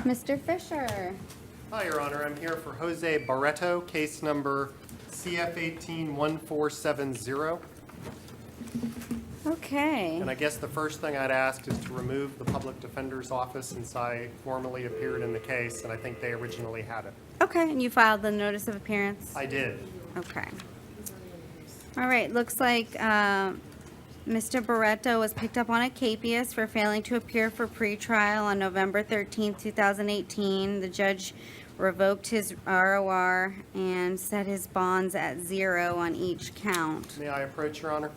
Speaker 13: Mr. Fisher.
Speaker 11: Hi, Your Honor. I'm here for Jose Barreto, case number CF 181470.
Speaker 13: Okay.
Speaker 11: And I guess the first thing I'd ask is to remove the public defender's office since I formally appeared in the case, and I think they originally had it.
Speaker 13: Okay, and you filed the notice of appearance?
Speaker 11: I did.
Speaker 13: Okay. All right, looks like Mr. Barreto was picked up on a capias for failing to appear for pretrial on November 13th, 2018. The judge revoked his ROR and set his bonds at 0 on each count.
Speaker 11: May I approach, Your Honor?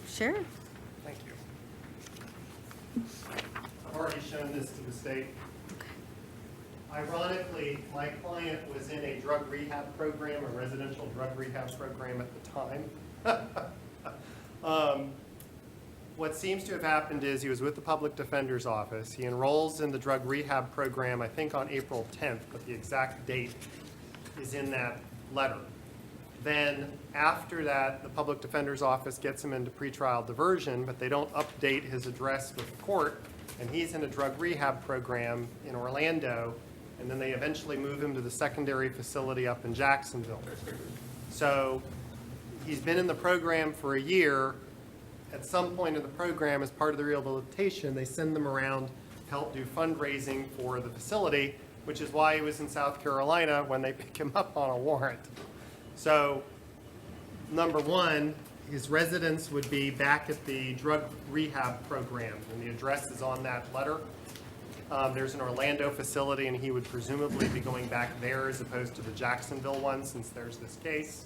Speaker 13: Sure.
Speaker 11: Thank you. I've already shown this to the state. Ironically, my client was in a drug rehab program, a residential drug rehab program at the time. What seems to have happened is he was with the public defender's office. He enrolls in the drug rehab program, I think on April 10th, but the exact date is in that letter. Then after that, the public defender's office gets him into pretrial diversion, but they don't update his address with the court, and he's in a drug rehab program in Orlando, and then they eventually move him to the secondary facility up in Jacksonville. So he's been in the program for a year. At some point in the program, as part of the rehabilitation, they send them around to help do fundraising for the facility, which is why he was in South Carolina when they pick him up on a warrant. So, number one, his residence would be back at the drug rehab program, and the address is on that letter. There's an Orlando facility, and he would presumably be going back there as opposed to the Jacksonville one, since there's this case.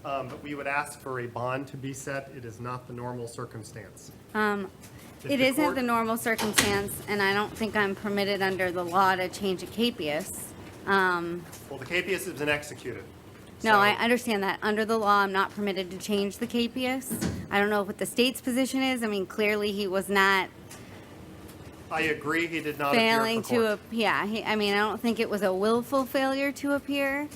Speaker 11: But we would ask for a bond to be set. It is not the normal circumstance.
Speaker 13: It isn't the normal circumstance, and I don't think I'm permitted under the law to change a capias.
Speaker 11: Well, the capias has been executed.
Speaker 13: No, I understand that. Under the law, I'm not permitted to change the capias. I don't know what the state's position is. I mean, clearly he was not
Speaker 11: I agree, he did not appear
Speaker 13: failing
Speaker 11: for court.
Speaker 13: I mean, I don't think it was a willful failure to appear.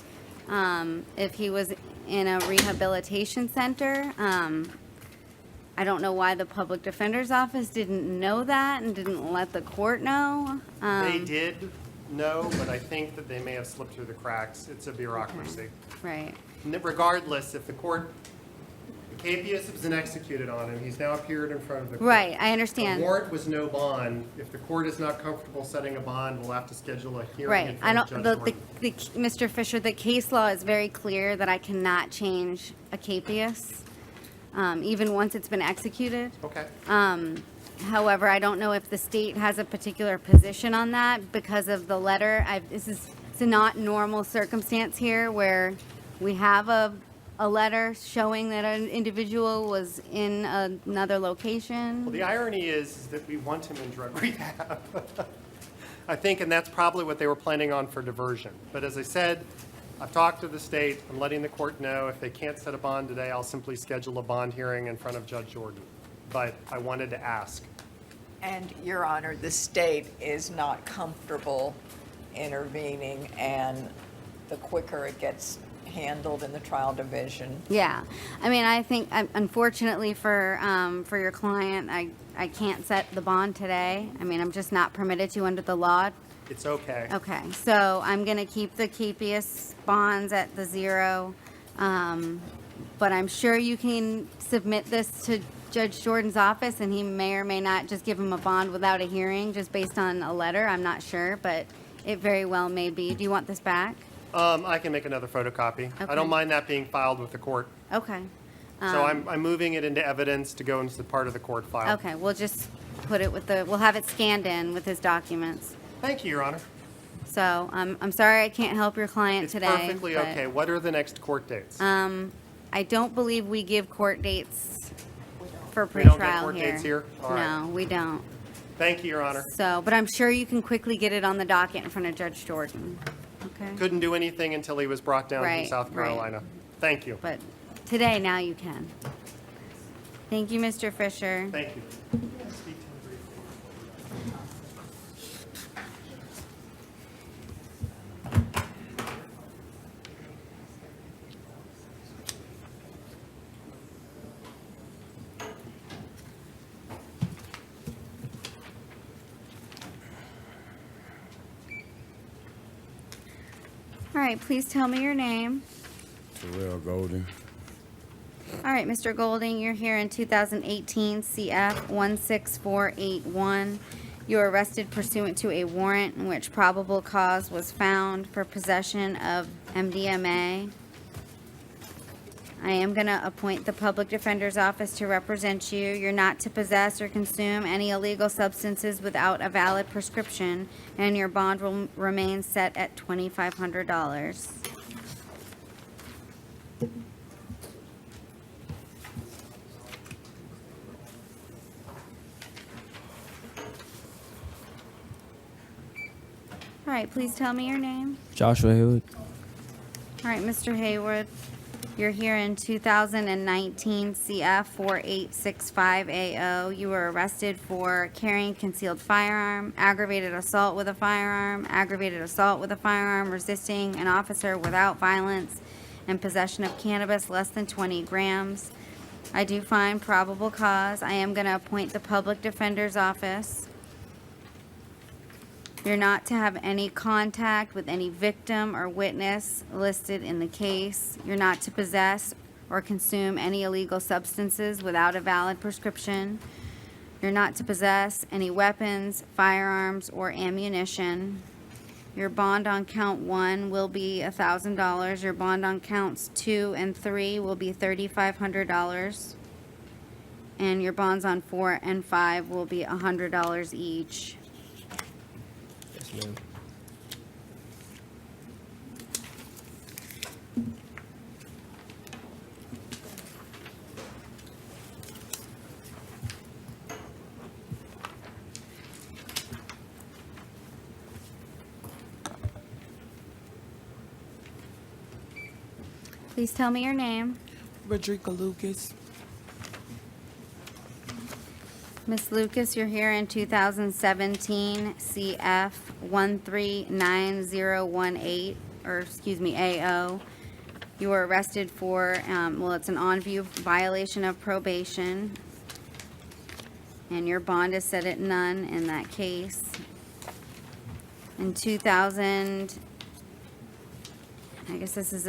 Speaker 13: If he was in a rehabilitation center, I don't know why the public defender's office didn't know that and didn't let the court know.
Speaker 11: They did know, but I think that they may have slipped through the cracks. It's a bureaucracy.
Speaker 13: Right.
Speaker 11: Regardless, if the court Capias has been executed on him. He's now appeared in front of the court.
Speaker 13: Right, I understand.
Speaker 11: The warrant was no bond. If the court is not comfortable setting a bond, we'll have to schedule a hearing
Speaker 13: Right.
Speaker 11: in
Speaker 13: I
Speaker 11: front
Speaker 13: don't,
Speaker 11: of Judge
Speaker 13: the,
Speaker 11: Jordan.
Speaker 13: Mr. Fisher, the case law is very clear that I cannot change a capias, even once it's been executed.
Speaker 11: Okay.
Speaker 13: However, I don't know if the state has a particular position on that because of the letter. It's a not normal circumstance here where we have a letter showing that an individual was in another location.
Speaker 11: Well, the irony is that we want him in drug rehab. I think, and that's probably what they were planning on for diversion. But as I said, I've talked to the state. I'm letting the court know if they can't set a bond today, I'll simply schedule a bond hearing in front of Judge Jordan. But I wanted to ask.
Speaker 16: And, Your Honor, the state is not comfortable intervening, and the quicker it gets handled in the trial division.
Speaker 13: Yeah, I mean, I think unfortunately for your client, I can't set the bond today. I mean, I'm just not permitted to under the law.
Speaker 11: It's okay.
Speaker 13: Okay, so I'm gonna keep the capias bonds at the 0, but I'm sure you can submit this to Judge Jordan's office, and he may or may not just give him a bond without a hearing, just based on a letter. I'm not sure, but it very well may be. Do you want this back?
Speaker 11: I can make another photocopy. I
Speaker 13: Okay.
Speaker 11: don't mind that being filed with the court.
Speaker 13: Okay.
Speaker 11: So I'm moving it into evidence to go into the part of the court file.
Speaker 13: Okay, we'll just put it with we'll have it scanned in with his documents.
Speaker 11: Thank you, Your Honor.
Speaker 13: So, I'm sorry I can't help your client
Speaker 11: It's
Speaker 13: today.
Speaker 11: perfectly
Speaker 13: but,
Speaker 11: okay. What are the next court dates?
Speaker 13: I don't believe we give court dates for
Speaker 11: We don't get
Speaker 13: pretrial
Speaker 11: court
Speaker 13: here.
Speaker 11: dates here? All right.
Speaker 13: No, we don't.
Speaker 11: Thank you, Your Honor.
Speaker 13: So, but I'm sure you can quickly get it on the docket in front of Judge Jordan. Okay?
Speaker 11: Couldn't do anything until he was brought down from
Speaker 13: Right,
Speaker 11: South
Speaker 13: right.
Speaker 11: Carolina. Thank you.
Speaker 13: But today, now you can. Thank you, Mr. Fisher.
Speaker 11: Thank you.
Speaker 13: All right, please tell me your name.
Speaker 14: Terrell Golden.
Speaker 13: All right, Mr. Golding, you're here in 2018 CF 16481. You were arrested pursuant to a warrant in which probable cause was found for possession of MDMA. I am going to appoint the Public Defender's Office to represent you. You're not to possess or consume any illegal substances without a valid prescription, and your bond will remain set at $2,500. All right, please tell me your name.
Speaker 17: Joshua Haywood.
Speaker 13: All right, Mr. Haywood, you're here in 2019 CF 4865AO. You were arrested for carrying concealed firearm, aggravated assault with a firearm, resisting an officer without violence, and possession of cannabis less than 20 grams. I do find probable cause. I am going to appoint the Public Defender's Office. You're not to have any contact with any victim or witness listed in the case. You're not to possess or consume any illegal substances without a valid prescription. You're not to possess any weapons, firearms, or ammunition. Your bond on count 1 will be $1,000. Your bond on counts 2 and 3 will be $3,500. And your bonds on 4 and 5 will be $100 each.
Speaker 17: Yes, ma'am.
Speaker 13: Please tell me your name.
Speaker 17: Rodrigo Lucas.
Speaker 13: Miss Lucas, you're here in 2017 CF 139018, or excuse me, AO. You were arrested for, well, it's an on-view violation of probation. And your bond is set at none in that case. In 2000, I guess this was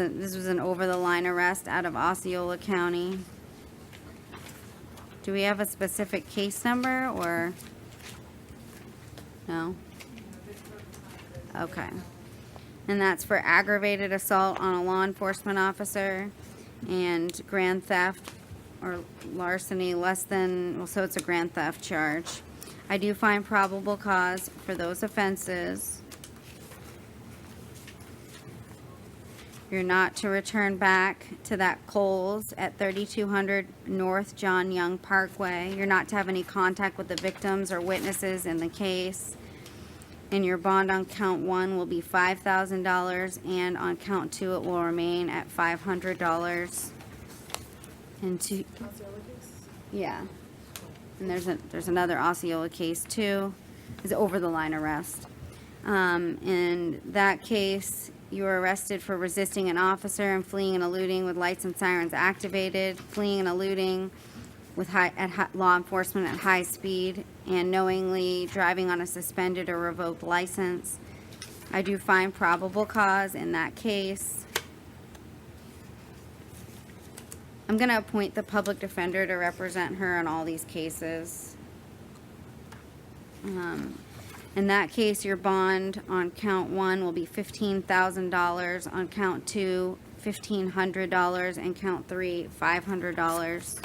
Speaker 13: an over-the-line arrest out of Osceola County. Do we have a specific case number or? No? Okay. And that's for aggravated assault on a law enforcement officer and grand theft or larceny less than, well, so it's a grand theft charge. I do find probable cause for those offenses. You're not to return back to that Kohl's at 3200 North John Young Parkway. You're not to have any contact with the victims or witnesses in the case. And your bond on count 1 will be $5,000, and on count 2 it will remain at $500. And two, yeah. And there's another Osceola case too, is over the line arrest. In that case, you were arrested for resisting an officer and fleeing and eluding with lights and sirens activated, fleeing and eluding with law enforcement at high speed, and knowingly driving on a suspended or revoked license. I do find probable cause in that case. I'm going to appoint the public defender to represent her in all these cases. In that case, your bond on count 1 will be $15,000, on count 2, $1,500, and count 3, $500.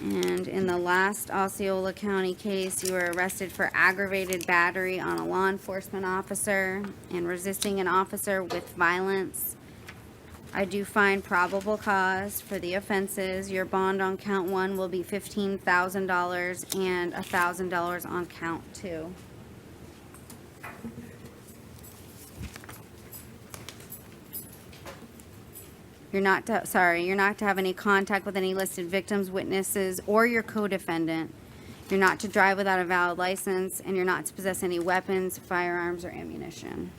Speaker 13: And in the last Osceola County case, you were arrested for aggravated battery on a law enforcement officer and resisting an officer with violence. I do find probable cause for the offenses. Your bond on count 1 will be $15,000 and $1,000 on count 2. You're not to have any contact with any listed victims, witnesses, or your co-defendant. You're not to drive without a valid license, and you're not to possess any weapons, firearms, or ammunition.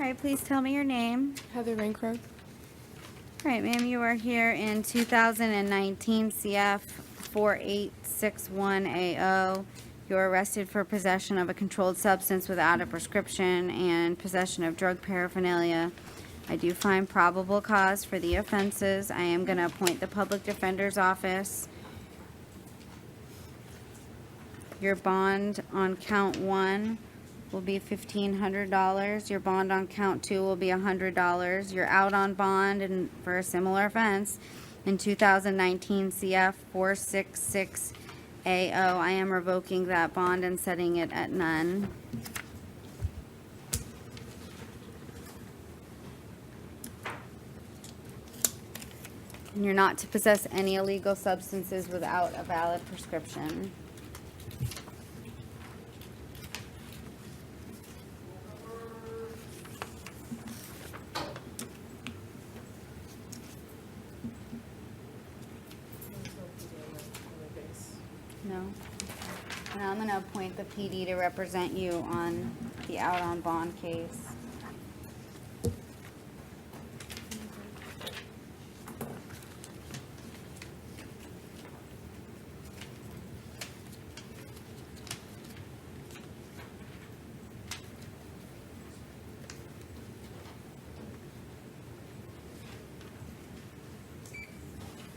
Speaker 13: All right, please tell me your name.
Speaker 7: Heather Raincrow.
Speaker 13: All right, ma'am, you are here in 2019 CF 4861AO. You were arrested for possession of a controlled substance without a prescription and possession of drug paraphernalia. I do find probable cause for the offenses. I am going to appoint the public defender's office. Your bond on count 1 will be $1,500. Your bond on count 2 will be $100. You're out on bond and for a similar offense in 2019 CF 466AO. I am revoking that bond and setting it at none. And you're not to possess any illegal substances without a valid prescription. No. And I'm going to appoint the PD to represent you on the out on bond case.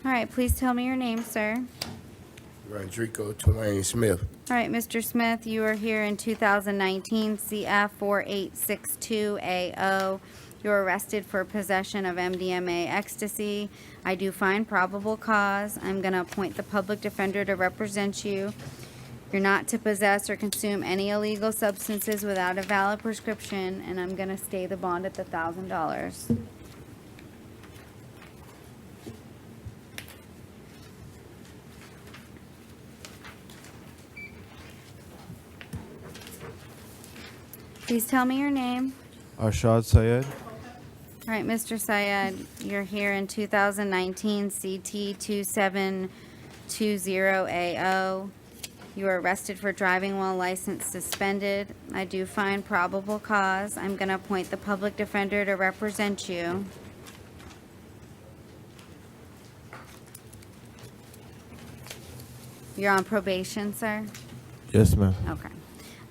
Speaker 13: All right, please tell me your name, sir.
Speaker 24: Rodrigo Tulane Smith.
Speaker 13: All right, Mr. Smith, you are here in 2019 CF 4862AO. You were arrested for possession of MDMA ecstasy. I do find probable cause. I'm going to appoint the public defender to represent you. You're not to possess or consume any illegal substances without a valid prescription, and I'm going to stay the bond at the $1,000. Please tell me your name.
Speaker 7: Arshad Syed.
Speaker 13: All right, Mr. Syed, you're here in 2019 CT 2720AO. You were arrested for driving while license suspended. I do find probable cause. I'm going to appoint the public defender to represent you. You're on probation, sir?
Speaker 7: Yes, ma'am.
Speaker 13: Okay.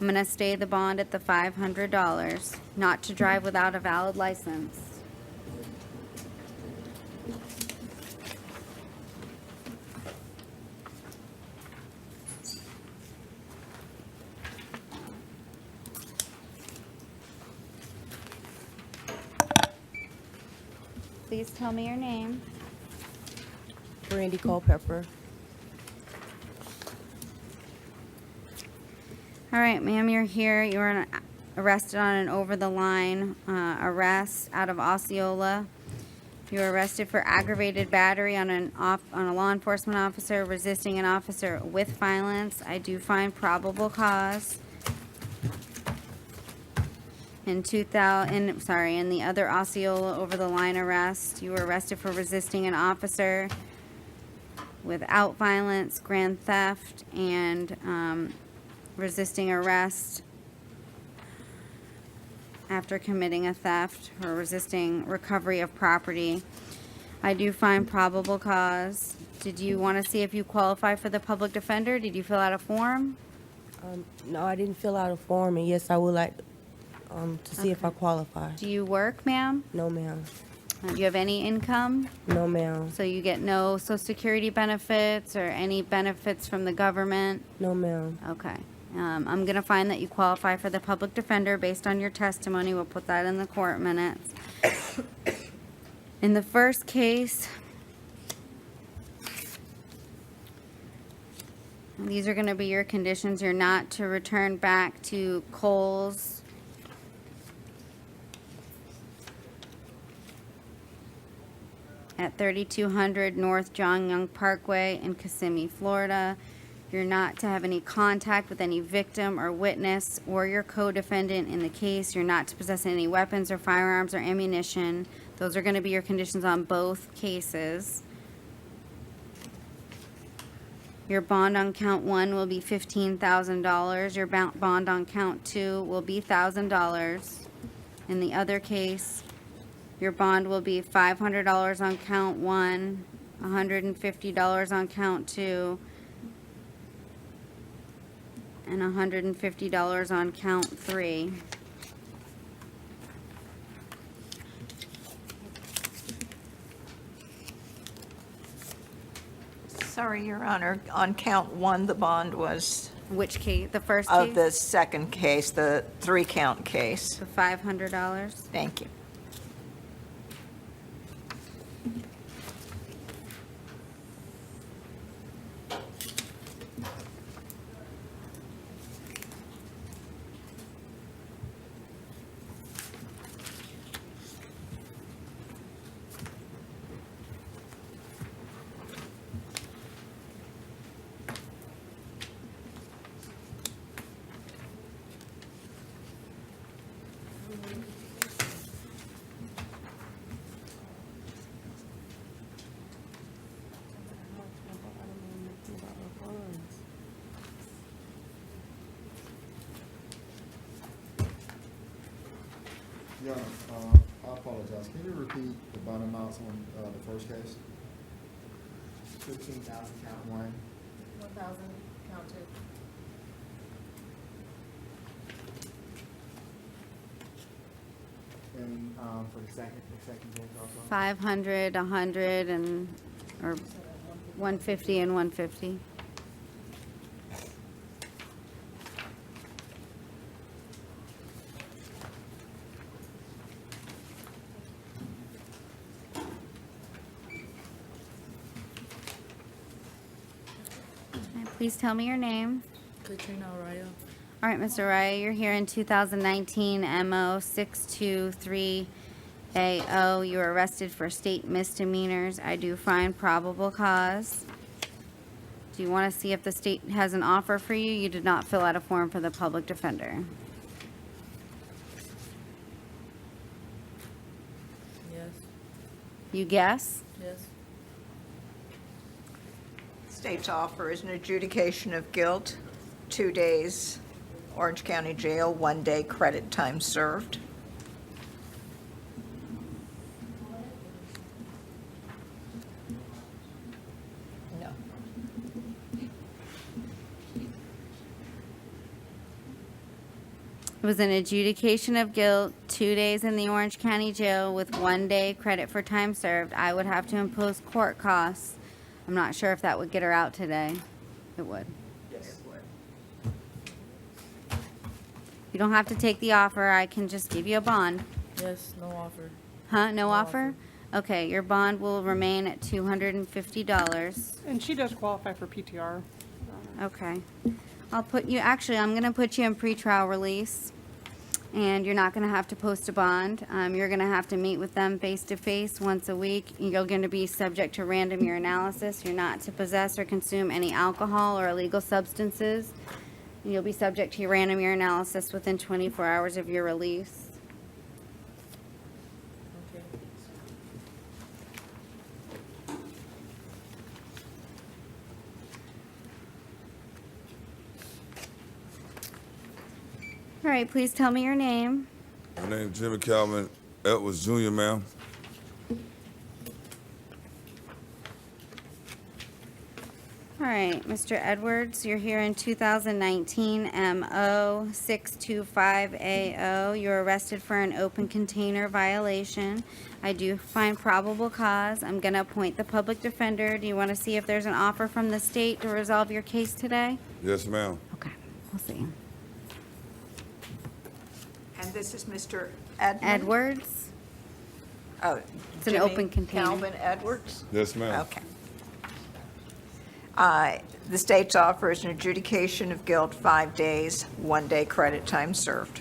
Speaker 13: I'm going to stay the bond at the $500, not to drive without a valid license. Please tell me your name.
Speaker 18: Brandy Culpepper.
Speaker 13: All right, ma'am, you're here. You were arrested on an over-the-line arrest out of Osceola. You were arrested for aggravated battery on a law enforcement officer, resisting an officer with violence. I do find probable cause. In the other Osceola over-the-line arrest, you were arrested for resisting an officer without violence, grand theft, and resisting arrest after committing a theft or resisting recovery of property. I do find probable cause. Did you want to see if you qualify for the public defender? Did you fill out a form?
Speaker 18: No, I didn't fill out a form, and yes, I would like to see if I qualify.
Speaker 13: Do you work, ma'am?
Speaker 18: No, ma'am.
Speaker 13: Do you have any income?
Speaker 18: No, ma'am.
Speaker 13: So you get no Social Security benefits or any benefits from the government?
Speaker 18: No, ma'am.
Speaker 13: Okay. I'm going to find that you qualify for the public defender based on your testimony. We'll put that in the court minutes. In the first case, these are going to be your conditions. You're not to return back to Coles at 3200 North John Young Parkway in Kissimmee, Florida. You're not to have any contact with any victim or witness or your co-defendant in the case. You're not to possess any weapons or firearms or ammunition. Those are going to be your conditions on both cases. Your bond on count 1 will be $15,000. Your bond on count 2 will be $1,000. In the other case, your bond will be $500 on count 1, $150 on count 2, and $150 on count 3.
Speaker 16: Sorry, Your Honor, on count 1, the bond was?
Speaker 13: Which case? The first
Speaker 16: case?
Speaker 13: case?
Speaker 16: Of the second case, the 3-count case.
Speaker 13: The $500.
Speaker 16: Thank you.
Speaker 22: Yeah, I apologize. Can you repeat the bond amounts on the first case?
Speaker 18: 15,000 count 1.
Speaker 15: 1,000 count 2.
Speaker 18: And for the second case also?
Speaker 13: 500, 100, and or 150 and 150. please tell me your name.
Speaker 8: Katrina Araya.
Speaker 13: All right, Mr. Araya, you're here in 2019 MO 623AO. You were arrested for state misdemeanors. I do find probable cause. Do you want to see if the state has an offer for you? You did not fill out a form for the public defender.
Speaker 8: Yes.
Speaker 13: You guess?
Speaker 8: Yes.
Speaker 16: State's offer is an adjudication of guilt, 2 days Orange County Jail, 1 day credit time served. No.
Speaker 13: It was an adjudication of guilt, 2 days in the Orange County Jail with 1 day credit for time served. I would have to impose court costs. I'm not sure if that would get her out today. It would.
Speaker 16: Yes, it would.
Speaker 13: You don't have to take the offer. I can just give you a bond.
Speaker 8: Yes, no offer.
Speaker 13: Huh? No offer? Okay, your bond will remain at $250.
Speaker 15: And she does qualify for PTR.
Speaker 13: Okay. I'll put you, actually, I'm going to put you in pretrial release, and you're not going to have to post a bond. You're going to have to meet with them face-to-face once a week. You're going to be subject to random urinalysis. You're not to possess or consume any alcohol or illegal substances. And you'll be subject to your random urinalysis within 24 hours of your release.
Speaker 8: Okay.
Speaker 13: All right, please tell me your name.
Speaker 1: My name is Jimmy Calvin Edwards Jr., ma'am.
Speaker 13: All right, Mr. Edwards, you're here in 2019 MO 625AO. You're arrested for an open container violation. I do find probable cause. I'm going to appoint the public defender. Do you want to see if there's an offer from the state to resolve your case today?
Speaker 1: Yes, ma'am.
Speaker 13: Okay, we'll see.
Speaker 16: And this is Mr. Edmund?
Speaker 13: Edwards?
Speaker 16: Oh,
Speaker 13: It's an
Speaker 16: Jimmy
Speaker 13: open container.
Speaker 16: Calvin Edwards?
Speaker 1: Yes, ma'am.
Speaker 16: Okay. The state's offer is an adjudication of guilt, 5 days, 1 day credit time served.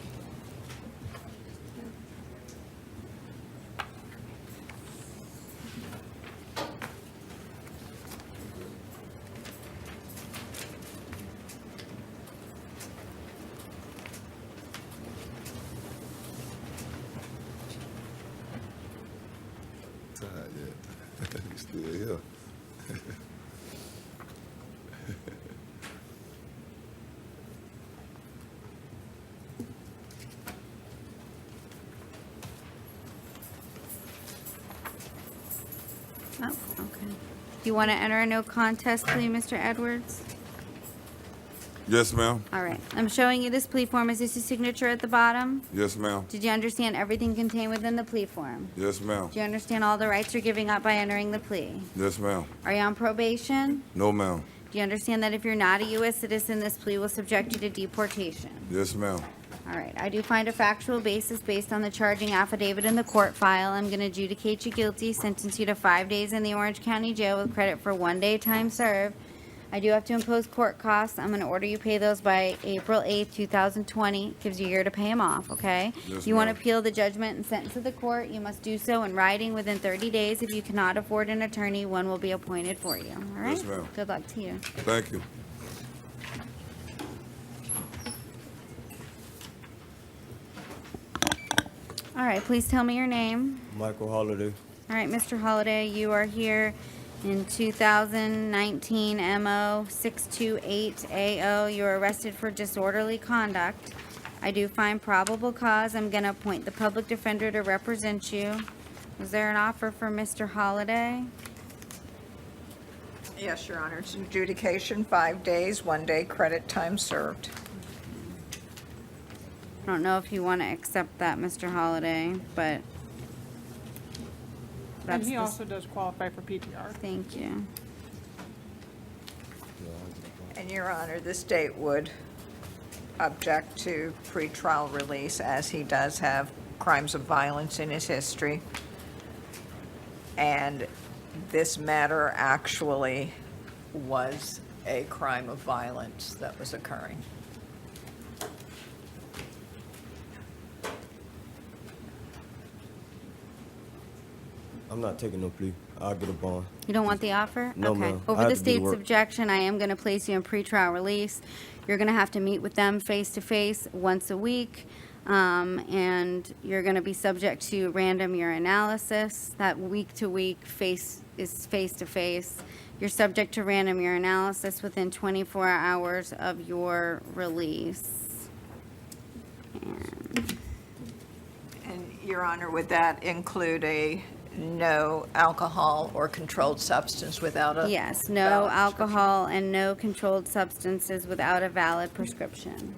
Speaker 1: Tired yet? You still here?
Speaker 13: Oh, okay. Do you want to enter a no contest plea, Mr. Edwards?
Speaker 1: Yes, ma'am.
Speaker 13: All right. I'm showing you this plea form. Is this your signature at the bottom?
Speaker 1: Yes, ma'am.
Speaker 13: Did you understand everything contained within the plea form?
Speaker 1: Yes, ma'am.
Speaker 13: Do you understand all the rights you're giving up by entering the plea?
Speaker 1: Yes, ma'am.
Speaker 13: Are you on probation?
Speaker 1: No, ma'am.
Speaker 13: Do you understand that if you're not a U.S. citizen, this plea will subject you to deportation?
Speaker 1: Yes, ma'am.
Speaker 13: All right. I do find a factual basis based on the charging affidavit in the court file. I'm going to adjudicate you guilty, sentence you to 5 days in the Orange County Jail with credit for 1 day time served. I do have to impose court costs. I'm going to order you pay those by April 8th, 2020. Gives you a year to pay them off, okay?
Speaker 1: Yes,
Speaker 13: If you want to
Speaker 1: ma'am.
Speaker 13: appeal the judgment and sentence of the court, you must do so in writing within 30 days. If you cannot afford an attorney, one will be appointed for you, all right?
Speaker 1: Yes, ma'am.
Speaker 13: Good luck to you.
Speaker 1: Thank you.
Speaker 13: All right, please tell me your name.
Speaker 7: Michael Holiday.
Speaker 13: All right, Mr. Holliday, you are here in 2019 MO 628AO. You were arrested for disorderly conduct. I do find probable cause. I'm going to appoint the public defender to represent you. Was there an offer for Mr. Holliday?
Speaker 16: Yes, Your Honor. It's an adjudication, 5 days, 1 day credit time served.
Speaker 13: I don't know if you want to accept that, Mr. Holliday, but
Speaker 15: And he
Speaker 13: the-
Speaker 15: also does qualify for PTR.
Speaker 13: Thank you.
Speaker 16: And Your Honor, the state would object to pretrial release as he does have crimes of violence in his history. And this matter actually was a crime of violence that was occurring.
Speaker 7: I'm not taking no plea. I'll get a bond.
Speaker 13: You don't want the offer?
Speaker 7: No,
Speaker 13: Okay.
Speaker 7: ma'am. I
Speaker 13: Over
Speaker 7: have
Speaker 13: the
Speaker 7: to do the
Speaker 13: state's
Speaker 7: work.
Speaker 13: objection, I am going to place you in pretrial release. You're going to have to meet with them face-to-face once a week, and you're going to be subject to random urinalysis. That week-to-week is face-to-face. You're subject to random urinalysis within 24 hours of your release.
Speaker 16: And, Your Honor, would that include a no alcohol or controlled substance without a?
Speaker 13: Yes, no
Speaker 16: valid
Speaker 13: alcohol and no controlled substances without a valid prescription.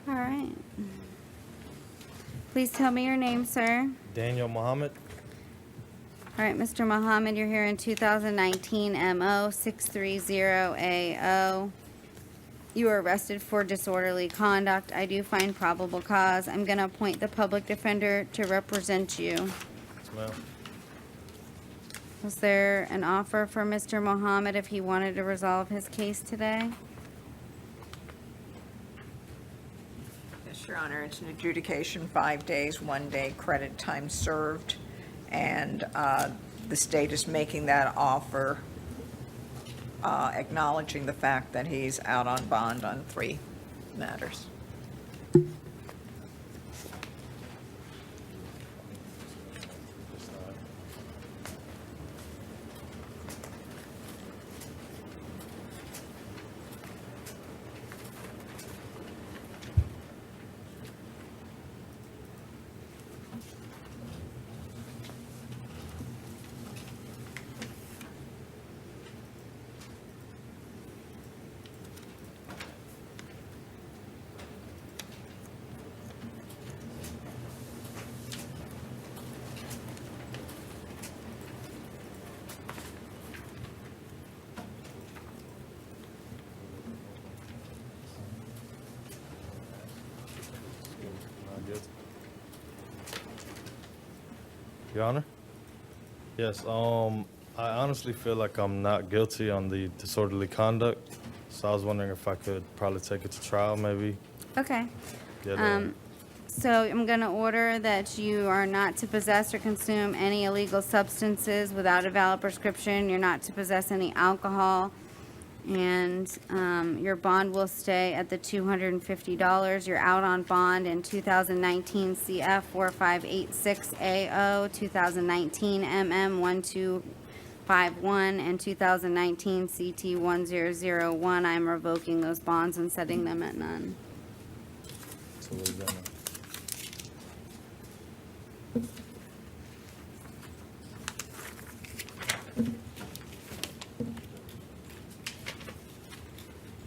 Speaker 13: All right. Please tell me your name, sir.
Speaker 7: Daniel Muhammad.
Speaker 13: All right, Mr. Muhammad, you're here in 2019 MO 630AO. You were arrested for disorderly conduct. I do find probable cause. I'm going to appoint the public defender to represent you.
Speaker 7: Yes, ma'am.
Speaker 13: Was there an offer for Mr. Muhammad if he wanted to resolve his case today?
Speaker 16: Yes, Your Honor, it's an adjudication, 5 days, 1 day credit time served, and the state is making that offer, acknowledging the fact that he's out on bond on 3 matters.
Speaker 7: Your Honor? Yes, I honestly feel like I'm not guilty on the disorderly conduct, so I was wondering if I could probably take it to trial, maybe.
Speaker 13: Okay.
Speaker 7: Get a-
Speaker 13: So I'm going to order that you are not to possess or consume any illegal substances without a valid prescription. You're not to possess any alcohol. And your bond will stay at the $250. You're out on bond in 2019 CF 4586AO, 2019 MM 1251, and 2019 CT 1001. I'm revoking those bonds and setting them at none.
Speaker 7: So what is that now?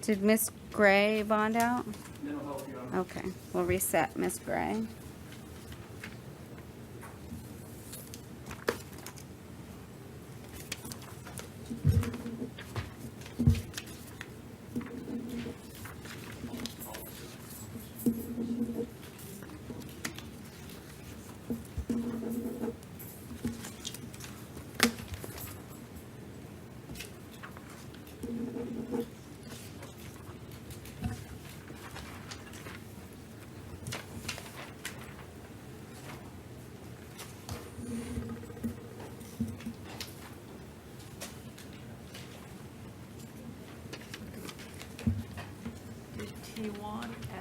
Speaker 13: Did Miss Gray bond out?
Speaker 5: Mental health, Your Honor.
Speaker 13: Okay, we'll reset Miss Gray.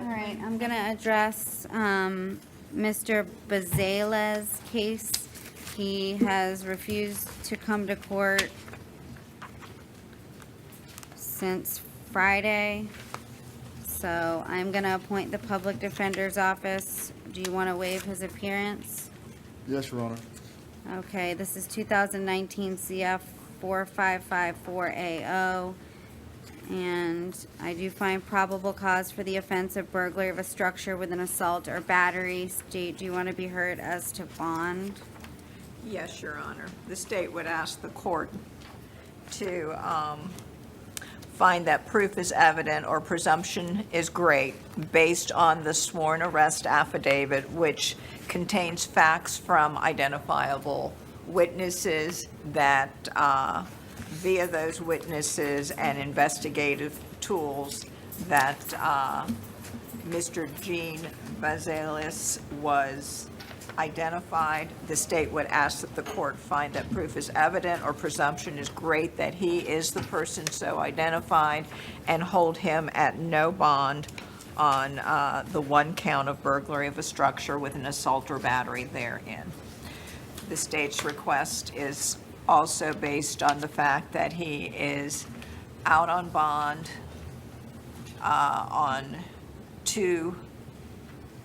Speaker 13: All right, I'm going to address Mr. Bazala's case. He has refused to come to court since Friday. So I'm going to appoint the public defender's office. Do you want to waive his appearance?
Speaker 22: Yes, Your Honor.
Speaker 13: Okay, this is 2019 CF 4554AO. And I do find probable cause for the offense of burglary of a structure with an assault or battery. State, do you want to be heard as to bond?
Speaker 16: Yes, Your Honor. The state would ask the court to find that proof is evident or presumption is great based on the sworn arrest affidavit, which contains facts from identifiable witnesses that via those witnesses and investigative tools that Mr. Gene Vazelis was identified. The state would ask that the court find that proof is evident or presumption is great that he is the person so identified and hold him at no bond on the one count of burglary of a structure with an assault or battery therein. The state's request is also based on the fact that he is out on bond on 2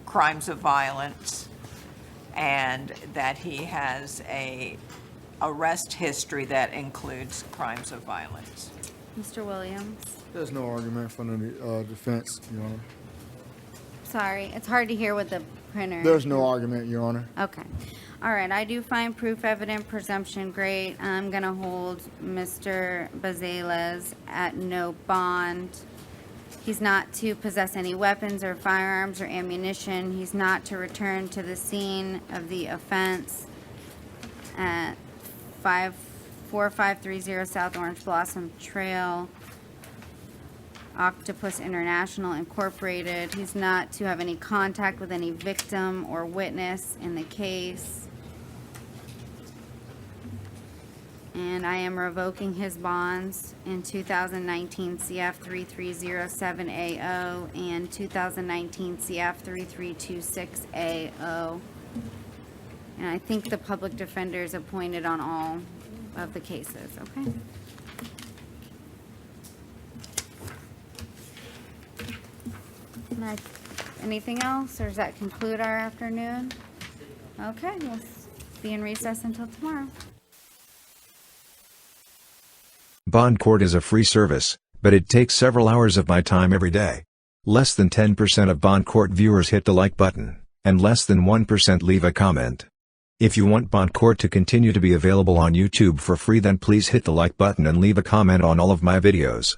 Speaker 16: crimes of violence, and that he has a arrest history that includes crimes of violence.
Speaker 13: Mr. Williams?
Speaker 22: There's no argument from the defense, Your Honor.
Speaker 13: Sorry, it's hard to hear with the printer.
Speaker 22: There's no argument, Your Honor.
Speaker 13: Okay. All right, I do find proof evident, presumption great. I'm going to hold Mr. Bazelas at no bond. He's not to possess any weapons or firearms or ammunition. He's not to return to the scene of the offense at 4530 South Orange Blossom Trail, Octopus International Incorporated. He's not to have any contact with any victim or witness in the case. And I am revoking his bonds in 2019 CF 3307AO and 2019 CF 3326AO. And I think the public defender is appointed on all of the cases, okay? Anything else, or does that conclude our afternoon? Okay, we'll be in recess until tomorrow.
Speaker 9: Bond court is a free service, but it takes several hours of my time every day. Less than 10% of Bond court viewers hit the like button, and less than 1% leave a comment. If you want Bond court to continue to be available on YouTube for free, then please hit the like button and leave a comment on all of my videos.